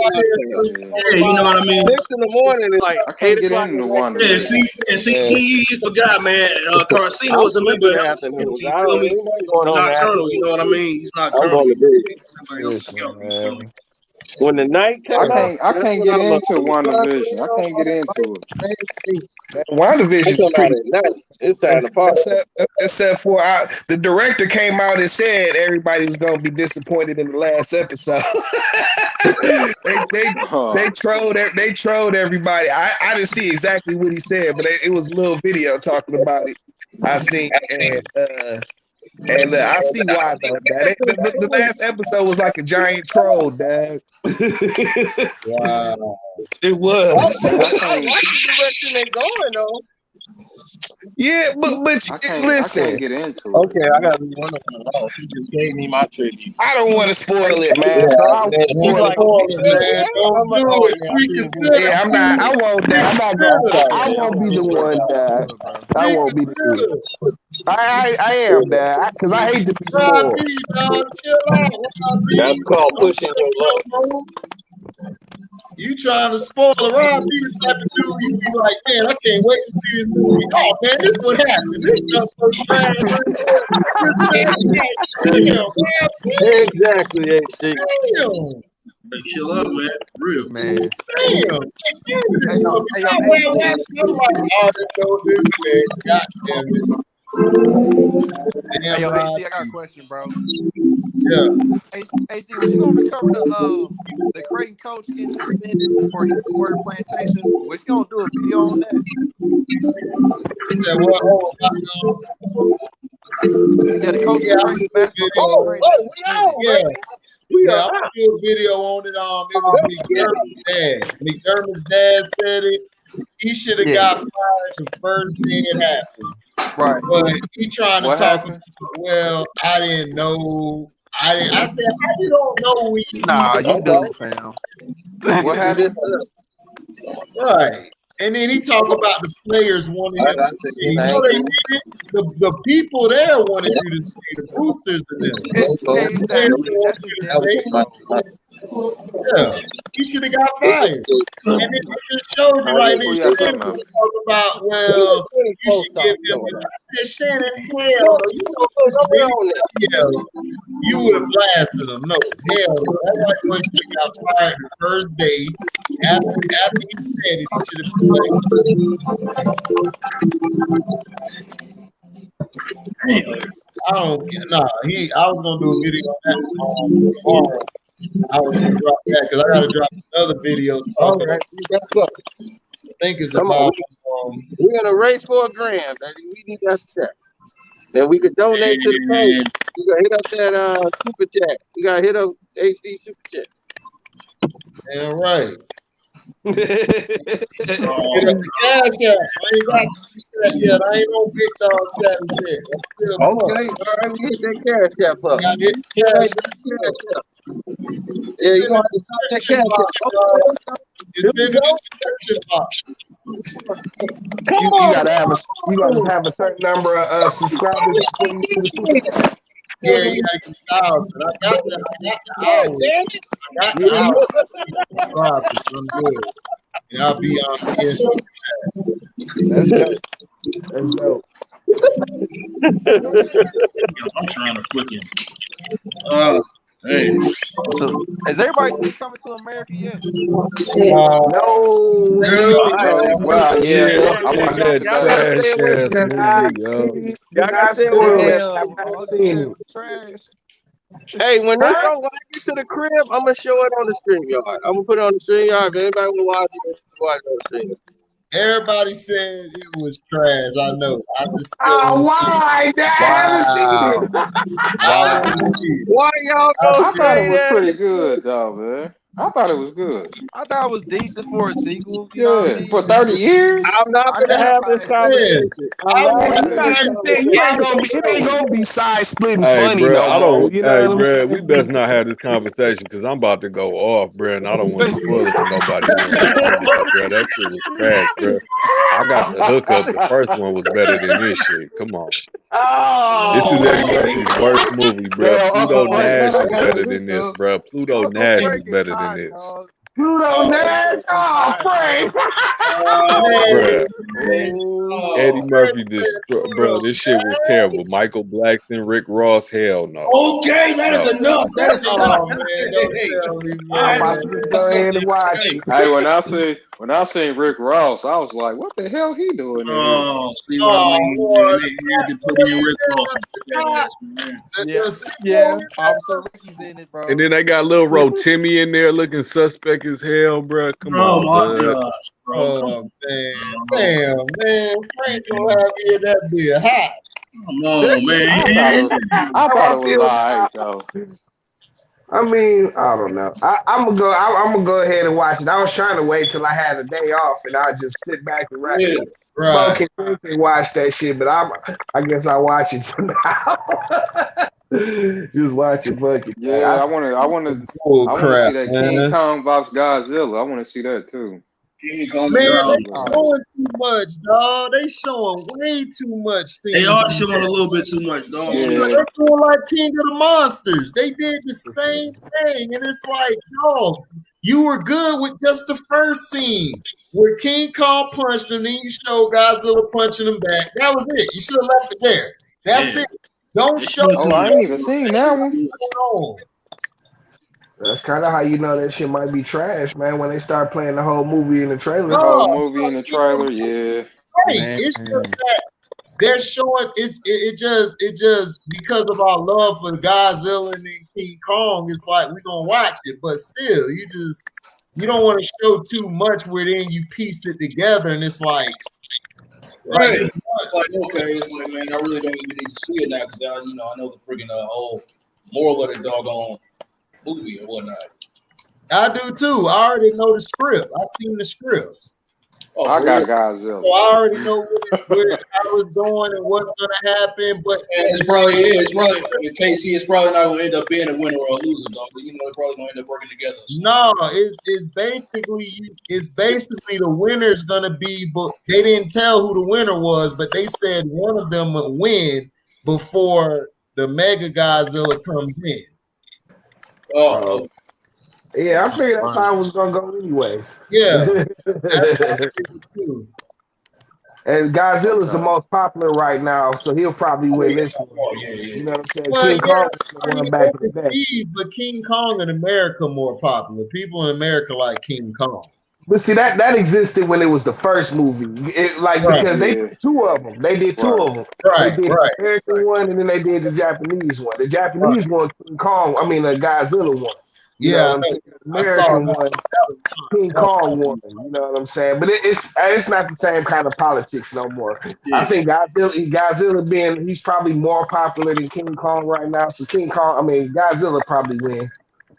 my time. Hey, you know what I mean? 6 in the morning is like I can't get into one. Yeah, see, you forgot, man. Carcino is a member of the team. You feel me? Nocturnal, you know what I mean? He's nocturnal. When the night came I can't get into WandaVision. I can't get into it. WandaVision is pretty. It's time to party. Except for the director came out and said everybody was gonna be disappointed in the last episode. they trolled everybody. I didn't see exactly what he said, but it was a little video talking about it. I seen and I see why though. The last episode was like a giant troll, Dad. Wow. It was. I like the direction they going though. Yeah, but listen. I can't get into it. Okay, I gotta be one of them. Oh, he just gave me my tribute. I don't want to spoil it, man. So I'm not. I won't. I'm not gonna. I won't be the one, Dad. I won't be the one. I am, Dad, because I hate to be spoiled. That's called pushing your luck. You trying to spoil it, Rob? Be the type of dude you be like, man, I can't wait to see this movie. Oh man, this what happened. This stuff so trash. Exactly, Damn. Hey, chill out, man. Real, man. Damn. I'm like, oh, this man. God damn it. Hey, yo, HD, I got a question, bro. Yeah. HD, was you gonna cover the Creighton coach getting suspended for his word plantation? Was you gonna do a video on that? Yeah, well, Yeah, the coach of Creighton basketball. Yeah, I'm gonna do a video on it. It was McDermott's dad said it. He should have got fired the first day it happened. Right. But he trying to talk about, well, I didn't know. I said, how you don't know when you you do, fam. What had this right. And then he talk about the players wanting him to stay. You know they did it. The people there wanted you to stay. The boosters and them. Yeah, he should have got fired. And it just showed you right there. Shannon was talking about, well, you should give him. I said, Shannon, hell no. You would have blasted him. No, hell no. That white boy should have got fired the first day. After he said it, he should have I don't get. I was gonna do a video on that tomorrow. I was gonna drop that because I gotta drop another video talking. I think it's about. We're gonna race for $1,000, baby. We need that step. Then we could donate to the page. We gotta hit up that super chat. We gotta hit up HD super chat. Yeah, right. Get up the cash out. I ain't got that yet. I ain't on big dog status yet. Okay, all right, we hit that cash app up. I get cash out. Yeah, you gonna have to stop that cash app. It's in the description box. You gotta have a certain number of subscribers. Yeah, you gotta get 1,000. I got the hours. I got the hours. Subscribers. I'm good. And I'll be on Instagram. That's dope. That's dope. I'm trying to freaking. Hey. So, has everybody seen Coming to America yet? No. Well, yeah. Y'all gotta see it. Trash. Hey, when this go when I get to the crib, I'm gonna show it on the StreamYard. I'm gonna put it on the StreamYard. If anybody wanna watch it, watch it on the StreamYard. Everybody says it was trash. I know. I just why? Why y'all I thought it was pretty good, though, man. I thought it was good. I thought it was decent for a sequel. You know what I mean? For 30 years. I'm not gonna have this conversation. It ain't gonna be side splitting funny bro, no more. You know what I'm saying? we best not have this conversation because I'm about to go off, bro, and I don't want to spoil it for nobody. Bro, that shit was trash, bro. I got the hookup. The first one was better than this shit. Come on. This is Eddie Murphy's worst movie, bro. Pluto Nash is better than this, bro. Pluto Nash is better than this. Pluto Nash, Frank. Eddie Murphy just, bro, this shit was terrible. Michael Blackson, Rick Ross, hell no. Okay, that is enough. That is enough. I'm about to go ahead and watch it. Hey, when I seen Rick Ross, I was like, "What the hell he doing?" Oh, see what I mean? They had to put in Rick Ross. Yeah, Officer Ricky's in it, bro. And then they got little Rotimi in there looking suspect as hell, bro. Come on, my bud. gosh, bro. Oh, man. Frank gonna have me in that beer hot. Come on, man. I thought it was all right, though. I mean, I don't know. I'm gonna go ahead and watch it. I was trying to wait till I had a day off and I'll just sit back and smoke and watch that shit. But I guess I'll watch it somehow. Just watch it, fuck it. Yeah, I want to see that King Kong vs Godzilla. I want to see that too. Man, they showing too much, dog. They showing way too much. They are showing a little bit too much, dog. Yeah. They're doing like King of the Monsters. They did the same thing, and it's like, dog, you were good with just the first scene where King Kong punched him, then you showed Godzilla punching him back. That was it. You should have left it there. That's it. Don't show. Oh, I ain't even seen that one. That's kind of how you know that shit might be trash, man. When they start playing the whole movie in the trailer. The whole movie in the trailer, yeah. Right. It's just that they're showing it just because of our love for Godzilla and King Kong. It's like we're gonna watch it, but still, you don't want to show too much where then you piece it together and it's like. Right. Like, okay, it's like, man, I really don't even need to see it now because I know the freaking whole moral of the doggone movie or whatnot. I do too. I already know the script. I've seen the script. Oh, I got Godzilla. So I already know where I was going and what's gonna happen. But it's probably in KC, it's probably not gonna end up being a winner or a loser, dog. But they're probably gonna end up working together. So. No, it's basically the winner's gonna be, but they didn't tell who the winner was, but they said one of them would win before the Mega Godzilla comes in. Oh. Yeah, I figured that's how it was gonna go anyways. Yeah. And Godzilla's the most popular right now, so he'll probably win this one. You know what I'm saying? Well, King Kong is the one back in the day. But King Kong in America more popular. People in America like King Kong. But see, that existed when it was the first movie. Because they did two of them. They did two of them. They did the American one and then they did the Japanese one. The Japanese one, King Kong, the Godzilla one. You know what I'm saying? The American one, King Kong one. You know what I'm saying? But it's not the same kind of politics no more. I think Godzilla he's probably more popular than King Kong right now. So Godzilla probably win.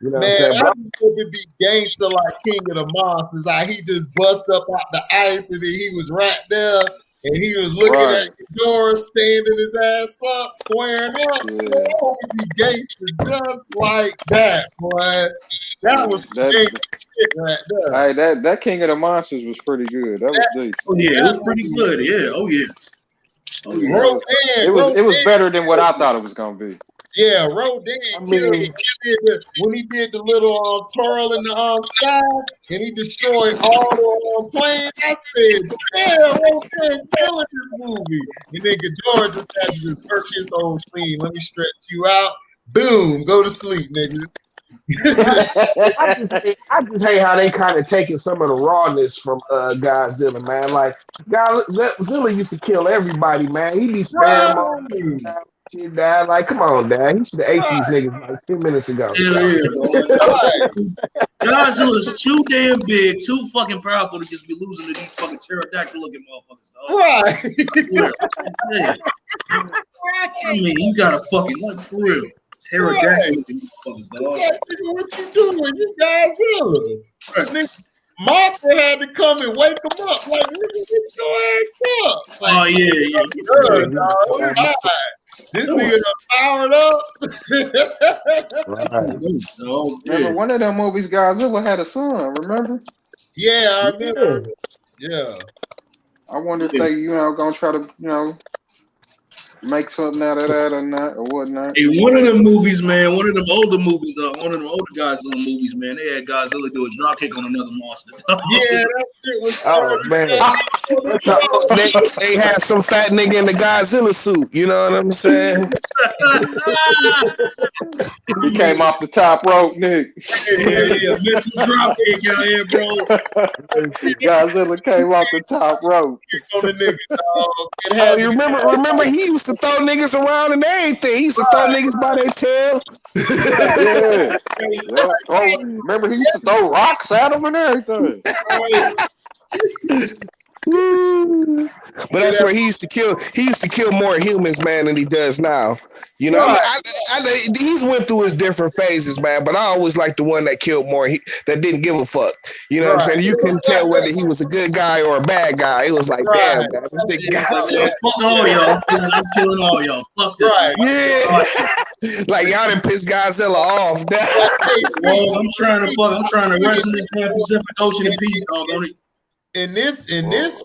You know Man, what I'm saying? I just hope it be gangster like King of the Monsters. How he just bust up out the ice and then he was right there and he was looking at the door, standing his ass up, squaring up. Yeah. I hope it be gangster just like that, boy. That was gangster shit right there. Hey, that King of the Monsters was pretty good. That was decent. Oh yeah, it was pretty good. Yeah. Oh yeah. Oh yeah. It was better than what I thought it was gonna be. Yeah, Rodan killed him. When he did the little twirl in the sky and he destroyed all the planes. I said, "Yeah, Rodan killing this movie." And then Ghidorah just had to just work his whole scene. Let me stretch you out. Boom, go to sleep, nigga. I just hate how they kind of taking some of the rawness from Godzilla, man. Like Godzilla used to kill everybody, man. He be sparing them all. Shit, Dad. Like, come on, Dad. He should have ate these niggas like 10 minutes ago. Godzilla's too damn big, too fucking powerful to just be losing to these fucking pterodactyl looking motherfuckers, dog. Right. Yeah. I mean, you gotta fucking, like, for real. Pterodactyl looking motherfuckers, dog. Like, nigga, what you doing? You Godzilla. Right. Martha had to come and wake him up. Like, nigga, get your ass up. Like, oh, yeah. This nigga done powered up. Remember one of them movies, Godzilla had a son, remember? Yeah, I remember. Yeah. I wonder if they, gonna try to, make something out of that or not, or whatnot. Hey, one of them movies, man, one of them older Godzilla movies, man, they had Godzilla do a dropkick on another monster. Yeah, that shit was man. They had some fat nigga in the Godzilla suit, you know what I'm saying? He came off the top rope, Nick. Yeah, missing dropkick out here, bro. Godzilla came off the top rope. On the nigga, dog. You remember he used to throw niggas around and everything. He used to throw niggas by their tail. Yeah. Oh, remember he used to throw rocks at him and everything. But that's where he used to kill. He used to kill more humans, man, than he does now. You know, he's went through his different phases, man. But I always liked the one that killed more. That didn't give a fuck. You know what I'm saying? You couldn't tell whether he was a good guy or a bad guy. It was like, damn, man, this nigga got fuck all y'all. I'm killing all y'all. Fuck this. Yeah. Like y'all done pissed Godzilla off. Well, I'm trying to rest in this damn Pacific Ocean in peace, dog. On it. In this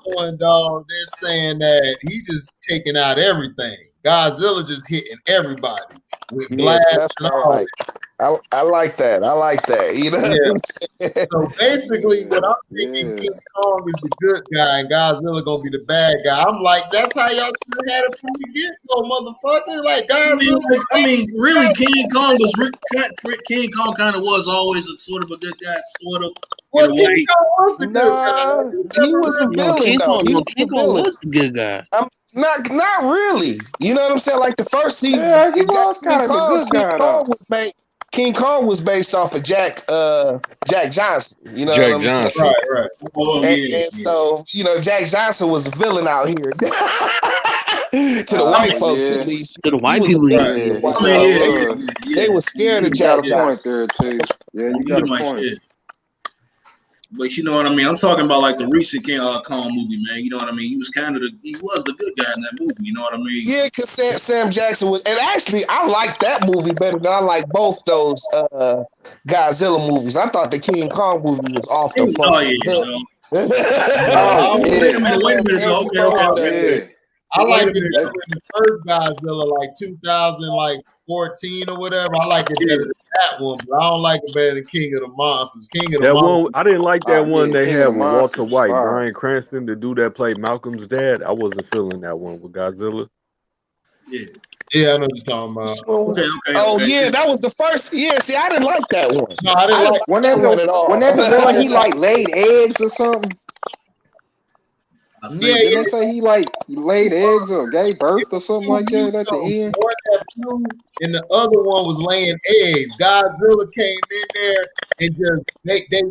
one, dog, they're saying that he just taking out everything. Godzilla just hitting everybody with blast. That's right. I like that. I like that. You know. Yeah. So basically, what I'm thinking, King Kong is the good guy, and Godzilla gonna be the bad guy. I'm like, that's how y'all should have had it from the get-go, motherfucker. Like Godzilla. I mean, really, King Kong kind of was always a sort of a good guy, sort of. Well, King Kong was the good guy. He was a villain. King Kong was the good guy. Not really. You know what I'm saying? Like the first season, King Kong was based off of Jack Johnson. You know what I'm saying? Right. And so, Jack Johnson was a villain out here. To the white folks, at least. To the white people. They were scared of Jack Johnson. Yeah, you got a point. But you know what I mean? I'm talking about like the recent King Kong movie, man. You know what I mean? He was the good guy in that movie. You know what I mean? Yeah, because Sam Jackson was, and actually, I like that movie better than I like both those Godzilla movies. I thought the King Kong movie was off the Wait a minute. Okay. I like the first Godzilla, like 2014 or whatever. I like it better than that one, but I don't like it better than King of the Monsters. One, I didn't like that one they had with Walter White, Bryan Cranston, the dude that played Malcolm's dad. I wasn't feeling that one with Godzilla. Yeah, I know what you're talking about. Yeah, that was the first. Yeah, see, I didn't like that one. No, I didn't like that one at all. Whenever he like laid eggs or something. Didn't say he like laid eggs or gave birth or something like that at the end? One that flew and the other one was laying eggs. Godzilla came in there and just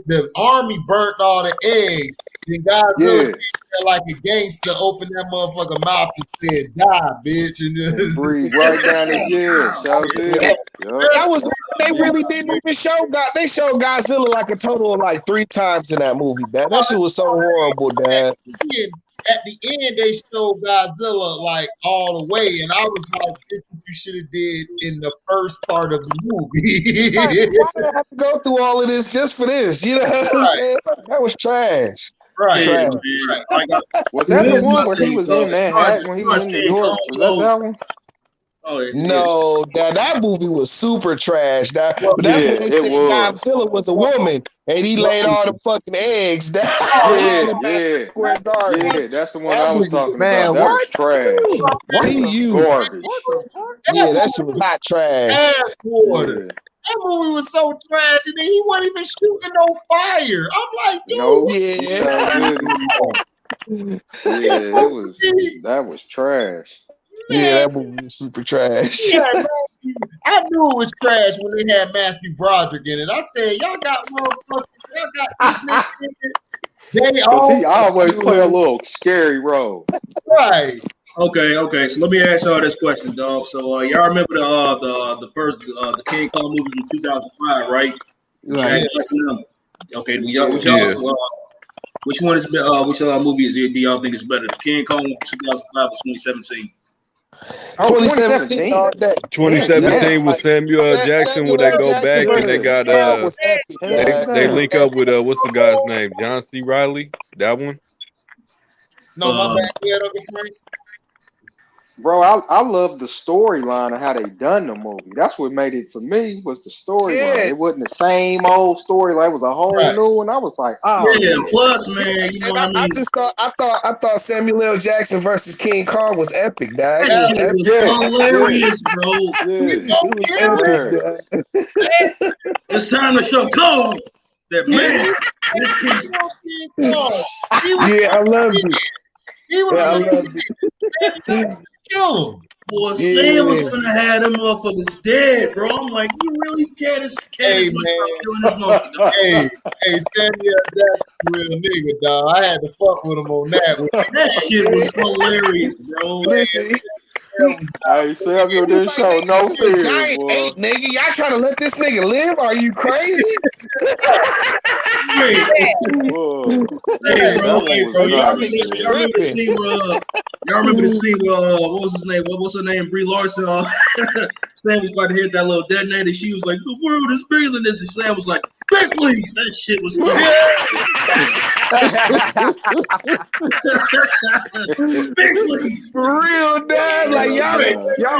the army burnt all the eggs. And Godzilla came there like a gangster, opened that motherfucker mouth and said, "Die, bitch," and just breathe right down his ear. That was they they really didn't even show God. They showed Godzilla like a total of like 3 times in that movie, Dad. That shit was so horrible, Dad. At the end, they showed Godzilla like all the way, and I was like, "This is what you should have did in the first part of the movie." Like, why did I have to go through all of this just for this? You know what I'm saying? That was trash. Right. Trash. Was that the one where he was in Manhattan when he was in New York? Was that one? Oh, yeah. No, that movie was super trash. But that's when they said Godzilla was a woman and he laid all the fucking eggs down. Yeah, Square Garden. Yeah, that's the one I was talking Man, about. That was trash. Garbage. Yeah, that shit was hot trash. Ass water. That movie was so trash, and then he wasn't even shooting no fire. I'm like, dude. No, that was trash. Yeah, that movie was super trash. Yeah, I knew it was trash when they had Matthew Broderick in it. I said, y'all got this nigga in it. He always play a little scary role. Right. Okay. So let me ask y'all this question, dog. So y'all remember the first the King Kong movie in 2005, right? Right. Okay. Which one is which movie do y'all think is better? The King Kong from 2005 or 2017? 2017 all day. 2017 with Samuel L. Jackson, where they go back and they got they link up with what's the guy's name? John C. Reilly. That one. No, my bad. Yeah, Uncle Frank. Bro, I love the storyline of how they done the movie. That's what made it for me was the storyline. Yeah. It wasn't the same old storyline. It was a whole new one. I was like, oh yeah. Plus, man, you know what I mean. I thought Samuel L. Jackson versus King Kong was epic, dog. That shit was hilarious, bro. It's time to show Kong that man. This King Kong. Yeah, I loved it. I loved it. Kill him. Boy, Sam was gonna have them motherfuckers dead, bro. I'm like, you really care this killing this monkey, dog? Hey, Samuel Jackson, real nigga, dog. I had to fuck with him on that one. That shit was hilarious, bro. Hey, Samuel didn't show no fear, giant boy. ape, nigga. Y'all trying to let this nigga live? Are you crazy? Hey, bro. Y'all remember the scene where what was his name? What's her name? Brie Larson. Sam was about to hit that little detonator. She was like, "The world is bigger than this." And Sam was like, "Bitch, please." That shit was funny. Bitch, please. For real, dad. Like y'all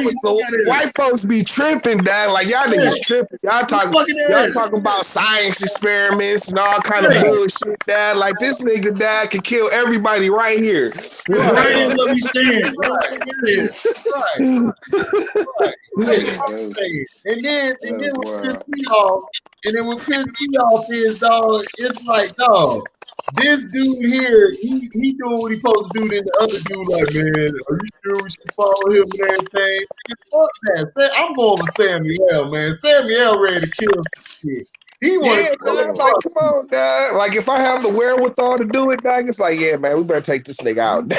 was the white folks be tripping, dad. Like y'all niggas tripping. Y'all talking about science experiments and all kind of bullshit, dad. Like this nigga, dad, can kill everybody right here. Right in where we stand. Right. And then what pissed me off, is, dog, it's like, dog, this dude here, he doing what he supposed to do, then the other dude like, man, are you sure we should follow him and everything? Fuck that. I'm going with Samuel, man. Samuel ready to kill shit. He like, come on, dog. Like, if I have the wherewithal to do it, dog, it's like, yeah, man, we better take this nigga out.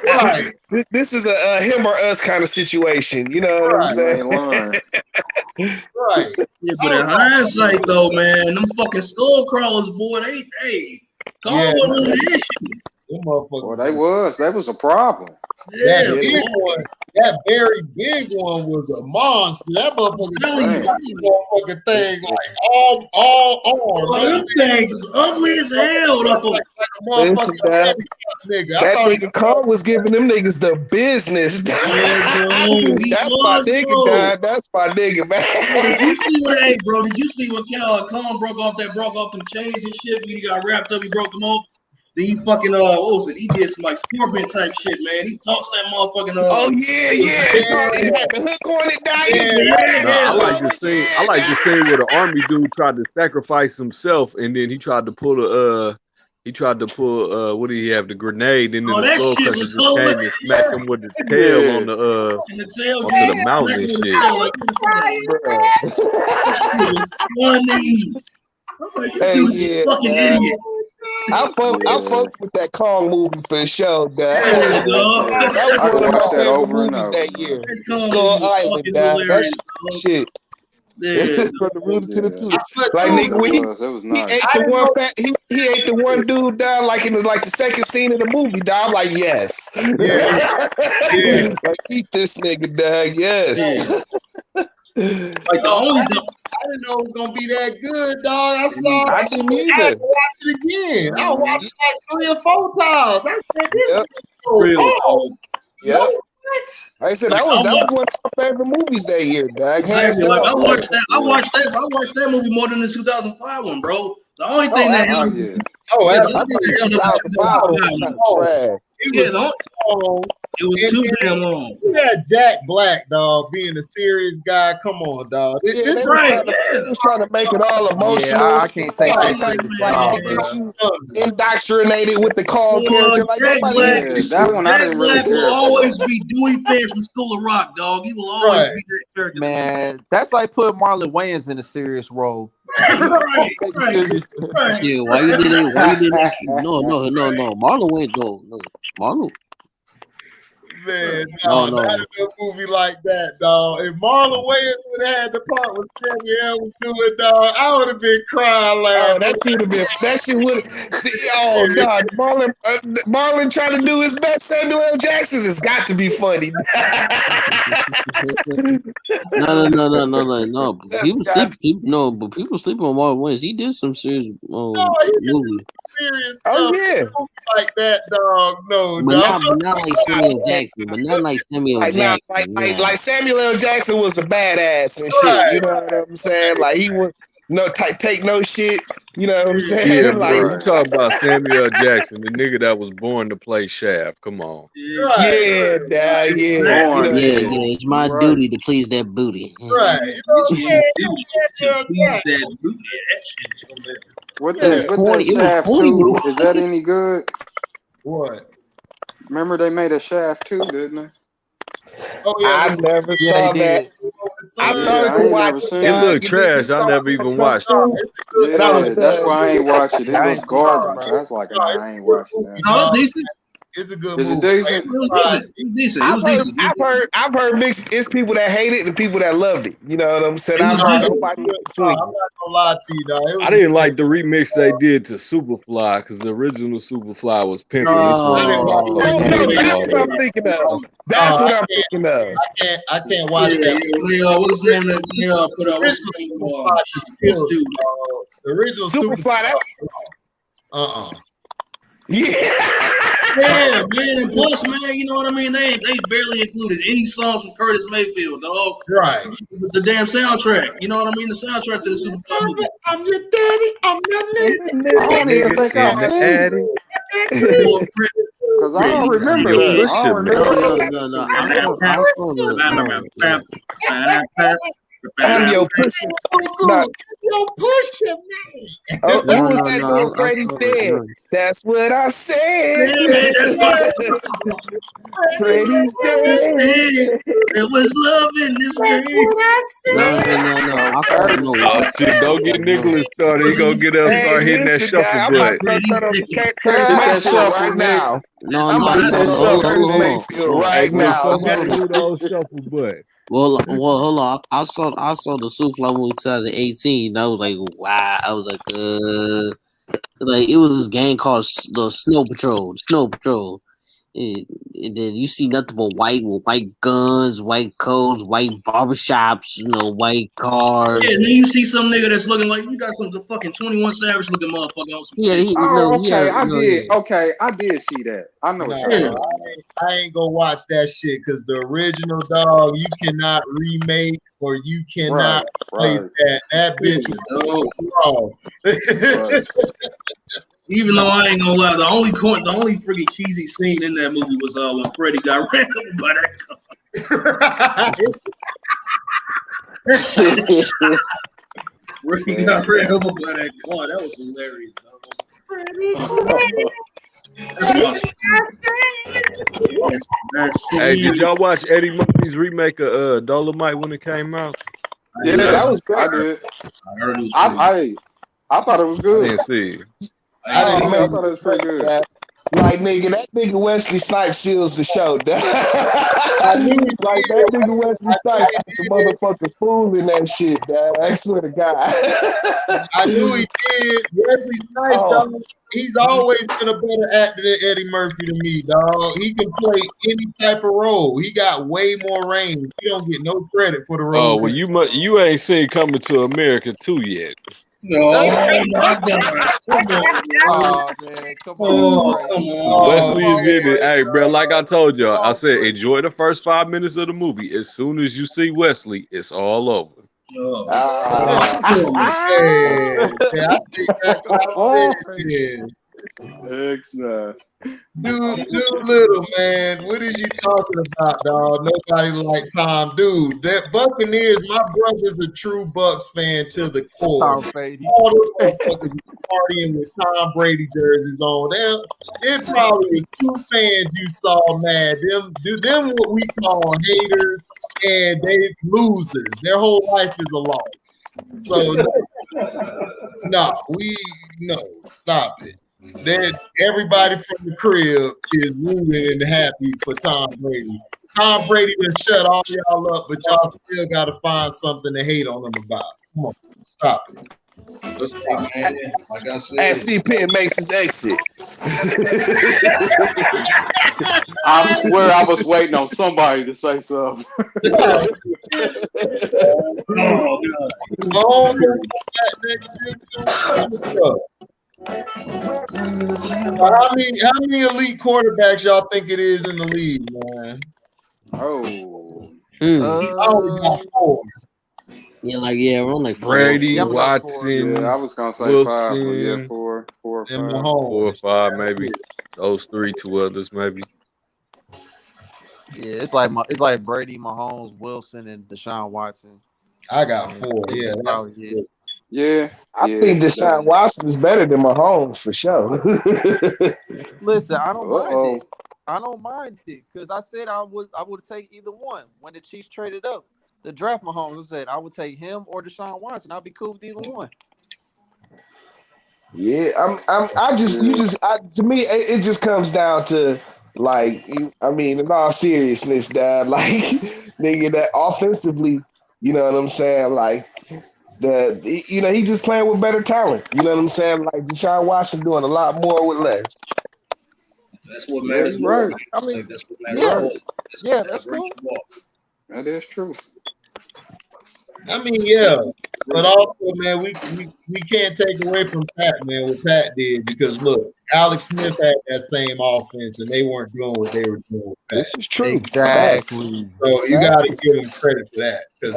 Right. This is a him or us kind of situation. You know what I'm saying? Right. Yeah, but in hindsight, though, man, them fucking skull crawlers, boy, they Kong wasn't really an issue. Well, that was a problem. Yeah, that very big one was a monster. That motherfucking thing, like all arms. Oh, them things was ugly as hell, though. Listen, that nigga Kong was giving them niggas the business. That's my nigga, dog. That's my nigga, man. Did you see when Kong broke off them chains and shit? When he got wrapped up, he broke them off. Then he fucking what was it? He did some like scorpion type shit, man. He tossed that motherfucking He had the hook on it, I like to see where the army dude tried to sacrifice himself, and then he tried to pull what did he have? The grenade, and then the skull crusher just came and smacked him with the tail on onto the mountain and shit. Fucking idiot. I fucked with that Kong movie for sure, dog. That was one of my favorite movies that year. Skull Island, dog. That shit. Yeah. From the rooter to the tutor. Like Like nigga, when it was nice. he ate the one fat, he ate the one dude down like in the second scene of the movie. Dog, I'm like yes, like eat this nigga, dog. Yes. Like the only. I didn't know it was gonna be that good, dog. I saw. I didn't I either. had to watch it again. I watched it like 3 or 4 times. I said, "This is so Yep. Like I said that was one of my favorite movies that year, dog. Exactly. Like I watched that movie more than the 2005 one, bro. The only thing that held me. Oh, Yeah, that's the only thing that held up the 2005 one. It was too damn long. You had Jack Black, dog, being a serious guy. Come on, dog. This right. He was trying to make it all emotional. Yeah, I can't take that indoctrinated with the call character. Like that one, I didn't really care. Will always be Dewey Fan from School of Rock, dog. He will always be that character. Man, that's like putting Marlon Wayans in a serious role. Yeah, why you did it? No. Marlon Wayans, no. Marlon. Man, not a movie like that, dog. If Marlon Wayans would have had the part with Samuel was doing, dog, I would have been crying laughing. That shit would have. Oh God, Marlon trying to do his best Samuel L. Jackson has got to be funny. No. But people sleeping on Marlon Wayans. He did some serious movies. Serious like that, dog. No, but not like Samuel Jackson. But not like Samuel Jackson. Like Samuel L. Jackson was a badass and shit. You know what I'm saying? Like he would take no shit. You know what I'm saying? Yeah, like bro, you talking about Samuel Jackson, the nigga that was born to play Shaft. Come on. Yeah. It's my duty to please that booty. Right. What that Shaft 2, is that any good? What? Remember they made a Shaft 2, didn't they? Oh yeah, I never saw that. I started to watch it. It looked trash. I never even watched it. Yeah, that's why I ain't watched it. It was garbage. I was like, I ain't watching that. No, it's decent. It's a good movie. It was decent. It was decent. I've heard mixed. It's people that hate it and people that loved it. You know what I'm saying? I'm not gonna lie to you, dog. I didn't like the remix they did to Superfly because the original Superfly was pimping. That's what I'm thinking of. That's what I'm thinking of. I can't watch that. What's his name? Put out the original Superfly. Yeah, man, and plus, man, you know what I mean? They barely included any songs from Curtis Mayfield, dog. Right. The damn soundtrack. You know what I mean? The soundtrack to the Superfly movie. I'm your daddy. I'm your I don't even think I've seen it. Because I don't remember that. I don't remember. I'm your pussy. You're pushing me. Oh, who was that when Freddie's dead? That's what I said. Freddie's dead. There was love in this man. No. Oh, shit, don't get Nicholas started. He gonna get up and start hitting that shuffle butt. I'm shuffle right now. Right now. Shuffle butt. Well, hold on. I saw the Superfly movie 2018. I was like, wow. I was like it was this game called the Snow Patrol. And then you see nothing but white guns, white coats, white barbershops, white cars. Yeah, and then you see some nigga that's looking like you got some fucking 21 Savage looking motherfucker. I did see that. I know. I ain't gonna watch that shit because the original, dog, you cannot remake or you cannot replace that. That bitch is wrong. Even though I ain't gonna lie, the only freaking cheesy scene in that movie was when Freddie got ran over by that car. Freddie got ran over by that car. That was hilarious. Hey, did y'all watch Eddie Murphy's remake of Dolomite when it came out? Yeah, that was good. I did. I heard it was I thought it was good. I didn't see it. I thought it was pretty good. Like nigga, that nigga Wesley Snipes seals the show. I knew he Like did. that nigga Wesley Snipes got some motherfucking fool in that shit, dog. I swear to God. I knew he did. Wesley Snipes, dog, he's always been a better actor than Eddie Murphy to me, dog. He can play any type of role. He got way more range. He don't get no credit for the roles. Oh, well, you ain't seen Coming to America 2 yet. No, my God. Come on, Oh man, come on. Wesley is in it. Hey, bro, like I told y'all, I said enjoy the first 5 minutes of the movie. As soon as you see Wesley, it's all over. I think that's Dude, little man, what is you talking about, dog? Nobody like Tom, dude. That Buccaneers, my brother's a true Bucks fan to the core. All those motherfuckers partying with Tom Brady jerseys on. It probably was 2 fans you saw mad. Them what we call haters, and they losers. Their whole life is a loss. So no, stop it. Then everybody from the crib is rooting and happy for Tom Brady. Tom Brady done shut all y'all up, but y'all still got to find something to hate on him about. Come on, stop it. Let's stop it. Like I said, as C. Penn makes his exit. I swear I was waiting on somebody to say something. How many elite quarterbacks y'all think it is in the league, man? I always got 4. We're on like 4. Brady, Watson, I was gonna say Wilson, 5, but yeah, 4 or 5. 4 or 5, maybe. Those 3, 2 others, maybe. Yeah, it's like Brady, Mahomes, Wilson, and Deshaun Watson. I got 4. Yeah, I think Deshaun Watson is better than Mahomes for sure. Listen, I don't mind it. I don't mind it because I said I would take either one. When the Chiefs traded up the draft Mahomes, I said I would take him or Deshaun Watson. I'll be cool with either one. Yeah, to me, it just comes down to like, I mean, in all seriousness, Dad, like, nigga, that offensively, you know what I'm saying, like. He just playing with better talent. You know what I'm saying? Like Deshaun Watson doing a lot more with less. That's what matters, right? I mean, that's what matters. That's cool. That is true. I mean, yeah, but also, man, we can't take away from Pat, man, what Pat did, because look, Alex Smith had that same offense, and they weren't doing what they were doing with Pat. This is true. Exactly. So you got to give him credit for that, because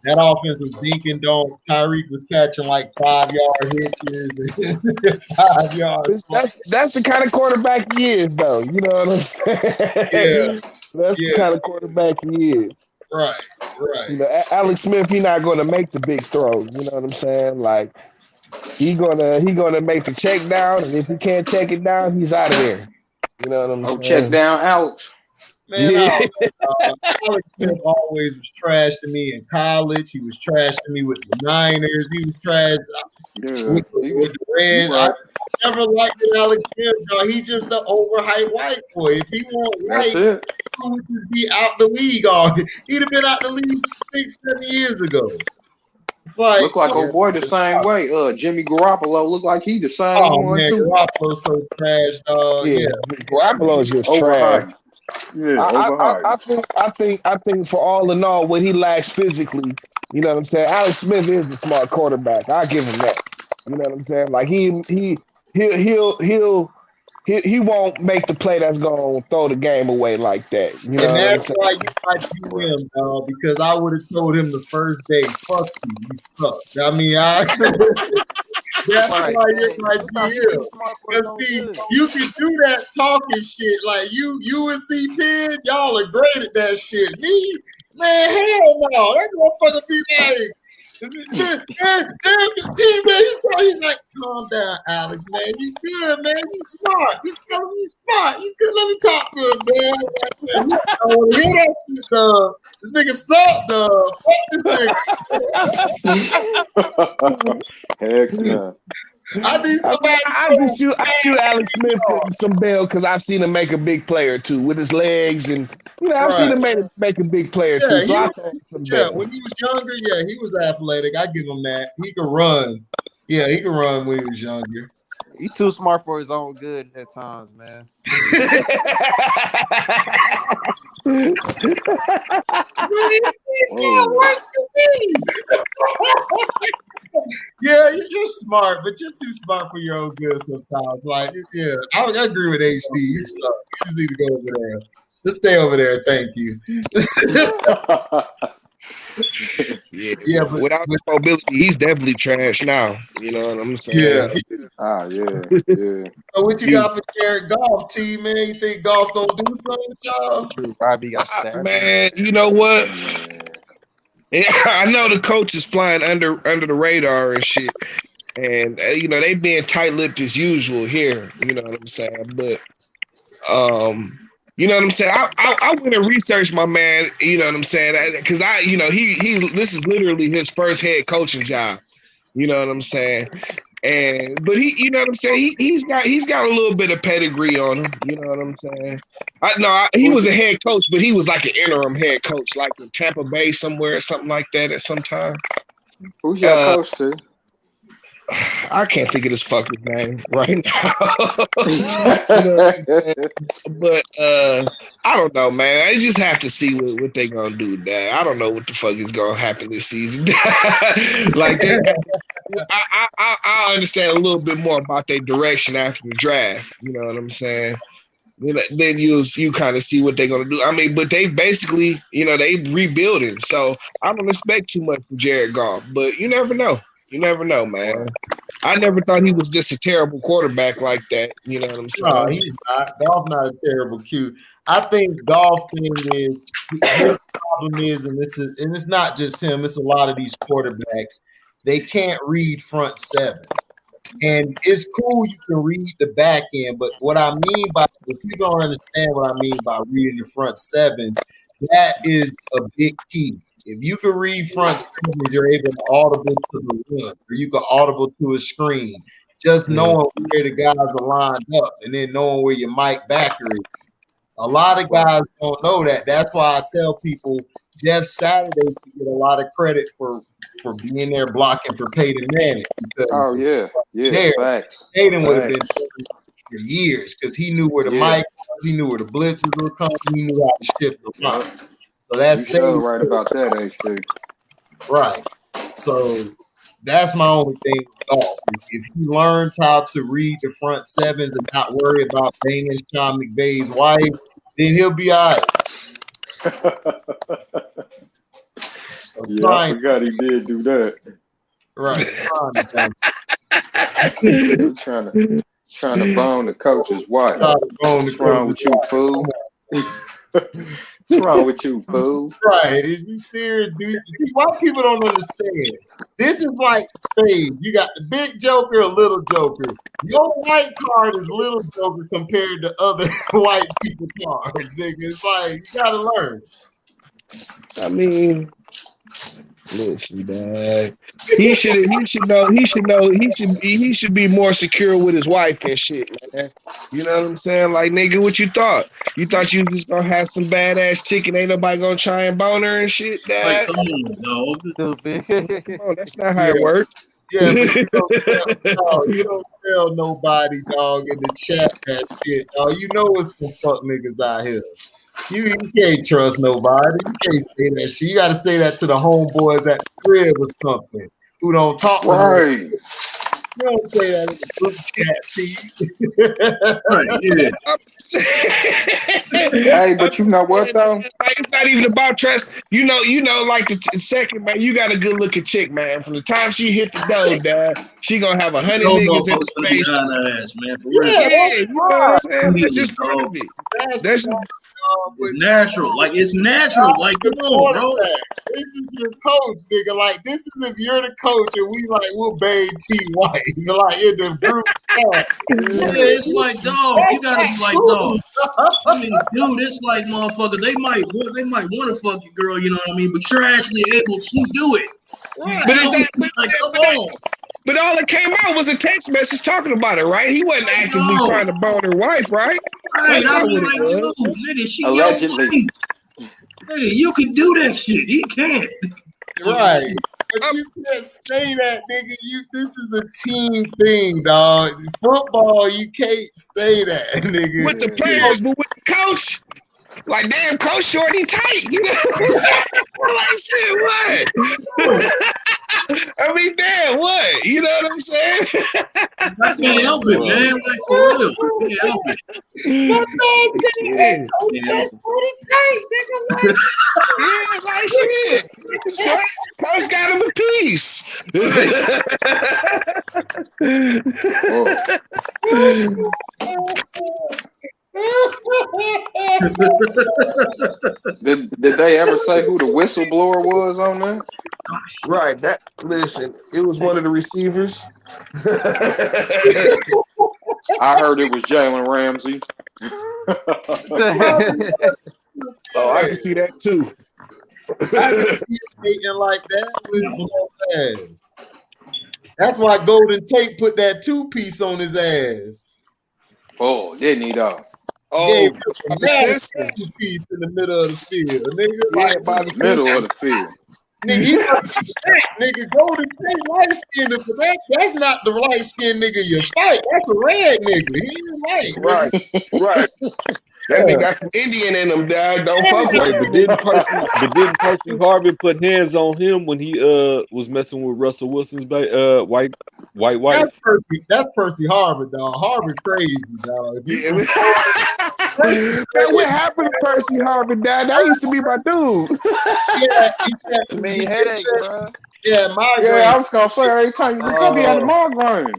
that offense was dinking donk. Tyreek was catching like 5-yard hitches, 5 yards. That's the kind of quarterback he is, though. You know what I'm saying? Yeah, that's the kind of quarterback he is. Right. You know, Alex Smith, he's not going to make the big throws. You know what I'm saying? Like he gonna make the check down, and if he can't check it down, he's out of there. You know what I'm saying? Check down, Alex. Man, Alex Smith always was trash to me in college. He was trash to me with the Niners. He was trash with the Reds. I never liked Alex Smith, dog. He's just an overhyped white boy. If he wasn't white, he would just be out the league. He'd have been out the league 6-7 years ago. It's like look like old boy the same way. Jimmy Garoppolo look like he the same one man, too. Garoppolo's so trash, dog. Yeah, Garoppolo's just trash. Yeah, I think for all in all, what he lacks physically, you know what I'm saying? Alex Smith is a smart quarterback. I'll give him that. You know what I'm saying? Like he won't make the play that's gonna throw the game away like that. You know and that's what why you like him, dog, because I would have told him the first day, fuck you suck. I mean, that's why you're my GM. Because see, you can do that talking shit. Like you and C Penn, y'all are great at that shit. Me, man, hell no. That motherfucker be like, he's like, calm down, Alex, man. You good, man. You smart. You smart. You good. Let me talk to him, man. I want to hear that shit, dog. This nigga sucked, dog. Fuck this nigga. Heck no. I need somebody. I shoot Alex Smith some bail because I've seen him make a big player too with his legs, and I've seen him make a big player too. So I think some bail. When he was younger, he was athletic. I give him that. He could run. Yeah, he could run when he was younger. He too smart for his own good at times, man. Yeah, you're smart, but you're too smart for your own good sometimes. Like, yeah, I agree with HD. You just need to go over there. Just stay over there. Thank you. Yeah, but without his mobility, he's definitely trash now. You know what I'm saying? Yeah. So what you got for Jared Goff, T, man? You think Goff gonna do something with y'all? Probably got man, you know what? Yeah, I know the coach is flying under the radar and shit, and they being tight-lipped as usual here. You know what I'm saying? But you know what I'm saying? I went and researched my man. You know what I'm saying? Because he this is literally his first head coaching job. You know what I'm saying? But he, you know what I'm saying? He's got a little bit of pedigree on him. You know what I'm saying? He was a head coach, but he was like an interim head coach, like in Tampa Bay somewhere or something like that at some time. Who's your coach to? I can't think of this fucking name right now. You know what I'm saying? But I don't know, man. I just have to see what they gonna do there. I don't know what the fuck is gonna happen this season. Like I understand a little bit more about their direction after the draft. You know what I'm saying? Then you kind of see what they're gonna do. I mean, but they basically, they rebuilding. So I don't expect too much from Jared Goff. But you never know. You never know, man. I never thought he was just a terrible quarterback like that. You know what I'm saying? No, he's not. Goff not a terrible Q. I think Goff thing is his problem is, and it's not just him. It's a lot of these quarterbacks. They can't read front seven, and it's cool you can read the back end. But what I mean by if you don't understand what I mean by reading the front sevens, that is a big key. If you can read front sevens, you're able to audible to the run, or you can audible to a screen. Just knowing where the guys are lined up, and then knowing where your Mike backer is. A lot of guys don't know that. That's why I tell people Jeff Saturday should get a lot of credit for being there blocking for Peyton Manning. Facts. Peyton would have been for years because he knew where the mic was, he knew where the blitzes were coming, he knew how to shift the line. So that's right about that, HD. Right. So that's my only thing with Goff. If he learns how to read the front sevens and not worry about banging Sean McVay's wife, then he'll be all right. I forgot he did do that. Right. trying to bone the coach's wife. What's wrong with you, fool? What's wrong with you, fool? Right. Is you serious, dude? See, why people don't understand? This is like spades. You got the big joker, a little joker. Your white card is little joker compared to other white people cards, nigga. It's like you gotta learn. I mean, listen, dad. He should be more secure with his wife and shit, man. You know what I'm saying? Like, nigga, what you thought? You thought you was just gonna have some badass chicken, ain't nobody gonna try and bone her and shit, dad? Come on, dog. Come on, that's not how it works. Yeah, but you don't tell nobody, dog, in the chat that shit, dog. You know it's some fuck niggas out here. You can't trust nobody. You can't say that shit. You got to say that to the homeboys at the crib or something who don't talk. Right. You don't say that in the group chat, T. Hey, but you know what though? Like, it's not even about trust. You know, like the second, man, you got a good looking chick, man. From the time she hit the door, dad, she gonna have 100 niggas in the face. Ass, man, for real. Yeah, you know what I'm saying? That's just part of it. That's It's natural. Like, it's natural. Like, come on, bro. This is your coach, nigga. Like, this is if you're the coach and we'll bathe T White. Like, in the group chat. Yeah, it's like, dog, you gotta be like, dog. I mean, dude, it's like, motherfucker, they might want to fuck your girl, you know what I mean? But you're actually able to do it. Come on. But all that came out was a text message talking about it, right? He wasn't actively trying to bone her wife, right? Right, I mean, like, dude, nigga, she allegedly. Your wife. Nigga, you can do that shit. He can't. Right. But you can't say that, nigga. This is a team thing, dog. Football, you can't say that, nigga. With the players, but with the coach, like, damn, coach shorty tight. You know what I'm saying? Like, shit, what? I mean, damn, what? You know what I'm saying? I can't help it, man. Like, for real. I can't help it. That's pretty tight, nigga. Yeah, like shit. Coach got him a piece. Did they ever say who the whistleblower was on that? Right. Listen, it was one of the receivers. I heard it was Jalen Ramsey. Oh, I can see that too. Like that. That's why Golden Tate put that 2-piece on his ass. Oh, didn't he though? Oh, piece in the middle of the field, nigga. Yeah, like, by the middle of the field. Nigga, Golden Tate light skinned, but that's not the light skinned nigga you fight. That's a red nigga. He ain't white. Right. That nigga got some Indian in him, dog. Don't fuck with him. But didn't Percy Harvin put hands on him when he was messing with Russell Wilson's white? That's Percy Harvin, dog. Harvin crazy, dog. What happened to Percy Harvin, dog? That used to be my dude. I mean, headache, bro. Yeah, migraine. Yeah, I was gonna say every time you look up, he had a migraine.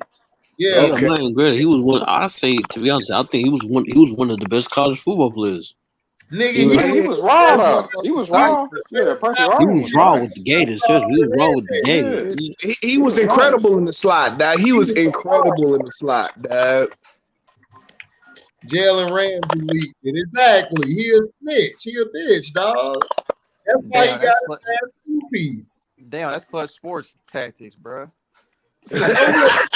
Yeah, okay. He was one. I say, to be honest, I think he was one of the best college football players. Nigga, he was raw though. He was raw. Yeah, Percy Harvin. He was raw with the Gators. Just he was raw with the Gators. He was incredible in the slot, dog. He was incredible in the slot, dog. Jalen Ramsey leaked it. Exactly. He a snitch. He a bitch, dog. That's why he got a fast 2-piece. Damn, that's plus sports tactics, bro. I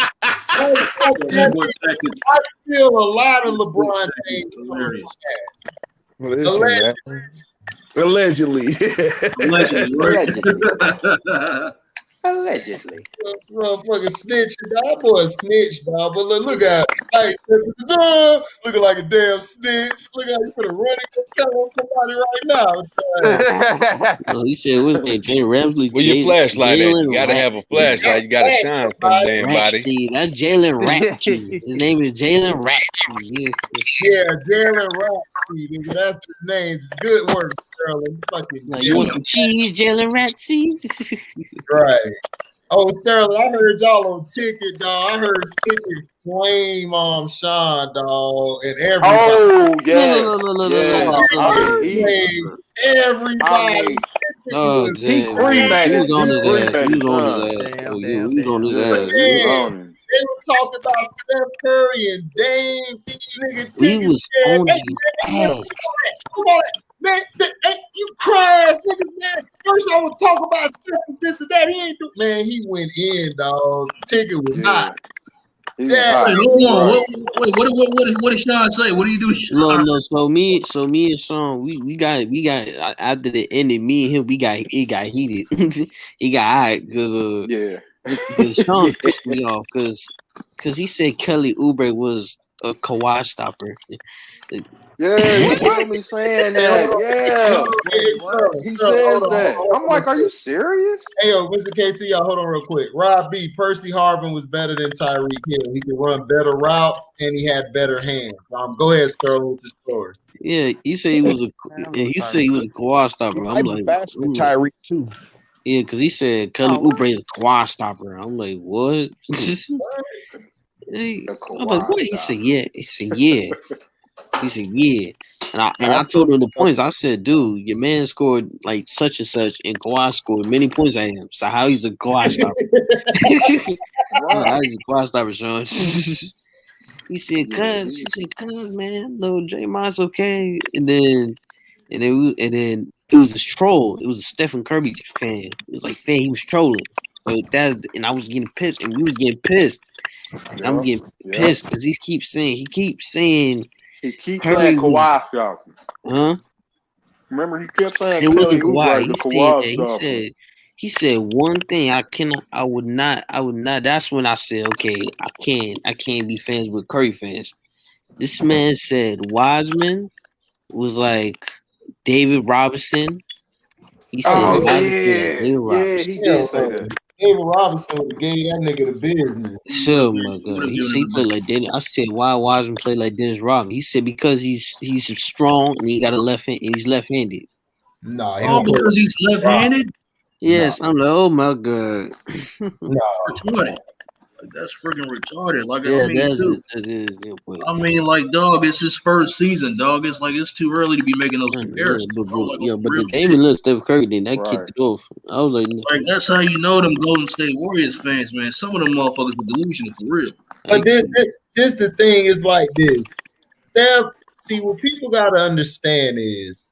feel a lot of LeBron James. Allegedly. Allegedly. Motherfucking snitch, dog. Boy, a snitch, dog. But look at it. Looking like a damn snitch. Look how you put a running tell on somebody right now. He said, what's his name? Jalen Ramsey. Where your flashlight at? You gotta have a flashlight. You gotta shine some damn body. That's Jalen Ramsey. His name is Jalen Ramsey. Yeah, Jalen Ramsey. That's his name. Good work, Sterling. You want some cheese, Jalen Ramsey? Right. Oh, Sterling, I heard y'all on Ticket, dog. I heard Ticket flame Sean, dog, and everybody. Oh, yeah. Everybody. Oh, damn. He was on his ass. He was on his ass. They was talking about Steph Curry and Dame. Nigga, he was on his ass. Man, you cry ass niggas, man. First I was talking about Steph and this and that. He ain't do. Man, he went in, dog. Ticket was hot. Yeah. Wait, hold on. What did Sean say? What do you do, Sean? No. So me and Sean, we got after the ending. Me and him, it got heated. He got hot because Sean pissed me off because he said Kelly Oubre was a Kawhi stopper. Yeah, you heard me saying that. Yeah. He says that. I'm like, are you serious? Hey, yo, Mr. KC, y'all hold on real quick. Rob B, Percy Harvin was better than Tyreek Hill. He could run better routes and he had better hands. Go ahead, Sterling, with the story. Yeah, he said he was a Kawhi stopper. I'm like, Tyreek too. Yeah, because he said Kelly Oubre is a Kawhi stopper. I'm like, what? I'm like, what? He said, yeah. He said, yeah. I And I told him the points. I said, dude, your man scored like such and such, and Kawhi scored many points at him. So how he's a Kawhi stopper? How he's a Kawhi stopper, Sean? He said, "Cuz, man, little Draymond's okay." And then it was a troll. It was a Stephen Curry fan. It was like, fan, he was trolling. So and I was getting pissed, and we was getting pissed. And I'm getting pissed because he keeps saying He keeps Curry saying Kawhi stopper. Huh? Remember, he kept saying it wasn't Kawhi. Kawhi. The Kawhi stopper. He said one thing. I would not. That's when I said, okay, I can't be fans with Curry fans. This man said Wiseman was like David Robinson. He said, David Robinson. He did say that. David Robinson gave that nigga the business. Sure, my God. He said he played like Dennis. I said, why Wiseman play like Dennis Rodman? He said because he's strong and he got a left hand and he's left-handed. No, because he's left-handed. Yes, I'm like, oh my God. Retarded. Like, that's freaking retarded. Like, I I mean, like, dog, it's his first season, dog. It's like it's too early to be making those comparisons. But the Damon Lillard, Steph Curry, then that kicked it off. I was like, that's how you know them Golden State Warriors fans, man. Some of them motherfuckers were delusional for real. But this the thing is like this. Steph, see, what people gotta understand is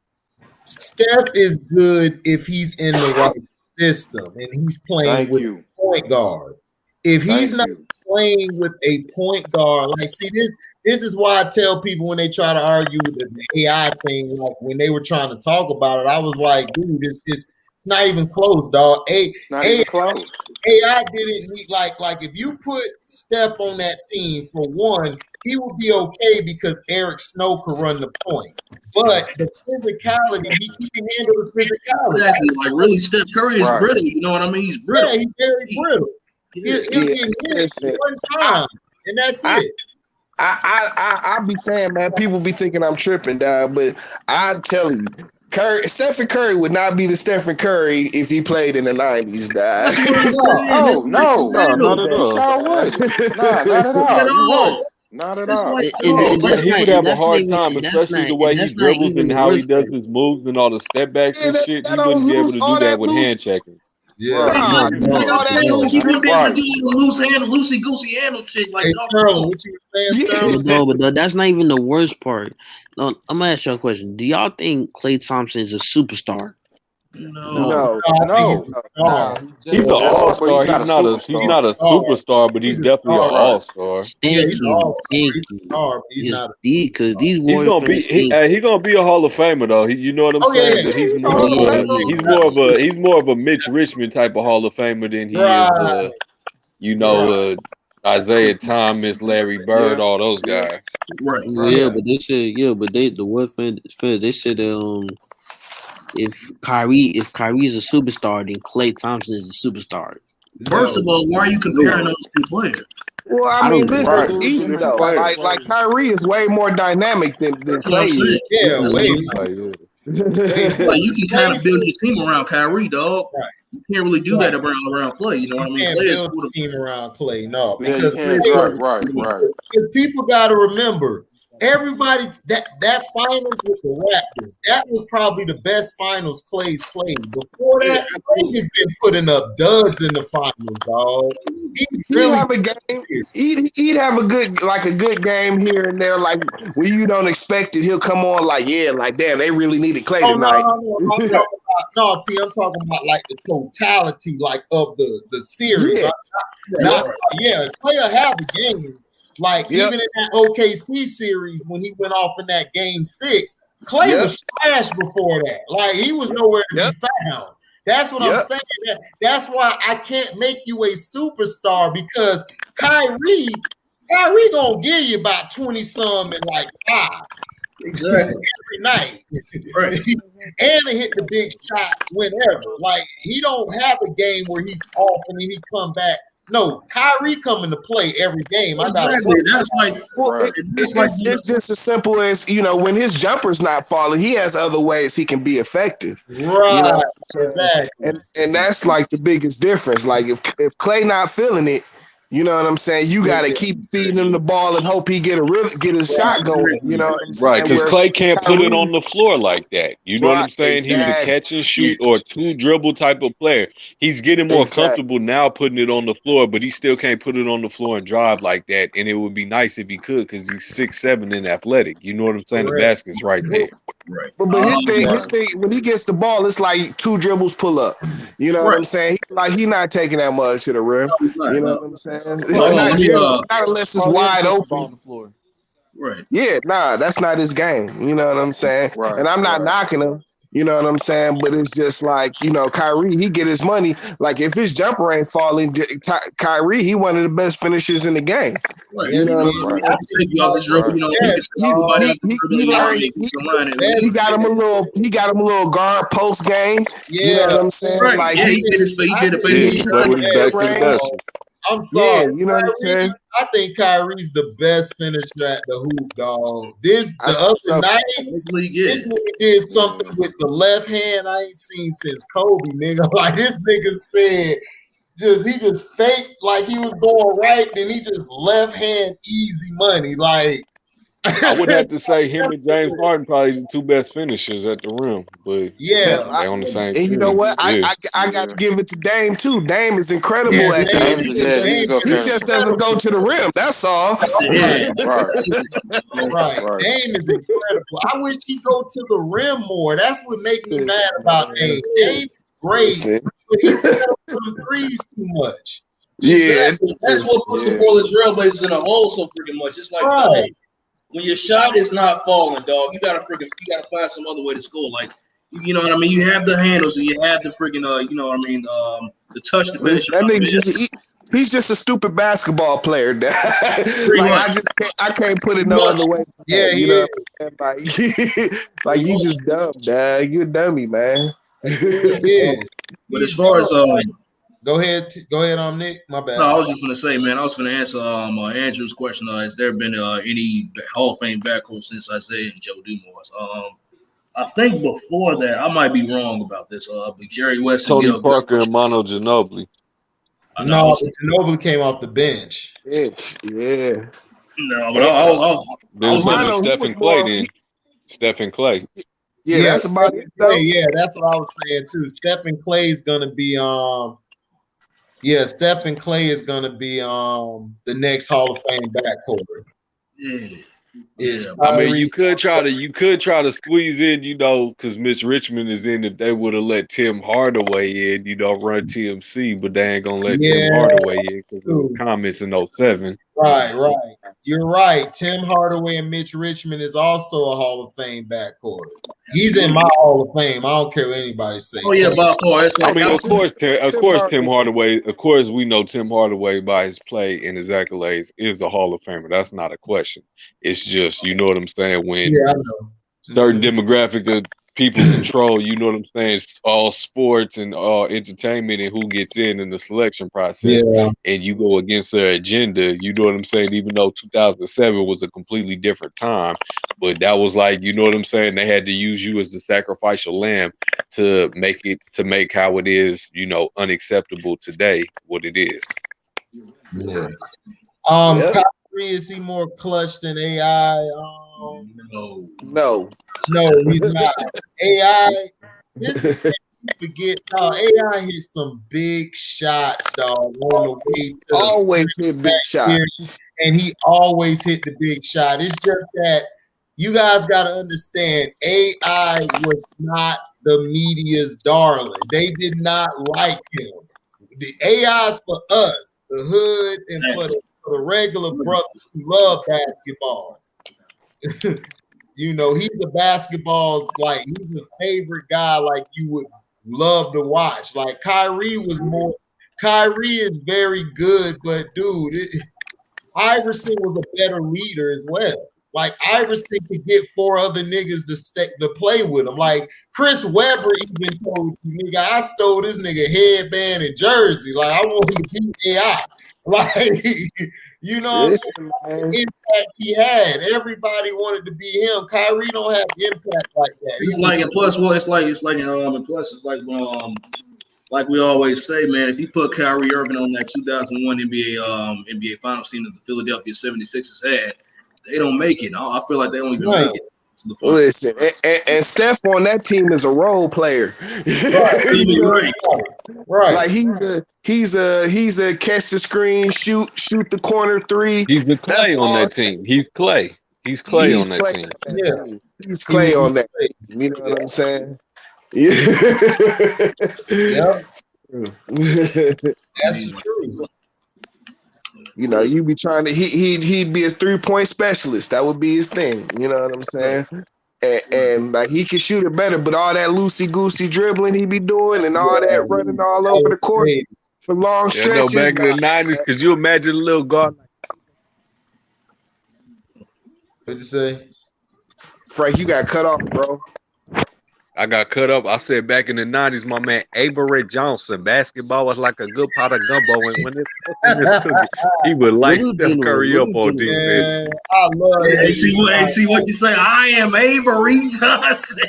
Steph is good if he's in the right system and he's playing with a point guard. If he's not playing with a point guard, like, see, this is why I tell people when they try to argue the AI thing, like when they were trying to talk about it, I was like, dude, it's not even close, dog. AI didn't need like if you put Steph on that team, for one, he would be okay because Eric Snow could run the point. But the physicality, he can handle the physicality. Exactly. Like, really, Steph Curry is brittle. You know what I mean? He's brittle. Yeah, he's very brittle. He'll get hit one time, and that's it. I be saying, man, people be thinking I'm tripping, dog, but I tell you, Stephen Curry would not be the Stephen Curry if he played in the 90s, dog. No, not at all. Not at all. Not at all. He would have a hard time, especially the way he dribbles and how he does his moves and all the step backs and shit. He wouldn't be able to do that with hand checking. Yeah, he wouldn't be able to do loosey goosey handle shit like Sterling, what you saying, Sterling? No, but that's not even the worst part. No, I'm gonna ask y'all a question. Do y'all think Klay Thompson is a superstar? No. He's an all-star. He's not a superstar, but he's definitely an all-star. Thank you. Because these he's gonna be a Hall of Famer though. You know what I'm saying? But he's more of a Mitch Richmond type of Hall of Famer than he is Isaiah Thomas, Larry Bird, all those guys. Right. Yeah, but they said the what fans they said if Kyrie is a superstar, then Klay Thompson is a superstar. First of all, why are you comparing those two players? Well, I mean, this is easy though. Like Kyrie is way more dynamic than Klay is. Yeah, way. Like, you can kind of build your team around Kyrie, dog. Right. You can't really do that around Klay. You know what I mean? You can't build a team around Klay, no. Because right. People got to remember. Everybody that finals with the Raptors, that was probably the best finals Klay's played. Before that, Klay has been putting up duds in the finals, dog. He'd have a game. He'd have a good game here and there, like when you don't expect it. He'll come on like, damn, they really needed Klay tonight. No, T, I'm talking about like the totality, like of the series. Klay will have a game. Like, even in that OKC series, when he went off in that game 6, Klay was trash before that. Like, he was nowhere to be found. That's what I'm saying. That's why I can't make you a superstar, because Kyrie gonna give you about 20-some and like 5. Exactly. Every night. Right. And to hit the big shot whenever. Like, he don't have a game where he's off and then he come back. No, Kyrie coming to play every game. Exactly. That's like, it's just as simple as, when his jumper's not falling, he has other ways he can be effective. Right. Exactly. And that's like the biggest difference. Like if Klay not feeling it, You know what I'm saying? You got to keep feeding him the ball and hope he get his shot going. You know what I'm saying? Right, because Clay can't put it on the floor like that. You know what I'm saying? Exactly. He's a catch and shoot or two dribble type of player. He's getting more comfortable now putting it on the floor, but he still can't put it on the floor and drive like that. And it would be nice if he could, because he's 6'7" and athletic. You know what I'm saying? The basket's right there. Right. But his thing, when he gets the ball, it's like 2 dribbles pull up. You know what I'm saying? He's not taking that much to the rim. You know what I'm saying? Not unless it's wide open. On the floor. Right. Yeah, nah, that's not his game. You know what I'm saying? Right, and I'm not knocking him. You know what I'm saying? But it's just like, Kyrie, he get his money. Like, if his jumper ain't falling, Kyrie, he one of the best finishers in the game. Right. You know what I'm saying? He got him a little guard post game. Yeah. You know what I'm saying? Right. Like, he did his I'm sorry. Yeah, you know what I'm saying? I think Kyrie's the best finisher at the hoop, dog. The other night, this nigga did something with the left hand I ain't seen since Kobe, nigga. Like, this nigga said, he just faked like he was going right, then he just left hand easy money. Like, I would have to say him and James Harden probably the two best finishers at the rim, but they on the same. And you know what? I got to give it to Dame too. Dame is incredible at that. He just doesn't go to the rim. That's all. Right. Dame is incredible. I wish he go to the rim more. That's what makes me mad about Dame. Dame's great, but he settles some threes too much. Yeah, that's what puts the Portland Trailblazers in a hole so freaking much. It's like, when your shot is not falling, dog, you gotta find some other way to score. Like, you know what I mean? You have the handles and you have the freaking you know what I mean, the touch to finish. That nigga he's just a stupid basketball player. Like, I can't put it no other way. Yeah, you know what I'm saying? Like you just dumb, dog. You a dummy, man. But as far as Go ahead, Nick. My bad. No, I was just gonna say, man. I was gonna answer Andrew's question. Has there been any Hall of Fame backcourt since Isaiah and Joe Dumars? I think before that, I might be wrong about this. But Jerry West, Tony and Parker, and Mono Ginobili. No, Ginobili came off the bench. Yeah. No, but I was Stephen Clay then. Stephen Clay. Yeah, that's about it. Yeah, that's what I was saying too. Stephen Clay is gonna be Stephen Clay is gonna be the next Hall of Fame backcourt. I mean, you could try to squeeze in, because Mitch Richmond is in it. They would have let Tim Hardaway in, run TMC, but they ain't gonna let Tim Hardaway in because of the comments in 07. Right. You're right. Tim Hardaway and Mitch Richmond is also a Hall of Fame backcourt. He's in my Hall of Fame. I don't care what anybody says. Oh yeah, Bob. I mean, of course, Tim Hardaway. Of course, we know Tim Hardaway by his play and his accolades is a Hall of Famer. That's not a question. It's just, you know what I'm saying, when certain demographic of people control, you know what I'm saying, all sports and all entertainment and who gets in the selection process, and you go against their agenda, you know what I'm saying, even though 2007 was a completely different time, but that was like, you know what I'm saying, they had to use you as the sacrificial lamb to make how it is, unacceptable today, what it is. Kyrie, is he more clutch than AI? No, he's not. AI, forget. AI hit some big shots, dog. On the way to always hit big shots, and he always hit the big shot. It's just that you guys got to understand, AI was not the media's darling. They did not like him. The AI's for us, the hood, and for the regular brothers who love basketball. He's a basketball's he's a favorite guy you would love to watch. Like Kyrie is very good, but dude, Iverson was a better leader as well. Like Iverson could get 4 other niggas to play with him. Like Chris Webber even told you, nigga, I stole this nigga headband and jersey. Like I wanted to beat AI. Like, the impact he had. Everybody wanted to be him. Kyrie don't have impact like that. It's like, and plus, well, it's like, and plus, it's like, like we always say, man, if you put Kyrie Irving on that 2001 NBA Finals team that the Philadelphia 76ers had, they don't make it. I feel like they don't even make it. Listen, and Steph on that team is a role player. Right. Like he's a catch the screen, shoot the corner three. He's the Clay on that team. He's Clay. He's Clay on that team. Yeah, he's Clay on that team. You know what I'm saying? Yeah. That's true. You know, you be trying to he'd be a 3-point specialist. That would be his thing. You know what I'm saying? And like he can shoot it better, but all that loosey goosey dribbling he be doing and all that running all over the court for long stretches. Back in the 90s, could you imagine a little guard? What'd you say? Frank, you got cut off, bro. I got cut up. I said back in the 90s, my man Avery Johnson, basketball was like a good pot of gumbo. And when this cookie, he would light Steph Curry up on defense. I love it. See what you say. I am Avery Johnson.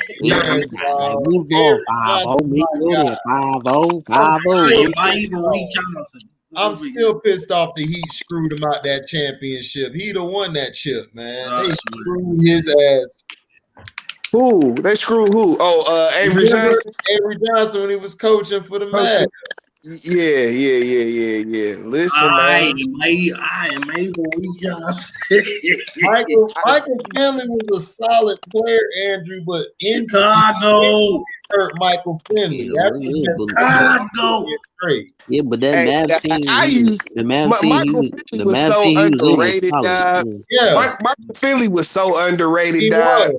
I'm still pissed off the Heat screwed him out that championship. He'd have won that chip, man. They screwed his ass. Who? They screwed who? Oh, Avery Johnson? Avery Johnson when he was coaching for the Magic. Yeah. Listen, man. I am Avery Johnson. Michael Finley was a solid player, Andrew, but in Chicago hurt Michael Finley. That's Chicago. Yeah, but that Mavs team, the Mavs team, so underrated, dog. Yeah, Michael Finley was so underrated, he dog.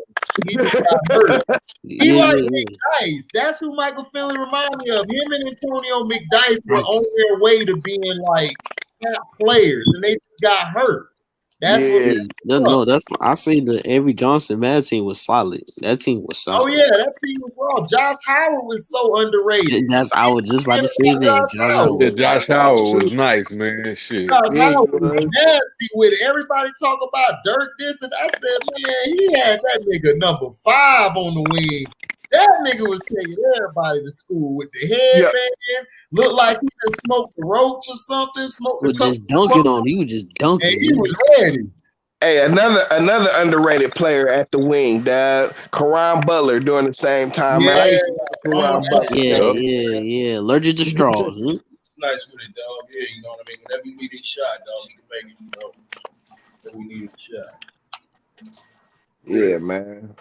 He just got hurt. He like McDice. That's who Michael Finley reminded me of. Him and Antonio McDice were on their way to being like top players, and they just got hurt. That's that's I say the Avery Johnson Mavs team was solid. That team was solid. Oh yeah, that team was raw. Josh Howard was so underrated. I was just about to say that. Josh Howard was nice, man. Shit. Josh Howard was nasty with it. Everybody talk about Dirk this and I said, man, he had that nigga number 5 on the wing. That nigga was taking everybody to school with the headband. Looked like he just smoked a roach or something. He was just dunking. And he was ready. Hey, another underrated player at the wing, dog. Karan Butler during the same time. Yeah, man. I used to like Karan Butler. Yeah. Allergic to straws. It's nice with it, dog. Yeah, you know what I mean? Whenever you need a shot, dog, you can make it, you know. That we need a shot. Yeah, man.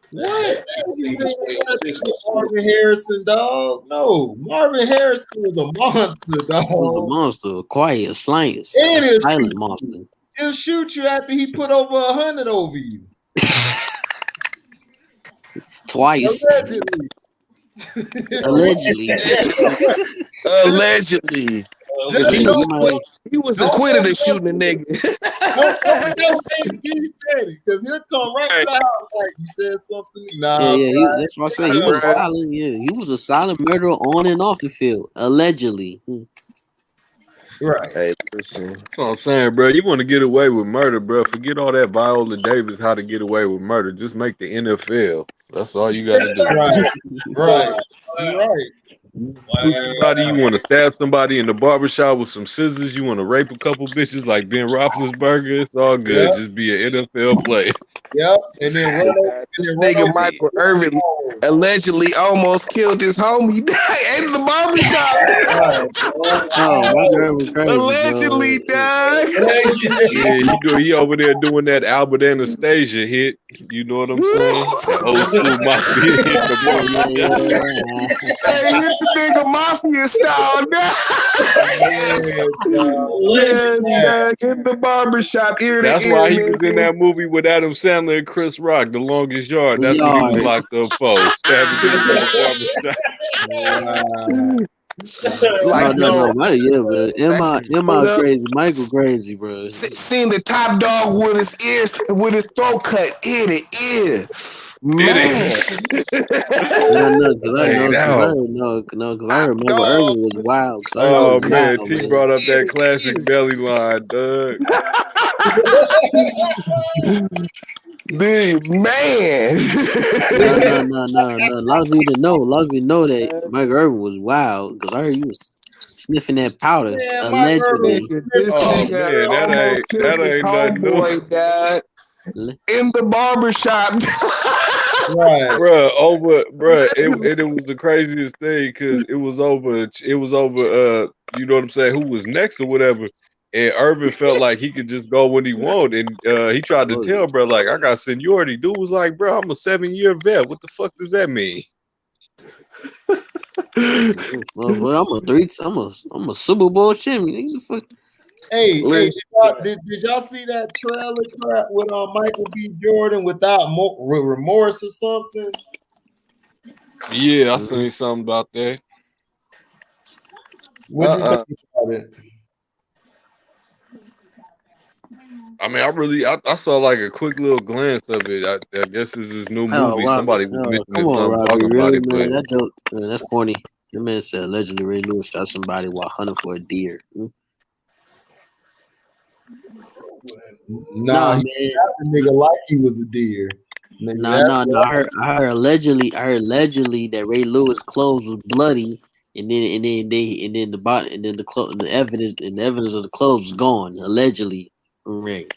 What? Marvin Harrison, dog? No, Marvin Harrison was a monster, dog. He was a monster, quiet, silent monster. He'll shoot you after he put over 100 over you. Twice. Allegedly. Allegedly. He was acquitted of shooting a nigga. Don't think he said it, because he'll come right to the house like you said something. Nah, that's what I said. He was silent. Yeah, he was a silent murderer on and off the field, allegedly. Right. Hey, listen. That's what I'm saying, bro. You want to get away with murder, bro. Forget all that Viola Davis, how to get away with murder. Just make the NFL. That's all you got to do. Right. Somebody, you want to stab somebody in the barbershop with some scissors. You want to rape a couple bitches like Ben Roethlisberger. It's all good. Just be an NFL player. Yep. And then this nigga Michael Irvin allegedly almost killed his homie in the barbershop. Michael Irvin crazy, allegedly died. Yeah, he over there doing that Albert Anastasia hit. You know what I'm saying? That old school mafia hit. Hey, hit the nigga mafia style now. In the barbershop, ear to ear. That's why he was in that movie with Adam Sandler and Chris Rock, The Longest Yard. That's what he was locked up for. Stabbing in the barbershop. Emma crazy, Michael crazy, bro. Seen the top dog with his throat cut ear to ear. Man, I remember Irvin was wild. Oh man, T brought up that classic belly line, Doug. Dude, man. No. A lot of people know that Mike Irvin was wild because I heard he was sniffing that powder allegedly. This nigga almost killed his homeboy, Dad, in the barbershop. Right, and it was the craziest thing because it was over. You know what I'm saying? Who was next or whatever. And Irvin felt like he could just go when he wanted, and he tried to tell bro, like, I got seniority. Dude was like, bro, I'm a 7-year vet. What the fuck does that mean? I'm a Super Bowl champion. Hey, did y'all see that trailer crap with Michael B. Jordan without remorse or something? Yeah, I seen something about that. What you think about it? I mean, I saw like a quick little glance of it. I guess this is his new movie. Somebody was mentioning something, talking about it, man, but that joke, man, that's corny. The man said allegedly Ray Lewis shot somebody while hunting for a deer. Nah, man, the nigga like he was a deer. No. I heard allegedly that Ray Lewis' clothes was bloody, and then the evidence of the clothes was gone allegedly from Ray.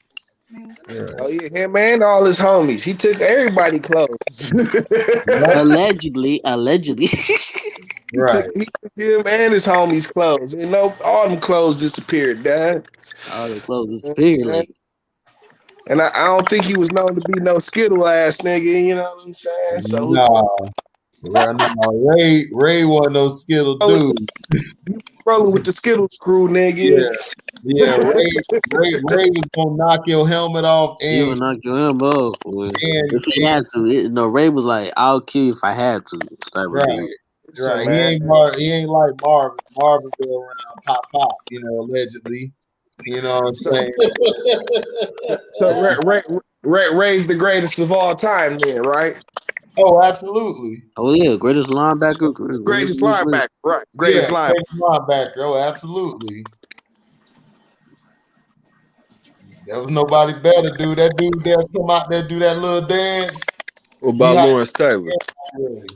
Oh yeah, him and all his homies. He took everybody's clothes. allegedly. Right. He took him and his homies' clothes. You know, all them clothes disappeared, Dad. All the clothes disappeared. And I don't think he was known to be no skittle ass nigga. You know what I'm saying? So Ray wasn't no skittle dude. Rolling with the Skittles crew, nigga. Yeah. Ray was gonna knock your helmet off, and he would knock your helmet off. If he had to, Ray was like, "I'll kill you if I had to." Right. He ain't like Marvin. Marvin go around pop. You know, allegedly. You know what I'm saying? So Ray's the greatest of all time, then, right? Oh, absolutely. Oh yeah, greatest linebacker. Greatest linebacker, right? Greatest linebacker. Oh, absolutely. There was nobody better, dude. That dude that come out there do that little dance. What about Lawrence Taylor?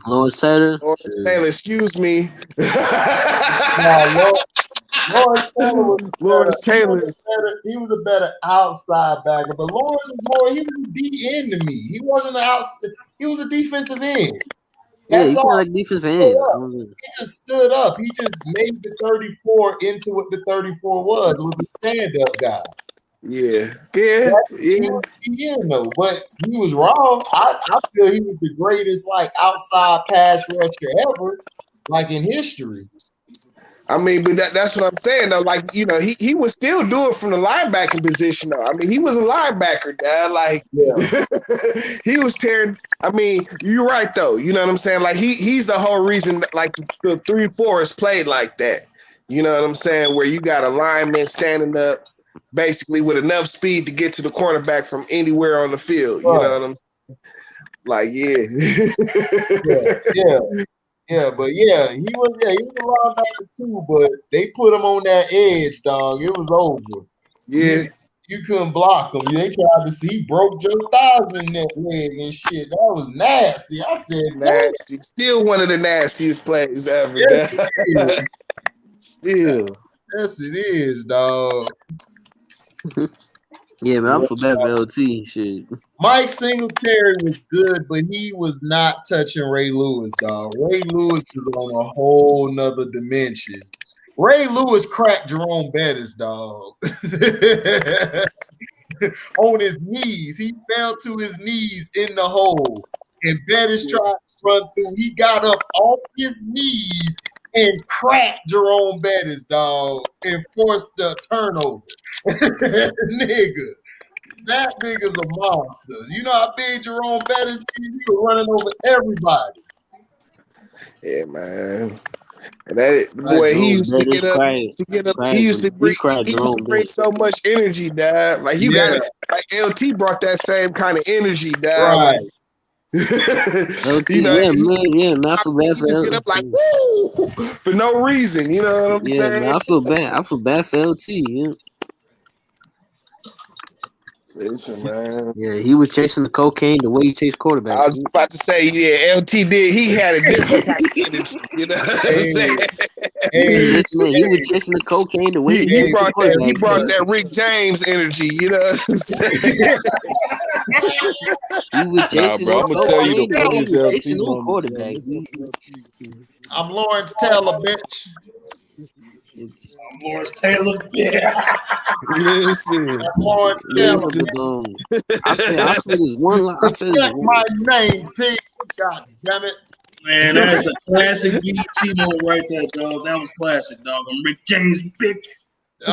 Lawrence Taylor, excuse me. Lawrence Taylor. He was a better outside backer, but Lawrence he was a D end to me. He wasn't an outside. He was a defensive end. That's he all. Like defensive end. He just stood up. He just made the 34 into what the 34 was. It was a stand-up guy. Yeah. No, but he was wrong. I feel he was the greatest like outside pass rusher ever, like in history. I mean, but that's what I'm saying though. Like, you know, he was still doing from the linebacking position though. I mean, he was a linebacker, Dad. Like, he was tearing. I mean, you're right though. You know what I'm saying? Like, he's the whole reason that, like, the 3-4 is played like that. You know what I'm saying? Where you got a lineman standing up, basically with enough speed to get to the cornerback from anywhere on the field. You know what I'm saying? Like, but he was a linebacker too, but they put him on that edge, dog. It was over. Yeah. You couldn't block him. They tried to see he broke Joe thighs in that leg and shit. That was nasty. I said nasty. Still one of the nastiest plays ever. Still. Yes, it is, dog. Yeah, man, I feel bad for LT. Shit. Mike Singletary was good, but he was not touching Ray Lewis, dog. Ray Lewis was on a whole nother dimension. Ray Lewis cracked Jerome Bettis, dog. On his knees. He fell to his knees in the hole. And Bettis tried to run through. He got up off his knees and cracked Jerome Bettis, dog, and forced the turnover. Nigga. That nigga's a monster. You know how big Jerome Bettis is? He was running over everybody. Yeah, man. And that boy, he used to get up. He used to bring so much energy, Dad. Like you got it. Like LT brought that same kind of energy, Dad. Right. LT, you know, man. I feel bad for just get up like woo for no reason. You know what I'm saying? Man, I feel bad. I feel bad for LT. Yeah. Listen, man. Yeah, he was chasing the cocaine the way he chased quarterbacks. I was about to say, yeah, LT did. He had a different kind of energy. You know what I'm saying? He was chasing the cocaine the way He brought that Rick James energy. You know what I'm saying? He was chasing bro, I'm gonna tell you the cocaine. He was funniest chasing LT them moment. quarterbacks. I'm Lawrence Taylor, bitch. Lawrence Taylor, yeah. Listen, Lawrence Taylor. I said this one line. Respect my name, T. God damn it. Man, that's a classic BT moment right there, dog. That was classic, dog. I'm Rick James, bitch. It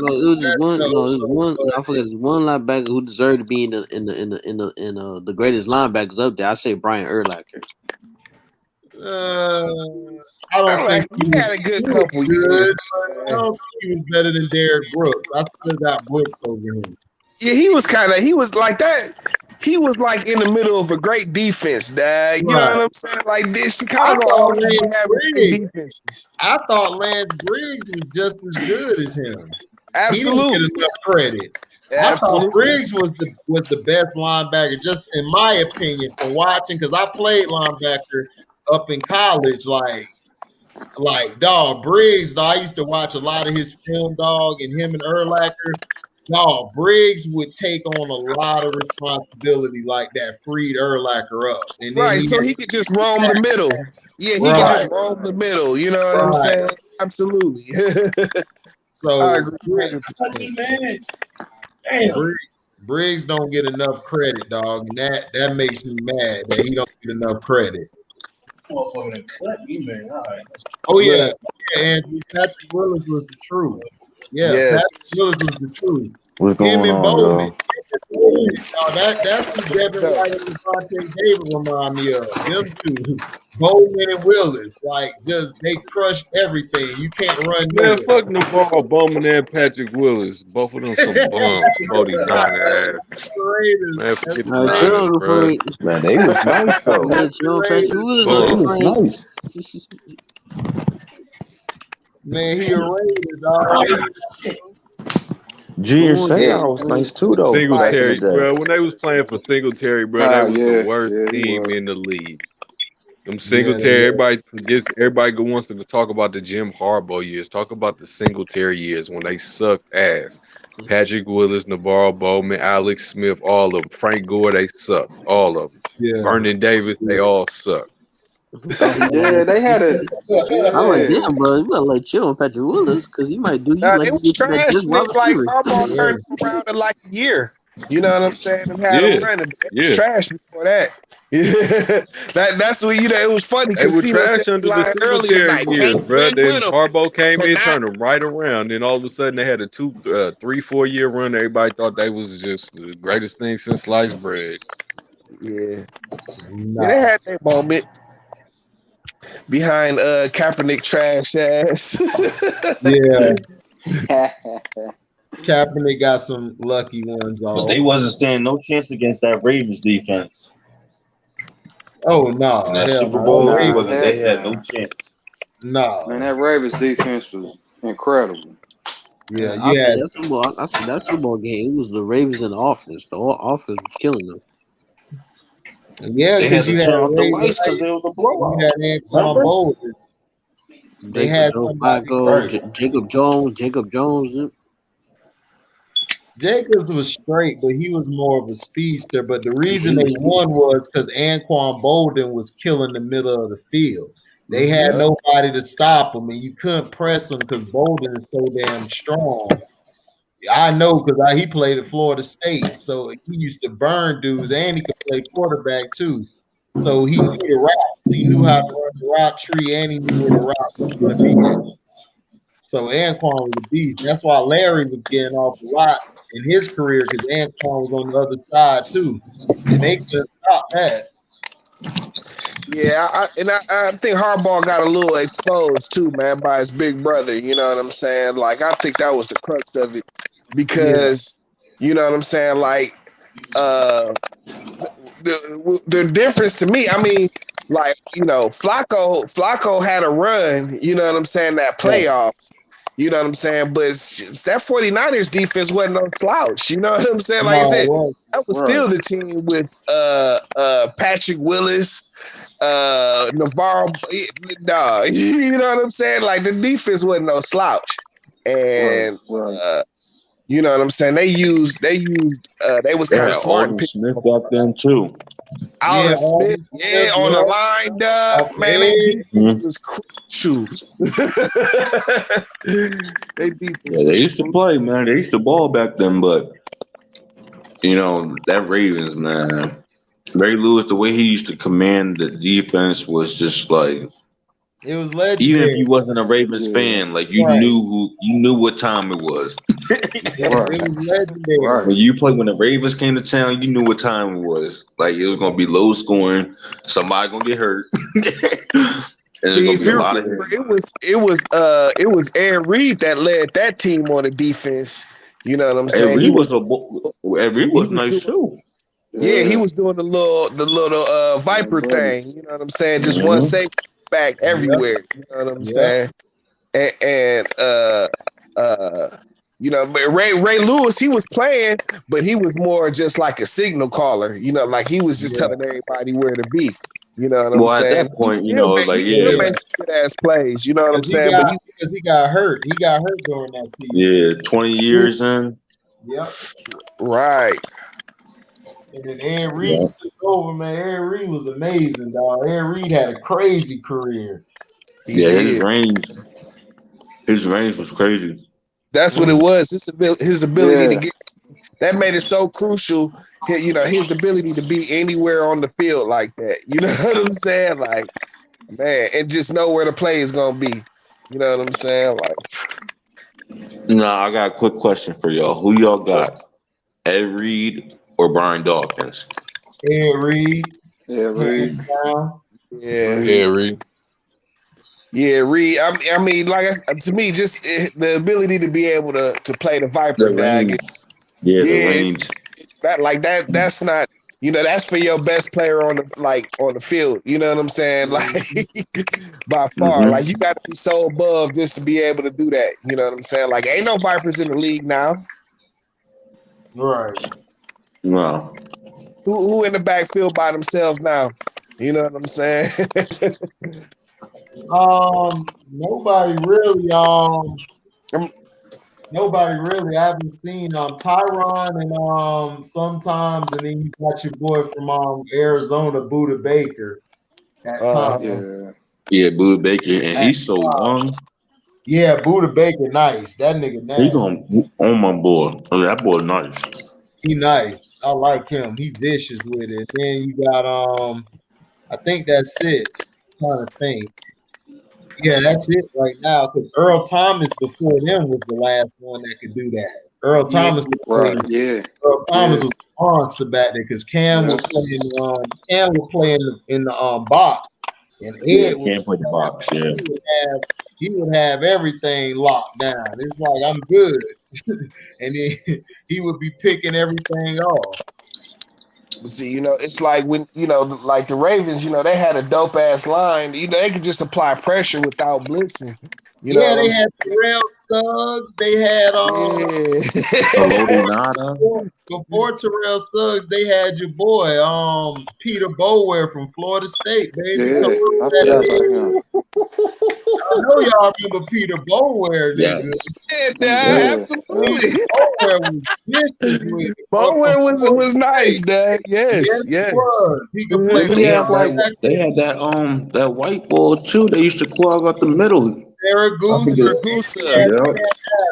was just one. No, it was one. I forget. There's one linebacker who deserved to be in the greatest linebackers up there. I say Brian Urlacher. I don't think he had a good couple years. I don't think he was better than Derrick Brooks. I still got Brooks over him. Yeah, he was like that. He was like in the middle of a great defense, dad. You know what I'm saying? Like this, Chicago always have great defenses. I thought Lance Briggs was just as good as him. Absolutely. He didn't get enough credit. I thought Briggs was the best linebacker, just in my opinion, for watching, because I played linebacker up in college. Like dog, Briggs, dog, I used to watch a lot of his film, dog, and him and Urlacher. No, Briggs would take on a lot of responsibility like that, freed Urlacher up. And then so he could just roam the middle. Yeah, he could just roam the middle. You know what I'm saying? Absolutely. So Briggs don't get enough credit, dog. And that makes me mad that he don't get enough credit. Motherfucker, cut me, man. All right. Oh yeah, Andrew. Patrick Willis was the truth. Yeah, Patrick Willis was the truth. What's going on, Bowman. That's who Devin White and Devontae David remind me of. Them two, Bowman and Willis, they crush everything. You can't run. Man, fuck Navarro Bowman and Patrick Willis. Both of them some bums. Bodie ass. Man, forget the bro. Man, they was nice though. Man, he a Raider, dog. GSA was nice too, though. Singletary, bro. When they was playing for Singletary, bro, that was the worst team in the league. Them Singletary, everybody wants to talk about the Jim Harbaugh years. Talk about the Singletary years when they sucked ass. Patrick Willis, Navarro Bowman, Alex Smith, all of them. Frank Gore, they suck. All of them. Yeah. Vernon Davis, they all suck. Yeah, they had a. I'm like, damn, bro, you gotta chill on Patrick Willis because he might do you like it was trash. Like Harbaugh turned around in like a year. You know what I'm saying? And had him running. It was trash before that. That's what it was funny. They were trash under the Singletary years, bro. Then Harbaugh came in, turned them right around. Then all of a sudden they had a 3-4 year run. Everybody thought they was just the greatest thing since sliced bread. Yeah, they had that moment. Behind Kaepernick trash ass. Yeah. Kaepernick got some lucky ones on. But they wasn't standing no chance against that Ravens defense. Oh no. In that Super Bowl, they had no chance. No. Man, that Ravens defense was incredible. Yeah, I said that Super Bowl game, it was the Ravens in the offense. The offense was killing them. Yeah, because you had the lights because there was a blowout. You had Anquan Bolden. They had Jacob Jones. Jacobs was straight, but he was more of a speedster. But the reason they won was because Anquan Bolden was killing the middle of the field. They had nobody to stop him, and you couldn't press him because Bolden is so damn strong. I know because he played at Florida State, so he used to burn dudes, and he could play quarterback too. So he knew the routes. He knew how to run the route tree, and he knew where the route was going to be. So Anquan was a beast. That's why Larry was getting off a lot in his career because Anquan was on the other side too, and they couldn't stop that. Yeah, I think Harbaugh got a little exposed too, man, by his big brother. You know what I'm saying? Like, I think that was the crux of it because, you know what I'm saying? Like, the difference to me, I mean, like, you know, Flacco had a run, you know what I'm saying, that playoffs. You know what I'm saying? But that 49ers defense wasn't no slouch. You know what I'm saying? Like I said, that was still the team with Patrick Willis, Navarro. Nah, you know what I'm saying? Like the defense wasn't no slouch. And you know what I'm saying? They was kind of smart and picked Smith back then too. Alden Smith, on the line, man. They defense was crucial. They used to play, man. They used to ball back then, but you know that Ravens, man. Ray Lewis, the way he used to command the defense was just like. It was legendary. Even if you wasn't a Ravens fan, like you knew what time it was. It was legendary. When the Ravens came to town, you knew what time it was. Like it was gonna be low scoring, somebody gonna get hurt. And there's gonna be a lot of hits. It was Aaron Reed that led that team on the defense. You know what I'm saying? Aaron Reed was nice too. Yeah, he was doing the little Viper thing. You know what I'm saying? Just one safety back everywhere. You know what I'm saying? And you know, Ray Lewis, he was playing, but he was more just like a signal caller. You know, like he was just telling everybody where to be. You know what I'm saying? At that point, you know, like still made good ass plays. You know what I'm saying? Because he got hurt. He got hurt during that season. Yeah, 20 years in. Yep. Right. And then Aaron Reed took over, man. Aaron Reed was amazing, dog. Aaron Reed had a crazy career. His range was crazy. That's what it was. His ability to get that made it so crucial. You know, his ability to be anywhere on the field like that. You know what I'm saying? Like, man, and just know where the play is gonna be. You know what I'm saying? Like, I got a quick question for y'all. Who y'all got? Ed Reed or Brian Dawkins? Ed Reed. Reed. Reed. Yeah, Reed. I mean, like to me, just the ability to be able to play the Viper tag. The range. That's not. You know, that's for your best player on the field. You know what I'm saying? Like by far, like you got to be so above just to be able to do that. You know what I'm saying? Like ain't no Vipers in the league now. Right. No. Who in the backfield by themselves now? You know what I'm saying? Nobody really. Nobody really. I haven't seen Tyron and sometimes, and then you got your boy from Arizona, Buda Baker. At times. Yeah, Buda Baker, and he's so young. Yeah, Buda Baker, nice. That nigga nice. He gonna on my boy. Oh, that boy nice. He nice. I like him. He vicious with it. Then you got I think that's it. I'm trying to think. Yeah, that's it right now. Because Earl Thomas before them was the last one that could do that. Earl Thomas was playing. Earl Thomas was a monster back there because Cam was playing. Cam was playing in the box, and Ed can't play the box. Yeah, he would have everything locked down. It's like I'm good, and then he would be picking everything off. See, you know, it's like when, you know, like the Ravens, you know, they had a dope ass line. You know, they could just apply pressure without blitzing. You know they had Terrell Suggs. They had before Terrell Suggs, they had your boy Peter Bowyer from Florida State, baby. I know y'all remember Peter Bowyer. Absolutely. Bowyer was nice, Dad. Yes. He was. He could play. They had that white ball too. They used to clog up the middle. Saragusa.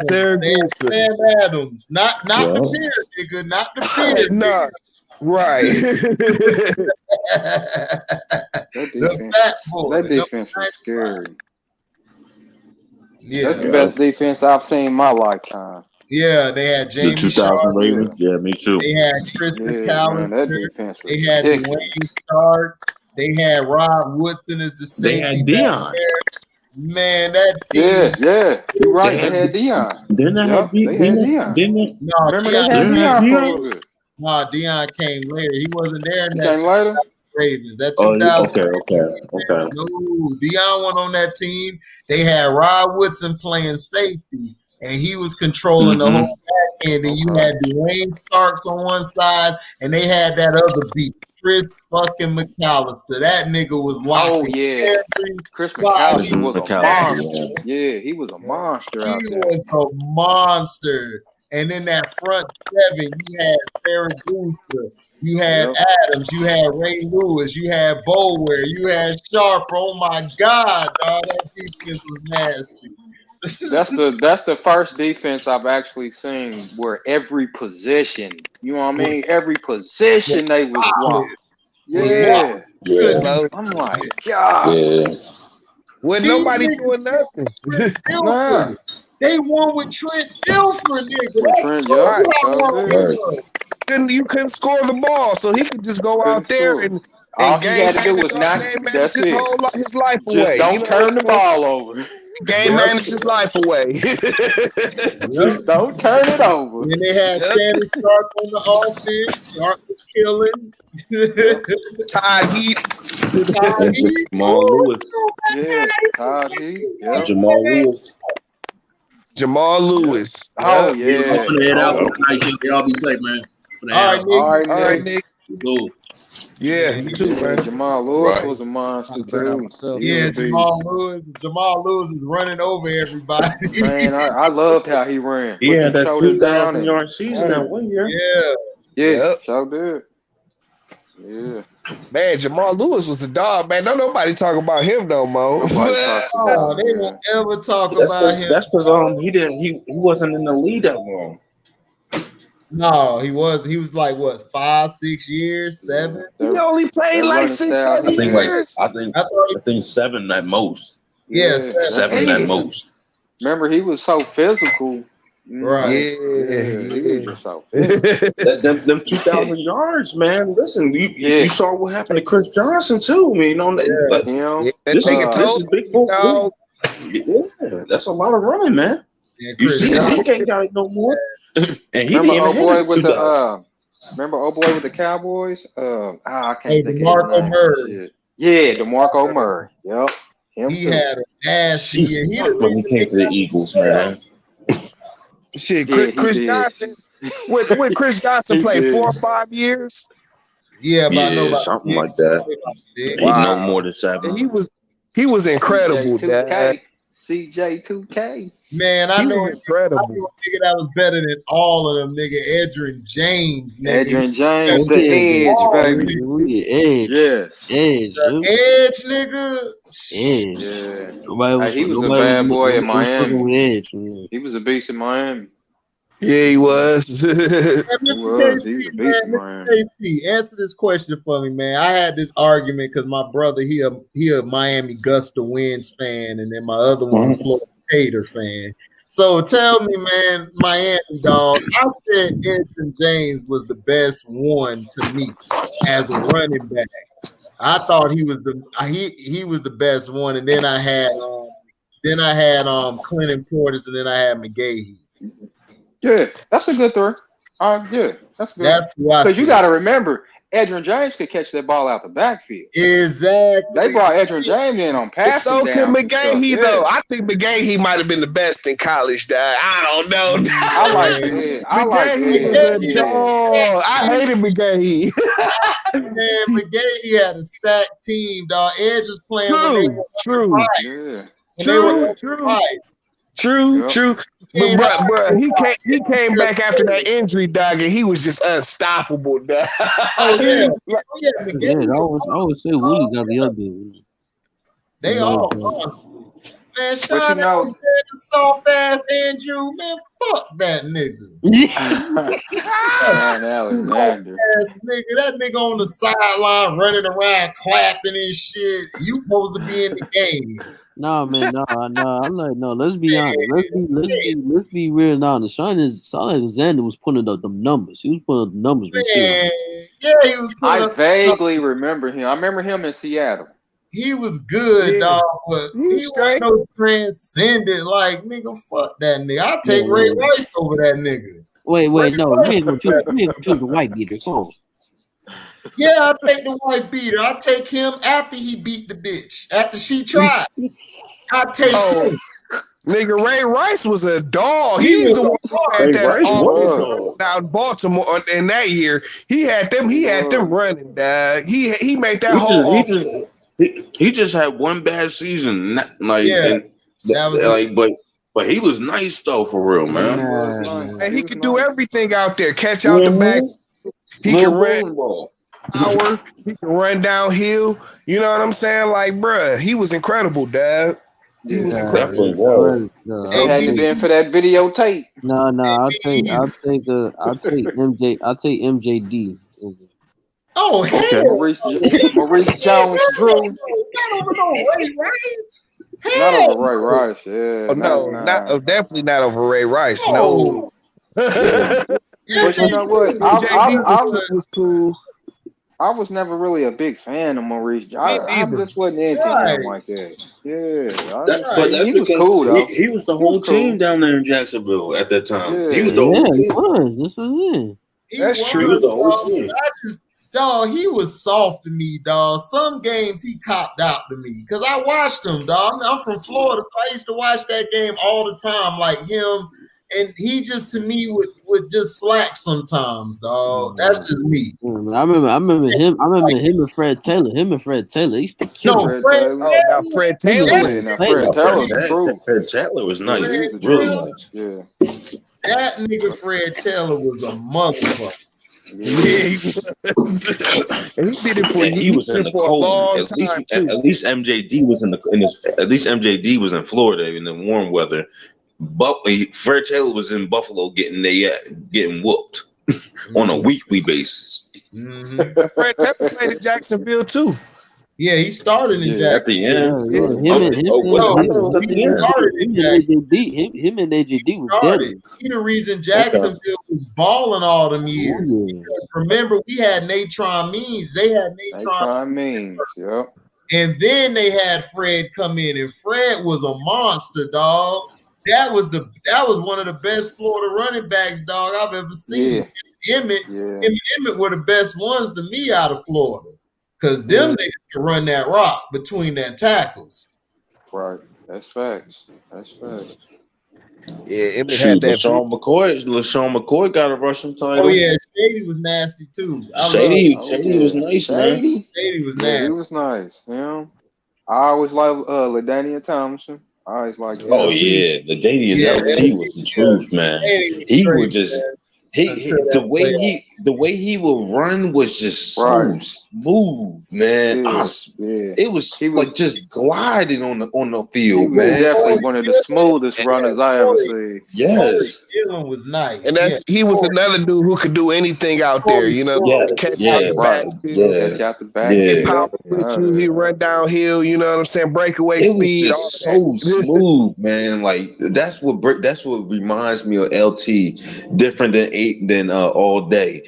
Sam Adams. Not the beard, nigga. Not the beard. No. Right. That defense was scary. Yeah, that's the best defense I've seen in my lifetime. Yeah, they had James. The 2000 Ravens. Yeah, me too. They had Christian Callister. They had Dwayne Starks. They had Rob Woodson as the safety. They had Dion. Man, that team. Yeah. You're right. They had Dion. Didn't they have Dion? Remember they had Dion for a little bit. Nah, Dion came later. He wasn't there. He came later? Ravens. That Oh, 2000. okay. No, Deion went on that team. They had Rod Woodson playing safety, and he was controlling the whole back end. And you had Dwayne Starks on one side, and they had that other beat, Chris fucking McAllister. That nigga was locked. Oh yeah, Chris McAllister was a monster. Yeah, he was a monster out there. He was a monster. And then that front seven, you had Sarah Brewster, you had Adams, you had Ray Lewis, you had Boulware, you had Sharp. Oh my God, dog, that defense was nasty. That's the first defense I've actually seen where every position, you know what I mean? Every position they was locked. Yeah. I'm like, God. Yeah. With nobody doing nothing. Nah. They won with Trent Dilfer, nigga. You couldn't score the ball, so he could just go out there and all he had to do was that's it. His life just away. Don't turn the ball over. Game managed his life away. Just don't turn it over. And they had Shannon Sharp on the offense. Sharp was killing. Todd Heat. Jamal Lewis. Yeah, Todd Heat. Yep. Jamal Lewis. Jamal Lewis. Oh yeah. I'm finna head out for the night. Y'all be safe, man. All right, Nick. Cool. Yeah, you too, man. Jamal Lewis was a monster too. Yeah, Jamal Lewis is running over everybody. Man, I loved how he ran. He had that 2,000-yard season that 1 year. Yeah, so did. Yeah. Man, Jamal Lewis was a dog, man. Don't nobody talk about him no more. They won't ever talk about him. That's because he wasn't in the league that long. No, he was. He was like what, 5, 6 years, 7. He only played like 6, 7 years. I think 7 at most. Yes, 7 at most. Remember, he was so physical. Right. Yeah. So them 2,000 yards, man. Listen, you saw what happened to Chris Johnson too. I mean, this is big football. Yeah, that's a lot of running, man. Yeah, you see, he can't got it no more. And he remember old boy with the boy with the Cowboys? I can't think of his name. Murray. Yeah, DeMarco Murray. Yep. He had a nasty year. When he came to the Eagles, man. Shit, Chris Johnson. When Chris Johnson played 4 or 5 years. Yeah, but something like that. Wow. No more than 7. And he was incredible, Dad. CJ2K. Man, I know incredible. I knew a nigga that was better than all of them, nigga. Edgerrin James, nigga. Edgerrin James, the edge, baby. Edge. Yes. Edge. Edge, nigga. Edge. Yeah. He was a bad boy in Miami. Edge. He was a beast in Miami. Yeah, he was. He was a beast in Miami. KC, answer this question for me, man. I had this argument because my brother, he a Miami Gusta Winds fan, and then my other one, Florida Tater fan. So tell me, man, Miami dog. I said Edgerrin James was the best one to me as a running back. I thought he was the best one, and then I had Clinton Portis, and then I had McGahee. Yeah, that's a good throw. Yeah, that's good. That's why. Because you got to remember, Edgerrin James could catch that ball out the backfield. Exactly. They brought Edgerrin James in on passing. So can McGahee though. I think McGahee might have been the best in college. Dad. I don't know. I like it. McGahee was a dog. I hated McGahee. Man, McGahee had a stacked team, dog. Edge was playing. True. But bro, he came back after that injury, dog, and he was just unstoppable, dog. Oh yeah. I always say Willie got the other. They all man, shout out to the soft ass Andrew, man. Fuck that nigga. Alexander. That nigga on the sideline running around clapping and shit. You supposed to be in the game. Nah, man, I'm like, no. Let's be honest. Let's be real and honest. Sean Alexander was putting up the numbers. He was putting up the numbers. Man, yeah, he was. I vaguely remember him. I remember him in Seattle. He was good, dog, but he was no transcendent. Like, nigga, fuck that nigga. I'll take Ray Rice over that nigga. Wait, no, we ain't gonna choose the white beater. Come on. Yeah, I'll take the wife beater. I'll take him after he beat the bitch. After she tried. I'll take him. Nigga, Ray Rice was a dog. He He's was the one who had Ray that Rice was a offense dog. down Baltimore in that year. He had them running, dog. He made that whole offense. He just had one bad season, that was but he was nice though, for real, man. And he could do everything out there. Catch out the back. He can run power. He can run downhill. You know what I'm saying? Like, bruh, he was incredible, dad. He was incredible. It hadn't been for that videotape. No, I'll take MJ. I'll take MJD. Oh, hell. Maurice Jones-Drew. Not over no Ray Rice. Not over Ray Rice, yeah. Oh, no, definitely not over Ray Rice. No. But you know what? was cool. I was never really a big fan of Maurice. I just wasn't into him like that. Yeah, he was cool though. He was the whole team down there in Jacksonville at that time. Yeah. He was the whole team. This was it. That's true. He was the whole team. Dog, he was soft to me, dog. Some games he copped out to me because I watched him, dog. I'm from Florida, so I used to watch that game all the time, like him. And he just to me would just slack sometimes, dog. That's just me. I remember him and Fred Taylor. He used to kill him. Fred Taylor. Fred Taylor was nice. Really nice. Yeah. That nigga Fred Taylor was a motherfucker. Yeah, he was. And he did it for he was in the for cold. a long At time least MJD was at least MJD was in Florida in the warm weather. But Fred Taylor was in Buffalo getting whooped on a weekly basis. Mm-hmm. Fred Taylor played in Jacksonville too. Yeah, he started in Jacksonville. At the end. Him and AJD was deadly. He the reason Jacksonville was balling all them years. Because remember, we had Natron Means. They had Natron Means, yep. And then they had Fred come in, and Fred was a monster, dog. That was one of the best Florida running backs, dog, I've ever seen. Yeah. Emmett were the best ones to me out of Florida. Because them niggas can run that rock between their tackles. Right. That's facts. Yeah, Emmett had that. LaShawn McCoy got a rushing title. Oh, yeah. Shady was nasty, too. Shady was nice, man. Shady was nasty. He was nice. Yeah. I always liked LaDainian Thompson. I always liked Oh, yeah. LaDainian LT was the truth, man. He would just... the way he would run was just so smooth, man. It was like just gliding on the field, man. Definitely one of the smoothest runners I ever seen. Yes, Dylan was nice, and he was another dude who could do anything out there. You know, catch out the backfield, power with you. He run downhill. You know what I'm saying? Breakaway speed. It was just so smooth, man. Like that's what reminds me of LT. Different than all day.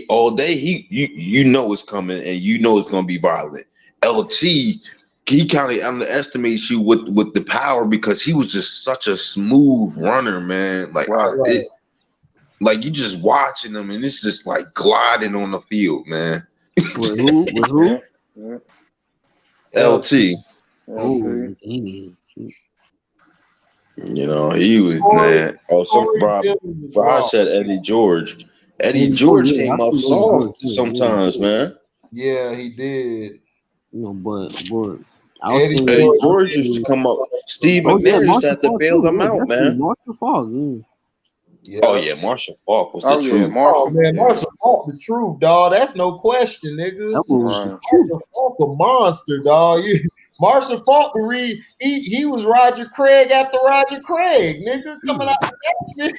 All day you know it's coming and you know it's gonna be violent. LT, he kind of underestimates you with the power because he was just such a smooth runner, man. Like like you just watching him and it's just like gliding on the field, man. With who? LT. You know, he was man. Rob said Eddie George. Eddie George came up soft sometimes, man. Yeah, he did. You know, but Eddie George used to come up. Steve McNair used to have to bail them out, man. Marshall Falk, yeah. Oh yeah, Marshall Falk was the truth. Marshall Falk, the truth, dog. That's no question, nigga. Marshall Falk, a monster, dog. Marshall Falk, he was Roger Craig after Roger Craig, nigga, coming out of that.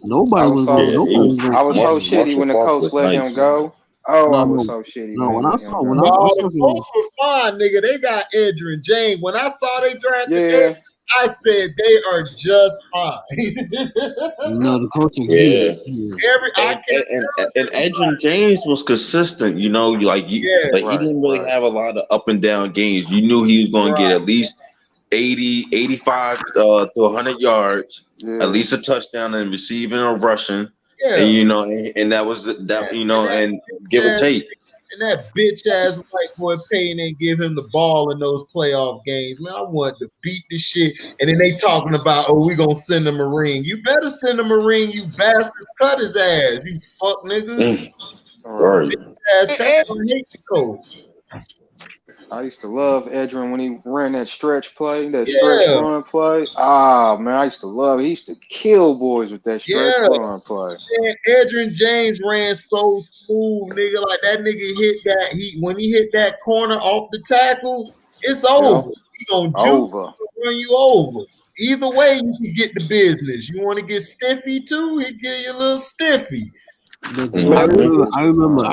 Nobody was. I was so shitty when the coach let him go. Oh, I was so shitty. No, when I saw the Colts were fine, nigga. They got Edgerrin James. When I saw they drafted, I said they are just fine. No, the coach was good. And Edgerrin James was consistent, you know, he didn't really have a lot of up and down games. You knew he was going to get at least 80, 85 to 100 yards, at least a touchdown and receiving or rushing. And you know, and that was that, you know, and give or take. And that bitch ass white boy Payne ain't give him the ball in those playoff games. Man, I wanted to beat the shit. And then they talking about, we gonna send him a ring. You better send him a ring, you bastards. Cut his ass, you fuck niggas. Right. Ass, that's why I hate the coach. I used to love Edrin when he ran that stretch play, stretch run play. Ah, man, I used to love it. He used to kill boys with that stretch run play. Man, Edrin James ran so smooth, nigga. Like that nigga hit that. When he hit that corner off the tackle, it's over. He gonna juke run you over. Either way, you can get the business. You want to get stiffy too? He give you a little stiffy. I remember.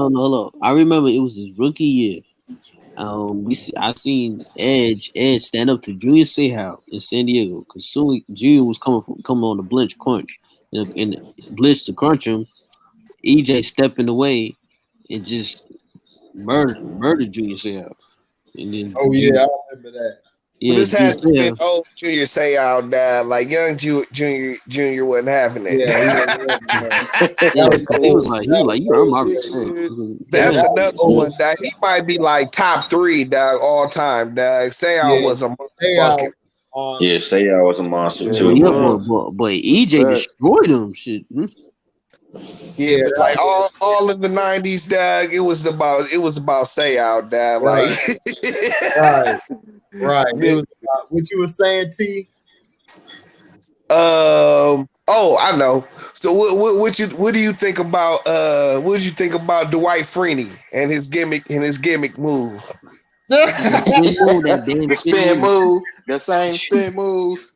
No. I remember it was his rookie year. I seen Edge stand up to Junior Seau in San Diego because soon Junior was coming on the blitz crunch, and the blitz to crunch him. EJ stepping away and just murdered Junior Seau. And then I remember that. Yeah, this had to be old Junior Seau down. Like young Junior wasn't having it. He was like, you earned my respect. That's another one, dog. He might be like top 3, dog, all time, dog. Seau was a motherfucking. Yeah, Seau was a monster too. Yeah, but EJ destroyed him. Shit. Yeah, like all in the 90s, dog. It was about Seau, dog. Like Right. What you were saying, T? I know. So what do you think about Dwight Freeney and his gimmick move? The spin move, the same spin move.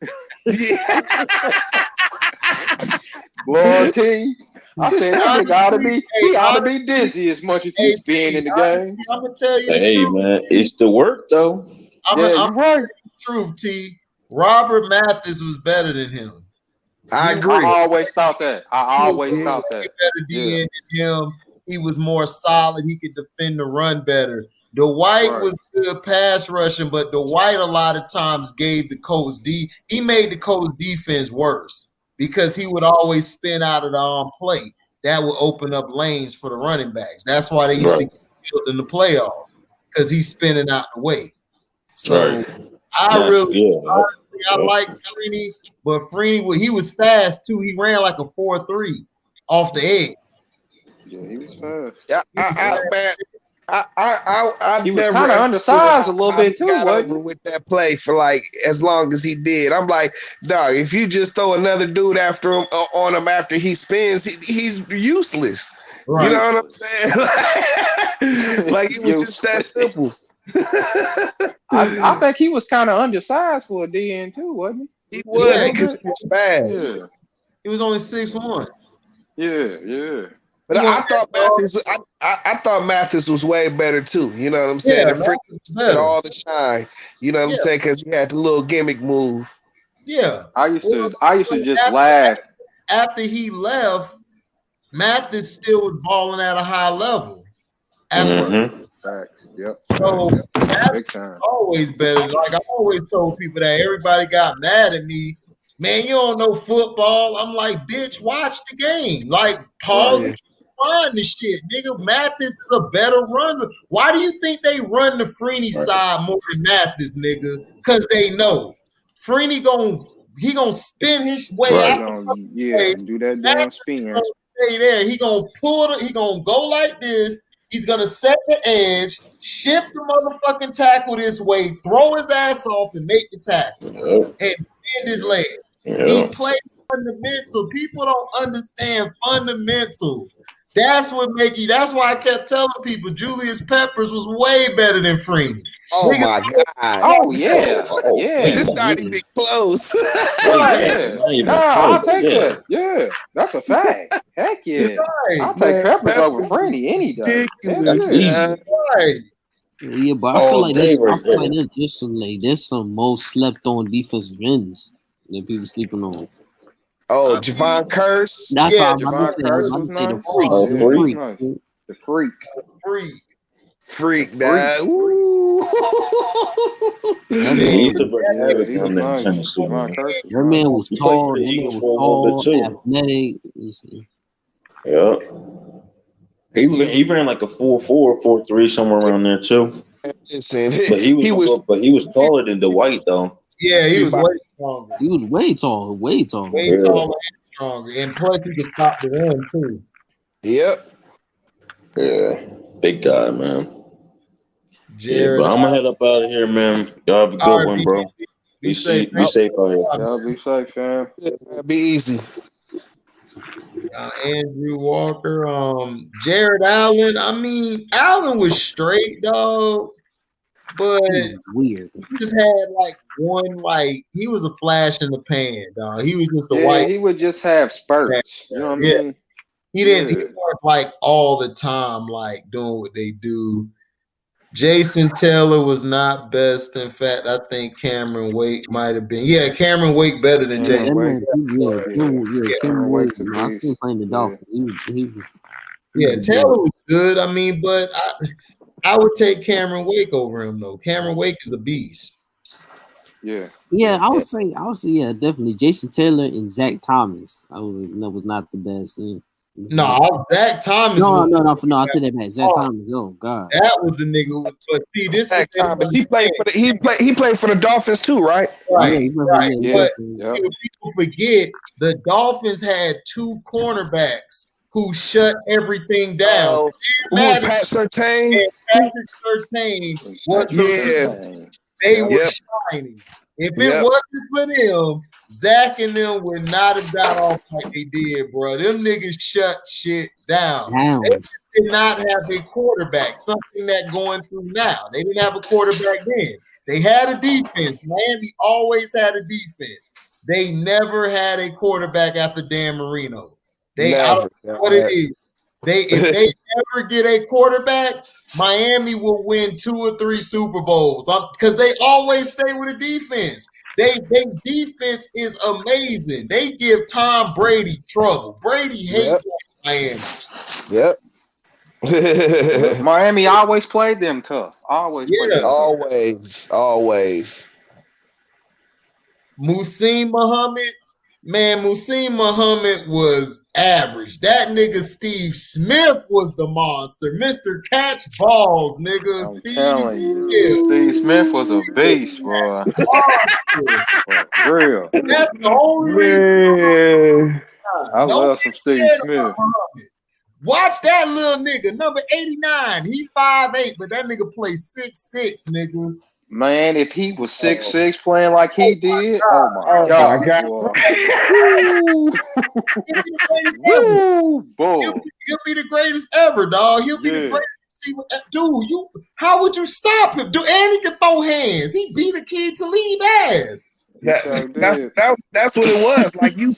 Boy, T, I said that nigga ought to be dizzy as much as he's been in the game. I'm gonna tell you the truth. Hey man, it's the work though. I'm right. Truth, T. Robert Mathis was better than him. I agree. I always thought that. Better DN than him. He was more solid. He could defend the run better. Dwight was good pass rushing, but Dwight a lot of times gave the Colts he made the Colts defense worse because he would always spin out of the arm plate. That would open up lanes for the running backs. That's why they used to get killed in the playoffs because he's spinning out the way. So I like Freeney, but Freeney, he was fast too. He ran like a 4.3 off the edge. Yeah, he was fast. I he was kind of undersized a little bit too. With that play for like as long as he did, I'm like, dog. If you just throw another dude after him on him after he spins, he's useless. Right. You know what I'm saying? Like it was just that simple. I think he was kind of undersized for a DN too, wasn't he? He was because he was fast. Yeah. He was only 6'1". Yeah. But I thought Mathis was way better too. You know what I'm saying? Yeah, the freaking had all the shine. You know what I'm saying? Because he had the little gimmick move. Yeah. I used to just laugh. After he left, Mathis still was balling at a high level. Facts. Yep. So that's always better. Like I always told people that everybody got mad at me. Man, you don't know football. I'm like, bitch, watch the game. Like, pause and find the shit. Nigga, Mathis is a better runner. Why do you think they run the Freeney side more than Mathis, nigga? Because they know. Freeney gonna spin his way out. And do that damn spin. Stay there. He gonna he gonna go like this. He's gonna set the edge, shift the motherfucking tackle this way, throw his ass off, and make the tackle, and bend his leg. He played fundamental. People don't understand fundamentals. That's what that's why I kept telling people Julius Peppers was way better than Freeney. Oh my God. Oh yeah. This not even close. I'll take that. Yeah, that's a fact. Heck yeah. I'll take Peppers over Freeney any day. That's easy. Yeah, but I feel like there's some most slept on defensive ends that people sleeping on. Oh, Javon Curse. That's what I'm about to say. The freak, dog. Your man was tall. Athletic. Yeah. He ran like a 4.4, 4.3, somewhere around there too. Listen, But he was taller than Dwight though. Yeah, he was way stronger. He was way taller, way taller. Way taller and stronger. And plus he could stop the run too. Yep. Yeah. Big guy, man. Jared, but I'm gonna head up out of here, man. Y'all have a good one, bro. Be safe out here. Y'all be safe, fam. Be easy. Andrew Walker, Jared Allen. I mean, Allen was straight, dog, but weird. He just had like one, like he was a flash in the pan, dog. He was just a white. He would just have spurts. You know what I mean? He didn't. He weren't like all the time, like doing what they do. Jason Taylor was not best. In fact, I think Cameron Wake might have been. Yeah, Cameron Wake better than Jason. Cameron Wake. I still playing the Dolphins. Taylor was good. I mean, but I would take Cameron Wake over him though. Cameron Wake is a beast. Yeah, I would say, yeah, definitely Jason Taylor and Zach Thomas. That was not the best. No, Zach Thomas. No, I said that back. Zach Thomas. Oh God, that was the nigga. But see, this Zach Thomas. He played for the Dolphins too, right? Right. But people forget the Dolphins had two cornerbacks who shut everything down. Pat Surtain. Patrick Surtain was they were shining. If it wasn't for them, Zach and them would not have got off like they did, bro. Them niggas shut shit down. They just did not have a quarterback, something that going through now. They didn't have a quarterback then. They had a defense. Miami always had a defense. They never had a quarterback after Dan Marino. I don't know what it is. If they ever get a quarterback, Miami will win 2 or 3 Super Bowls because they always stay with a defense. They defense is amazing. They give Tom Brady trouble. Brady hates Miami. Yep. Miami always played them tough. Always. Muhsin Muhammad. Man, Muhsin Muhammad was average. That nigga Steve Smith was the monster. Mr. Catch Balls, nigga. Steve Smith was a beast, bro. For real. That's the only reason. I love some Steve Smith. Watch that little nigga, number 89. He 5'8", but that nigga plays 6'6", nigga. Man, if he was 6'6" playing like he did, oh my god. He'll be the greatest ever, dog. He'll be the greatest. Dude, how would you stop him? And he can throw hands. He beat a kid to leave ass. That's what it was. Like you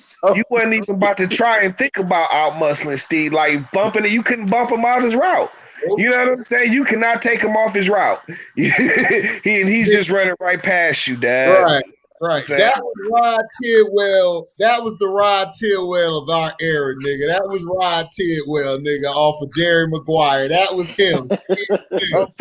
wasn't even about to try and think about out muscling Steve, like bumping it. You couldn't bump him out his route. You know what I'm saying? You cannot take him off his route. He's just running right past you, Dad. Right. That was Rod Tidwell. That was the Rod Tidwell of our era, nigga. That was Rod Tidwell, nigga, off of Jerry Maguire. That was him. For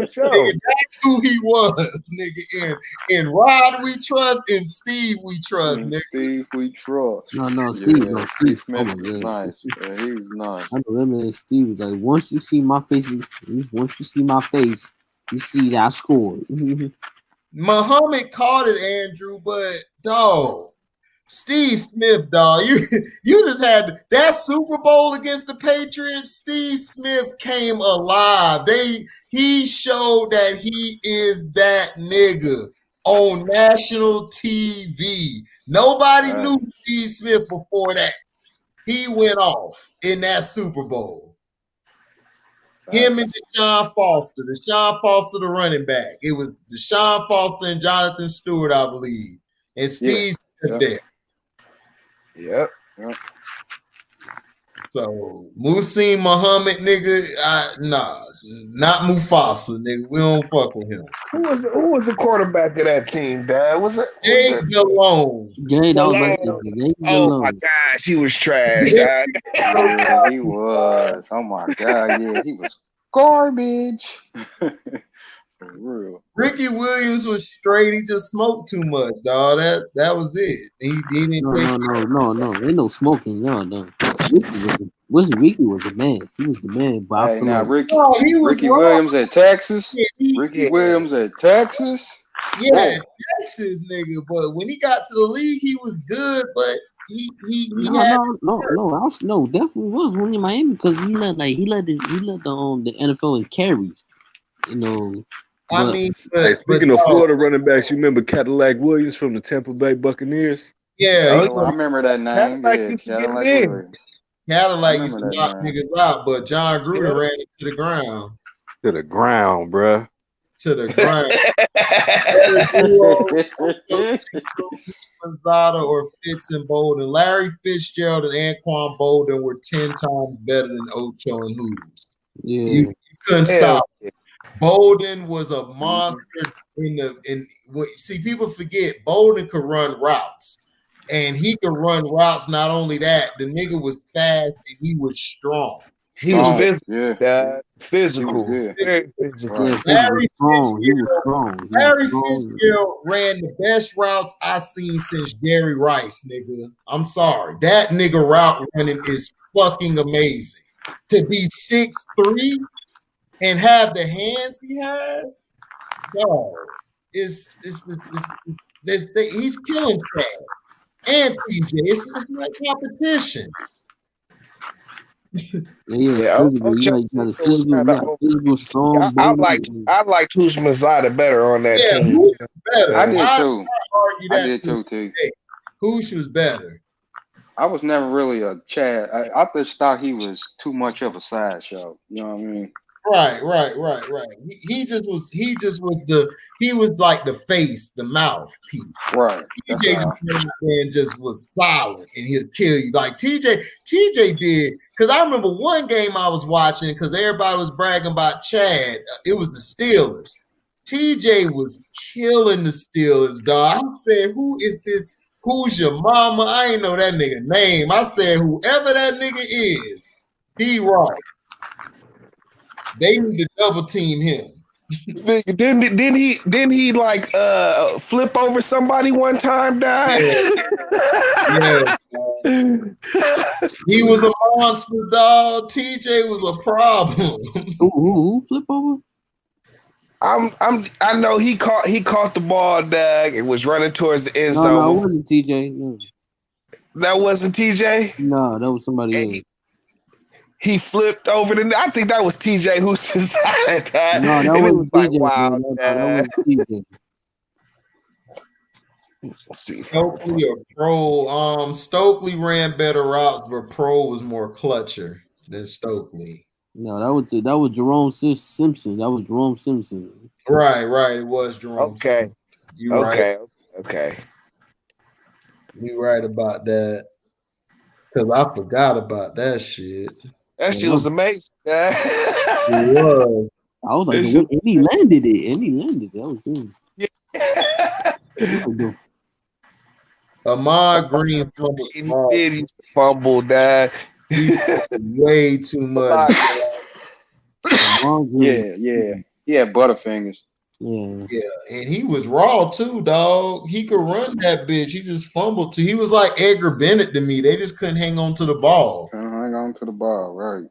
sure. Nigga, that's who he was, nigga. In Rod we trust, in Steve we trust, nigga. Steve we trust. No, Steve. No, Steve Smith was nice. Yeah, he was nice. I remember Steve was like, once you see my face, you see that I scored. Muhammad caught it, Andrew, but dog, Steve Smith, dog, you just had that Super Bowl against the Patriots. Steve Smith came alive. He showed that he is that nigga on national TV. Nobody knew Steve Smith before that. He went off in that Super Bowl. Him and Deshaun Foster, the running back. It was Deshaun Foster and Jonathan Stewart, I believe. And Steve Smith there. Yep. So Muhsin Muhammad, nigga, not Mufasa, nigga. We don't fuck with him. Who was the quarterback of that team, Dad? Was it Malone? Oh my gosh, he was trash, Dad. Yeah, he was. Oh my god, yeah, he was garbage. For real. Ricky Williams was straight. He just smoked too much, dog. That was it. He didn't. No. Ain't no smoking, no. Ricky was the man. He was the man. But I Hey, feel now like Ricky Williams at Texas. Ricky Williams at Texas. Yeah, Texas nigga. But when he got to the league, he was good. But he no, definitely was when in Miami because he led the NFL in carries. You know. I mean, hey, speaking of Florida running backs, you remember Cadillac Williams from the Tampa Bay Buccaneers? Yeah, I remember that name. Cadillac Williams. Cadillac used to knock niggas out, but John Gruden ran it to the ground. To the ground, bruh. To the ground. Gonzada or Fitz and Bolden. Larry Fitzgerald and Anquan Bolden were 10 times better than Ocho and Hooters. Yeah. You couldn't stop. Bolden was a monster see, people forget Bolden could run routes. And he could run routes. Not only that, the nigga was fast and he was strong. He was physical. Very physical. Larry Fitzgerald ran the best routes I've seen since Jerry Rice, nigga. I'm sorry. That nigga route running is fucking amazing. To be 6'3" and have the hands he has, dog, he's killing Chad and TJ. It's not competition. I like Tushmanzada better on that team. Better. I did too. Hoosh was better. I was never really a Chad. I just thought he was too much of a sideshow. You know what I mean? Right. He was like the face, the mouthpiece. Right. TJ just was solid and he'll kill you. Like TJ did, because I remember one game I was watching because everybody was bragging about Chad. It was the Steelers. TJ was killing the Steelers, dog. I said, who is this? Who's your mama? I ain't know that nigga name. I said, whoever that nigga is, he right. They need to double team him. Didn't he like flip over somebody one time, Dad? Yeah. He was a monster, dog. TJ was a problem. Who flip over? I know he caught the ball, Doug. It was running towards the end zone. No, it wasn't TJ. No. That wasn't TJ? No, that was somebody else. He flipped over I think that was TJ who decided that. No, that wasn't TJ. Wow, that wasn't TJ. Stokely or Pro? Stokely ran better routes, but Pro was more clutcher than Stokely. No, that was Jerome Simpson. That was Jerome Simpson. Right. It was Jerome. Okay. Simpson. You right. Okay. You right about that. Because I forgot about that shit. That shit was amazing. It was. I was like, and he landed it. That was good. Yeah. Ahmad Green fumbled. He used to fumble that. Way too much. Yeah. He had butterfingers. Yeah, and he was raw too, dog. He could run that bitch. He just fumbled too. He was like Edgar Bennett to me. They just couldn't hang on to the ball. Hang on to the ball, right?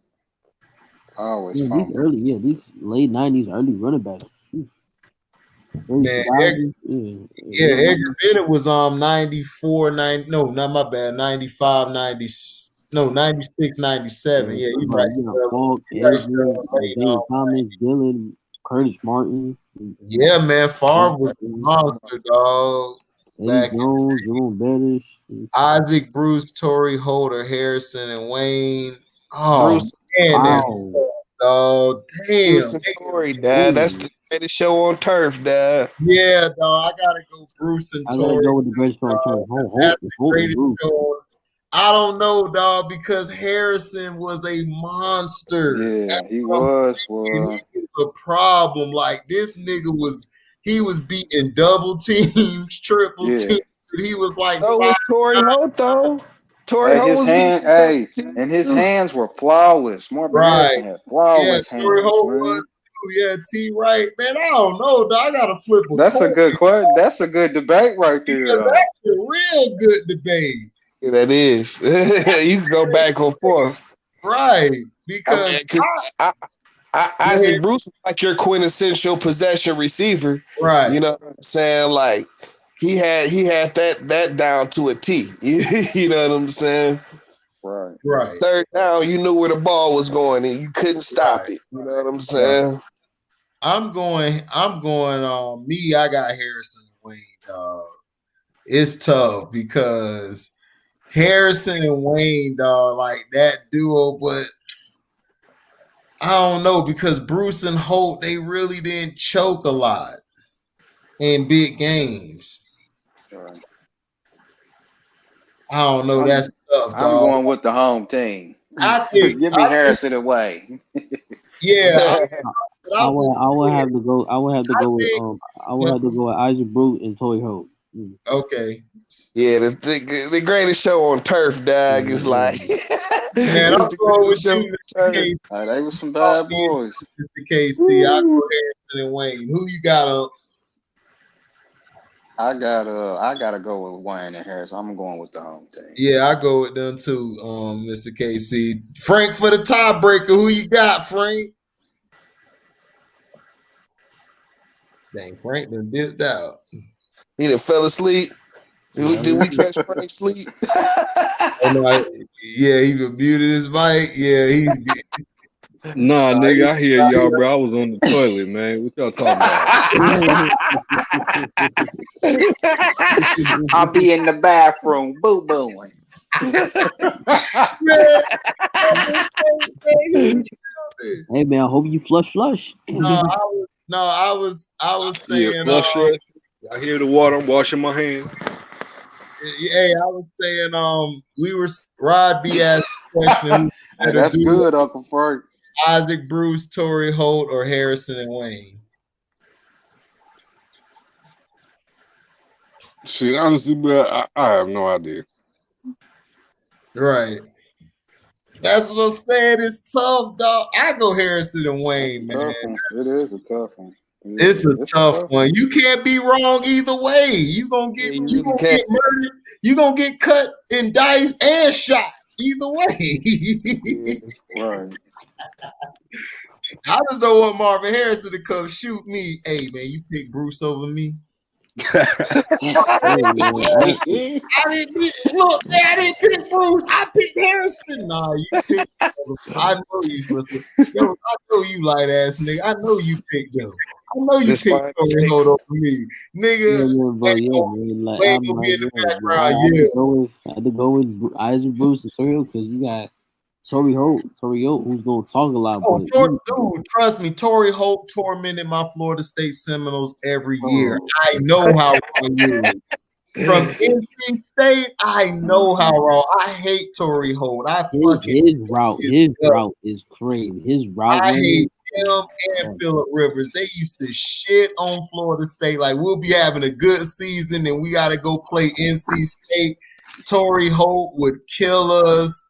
Always these late 90s early running backs. Man, Edgar Bennett was 94, 90. No, not my bad. 95, 90. No, 96, 97. Yeah, you're right. Thomas, Dillon, Curtis Martin. Yeah, man. Favre was a monster, dog. Jones, Jerome Bettis, Isaac Bruce, Torrey Holder, Harrison, and Wayne. Oh, Bruce, man, dog. Damn. Bruce and Torrey, Dad. That's the greatest show on turf, Dad. Yeah, dog. I gotta go Bruce and Torrey. I gotta go with the greatest show on turf. That's the greatest show. I don't know, dog, because Harrison was a monster. Yeah, he was. He was a problem. Like, this nigga was beating double teams, triple teams. He was like, so was Torrey Holt, though. Torrey Holt was and his hands were flawless. Marvin Harrison had flawless hands. Torrey Holt was too. Yeah, T. Right, man. I don't know, dog. I gotta flip. That's a good question. That's a good debate right there. That's a real good debate. Yeah, that is. You can go back and forth. Right. Because Isaac Bruce was like your quintessential possession receiver. Right. You know what I'm saying? Like he had that down to a T. You know what I'm saying? Right. Right. Third down, you knew where the ball was going and you couldn't stop it. You know what I'm saying? Right. I'm going me, I got Harrison and Wayne, dog. It's tough because Harrison and Wayne, dog, like that duo, but I don't know because Bruce and Holt, they really didn't choke a lot in big games. Right. I don't know. That's tough, dog. I'm going with the home team. I think give me Harrison away. Yeah, I would have to go. I would have to go with Isaac Brute and Toy Hope. Okay. Yeah, the greatest show on turf, dog, is like man, I'm going with you, Mr. They were some bad boys. Mr. KC. I go Harrison and Wayne. Who you got up? I gotta go with Wayne and Harrison. I'm going with the home team. Yeah, I go with them too, Mr. KC. Frank for the tiebreaker. Who you got, Frank? Dang, Frank done dipped out. He done fell asleep. Did we catch Frank sleep? Yeah, he muted his mic. Yeah, he's Nah, nigga, I hear y'all, bro. I was on the toilet, man. What y'all talking about? I'll be in the bathroom, boo booing. Hey man, I hope you flush. I was saying. Yeah, flush it. I hear the water. I'm washing my hands. Hey, I was saying. We were Rod B asked the question. That's good, Uncle Frank. Isaac Bruce, Torrey Holt, or Harrison and Wayne? Shit, honestly, bro, I have no idea. Right. That's what I'm saying. It's tough, dog. I go Harrison and Wayne, man. It is a tough one. It's a tough one. You can't be wrong either way. You gonna get get murdered. You gonna get cut and diced and shot either way. Right. I just don't want Marvin Harrison to come shoot me. Hey man, you pick Bruce over me. I didn't pick Bruce. I picked Harrison. Nah, you picked. I know you for some. Yo, I know you light ass nigga. I know you picked them. I know you picked Torrey Holt over me, nigga. Wayne gonna be in the background. I had to go with Isaac Bruce and Torrey Holt because you got Torrey Holt, who's gonna talk a lot. Dude, trust me, Torrey Holt tormented my Florida State Seminoles every year. I know how wrong you is. From NC State, I know how wrong. I hate Torrey Holt. His route is crazy. His route. I hate him and Phillip Rivers. They used to shit on Florida State. Like, we'll be having a good season and we got to go play NC State. Torrey Holt would kill us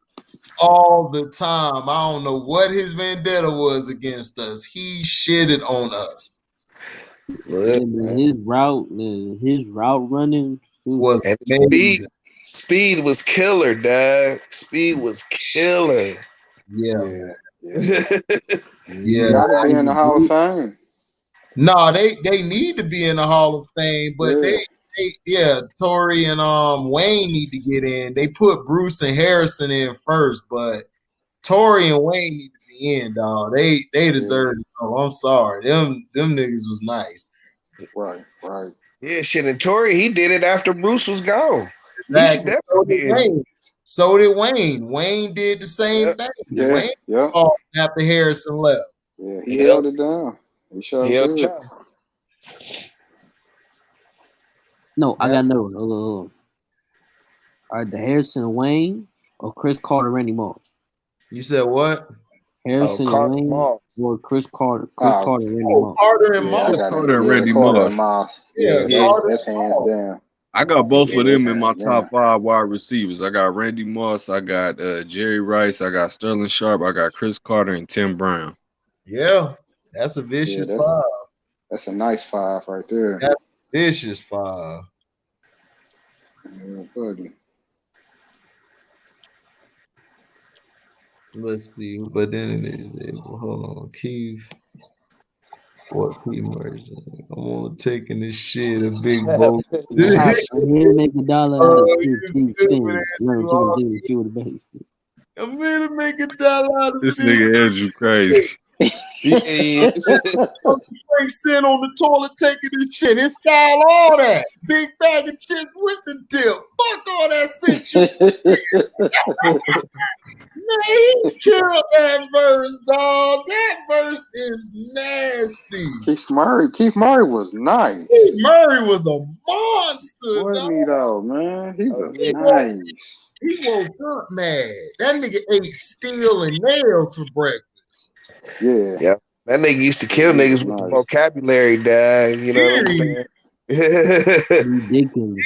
all the time. I don't know what his vendetta was against us. He shitted on us. His route running was amazing. Speed was killer, dad. Speed was killer. Yeah. Yeah. Gotta be in the Hall of Fame. No, they need to be in the Hall of Fame, but Torrey and Wayne need to get in. They put Bruce and Harrison in first, but Torrey and Wayne need to be in, dog. They deserve it. So I'm sorry. Them niggas was nice. Right. Yeah, shit. And Torrey, he did it after Bruce was gone. Exactly. So did Wayne. Wayne did the same thing. Wayne after Harrison left. Yeah, he held it down. He held it down. No, I got another one. All right, the Harrison and Wayne or Chris Carter, Randy Moss? You said what? Harrison and Wayne or Chris Carter? Carter, Randy Moss. Carter and Moss. Carter and Randy Moss. Yeah, that's hands down. I got both of them in my top 5 wide receivers. I got Randy Moss, I got Jerry Rice, I got Sterling Sharp, I got Chris Carter and Tim Brown. Yeah, that's a vicious 5. That's a nice 5 right there. That's a vicious 5. Yeah, buddy. Let's see, but then hold on, Keith. What Keith Murray? I'm on taking this shit a big boat. I'm here to make $1 out of Oh, 15 cents. No, chicken dinner, with the bake. I'm here to make $1 out of This 50. nigga Andrew crazy. Frank sitting on the toilet taking this shit. His style, all that. Big bag of chips with the dip. Fuck all that century. Man, he killed that verse, dog. That verse is nasty. Keith Murray was nice. Keith Murray was a monster, Wasn't he though, man? He was he nice. He woke up mad. That nigga ate steel and nails for breakfast. Yeah. Yeah. That nigga used to kill niggas with the vocabulary, dog. You know what I'm saying? Ridiculous.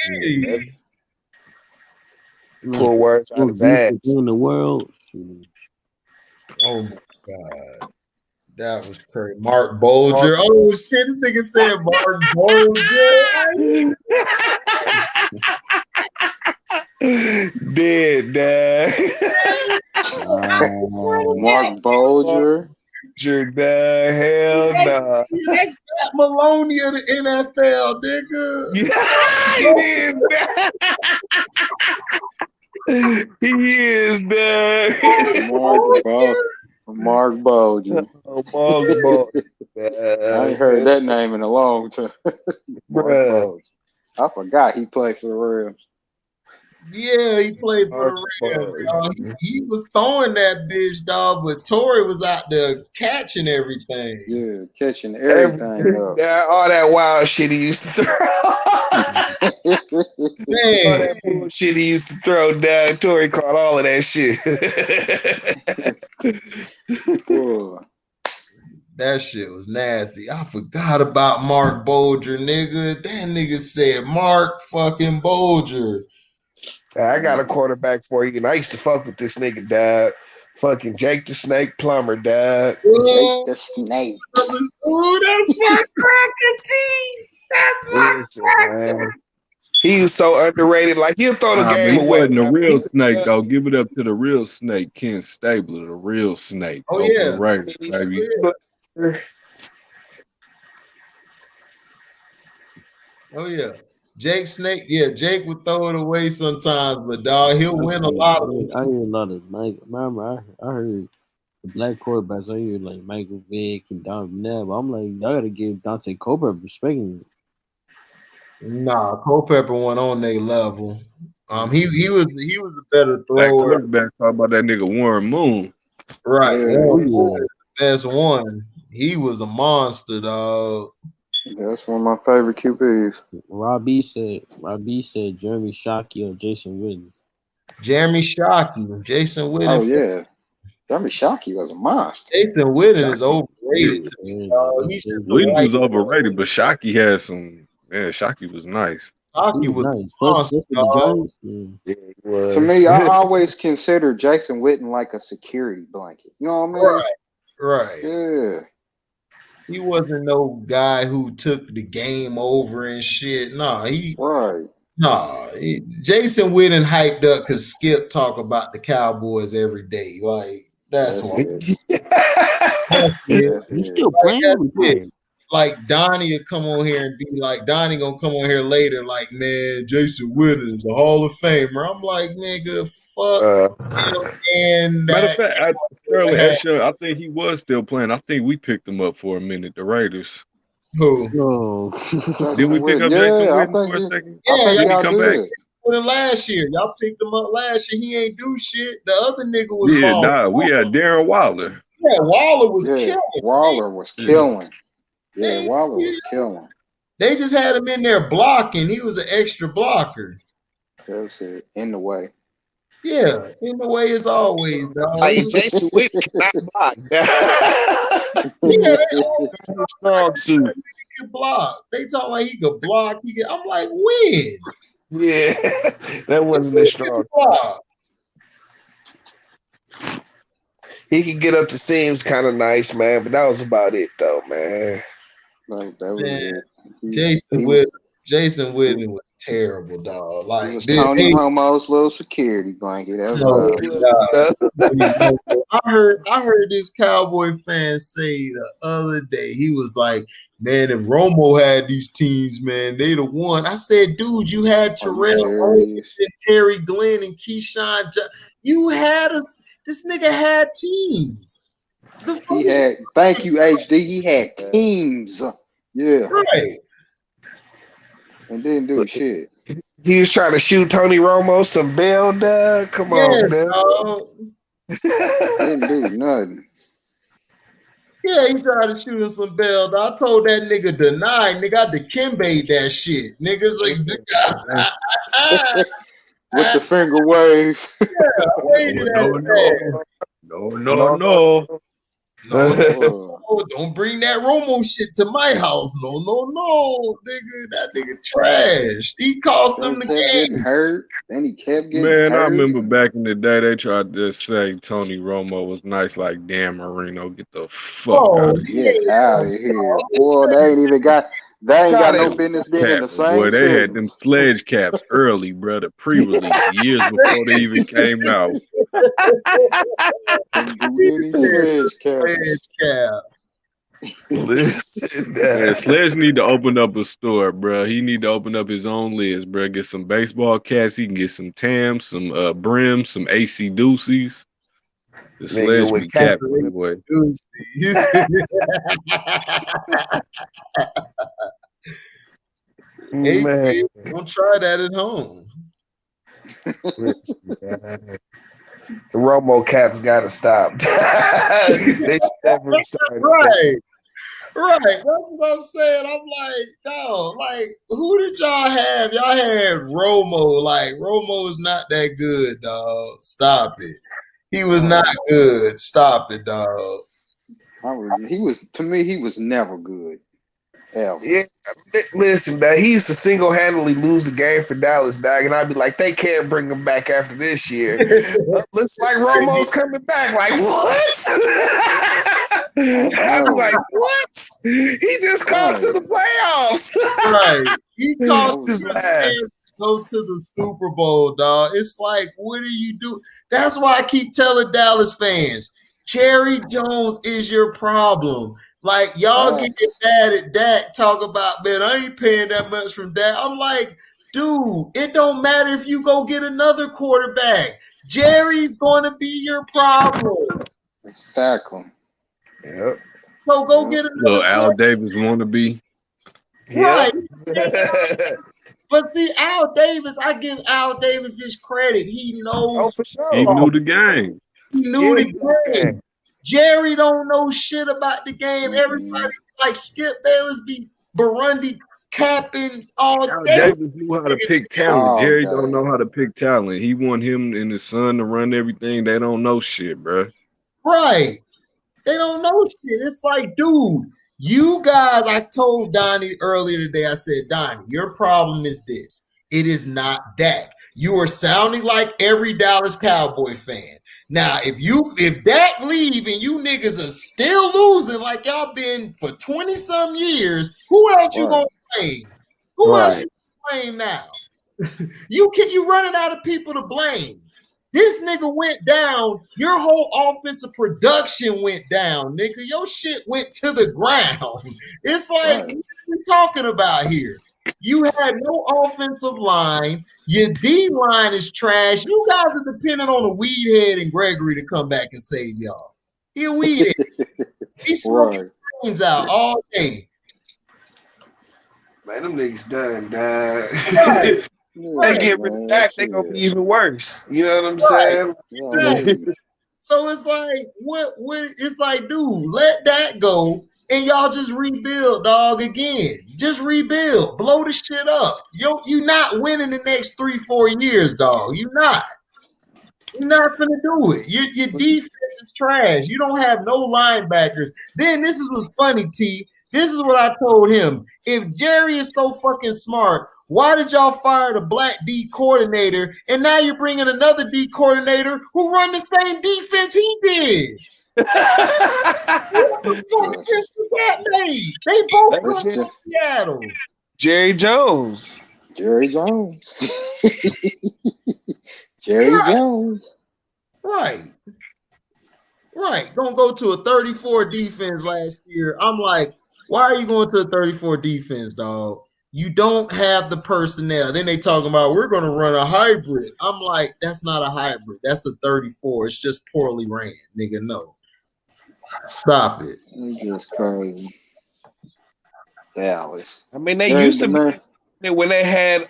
Pull words out of his ass. In the world. Oh my god. That was crazy. Mark Bolger. Oh shit, this nigga said Mark Bolger. Dead, dog. Mark Bolger. Hell no. That's Pat Maloney of the NFL, nigga. He is, Mark Bolger. Oh, Mark Bolger. I ain't heard that name in a long time. Mark Bolger. I forgot he played for the Rams. Yeah, he played for the Rams. He was throwing that bitch, dog, but Torrey was out there catching everything. Yeah, catching everything up. All that wild shit he used to throw. All that bullshit he used to throw down. Torrey caught all of that shit. That shit was nasty. I forgot about Mark Bolger, nigga. That nigga said Mark fucking Bolger. I got a quarterback for you, and I used to fuck with this nigga, dog. Fucking Jake the Snake Plumber, dog. Jake the Snake. Ooh, that's my cracker team. That's my cracker. He was so underrated. Like, he'll throw the game he away. wasn't a real snake, though. Give it up to the real snake, Ken Stabler, the real snake. Oh, yeah. Right, baby. Oh, yeah. Jake Snake, yeah, Jake would throw it away sometimes, but dog, he'll win a lot of them. I hear a lot of remember I heard the black quarterbacks. I hear like Michael Vick and Don Nebb. I'm like, I gotta give Dante Culpepper respect. Nah, Culpepper went on their level. He was a better thrower. Back talk about that nigga Warren Moon. Right, Yeah. the best one. He was a monster, dog. That's one of my favorite QBs. Robbie said Jeremy Shockey or Jason Witten. Jeremy Shockey, Jason Witten. Oh yeah, Jeremy Shockey was a monster. Jason Witten is overrated to me. Witten was overrated, but Shockey had some. Yeah, Shockey was nice. Shockey was nice. monster, dog. To me, I always consider Jason Witten like a security blanket. You know what I mean? Right. Yeah. He wasn't no guy who took the game over and shit. Jason Witten hyped up because Skip talk about the Cowboys every day. Like, that's why. He's still playing. Like Donnie will come on here and be like, Donnie gonna come on here later, like, man, Jason Witten is a Hall of Famer. I'm like, nigga, fuck. Matter of fact, Sterling Hesher, I think he was still playing. I think we picked him up for a minute, the Raiders. Who? Did we pick up Jason Witten for a second? Yeah, y'all come back. Last year, y'all picked him up last year. He ain't do shit. The other nigga was we had Darren Waller. Yeah, Waller was killing. Waller was killing. Yeah, Waller was killing. They just had him in there blocking. He was an extra blocker. That's it. In the way. Yeah, in the way as always, dog. Jason Witten cannot block. Strong suit. He can block. They talk like he could block. I'm like, when? Yeah, that wasn't that strong. He could get up the seams kind of nice, man, but that was about it, though, man. Like, that was it. Jason Witten, Jason Witten was terrible, dog. Like it was Tony Romo's little security blanket. That's I heard this Cowboy fan say the other day. He was like, "Man, if Romo had these teams, man, they'd have won." I said, "Dude, you had Terrell Owens and Terry Glenn and Keyshawn. You had us. This nigga had teams. He had. Thank you, HD. He had teams. Yeah. Right. And didn't do shit. He was trying to shoot Tony Romo some bail, Doug. Come on, dog. Didn't do nothing. Yeah, he tried to shoot him some bail. I told that nigga deny, nigga. I Dikembe'd that shit. Niggas like with the finger wave. Yeah, I waited No. No, don't bring that Romo shit to my house. No, nigga. That nigga trash. He cost him the game. Getting hurt. Then he kept getting hurt. I remember back in the day they tried to say Tony Romo was nice like Dan Marino. Get the fuck out of here. Get out of here. Boy, they ain't got no business being in the same. Boy, they had them sledge caps early, bro. The pre-release years before they even came out. Sledge cap. Listen, Sledge need to open up a store, bro. He need to open up his own list, bro. Get some baseball caps. He can get some Tams, some brims, some AC Deuces. The Sledge be capping, boy. Hey, don't try that at home. The Romo caps got to stop. They never started. Right. That's what I'm saying. I'm like, no, like, who did y'all have? Y'all had Romo. Like, Romo is not that good, dog. Stop it. He was not good. Stop it, dog. He was never good. Ever. Yeah, listen, man, he used to single-handedly lose the game for Dallas, dog, and I'd be like, they can't bring him back after this year. Looks like Romo's coming back. Like, what? I was like, what? He just cost to the playoffs. Right. He cost his ass. Go to the Super Bowl, dog. It's like, what do you do? That's why I keep telling Dallas fans, Jerry Jones is your problem. Like, y'all get mad at Dak, talk about, man, I ain't paying that much from Dak. I'm like, dude, it don't matter if you go get another quarterback. Jerry's going to be your problem. Exactly. Yep. So go get another little Al Davis wannabe. Right. But see, Al Davis, I give Al Davis his credit. He knows. Oh, for sure. He knew the game. He knew the game. Jerry don't know shit about the game. Everybody like Skip Bayless be Burundi capping all day. Davis knew how to pick talent. Jerry don't know how to pick talent. He want him and his son to run everything. They don't know shit, bro. Right. They don't know shit. It's like, dude, you guys, I told Donnie earlier today, I said, Donnie, your problem is this. It is not Dak. You are sounding like every Dallas Cowboy fan. Now, if Dak leave and you niggas are still losing like y'all been for 20-some years, who else you gonna blame? Who else you gonna blame now? You running out of people to blame. This nigga went down. Your whole offensive production went down, nigga. Your shit went to the ground. It's like, what are we talking about here? You had no offensive line. Your D line is trash. You guys are dependent on a weed head and Gregory to come back and save y'all. He a weed head. He smoking screens out all day. Man, them niggas done, dog. They get rid of that, they gonna be even worse. You know what I'm saying? So it's like, what? It's like, dude, let that go. And y'all just rebuild, dog, again. Just rebuild. Blow the shit up. You not winning the next 3-4 years, dog. You're not. You're not gonna do it. Your defense is trash. You don't have no linebackers. Then this is what's funny, T. This is what I told him. If Jerry is so fucking smart, why did y'all fire the black D coordinator and now you're bringing another D coordinator who run the same defense he did? What the fuck sense does that make? They both run in Seattle. Jerry Jones. Jerry Jones. Jerry Jones. Right. Gonna go to a 34 defense last year. I'm like, why are you going to a 34 defense, dog? You don't have the personnel. Then they talking about we're gonna run a hybrid. I'm like, that's not a hybrid. That's a 34. It's just poorly ran, nigga. No. Stop it. You just crazy. Dallas. I mean, they used to be when they had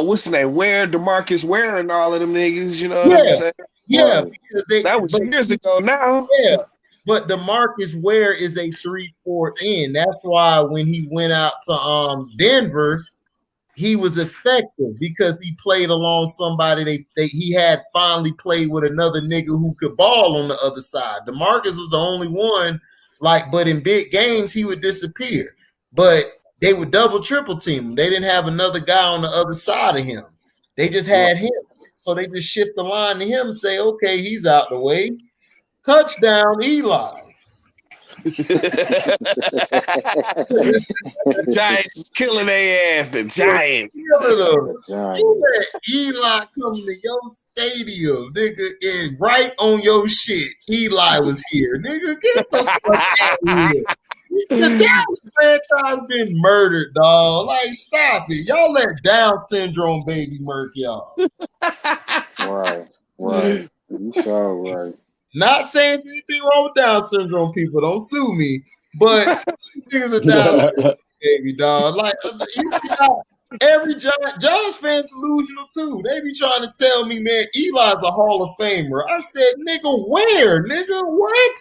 what's his name? DeMarcus Ware and all of them niggas, you know what I'm saying? Yeah, because that was years ago now. Yeah, but DeMarcus Ware is a 3-4 end. That's why when he went out to Denver, he was effective because he played along somebody he had finally played with another nigga who could ball on the other side. DeMarcus was the only one, but in big games he would disappear. But they would double triple team him. They didn't have another guy on the other side of him. They just had him. So they just shift the line to him and say, okay, he's out the way. Touchdown, Eli. The Giants was killing their ass. The Giants. You let Eli come to your stadium, nigga, and right on your shit. Eli was here. Nigga, get the fuck out of here. The Dallas franchise been murdered, dog. Like, stop it. Y'all let Down syndrome baby murk y'all. Right. You sure right. Not saying anything wrong with Down syndrome people. Don't sue me. But niggas are Down syndrome baby, dog. Like, every Giants fans delusional too. They be trying to tell me, man, Eli's a Hall of Famer. I said, nigga, where? Nigga, what?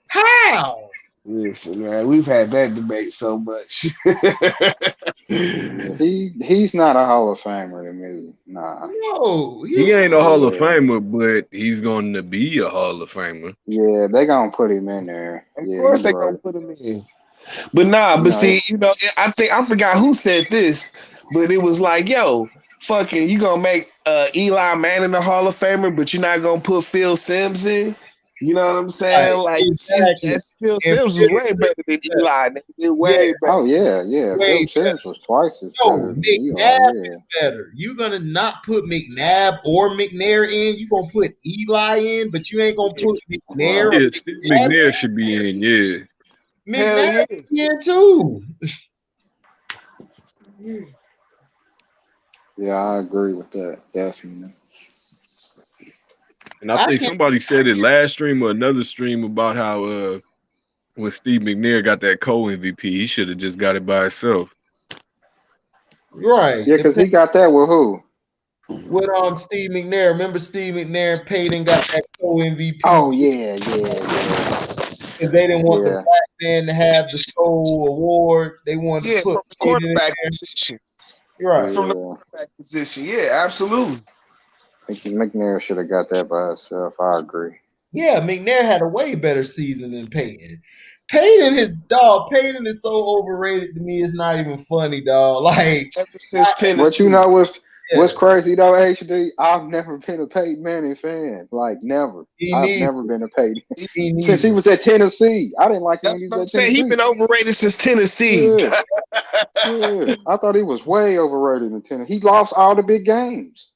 How? Listen, man, we've had that debate so much. He's not a Hall of Famer to me. Nah. No, he ain't a Hall of Famer, but he's going to be a Hall of Famer. Yeah, they gonna put him in there. Of course they gonna put him in. But see, you know, I forgot who said this, but it was like, yo, fucking, you gonna make Eli Manning a Hall of Famer, but you're not gonna put Phil Simms in. You know what I'm saying? Right, like, exactly. Phil Simms was way better than Eli. Way better. Oh, yeah. Phil Simms was twice as good. McNabb is better. You're going to not put McNabb or McNair in. You're going to put Eli in, but you ain't going to put McNair. Yeah, Steve McNair should be in, yeah. McNabb in too. Yeah, I agree with that. Definitely. And I think somebody said it last stream or another stream about how when Steve McNair got that co-MVP, he should have just got it by himself. Right. Yeah, because he got that with who? With Steve McNair. Remember Steve McNair and Peyton got that co-MVP? Oh, yeah. Because they didn't want the black man to have the sole award. They wanted to put from the quarterback position. Right. From the quarterback position. Yeah, absolutely. I think McNair should have got that by himself. I agree. Yeah, McNair had a way better season than Peyton. Peyton is so overrated to me. It's not even funny, dog. Like, but you know what's crazy though, HD? I've never been a Peyton Manning fan. Like, never. I've never been a Peyton since he was at Tennessee. I didn't like him when he was at Tennessee. He's been overrated since Tennessee. Yeah. I thought he was way overrated in Tennessee. He lost all the big games.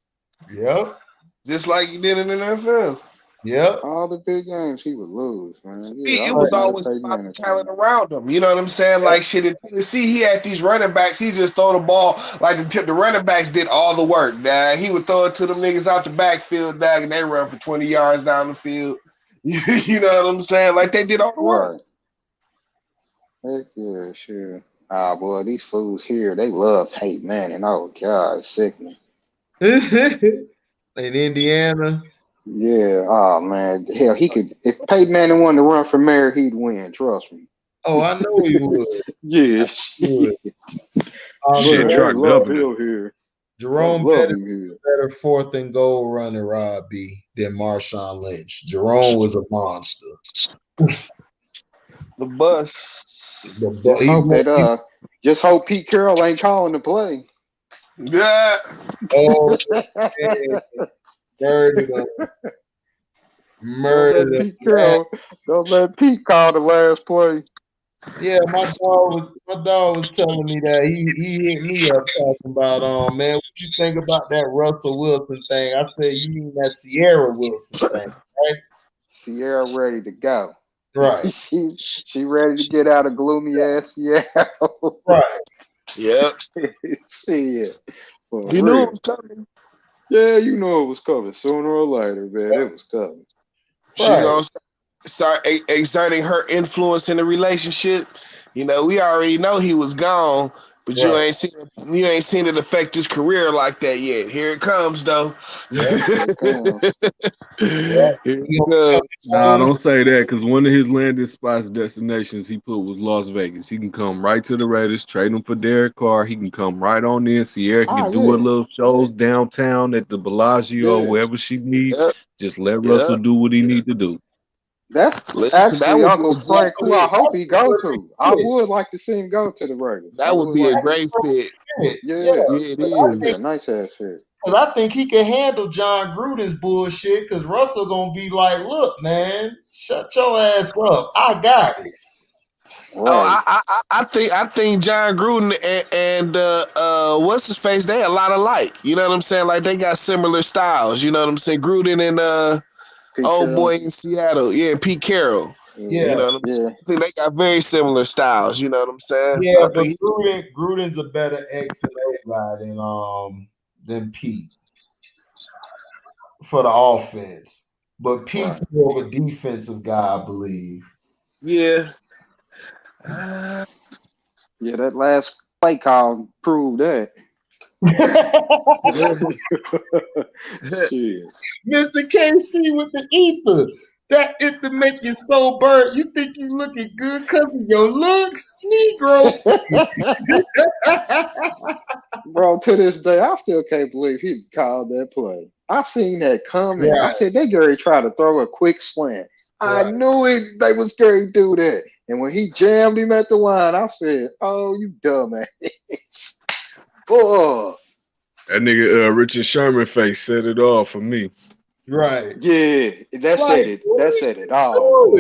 Yep. Just like he did in the NFL. Yep. All the big games he would lose, man. Yeah, it was always about the talent around him. You know what I'm saying? Like, shit, in Tennessee, he had these running backs. He just throw the ball. Like, the running backs did all the work. He would throw it to them niggas out the backfield, and they run for 20 yards down the field. You know what I'm saying? Like, they did all the work. Heck yeah, sure. Ah, boy, these fools here, they love Peyton Manning. Oh, God, sickness. In Indiana. Yeah, oh man, hell, he could. If Peyton Manning wanted to run for mayor, he'd win. Trust me. Oh, I know he would. Yeah, shit, truck governor here. Jerome better fourth and goal runner, Rob B, than Marshawn Lynch. Jerome was a monster. The bus. Just hope Pete Carroll ain't calling the play. Yeah. Oh, murder. Don't let Pete call the last play. Yeah, my dog was telling me that he hit me up talking about man, what you think about that Russell Wilson thing? I said, you mean that Sierra Wilson thing, right? Sierra ready to go. Right. she ready to get out of gloomy ass Seattle. Right. Yep. Shit. You knew it was coming. Yeah, you know it was coming sooner or later, man. It was coming. She gonna start exerting her influence in the relationship. You know, we already know he was gone, but you ain't seen it affect his career like that yet. Here it comes, though. Nah, don't say that, because one of his landing spots, destinations he put was Las Vegas. He can come right to the Raiders, trade him for Derek Carr. He can come right on in. Sierra can do a little shows downtown at the Bellagio or wherever she needs. Just let Russell do what he need to do. That's actually Uncle Frank, who I hope he go to. I would like to see him go to the Raiders. That would be a great fit. Yeah, it is. A nice ass fit. Because I think he can handle John Gruden's bullshit. Because Russell gonna be like, "Look, man, shut your ass up. I got it." Right. I think John Gruden and what's his face? They a lot alike. You know what I'm saying? Like they got similar styles. You know what I'm saying? Gruden and old boy in Seattle, Pete Carroll. Yeah, you know what I'm saying? I think they got very similar styles. You know what I'm saying? Yeah, but Gruden's a better X and O guy than Pete for the offense. But Pete's more of a defensive guy, I believe. Yeah. Yeah, that last play call proved that. Mr. KC with the ether. That it to make you so burnt. You think you looking good because of your looks, Negro. Bro, to this day, I still can't believe he called that play. I seen that coming. Right. I said they Gary tried to throw a quick slant. I knew it. They was Gary do that. And when he jammed him at the line, I said, "Oh, you dumbass!" Oh. That nigga Richard Sherman face set it off for me. Right. Yeah, that said it. That said it all.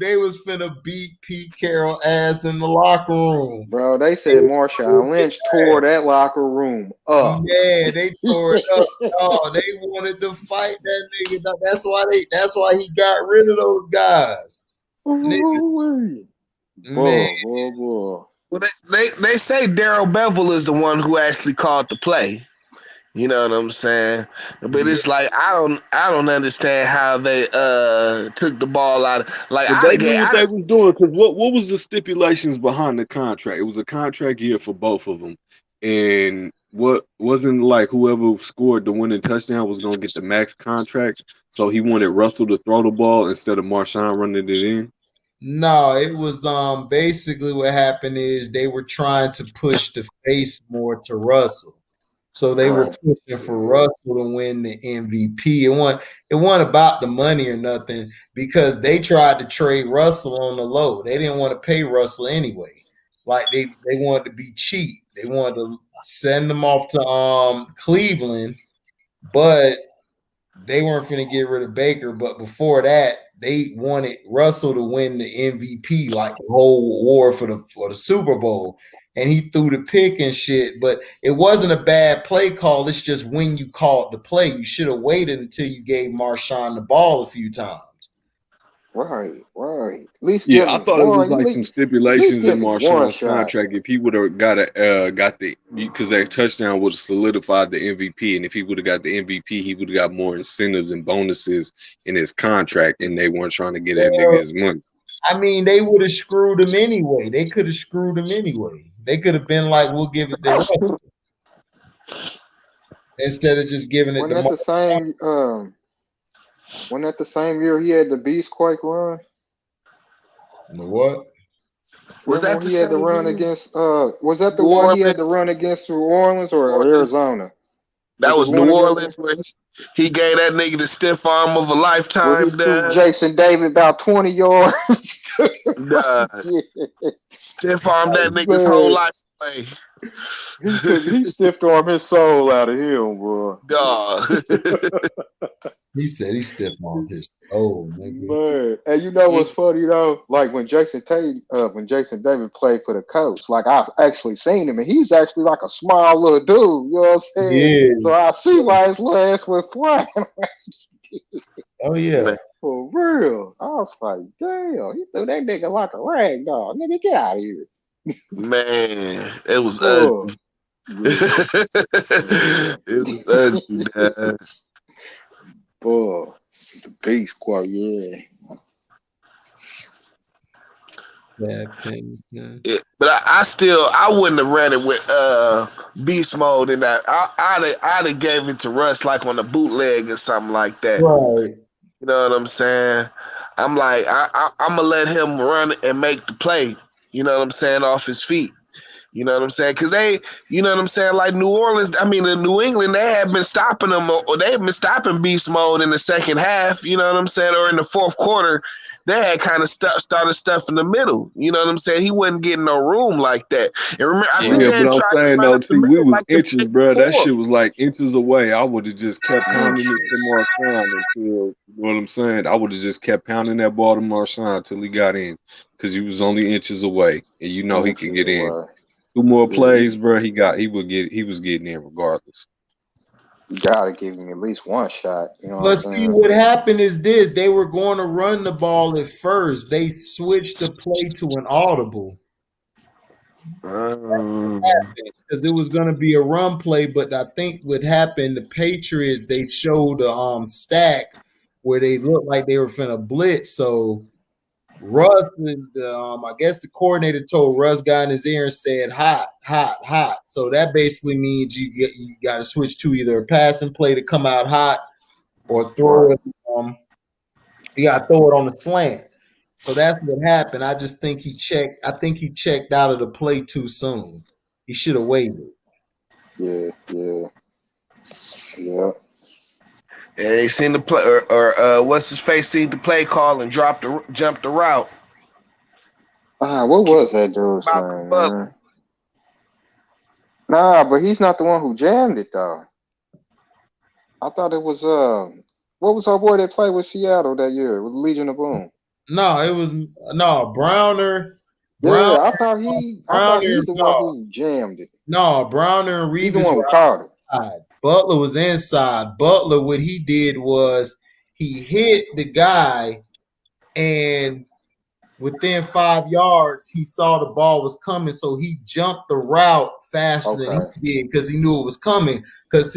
They was finna beat Pete Carroll ass in the locker room. Bro, they said Marshawn Lynch tore that locker room up. Yeah, they tore it up. Oh, they wanted to fight that nigga. That's why he got rid of those guys. Man. Well, they say Darrell Bevel is the one who actually called the play. You know what I'm saying? But it's like I don't understand how they took the ball out. Like they knew what they was doing, because what was the stipulations behind the contract? It was a contract year for both of them, and what wasn't like whoever scored the winning touchdown was gonna get the max contract. So he wanted Russell to throw the ball instead of Marshawn running it in. No, it was basically what happened is they were trying to push the face more to Russell. So they were pushing for Russell to win the MVP. It wasn't about the money or nothing, because they tried to trade Russell on the low. They didn't want to pay Russell anyway. Like they wanted to be cheap. They wanted to send him off to Cleveland, but they weren't going to get rid of Baker. But before that, they wanted Russell to win the MVP, like the whole war for the Super Bowl. And he threw the pick and shit, but it wasn't a bad play call. It's just when you called the play, you should have waited until you gave Marshawn the ball a few times. Right. At least I thought it was like some stipulations in Marshawn's contract. If he would have got because that touchdown would have solidified the MVP, and if he would have got the MVP, he would have got more incentives and bonuses in his contract, and they weren't trying to get that nigga his money. I mean, they would have screwed him anyway. They could have screwed him aneway. They could have been like, "We'll give it to Russell," instead of just giving it to Marshawn. Wasn't that the same year he had the Beastquake run? The what? Was that he had the run against? Was that the one he had to run against New Orleans or Arizona? That was New Orleans, where he gave that nigga the stiff arm of a lifetime. Jason David about 20 yards. Stiff arm that nigga's whole life away. He stiff arm his soul out of him, boy. God. He said he stiff armed his soul, nigga. Man, and you know what's funny though? Like when Jason David played for the Colts, like I've actually seen him, and he's actually like a small little dude. You know what I'm saying? Yeah. So I see why his legs went flying. Oh yeah. For real. I was like, damn, he threw that nigga like a rag doll. Nigga, get out of here. Man, it was ugly. It was ugly, guys. Boy, the beast squad, yeah. Yeah, but I wouldn't have ran it with beast mode in that. I'd have gave it to Russ like on a bootleg or something like that. Right. You know what I'm saying? I'm like, I'm gonna let him run and make the play. You know what I'm saying, off his feet. You know what I'm saying? Because you know what I'm saying? Like New England, they have been stopping them, or they've been stopping beast mode in the second half, you know what I'm saying? Or in the fourth quarter, they had kind of started stuff in the middle. You know what I'm saying? He wasn't getting no room like that. And remember, I think they but I'm tried saying, to run though, up the T, we middle was like the inches, play bro. That before. shit was like inches away. I would have just kept pounding it to Marshawn until, you know what I'm saying? I would have just kept pounding that ball to Marshawn until he got in, because he was only inches away, and you know he could get in. 2 more plays, bro. He was getting in regardless. You gotta give him at least one shot. You know But see, what happened is this: they were going to run the ball at first. They switched the play to an audible because it was going to be a run play. But I think what happened, the Patriots, they showed a stack where they looked like they were finna blitz. So Russ, I guess the coordinator told Russ, got in his ear and said, "Hot, hot, hot." So that basically means you got to switch to either a passing play to come out hot, or throw it. You got to throw it on the slants. So that's what happened. I just think he checked. I think he checked out of the play too soon. He should have waited. Yeah. Yeah, they seen the play, or what's his face seen the play call and jumped the route. What was that dude's name, man? Nah, but he's not the one who jammed it though. I thought it was what was our boy that played with Seattle that year with Legion of Boom? No, it was Browner. Yeah, I thought he's the one who jammed it. No, Browner and Reeves the one were outside. Butler was inside. Butler, what he did was he hit the guy, and within 5 yards, he saw the ball was coming, so he jumped the route faster than he did because he knew it was coming. Because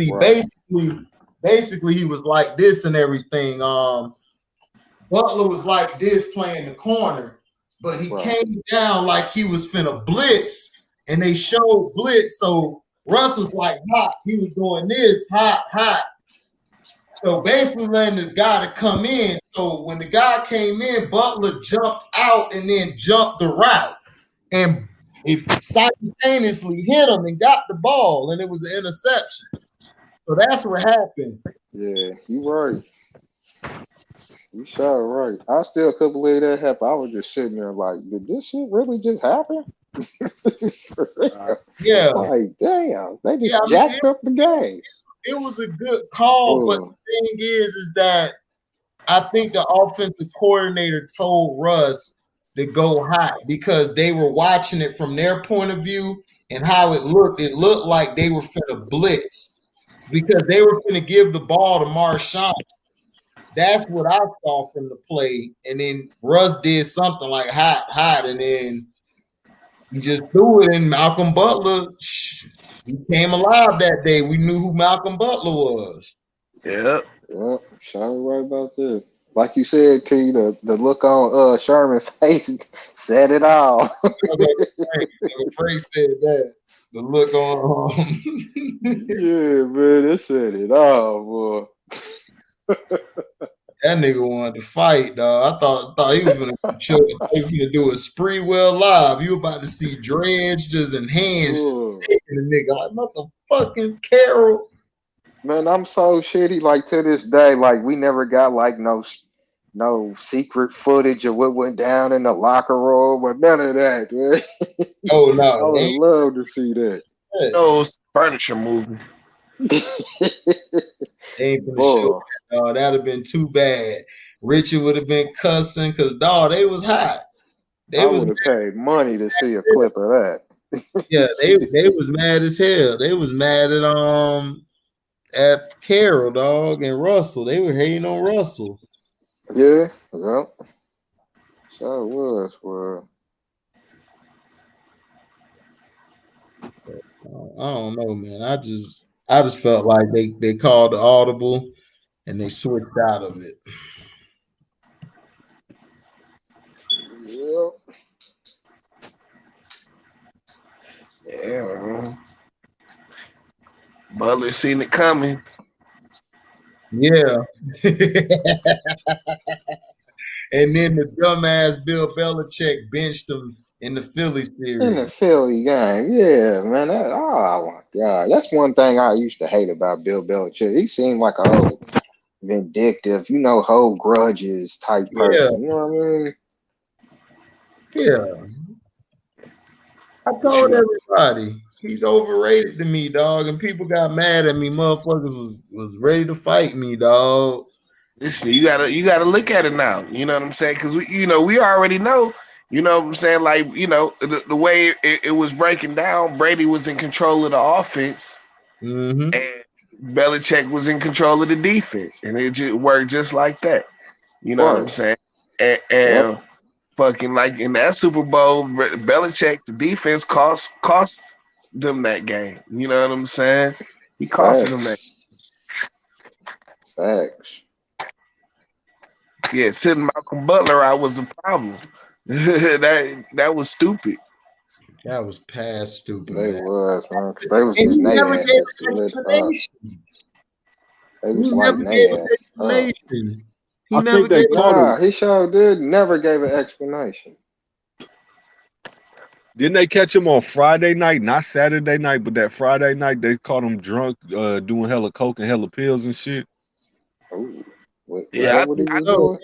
basically he was like this and everything. Butler was like this playing the corner, but he came down like he was finna blitz, and they showed blitz. So Russ was like hot. He was doing this hot, hot. So basically letting the guy to come in. So when the guy came in, Butler jumped out and then jumped the route, and it simultaneously hit him and got the ball, and it was an interception. So that's what happened. Yeah, you right. You sure right. I still couldn't believe that happened. I was just sitting there like, did this shit really just happen? Yeah. Like, damn, they just jacked up the game. It was a good call, but the thing is that I think the offensive coordinator told Russ to go hot because they were watching it from their point of view and how it looked. It looked like they were finna blitz because they were finna give the ball to Marshawn. That's what I saw from the play. And then Russ did something like hot, and then he just threw it. And Malcolm Butler, he came alive that day. We knew who Malcolm Butler was. Yep. Sure right about this. Like you said, T, the look on Sherman's face said it all. Frank said that. The look on. Yeah, man, it said it all, boy. That nigga wanted to fight, dog. I thought he was gonna do a spree well live. You about to see dreads just in hands taking the nigga like motherfucking Carol. Man, I'm so shitty. Like to this day, like we never got like no no secret footage of what went down in the locker room, but none of that, man. Oh I no, would love to see that. No furniture movie. they ain't gonna show that, dog. That'd have been too bad. Richard would have been cussing because dog, they was hot. I would have paid money to see a clip of that. Yeah, they was mad as hell. They was mad at Carroll, dog, and Russell. They were hating on Russell. Yeah, yep. So it was, well. I don't know, man. I just felt like they called the audible and they switched out of it. Yep. Yeah, man. Butler seen it coming. Yeah. And then the dumbass Bill Belichick benched him in the Philly series. In the Philly game, yeah, man. Oh my God, that's one thing I used to hate about Bill Belichick. He seemed like a whole vindictive, hold grudges type person. You know what I mean? Yeah. I told everybody he's overrated to me, dog, and people got mad at me. Motherfuckers was ready to fight me, dog. Listen, you gotta look at it now. You know what I'm saying? Because we already know. You know what I'm saying? Like, the way it was breaking down, Brady was in control of the offense, and Belichick was in control of the defense, and it just worked just like that. You know what I'm saying? And fucking like in that Super Bowl, Belichick, the defense cost them that game. You know what I'm saying? He cost them that. Facts. Yeah, sitting Malcolm Butler out was a problem. that was stupid. That was past stupid. They man. was, man. They was getting their asses lit up. They was lighting their ass up. He never gave he sure did. Never gave an explanation. Didn't they catch him on Friday night, not Saturday night, but that Friday night they caught him drunk, doing hella coke and hella pills and shit? Ooh. Yeah, I know.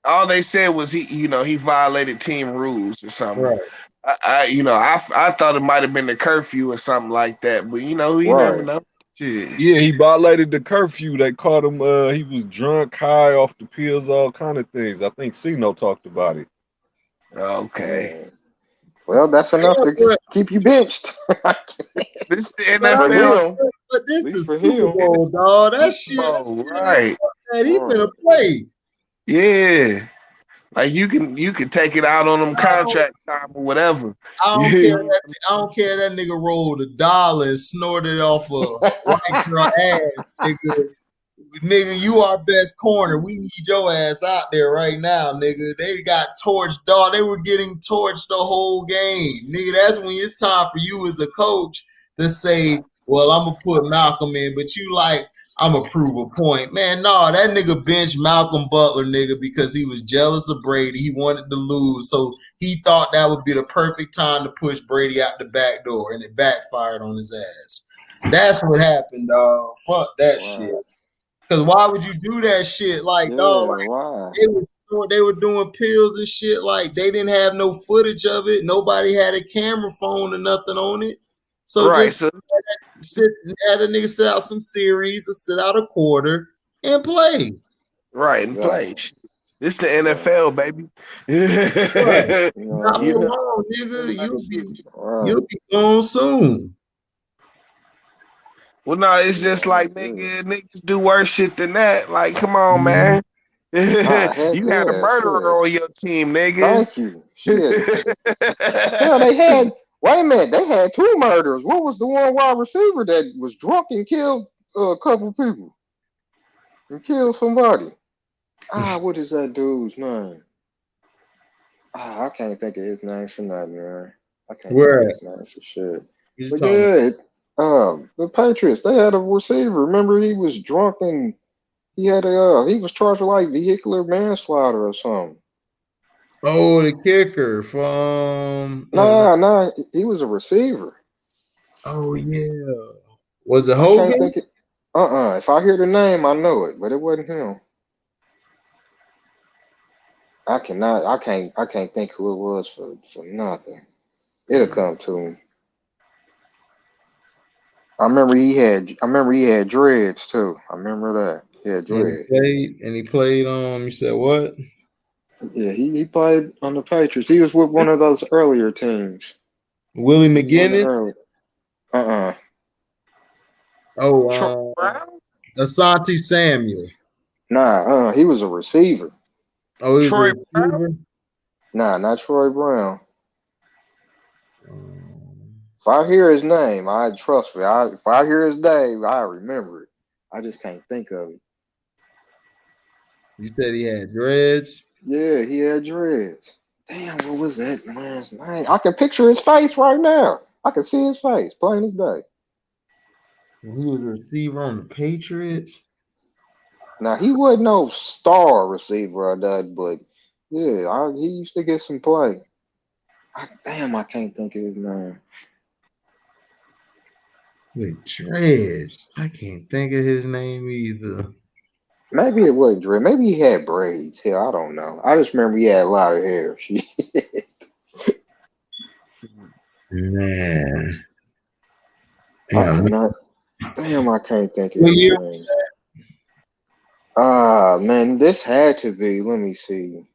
All they said was he violated team rules or something. Right. I thought it might have been the curfew or something like that, but you never know. Shit. Yeah, he violated the curfew. They caught him. He was drunk, high off the pills, all kind of things. I think Cino talked about it. Okay. Well, that's enough to keep you benched. This the NFL, but this is the Super Bowl, dog. That shit, right? That he finna play. Yeah, like you can take it out on them contract time or whatever. I don't care. That nigga rolled $1 and snorted off a white girl ass, nigga. You our best corner. We need your ass out there right now, nigga. They got torched, dog. They were getting torched the whole game, nigga. That's when it's time for you as a coach to say, well, I'm gonna put Malcolm in, but you like, I'm gonna prove a point. Man, no, that nigga benched Malcolm Butler, nigga, because he was jealous of Brady. He wanted to lose, so he thought that would be the perfect time to push Brady out the back door, and it backfired on his ass. That's what happened, dog. Fuck that shit. Because why would you do that shit? Like, dog, like, they were doing pills and shit. Like, they didn't have no footage of it. Nobody had a camera phone or nothing on it. So just have a nigga sit out some series or sit out a quarter and play. Right, and play. This the NFL, baby. Right. Not for long, nigga. You'll be gone soon. Well, no, it's just like niggas do worse shit than that. Like, come on, man. You had a murderer on your team, nigga. Thank you. Shit. Hell, wait a minute, they had 2 murders. What was the one wide receiver that was drunk and killed a couple people? And killed somebody. What is that dude's name? I can't think of his name for nothing, man. I can't think of his name for shit. But yeah, the Patriots, they had a receiver. Remember, he was drunk and he was charged with like vehicular manslaughter or something. Oh, the kicker from No, he was a receiver. Oh yeah. Was it Hogan? If I hear the name, I know it, but it wasn't him. I can't think who it was for nothing. It'll come to me. I remember he had dreads too. I remember that. He had dreads. He played you said what? Yeah, he played on the Patriots. He was with one of those earlier teams. Willie McGinnis? Oh, Asante Samuel. Nah, he was a receiver. Oh, he was a receiver? Nah, not Troy Brown. If I hear his name, trust me. If I hear his name, I remember it. I just can't think of it. You said he had dreads? Yeah, he had dreads. Damn, what was that man's name? I can picture his face right now. I can see his face plain as day. He was a receiver on the Patriots. Now he wasn't no star receiver or that, but yeah, he used to get some play. I can't think of his name. With dreads, I can't think of his name either. Maybe it wasn't dread. Maybe he had braids. Hell, I don't know. I just remember he had a lot of hair. Man. I can't think of his name. Man, this had to be, let me see.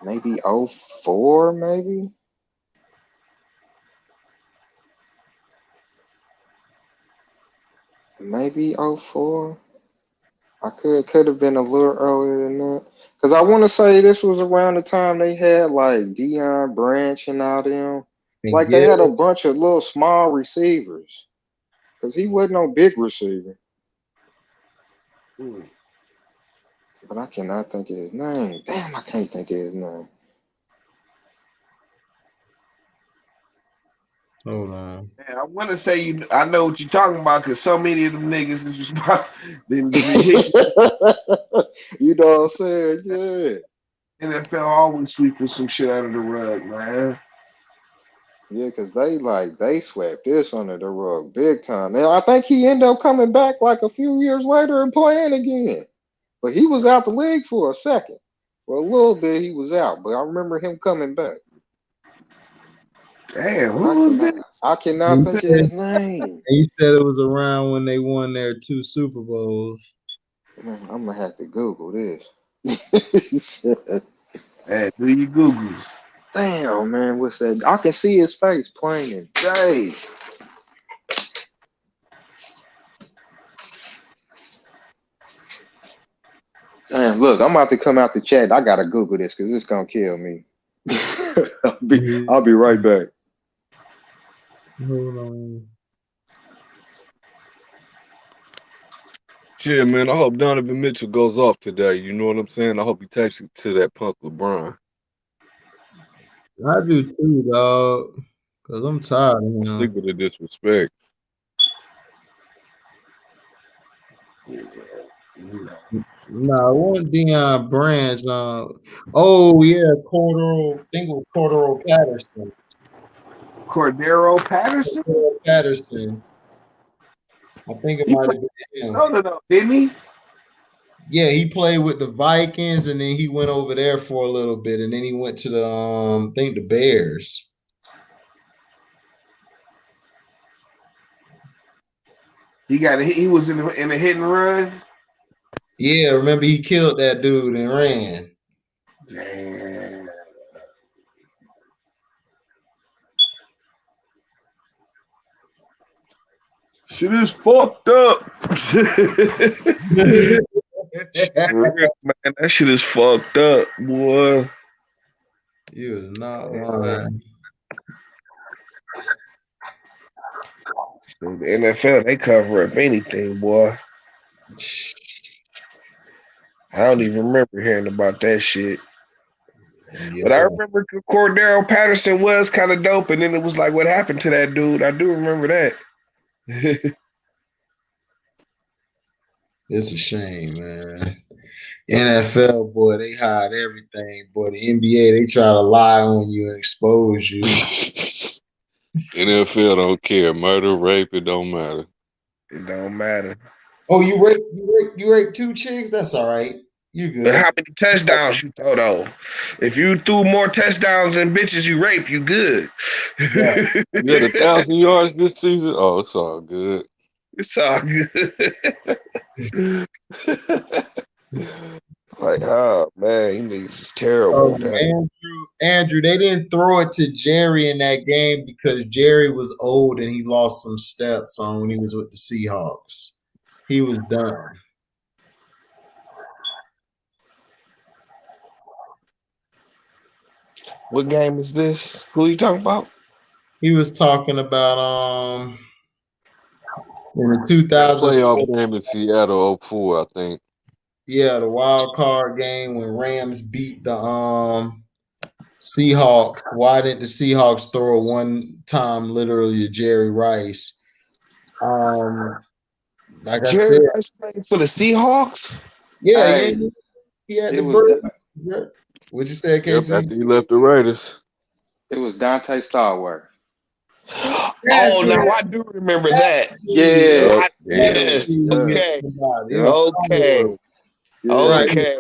Maybe 04, maybe? Maybe 04. I could have been a little earlier than that. Because I want to say this was around the time they had like Deion Branch and all them. Like they had a bunch of little small receivers. Because he wasn't no big receiver. But I cannot think of his name. Damn, I can't think of his name. Hold on. Man, I want to say I know what you're talking about because so many of them niggas is You know what I'm saying? Yeah. NFL always sweeping some shit out of the rug, man. Yeah, because they swept this under the rug big time. And I think he ended up coming back like a few years later and playing again. But he was out the league for a second. For a little bit, he was out. But I remember him coming back. Damn, who was this? I cannot think of his name. He said it was around when they won their 2 Super Bowls. Man, I'm going to have to Google this. Hey, do your Googles. Damn, man, what's that? I can see his face plain as day. Damn, look, I'm about to come out the chat. I gotta Google this because it's gonna kill me. I'll be right back. Hold on. Shit, man, I hope Donovan Mitchell goes off today. You know what I'm saying? I hope he takes it to that punk LeBron. I do too, dog. Because I'm tired of him. Sick of the disrespect. No, it wasn't Deion Branch. Oh, yeah, Cordero. I think it was Cordero Patterson. Cordero Patterson? Cordero Patterson. I think it might have been him. Minnesota, though, didn't he? Yeah, he played with the Vikings, and then he went over there for a little bit, and then he went to the I think the Bears. He was in a hit and run. Yeah, remember he killed that dude and ran. Damn. Shit is fucked up. Man, that shit is fucked up, boy. You was not lying. So the NFL, they cover up anything, boy. I don't even remember hearing about that shit. Yeah. But I remember Cordero Patterson was kind of dope, and then it was like, what happened to that dude? I do remember that. It's a shame, man. NFL, boy, they hide everything. Boy, the NBA, they try to lie on you and expose you. NFL don't care. Murder, rape, it don't matter. It don't matter. Oh, you raped 2 chicks? That's all right. You good. But how many touchdowns you throw though? If you threw more touchdowns than bitches you rape, you good. Yeah. You had 1,000 yards this season. Oh, it's all good. It's all good. Like, oh man, you niggas is terrible. Andrew, they didn't throw it to Jerry in that game because Jerry was old and he lost some steps on when he was with the Seahawks. He was done. What game is this? Who are you talking about? He was talking about in the 2000 playoff game in Seattle 04, I think. Yeah, the wild card game when Rams beat the Seahawks. Why didn't the Seahawks throw one time literally to Jerry Rice? Like Jerry I said, Rice playing for the Seahawks? Yeah, Hey, he had it the was bird. What'd you say, Casey? Yep, after he left the Raiders. it was Dante Starworth. Oh, now I do remember that. Yeah. Yes. Okay. Okay. Yeah. Okay.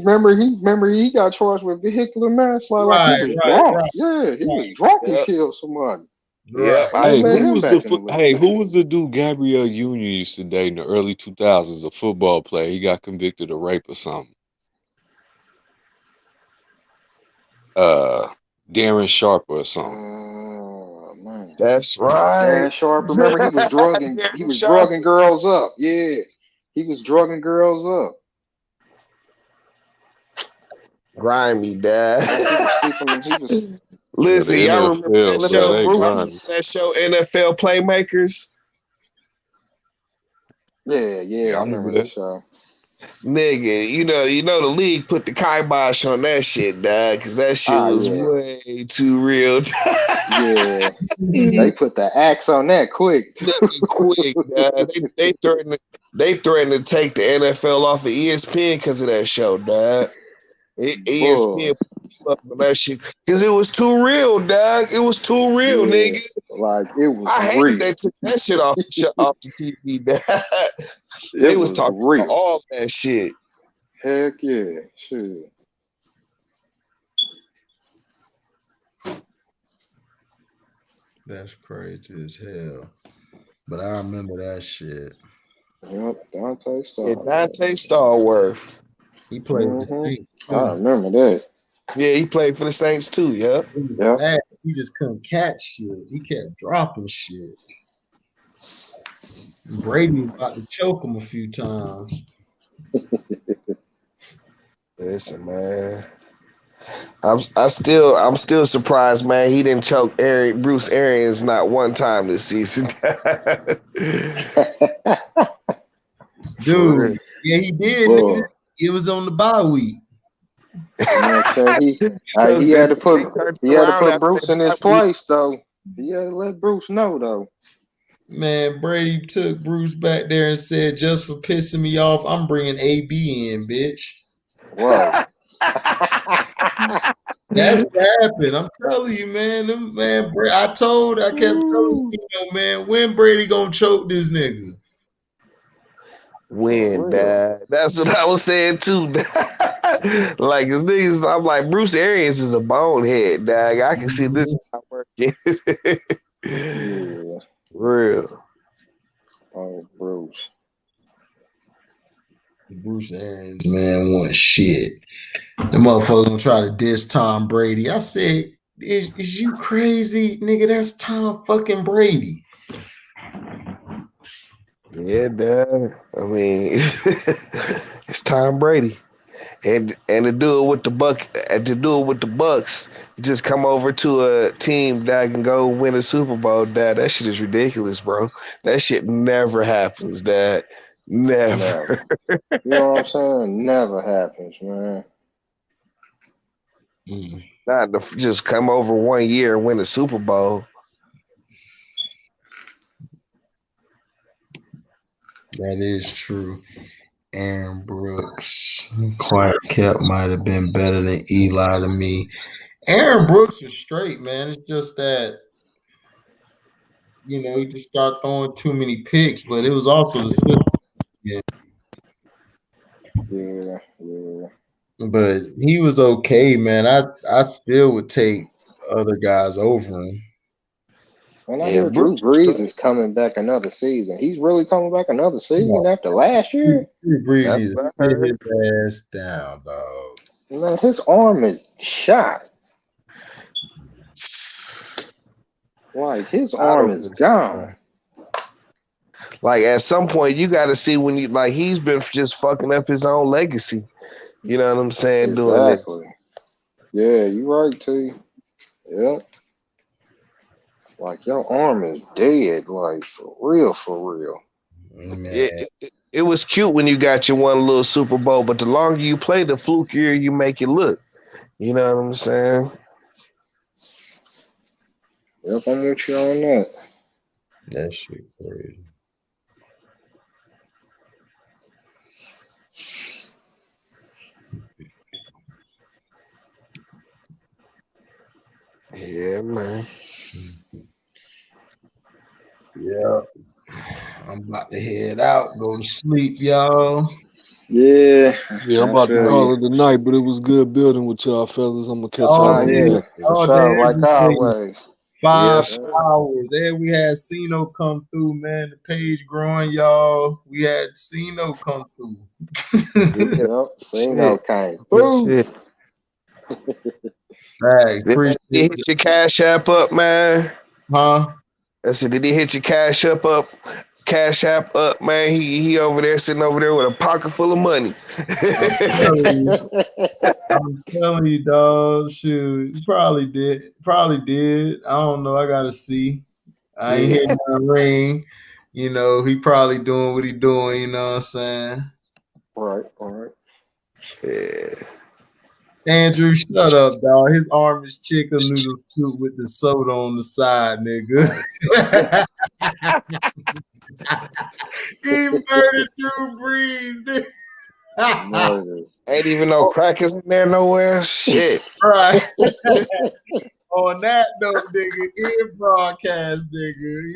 Remember he got charged with vehicular manslaughter like he was drunk. Yeah, he was drunk and killed somebody. Yep. Hey, who was the dude Gabrielle Union used to date in the early 2000s? A football player. He got convicted of rape or something. Darren Sharper or something. Man. That's right. Darren Sharp. Remember he was drugging girls up. Yeah. He was drugging girls up. Grimy, Dad. Listen, Yeah, y'all remember NFL, that show NFL Playmakers? Yeah, I remember that show. Nigga, you know the league put the kibosh on that shit, dog, because that shit was way too real. Yeah, they put the axe on that quick. Quick, dog. They threatened to take the NFL off of ESPN because of that show, dog. ESPN put up on that shit because it was too real, dog. It was too real, nigga. Like it was. I hated they took that shit off the TV, dog. They was talking about all that shit. Heck yeah, shit. That's crazy as hell. But I remember that shit. Yep, Dante Starworth. Yeah, Dante Starworth. He played with the Saints. I remember that. Yeah, he played for the Saints too. Yep. He just couldn't catch shit. He kept dropping shit. Brady was about to choke him a few times. Listen, man. I'm still surprised, man. He didn't choke Bruce Arians not one time this season. Dude, yeah, he did. Nigga. It was on the bye week. He had to put Bruce in his place, though. He had to let Bruce know, though. Man, Brady took Bruce back there and said, "Just for pissing me off, I'm bringing AB in, bitch." Wow. That's what happened. I'm telling you, man. I kept telling you, man, when Brady gonna choke this nigga? When, Dad? That's what I was saying too. Like his niggas, I'm like, Bruce Arians is a bonehead, dog. I can see this not working. Yeah. Real. Oh, Bruce. Bruce Arians, man, want shit. The motherfucker gonna try to diss Tom Brady. I said, is you crazy, nigga? That's Tom fucking Brady. Yeah, Dad. I mean, it's Tom Brady. And to do it with the Bucks, just come over to a team that can go win a Super Bowl, Dad. That shit is ridiculous, bro. That shit never happens, Dad. Never. You know what I'm saying? Never happens, man. Not to just come over 1 year and win a Super Bowl. That is true. Aaron Brooks, Clark Kemp might have been better than Eli to me. Aaron Brooks was straight, man. It's just that, he just started throwing too many picks, but it was also the system. Yeah. Yeah. But he was okay, man. I still would take other guys over him. And I hear Drew Brees is coming back another season. He's really coming back another season after last year? Drew Brees needs to sit his ass down, dog. Man, his arm is shot. Like, his arm is gone. Like, at some point, you got to see when you, like, he's been just fucking up his own legacy. You know what I'm saying? Doing this. Yeah, you right, T. Yep. Like, your arm is dead. Like, for real. It was cute when you got your one little Super Bowl, but the longer you play, the flukier you make it look. You know what I'm saying? Yep, I'm with you on that. That shit crazy. Yeah, man. Yeah. I'm about to head out, go to sleep, y'all. Yeah. Yeah, I'm about to call it a night, but it was good building with y'all fellas. I'm gonna catch y'all. For sure, like always. 5 hours. And we had Cino come through, man. The page growing, y'all. We had Cino come through. Yep, Cino came through. Right, Did he hit your Cash App up, man? Huh? I said, did he hit your Cash App up? Cash App up, man. He over there sitting over there with a pocket full of money. I'm telling you, dog. Shoot, he probably did. I don't know. I gotta see. I ain't hear no ring. You know, he probably doing what he doing. You know what I'm saying? Right. Yeah. Andrew, shut up, dog. His arm is chicken noodle soup with the soda on the side, nigga. He murdered Drew Brees. Ain't even no crackers in there nowhere. Shit. Right. On that note, nigga, in broadcast, nigga.